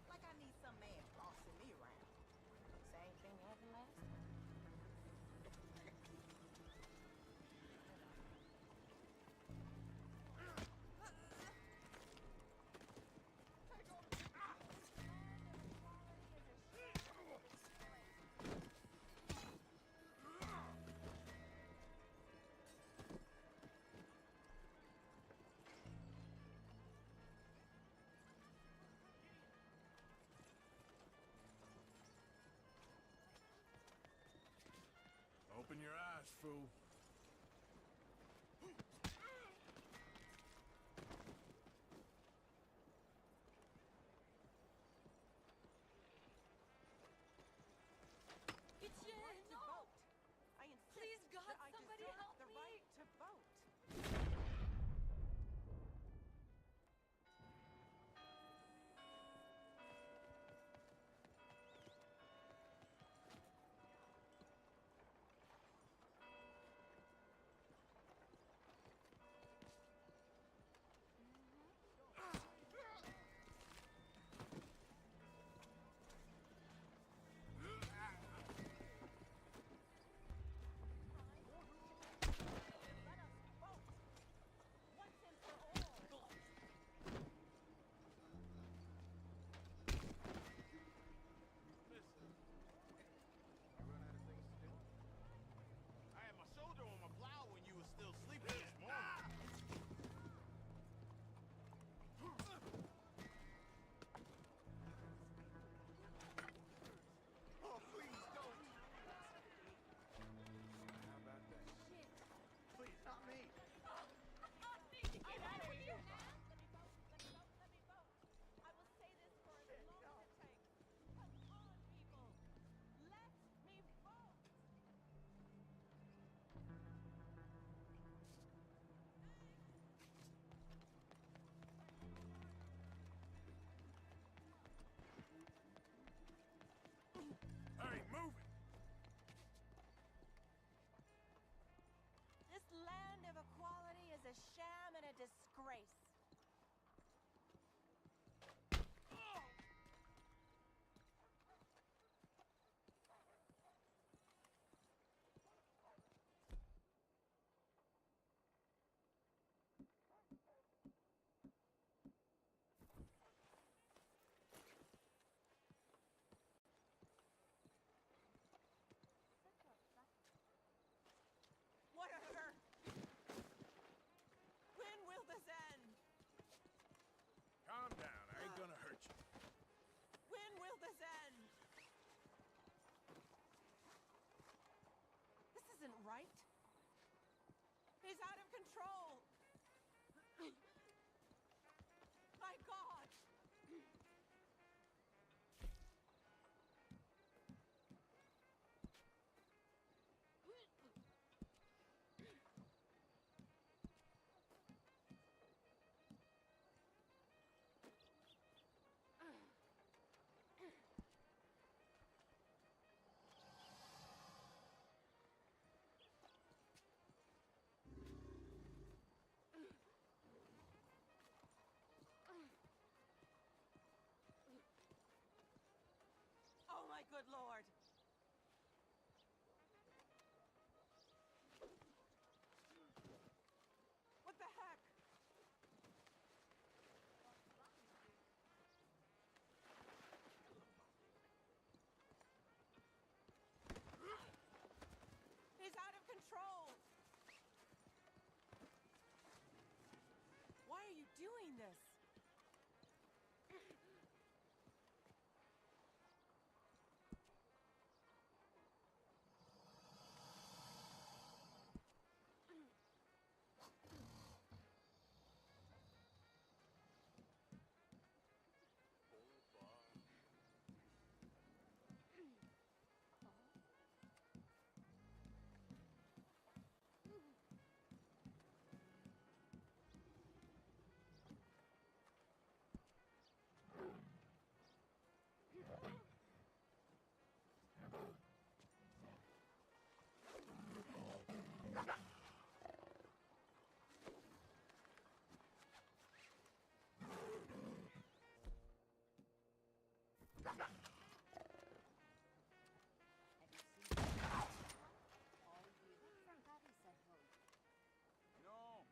Speaker 8: Like I need some man bossing me around. Same thing happened last time.
Speaker 17: Open your eyes, fool.
Speaker 8: It's your right to vote. I insist. Please, God, that somebody help the right to vote.
Speaker 17: Still sleeping this morning.
Speaker 6: Oh, please don't. How about that?
Speaker 8: Shit.
Speaker 6: Please, not me.
Speaker 8: Get out of here now. Let me vote. Let me vote. Let me vote. I will say this for as long as it takes. Come on, people. Let me vote.
Speaker 17: Hey, move it!
Speaker 8: This land of equality is a sham and a disgrace. What on earth? When will this end? good lord! What the heck? He's out of control! Why are you doing this?
Speaker 6: No.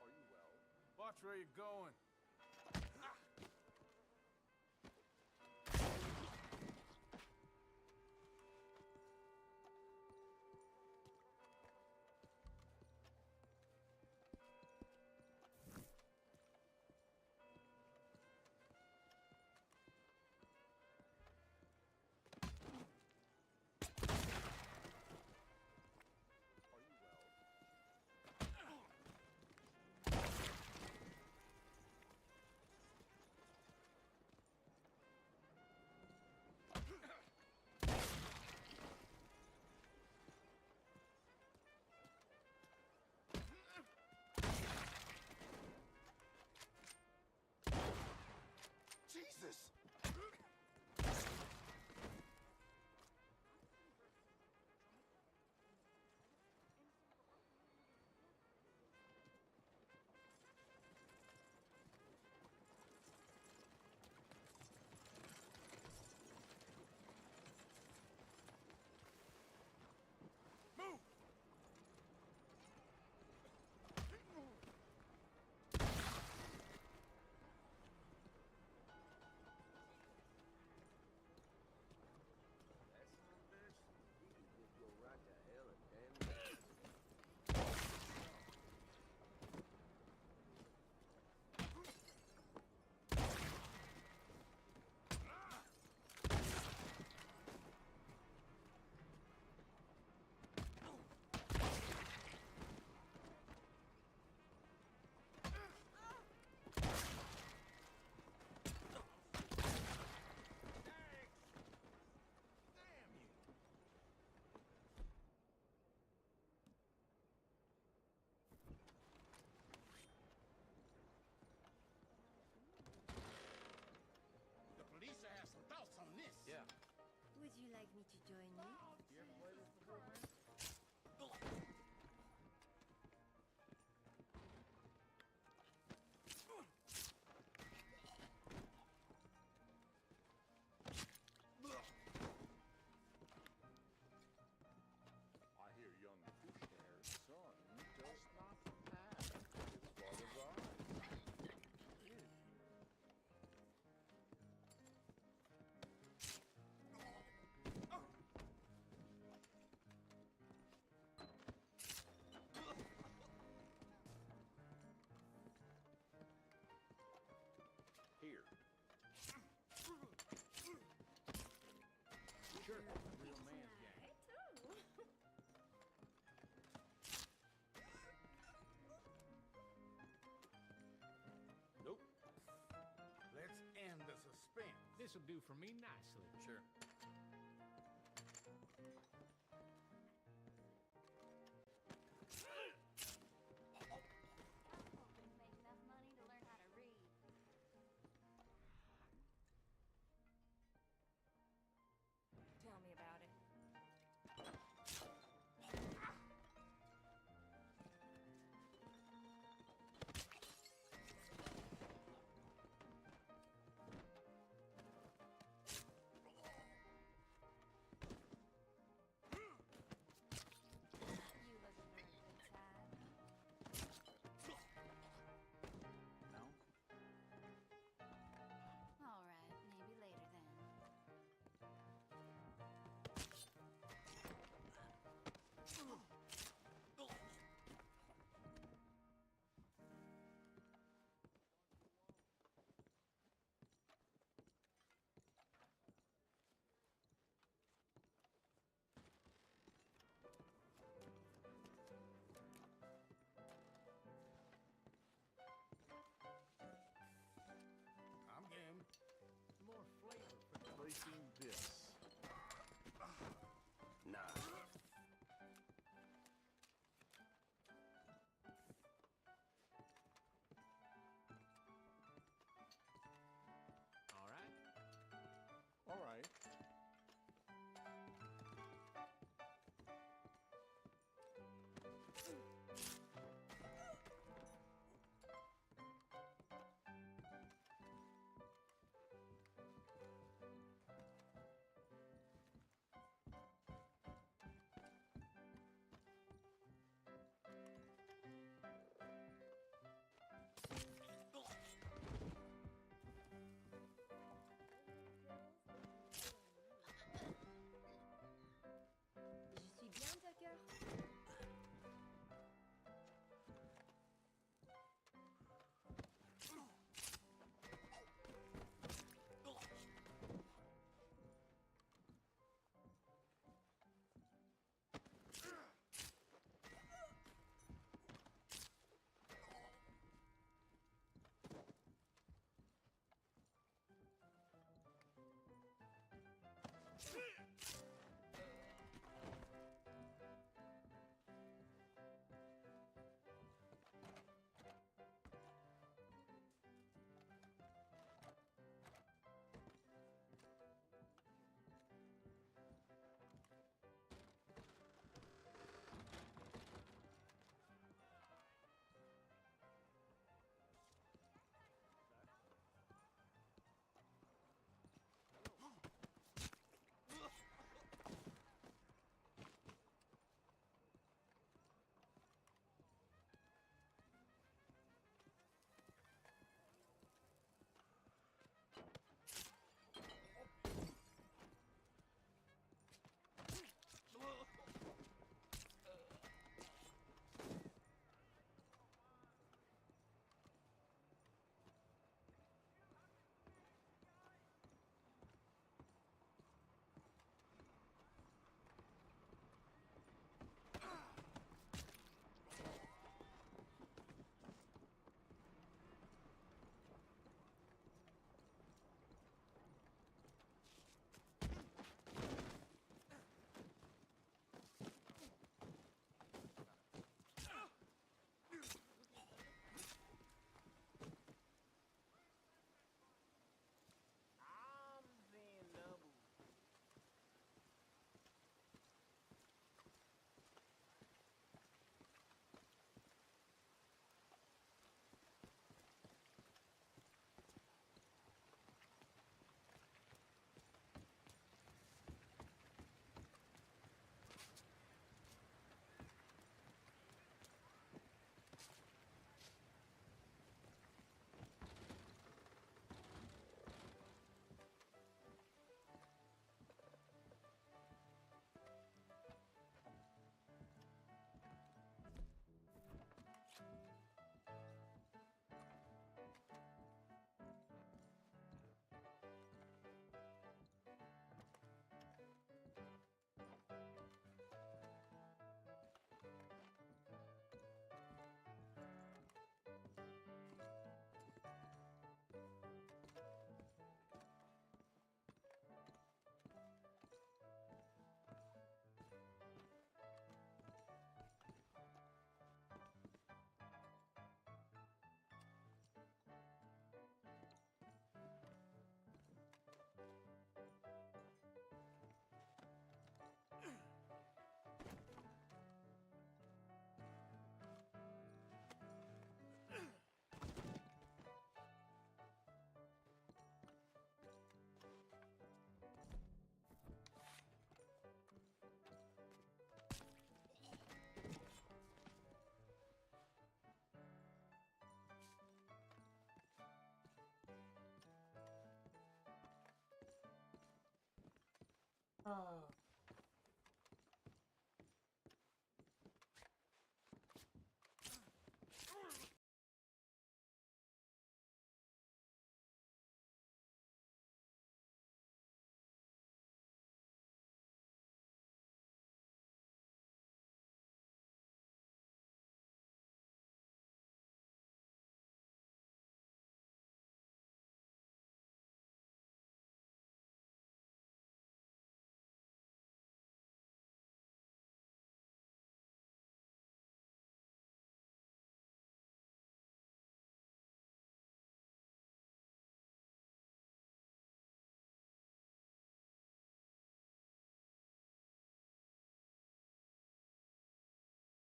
Speaker 6: Are you well? Watch where you're going. Are you well?
Speaker 5: This'll do for me nicely.
Speaker 1: Sure.
Speaker 8: Make enough money to learn how to read. Tell me about it.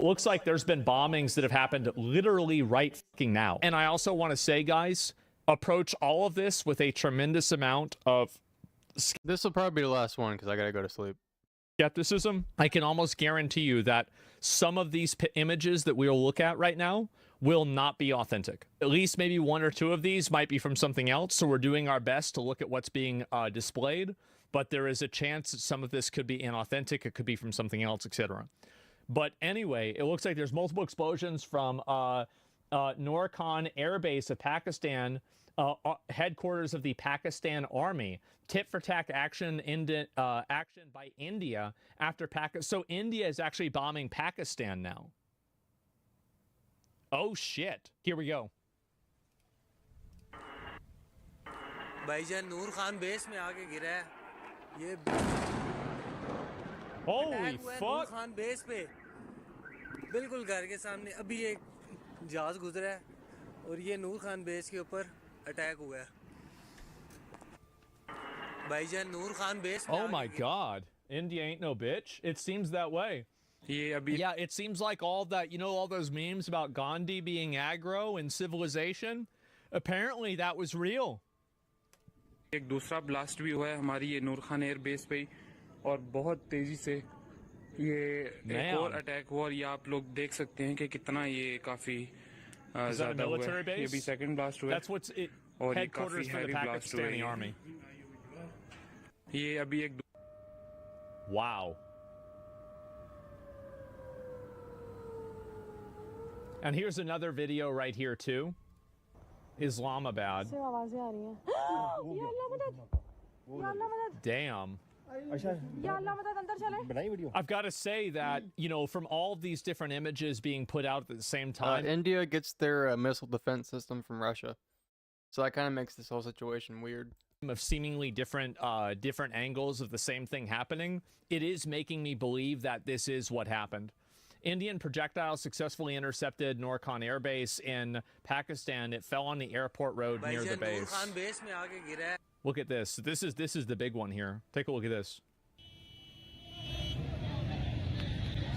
Speaker 5: Looks like there's been bombings that have happened literally right fucking now. And I also want to say, guys, approach all of this with a tremendous amount of...
Speaker 1: This will probably be the last one because I gotta go to sleep.
Speaker 5: Skepticism. I can almost guarantee you that some of these images that we'll look at right now will not be authentic. At least maybe one or two of these might be from something else, so we're doing our best to look at what's being displayed, but there is a chance that some of this could be inauthentic, it could be from something else, etc. But anyway, it looks like there's multiple explosions from Norcon Air Base of Pakistan, headquarters of the Pakistan Army. Tit-for-tat action by India after Pakistan. So India is actually bombing Pakistan now. Oh shit! Here we go.
Speaker 11: भाईजान नूर Khan base में आके गिरा है ये
Speaker 5: Holy fuck!
Speaker 11: नूर Khan base पे बिल्कुल घर के सामने अभी एक जहाज गुजरा है और ये नूर खान बेस के ऊपर अटैक हुआ है भाईजान नूर खान बेस में
Speaker 5: Oh my god. India ain't no bitch. It seems that way. Yeah, it seems like all that, you know, all those memes about Gandhi being aggro and civilization? Apparently that was real.
Speaker 15: एक दूसरा blast भी हुआ है हमारी ये नूर Khan air base पे और बहुत तेजी से ये एक और अटैक हुआ और ये आप लोग देख सकते हैं कि कितना ये काफी ज़्यादा हुआ है ये भी सेकंड ब्लास्ट हुआ है
Speaker 5: That's what's it, headquarters for the Pakistani army.
Speaker 15: ये अभी एक
Speaker 5: Wow. And here's another video right here too. Islamabad. Damn. I've got to say that, you know, from all of these different images being put out at the same time.
Speaker 1: India gets their missile defense system from Russia. So that kind of makes this whole situation weird.
Speaker 5: Of seemingly different different angles of the same thing happening, it is making me believe that this is what happened. Indian projectiles successfully intercepted Norcon Air Base in Pakistan. It fell on the airport road near the base. Look at this. This is the big one here. Take a look at this.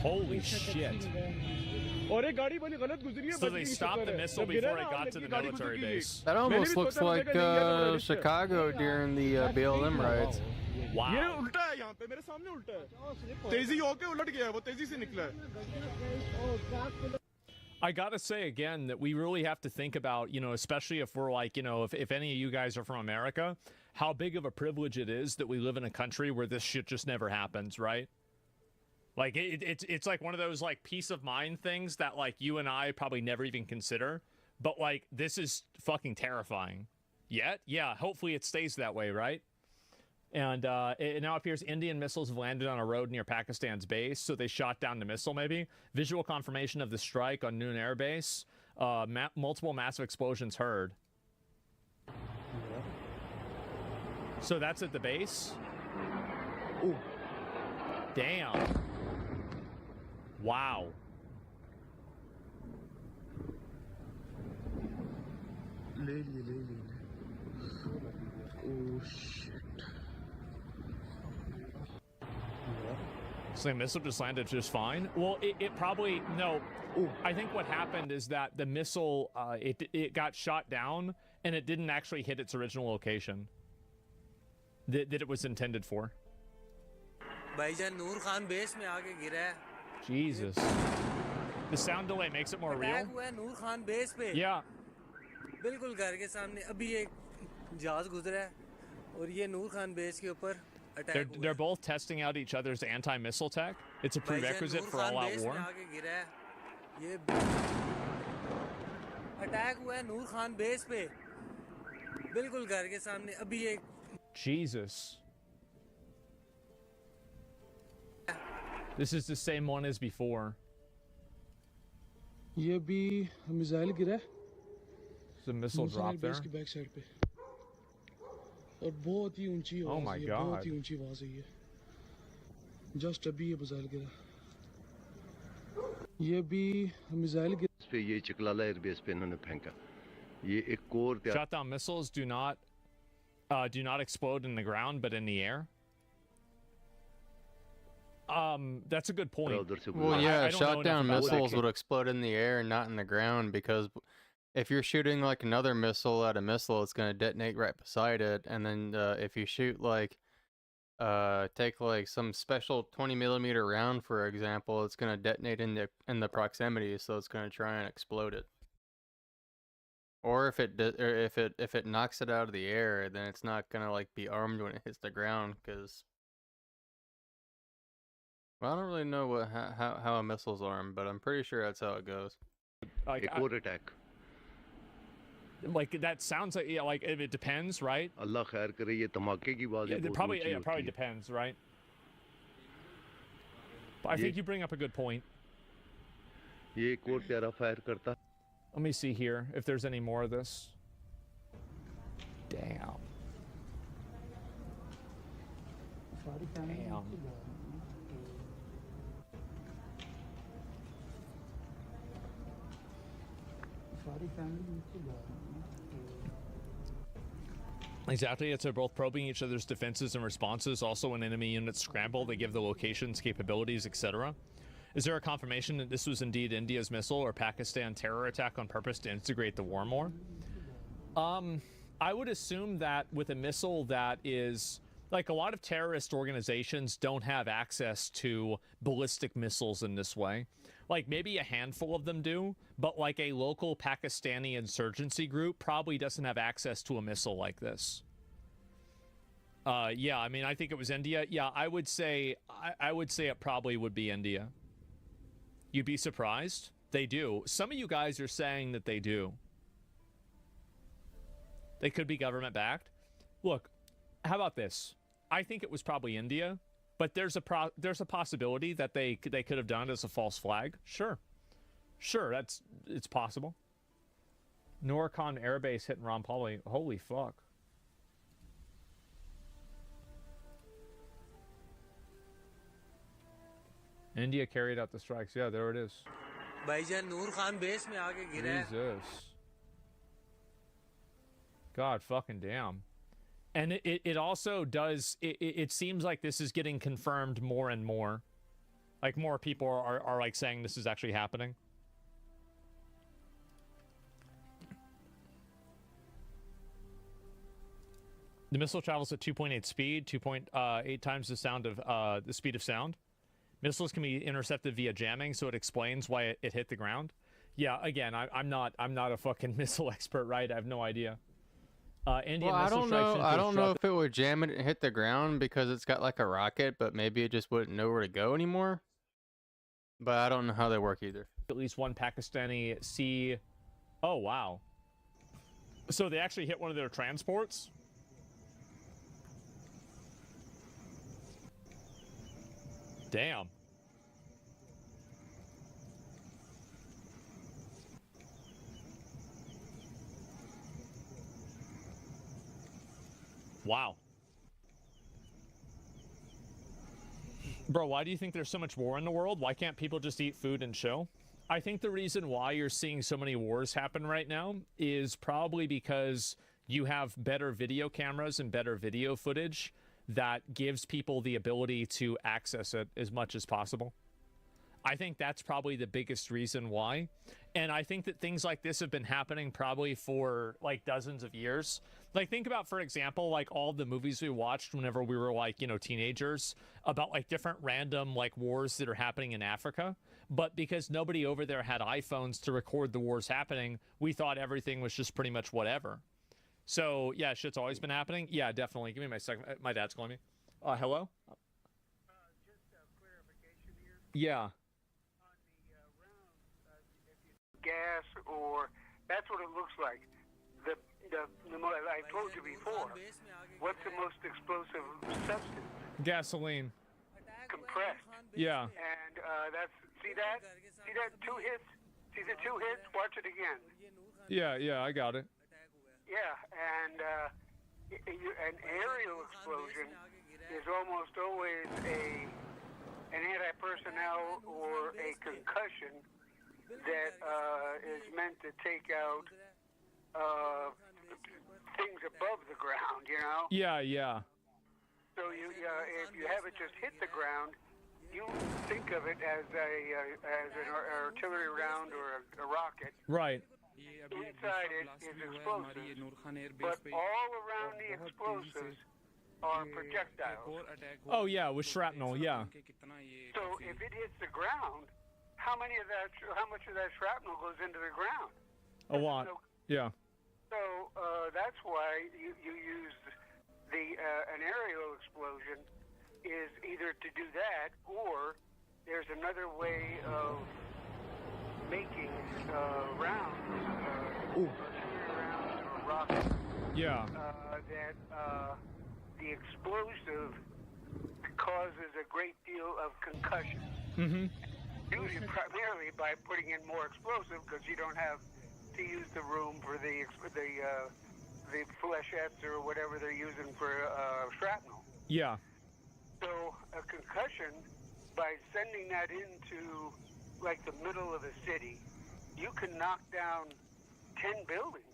Speaker 5: Holy shit. So they stopped the missile before it got to the military base.
Speaker 1: That almost looks like Chicago during the BLM riots.
Speaker 5: Wow.
Speaker 6: ये उल्टा है यहाँ पे मेरे सामने उल्टा है तेजी होके उलट गया है वो तेजी से निकला है
Speaker 5: I gotta say again that we really have to think about, you know, especially if we're like, you know, if any of you guys are from America, how big of a privilege it is that we live in a country where this shit just never happens, right? Like it's like one of those like peace of mind things that like you and I probably never even consider, but like this is fucking terrifying. Yet, yeah, hopefully it stays that way, right? And it now appears Indian missiles have landed on a road near Pakistan's base, so they shot down the missile, maybe. Visual confirmation of the strike on Noon Air Base. Multiple massive explosions heard. So that's at the base? Ooh. Damn. Wow.
Speaker 6: Oh shit.
Speaker 5: So the missile just landed just fine? Well, it probably, no. I think what happened is that the missile, it got shot down and it didn't actually hit its original location that it was intended for. Jesus. The sound delay makes it more real. Yeah.
Speaker 11: बिल्कुल घर के सामने अभी एक जहाज गुजरा है और ये नूर खान बेस के ऊपर
Speaker 5: They're both testing out each other's anti-missile tech. It's a prerequisite for all-out war.
Speaker 11: Attack हुआ है नूर खान बेस पे बिल्कुल घर के सामने अभी एक
Speaker 5: Jesus. This is the same one as before.
Speaker 6: ये भी मिसाइल गिरा है
Speaker 5: There's a missile drop there.
Speaker 6: की बैक साइड पे और बहुत ही ऊंची
Speaker 5: Oh my
Speaker 6: आवाज है
Speaker 5: God.
Speaker 6: बहुत ही ऊंची आवाज है ये जस्ट अभी ये मिसाइल गिरा ये भी मिसाइल गिरा
Speaker 4: पे ये चिकलाला एयरबेस पे इन्होंने फेंका ये एक core
Speaker 5: Shot down missiles do not explode in the ground but in the air. That's a good point.
Speaker 1: Well, yeah,
Speaker 5: I don't know
Speaker 1: shot
Speaker 5: enough
Speaker 1: down
Speaker 5: about that.
Speaker 1: missiles would explode in the air and not in the ground because if you're shooting like another missile at a missile, it's going to detonate right beside it. And then if you shoot like, take like some special 20 millimeter round, for example, it's going to detonate in the proximity, so it's going to try and explode it. Or if it knocks it out of the air, then it's not going to like be armed when it hits the ground because. Well, I don't really know how a missile's armed, but I'm pretty sure that's how it goes.
Speaker 5: Like,
Speaker 4: एक और attack
Speaker 5: like that sounds like, yeah, like it depends, right?
Speaker 4: अल्लाह खैर करे ये धमाके की आवाज़
Speaker 5: It probably depends, right? But I think you bring up a good point.
Speaker 4: ये एक और प्यारा फायर करता
Speaker 5: Let me see here if there's any more of this. Damn. Damn. Exactly. It's they're both probing each other's defenses and responses. Also, when enemy units scramble, they give the locations, capabilities, etc. Is there a confirmation that this was indeed India's missile or Pakistan terror attack on purpose to instigate the war more? I would assume that with a missile that is like a lot of terrorist organizations don't have access to ballistic missiles in this way. Like maybe a handful of them do, but like a local Pakistani insurgency group probably doesn't have access to a missile like this. Yeah, I mean, I think it was India. Yeah, I would say it probably would be India. You'd be surprised? They do. Some of you guys are saying that they do. They could be government backed. Look, how about this? I think it was probably India, but there's a possibility that they could have done it as a false flag. Sure, it's possible. Norcon airbase hitting Ron Pauly. Holy fuck. India carried out the strikes. Yeah, there it is.
Speaker 11: भाईजान नूर Khan base में आके गिरा है.
Speaker 5: Jesus. God fucking damn. And it also does, it seems like this is getting confirmed more and more. Like more people are like saying this is actually happening. The missile travels at 2.8 speed, 2.8 times the speed of sound. Missiles can be intercepted via jamming, so it explains why it hit the ground. Yeah, again, I'm not a fucking missile expert, right? I have no idea. Indian
Speaker 1: Well,
Speaker 5: missile strikes
Speaker 1: I don't know if it would jam it and hit the ground because it's got like a rocket, but maybe it just wouldn't know where to go anymore. But I don't know how they work either.
Speaker 5: At least one Pakistani sea. Oh wow! So they actually hit one of their transports. Damn. Wow. Bro, why do you think there's so much war in the world? Why can't people just eat food and chill? I think the reason why you're seeing so many wars happen right now is probably because you have better video cameras and better video footage that gives people the ability to access it as much as possible. I think that's probably the biggest reason why. And I think that things like this have been happening probably for like dozens of years. Like think about, for example, like all the movies we watched whenever we were like, you know, teenagers about like different random like wars that are happening in Africa. But because nobody over there had iPhones to record the wars happening, we thought everything was just pretty much whatever. So yeah, shit's always been happening. Yeah, definitely. Give me my second. My dad's calling me. Hello? Yeah.
Speaker 9: Gas, or that's what it looks like. I told you before. What's the most explosive substance?
Speaker 5: Gasoline.
Speaker 9: Compressed.
Speaker 5: Yeah.
Speaker 9: And see that? See that? 2 hits? See the 2 hits? Watch it again.
Speaker 5: Yeah, I got it.
Speaker 9: Yeah, and an aerial explosion is almost always an anti-personnel or a concussion that is meant to take out things above the ground, you know?
Speaker 5: Yeah.
Speaker 9: So if you have it just hit the ground, you think of it as an artillery round or a rocket.
Speaker 5: Right.
Speaker 9: Inside it is explosives, but all around the explosives are projectiles.
Speaker 5: Oh yeah, with shrapnel, yeah.
Speaker 9: So if it hits the ground, how much of that shrapnel goes into the ground?
Speaker 5: A lot. Yeah.
Speaker 9: So that's why you use an aerial explosion is either to do that, or there's another way of making rounds, rounds or rockets.
Speaker 5: Yeah.
Speaker 9: That the explosive causes a great deal of concussion.
Speaker 5: Mm-hmm.
Speaker 9: Usually primarily by putting in more explosive, because you don't have to use the room for the flechettes or whatever they're using for shrapnel.
Speaker 5: Yeah.
Speaker 9: So a concussion, by sending that into like the middle of the city, you can knock down 10 buildings.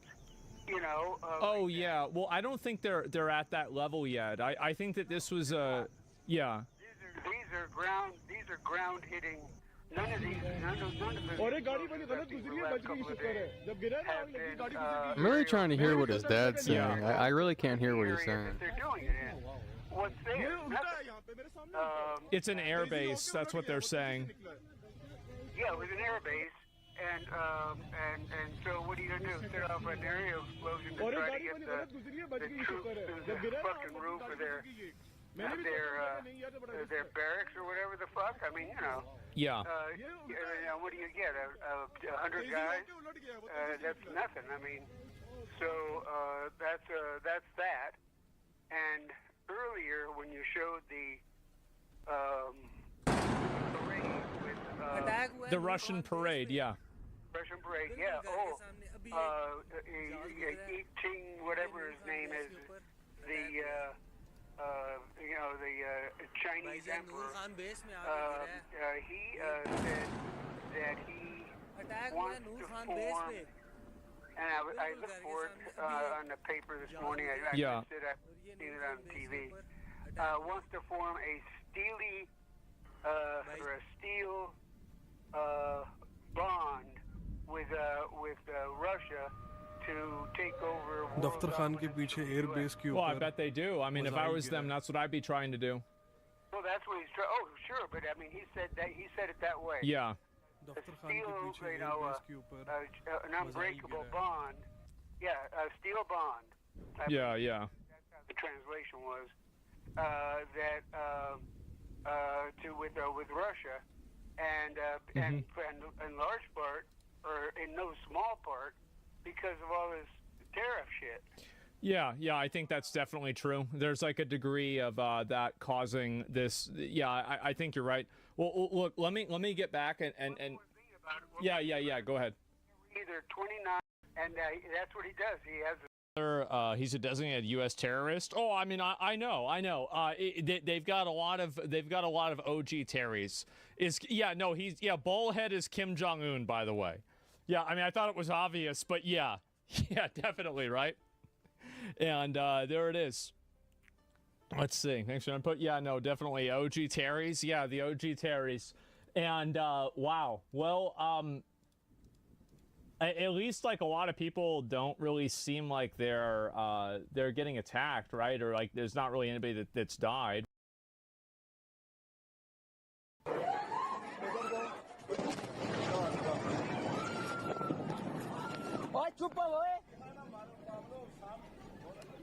Speaker 9: You know.
Speaker 5: Oh yeah. Well, I don't think they're at that level yet. I think that this was yeah.
Speaker 9: These are ground hitting. None of the
Speaker 1: I'm really trying to hear what his dad's saying. I really can't hear what he's saying.
Speaker 9: They're doing it in. What's there?
Speaker 5: It's an air base. That's what they're saying.
Speaker 9: Yeah, it was an air base. And so what are you gonna do? Set off an aerial explosion to try to get the troops to the fucking roof of their barracks or whatever the fuck? I mean, you know.
Speaker 5: Yeah.
Speaker 9: What do you get? 100 guys? That's nothing. I mean, so that's that. And earlier when you showed the parade with
Speaker 5: the Russian parade, yeah.
Speaker 9: Russian parade, yeah. Eating whatever his name is, the Chinese emperor. He said that he wants to form, and I looked for it on the paper this morning. I've seen it on TV. Wants to form a steel bond with Russia to take over.
Speaker 6: दफ्तर खान के पीछे air base के ऊपर.
Speaker 5: Well, I bet they do. I mean, if I was them, that's what I'd be trying to do.
Speaker 9: Well, that's what he's trying. Oh, sure, but I mean, he said it that way.
Speaker 5: Yeah.
Speaker 9: A steel, an unbreakable bond. Yeah, a steel bond.
Speaker 5: Yeah.
Speaker 9: That's how the translation was. With Russia, and in large part, or in no small part, because of all this tariff shit.
Speaker 5: Yeah, I think that's definitely true. There's like a degree of that causing this. Yeah, I think you're right. Well, look, let me get back and yeah. Go ahead.
Speaker 9: Either 29, and that's what he does. He has.
Speaker 5: He's a designated U.S. terrorist. Oh, I mean, I know. They've got a lot of OG Terrys. Bullhead is Kim Jong-un, by the way. Yeah, I mean, I thought it was obvious, but yeah, definitely, right? And there it is. Let's see. Thanks for input. Yeah, no, definitely OG Terrys. Yeah, the OG Terrys. And wow. Well, at least like a lot of people don't really seem like they're getting attacked, right? Or like there's not really anybody that's died.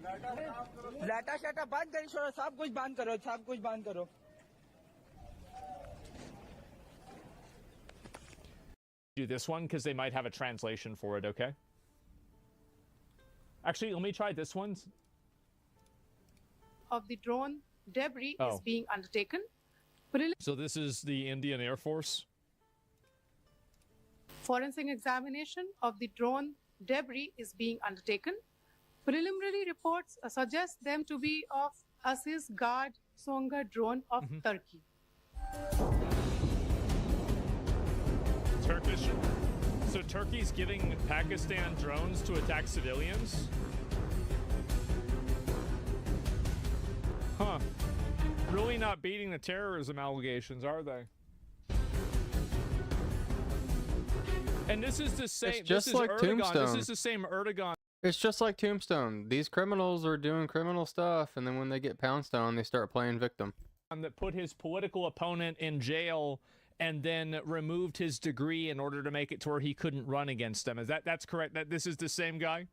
Speaker 12: लाटा शाटा बंद करो, सब कुछ बंद करो, सब कुछ बंद करो.
Speaker 5: Do this one because they might have a translation for it, okay? Actually, let me try this one.
Speaker 13: Of the drone debris is being undertaken.
Speaker 5: So this is the Indian Air Force.
Speaker 13: Forensic examination of the drone debris is being undertaken. Preliminary reports suggest them to be of Aziz Guard Songa drone of Turkey.
Speaker 5: Turkish. So Turkey's giving Pakistan drones to attack civilians? Huh. Really not beating the terrorism allegations, are they? And this is the same.
Speaker 1: It's just
Speaker 5: this is
Speaker 1: like
Speaker 5: Erdogan.
Speaker 1: Tombstone.
Speaker 5: This is the same Erdogan.
Speaker 1: It's just like Tombstone. These criminals are doing criminal stuff, and then when they get pounced on, they start playing victim.
Speaker 5: That put his political opponent in jail and then removed his degree in order to make it to where he couldn't run against them. That's correct? That this is the same guy?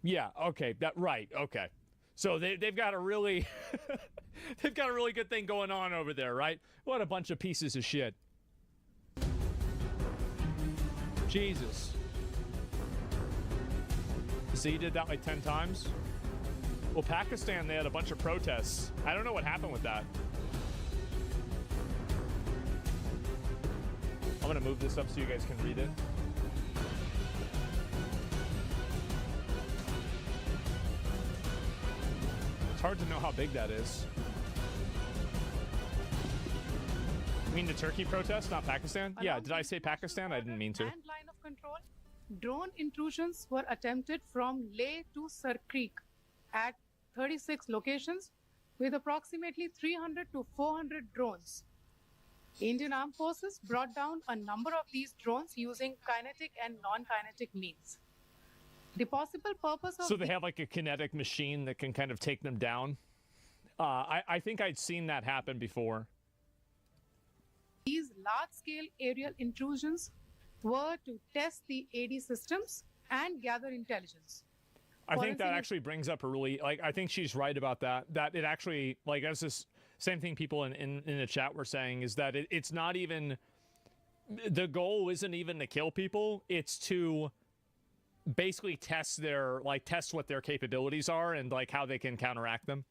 Speaker 5: Yeah. Okay. Right. Okay. So they've got a really they've got a really good thing going on over there, right? What a bunch of pieces of shit. Jesus. See, he did that like 10 times. Well, Pakistan, they had a bunch of protests. I don't know what happened with that. I'm gonna move this up so you guys can read it. It's hard to know how big that is. You mean the Turkey protest, not Pakistan? Yeah, did I say Pakistan? I didn't mean to.
Speaker 13: And line of control. Drone intrusions were attempted from Leh to Sir Creek at 36 locations with approximately 300 to 400 drones. Indian Armed Forces brought down a number of these drones using kinetic and non-kinetic means. The possible purpose of
Speaker 5: So they have like a kinetic machine that can kind of take them down. I think I'd seen that happen before.
Speaker 13: these large-scale aerial intrusions were to test the AD systems and gather intelligence.
Speaker 5: I think that actually brings up a really, like, I think she's right about that. That it actually, like, that's this same thing people in the chat were saying, is that it's not even, the goal isn't even to kill people. It's to basically test their, like, test what their capabilities are and, like, how they can counteract them.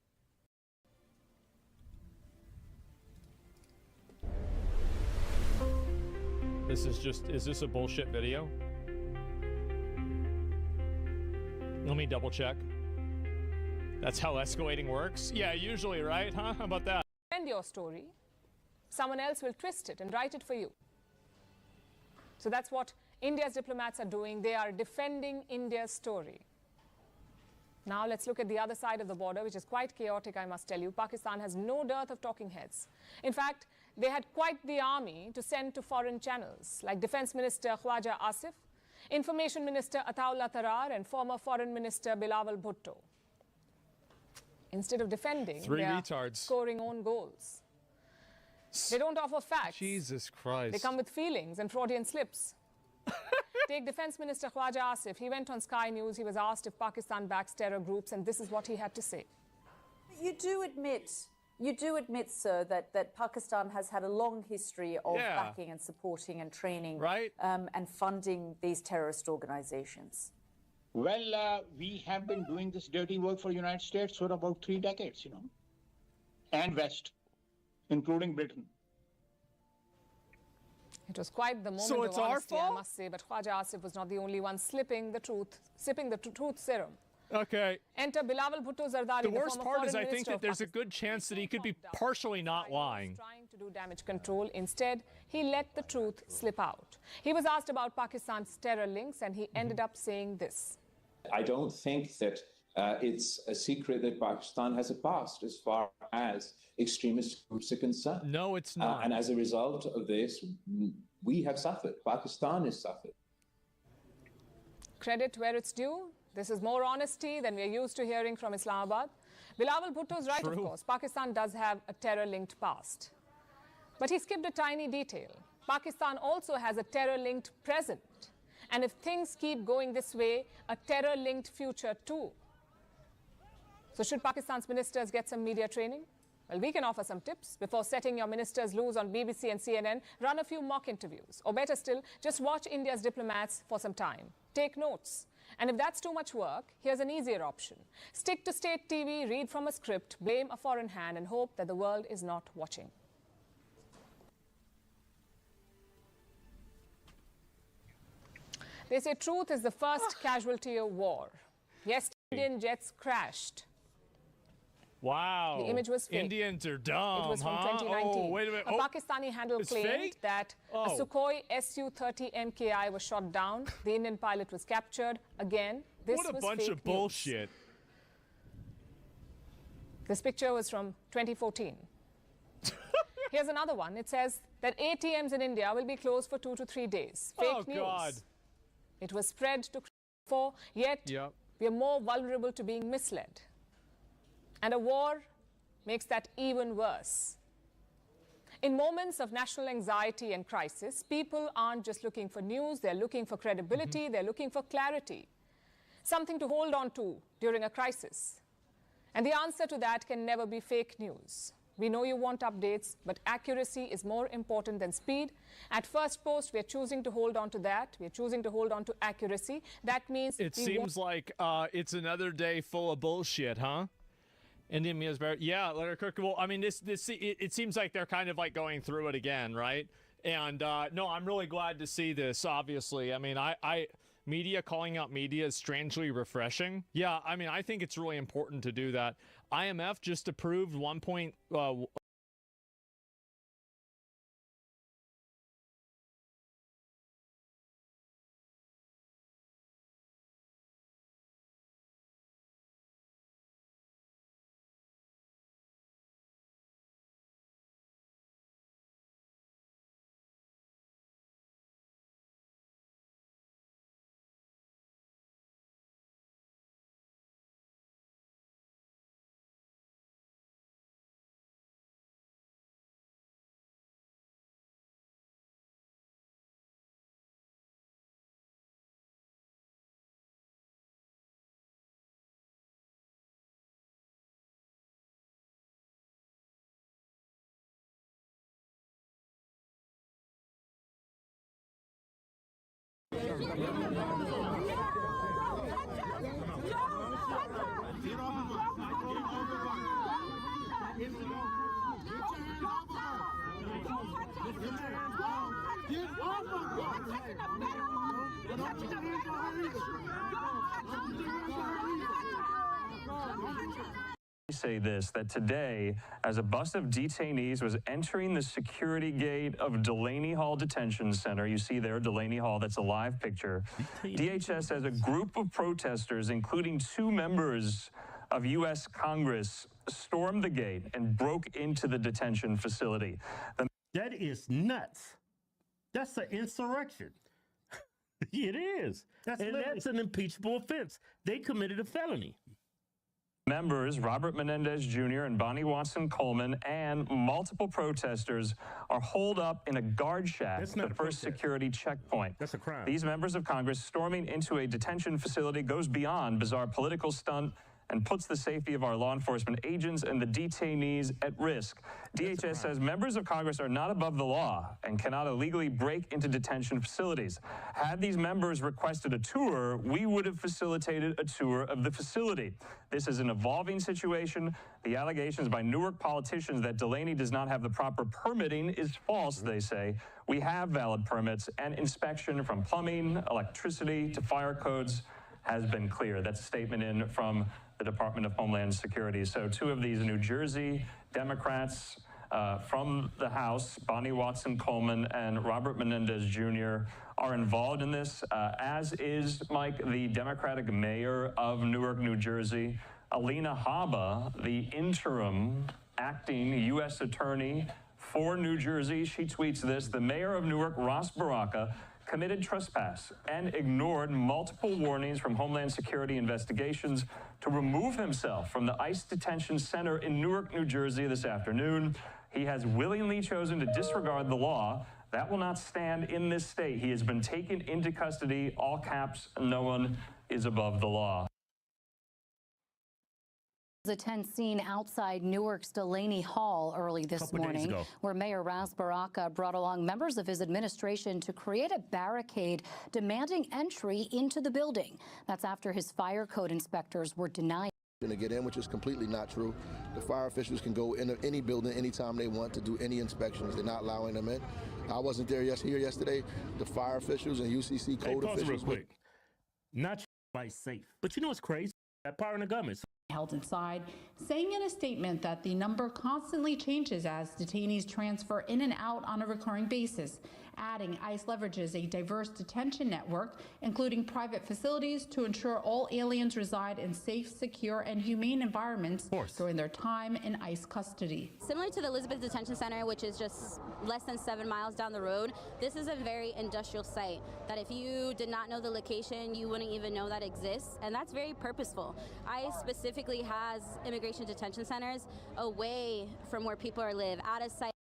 Speaker 5: This is just, is this a bullshit video? Let me double check. That's how escalating works? Yeah, usually, right? Huh? How about that?
Speaker 18: Send your story. Someone else will twist it and write it for you. So that's what India's diplomats are doing. They are defending India's story. Now let's look at the other side of the border, which is quite chaotic, I must tell you. Pakistan has no dearth of talking heads. In fact, they had quite the army to send to foreign channels, like Defense Minister Khwaja Asif, Information Minister Ataullah Tarar, and former Foreign Minister Bilawal Bhutto. Instead of defending, they are scoring own goals. They don't offer facts.
Speaker 5: Jesus Christ.
Speaker 18: They come with feelings and Freudian slips. Take Defense Minister Khwaja Asif. He went on Sky News. He was asked if Pakistan backs terror groups, and this is what he had to say.
Speaker 24: You do admit, sir, that Pakistan has had a long history of backing and supporting and training and funding these terrorist organizations.
Speaker 25: Well, we have been doing this dirty work for the United States for about 3 decades, you know, and West, including Britain.
Speaker 18: It was quite the moment
Speaker 5: So it's
Speaker 18: of
Speaker 5: our
Speaker 18: honesty, I
Speaker 5: fault?
Speaker 18: must say, but Khwaja Asif was not the only one sipping the truth serum.
Speaker 5: Okay.
Speaker 18: Enter Bilawal Bhutto Zardari,
Speaker 5: The worst
Speaker 18: former
Speaker 5: part is
Speaker 18: foreign
Speaker 5: I think
Speaker 18: minister
Speaker 5: that
Speaker 18: of
Speaker 5: there's a
Speaker 18: Pakistan.
Speaker 5: good chance that he could be partially not lying.
Speaker 18: Trying to do damage control. Instead, he let the truth slip out. He was asked about Pakistan's terror links, and he ended up saying this.
Speaker 26: I don't think that it's a secret that Pakistan has a past as far as extremist groups are concerned.
Speaker 5: No, it's not.
Speaker 26: And as a result of this, we have suffered. Pakistan has suffered.
Speaker 18: Credit where it's due. This is more honesty than we're used to hearing from Islamabad. Bilawal Bhutto is right, of course. Pakistan does have a terror-linked past. But he skipped a tiny detail. Pakistan also has a terror-linked present. And if things keep going this way, a terror-linked future too. So should Pakistan's ministers get some media training? Well, we can offer some tips. Before setting your ministers loose on BBC and CNN, run a few mock interviews. Or better still, just watch India's diplomats for some time. Take notes. And if that's too much work, here's an easier option. Stick to state TV, read from a script, blame a foreign hand, and hope that the world is not watching. They say truth is the first casualty of war. Yes, Indian jets crashed.
Speaker 5: Wow.
Speaker 18: The image was fake.
Speaker 5: Indians are dumb,
Speaker 18: It was from
Speaker 5: huh?
Speaker 18: 2019.
Speaker 5: Oh, wait a minute.
Speaker 18: A Pakistani handle claimed
Speaker 5: fake?
Speaker 18: that a Sukhoi Su-30 MKI was shot down. The Indian pilot was captured. Again, this
Speaker 5: what a
Speaker 18: was
Speaker 5: bunch
Speaker 18: fake
Speaker 5: of
Speaker 18: news.
Speaker 5: bullshit.
Speaker 18: This picture was from 2014. Here's another one. It says that ATMs in India will be closed for 2 to 3 days. Fake news.
Speaker 5: God.
Speaker 18: It was spread to before, yet we are more vulnerable to being misled. And a war makes that even worse. In moments of national anxiety and crisis, people aren't just looking for news, they're looking for credibility, they're looking for clarity, something to hold on to during a crisis. And the answer to that can never be fake news. We know you want updates, but accuracy is more important than speed. At First Post, we're choosing to hold on to that. We're choosing to hold on to accuracy. That means
Speaker 5: it seems like it's another day full of bullshit, huh? Indian media is better. Yeah, Leonard Cook. Well, I mean, it seems like they're kind of like going through it again, right? And no, I'm really glad to see this. Obviously, I mean, media calling out media is strangely refreshing. Yeah, I mean, I think it's really important to do that. IMF just approved 1.
Speaker 7: Say this, that today, as a bus of detainees was entering the security gate of Delaney Hall Detention Center, you see there, Delaney Hall, that's a live picture, DHS says a group of protesters, including 2 members of U.S. Congress, stormed the gate and broke into the detention facility.
Speaker 14: That is nuts. That's an insurrection. It is. That's an impeachable offense. They committed a felony.
Speaker 7: Members, Robert Menendez Jr. and Bonnie Watson Coleman, and multiple protesters are holed up in a guard shack at the first security checkpoint.
Speaker 14: That's a crime.
Speaker 7: These members of Congress storming into a detention facility goes beyond bizarre political stunt and puts the safety of our law enforcement agents and the detainees at risk. DHS says members of Congress are not above the law and cannot illegally break into detention facilities. Had these members requested a tour, we would have facilitated a tour of the facility. This is an evolving situation. The allegations by Newark politicians that Delaney does not have the proper permitting is false, they say. We have valid permits, and inspection from plumbing, electricity to fire codes has been clear. That's a statement in from the Department of Homeland Security. So 2 of these New Jersey Democrats from the House, Bonnie Watson Coleman and Robert Menendez Jr., are involved in this, as is Mike, the Democratic mayor of Newark, New Jersey. Alina Habba, the interim acting U.S. attorney for New Jersey, she tweets this: the mayor of Newark, Ross Baraka, committed trespass and ignored multiple warnings from Homeland Security investigations to remove himself from the ICE detention center in Newark, New Jersey this afternoon. He has willingly chosen to disregard the law. That will not stand in this state. He has been taken into custody, all caps, no one is above the law.
Speaker 2: A tense scene outside Newark's Delaney Hall early this morning, where Mayor Ras Baraka brought along members of his administration to create a barricade demanding entry into the building. That's after his fire code inspectors were denied
Speaker 19: to get in, which is completely not true. The fire officials can go in any building anytime they want to do any inspections. They're not allowing them in. I wasn't there here yesterday. The fire officials and UCC code officials.
Speaker 14: Real quick. Not by safe, but you know what's crazy? That power in the government.
Speaker 20: Held inside, saying in a statement that the number constantly changes as detainees transfer in and out on a recurring basis, adding ICE leverages a diverse detention network, including private facilities, to ensure all aliens reside in safe, secure, and humane environments during their time in ICE custody.
Speaker 21: Similar to the Elizabeth Detention Center, which is just less than 7 miles down the road, this is a very industrial site that if you did not know the location, you wouldn't even know that exists, and that's very purposeful. ICE specifically has immigration detention centers away from where people live, out of sight.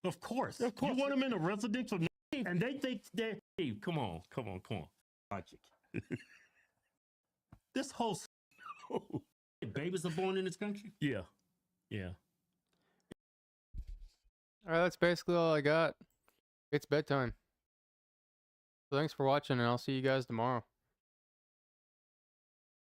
Speaker 14: Of course. You want them in a residential, and they think that, hey, come on. Logic. This whole babies are born in this country? Yeah.
Speaker 1: All right, that's basically all I got. It's bedtime. So thanks for watching, and I'll see you guys tomorrow.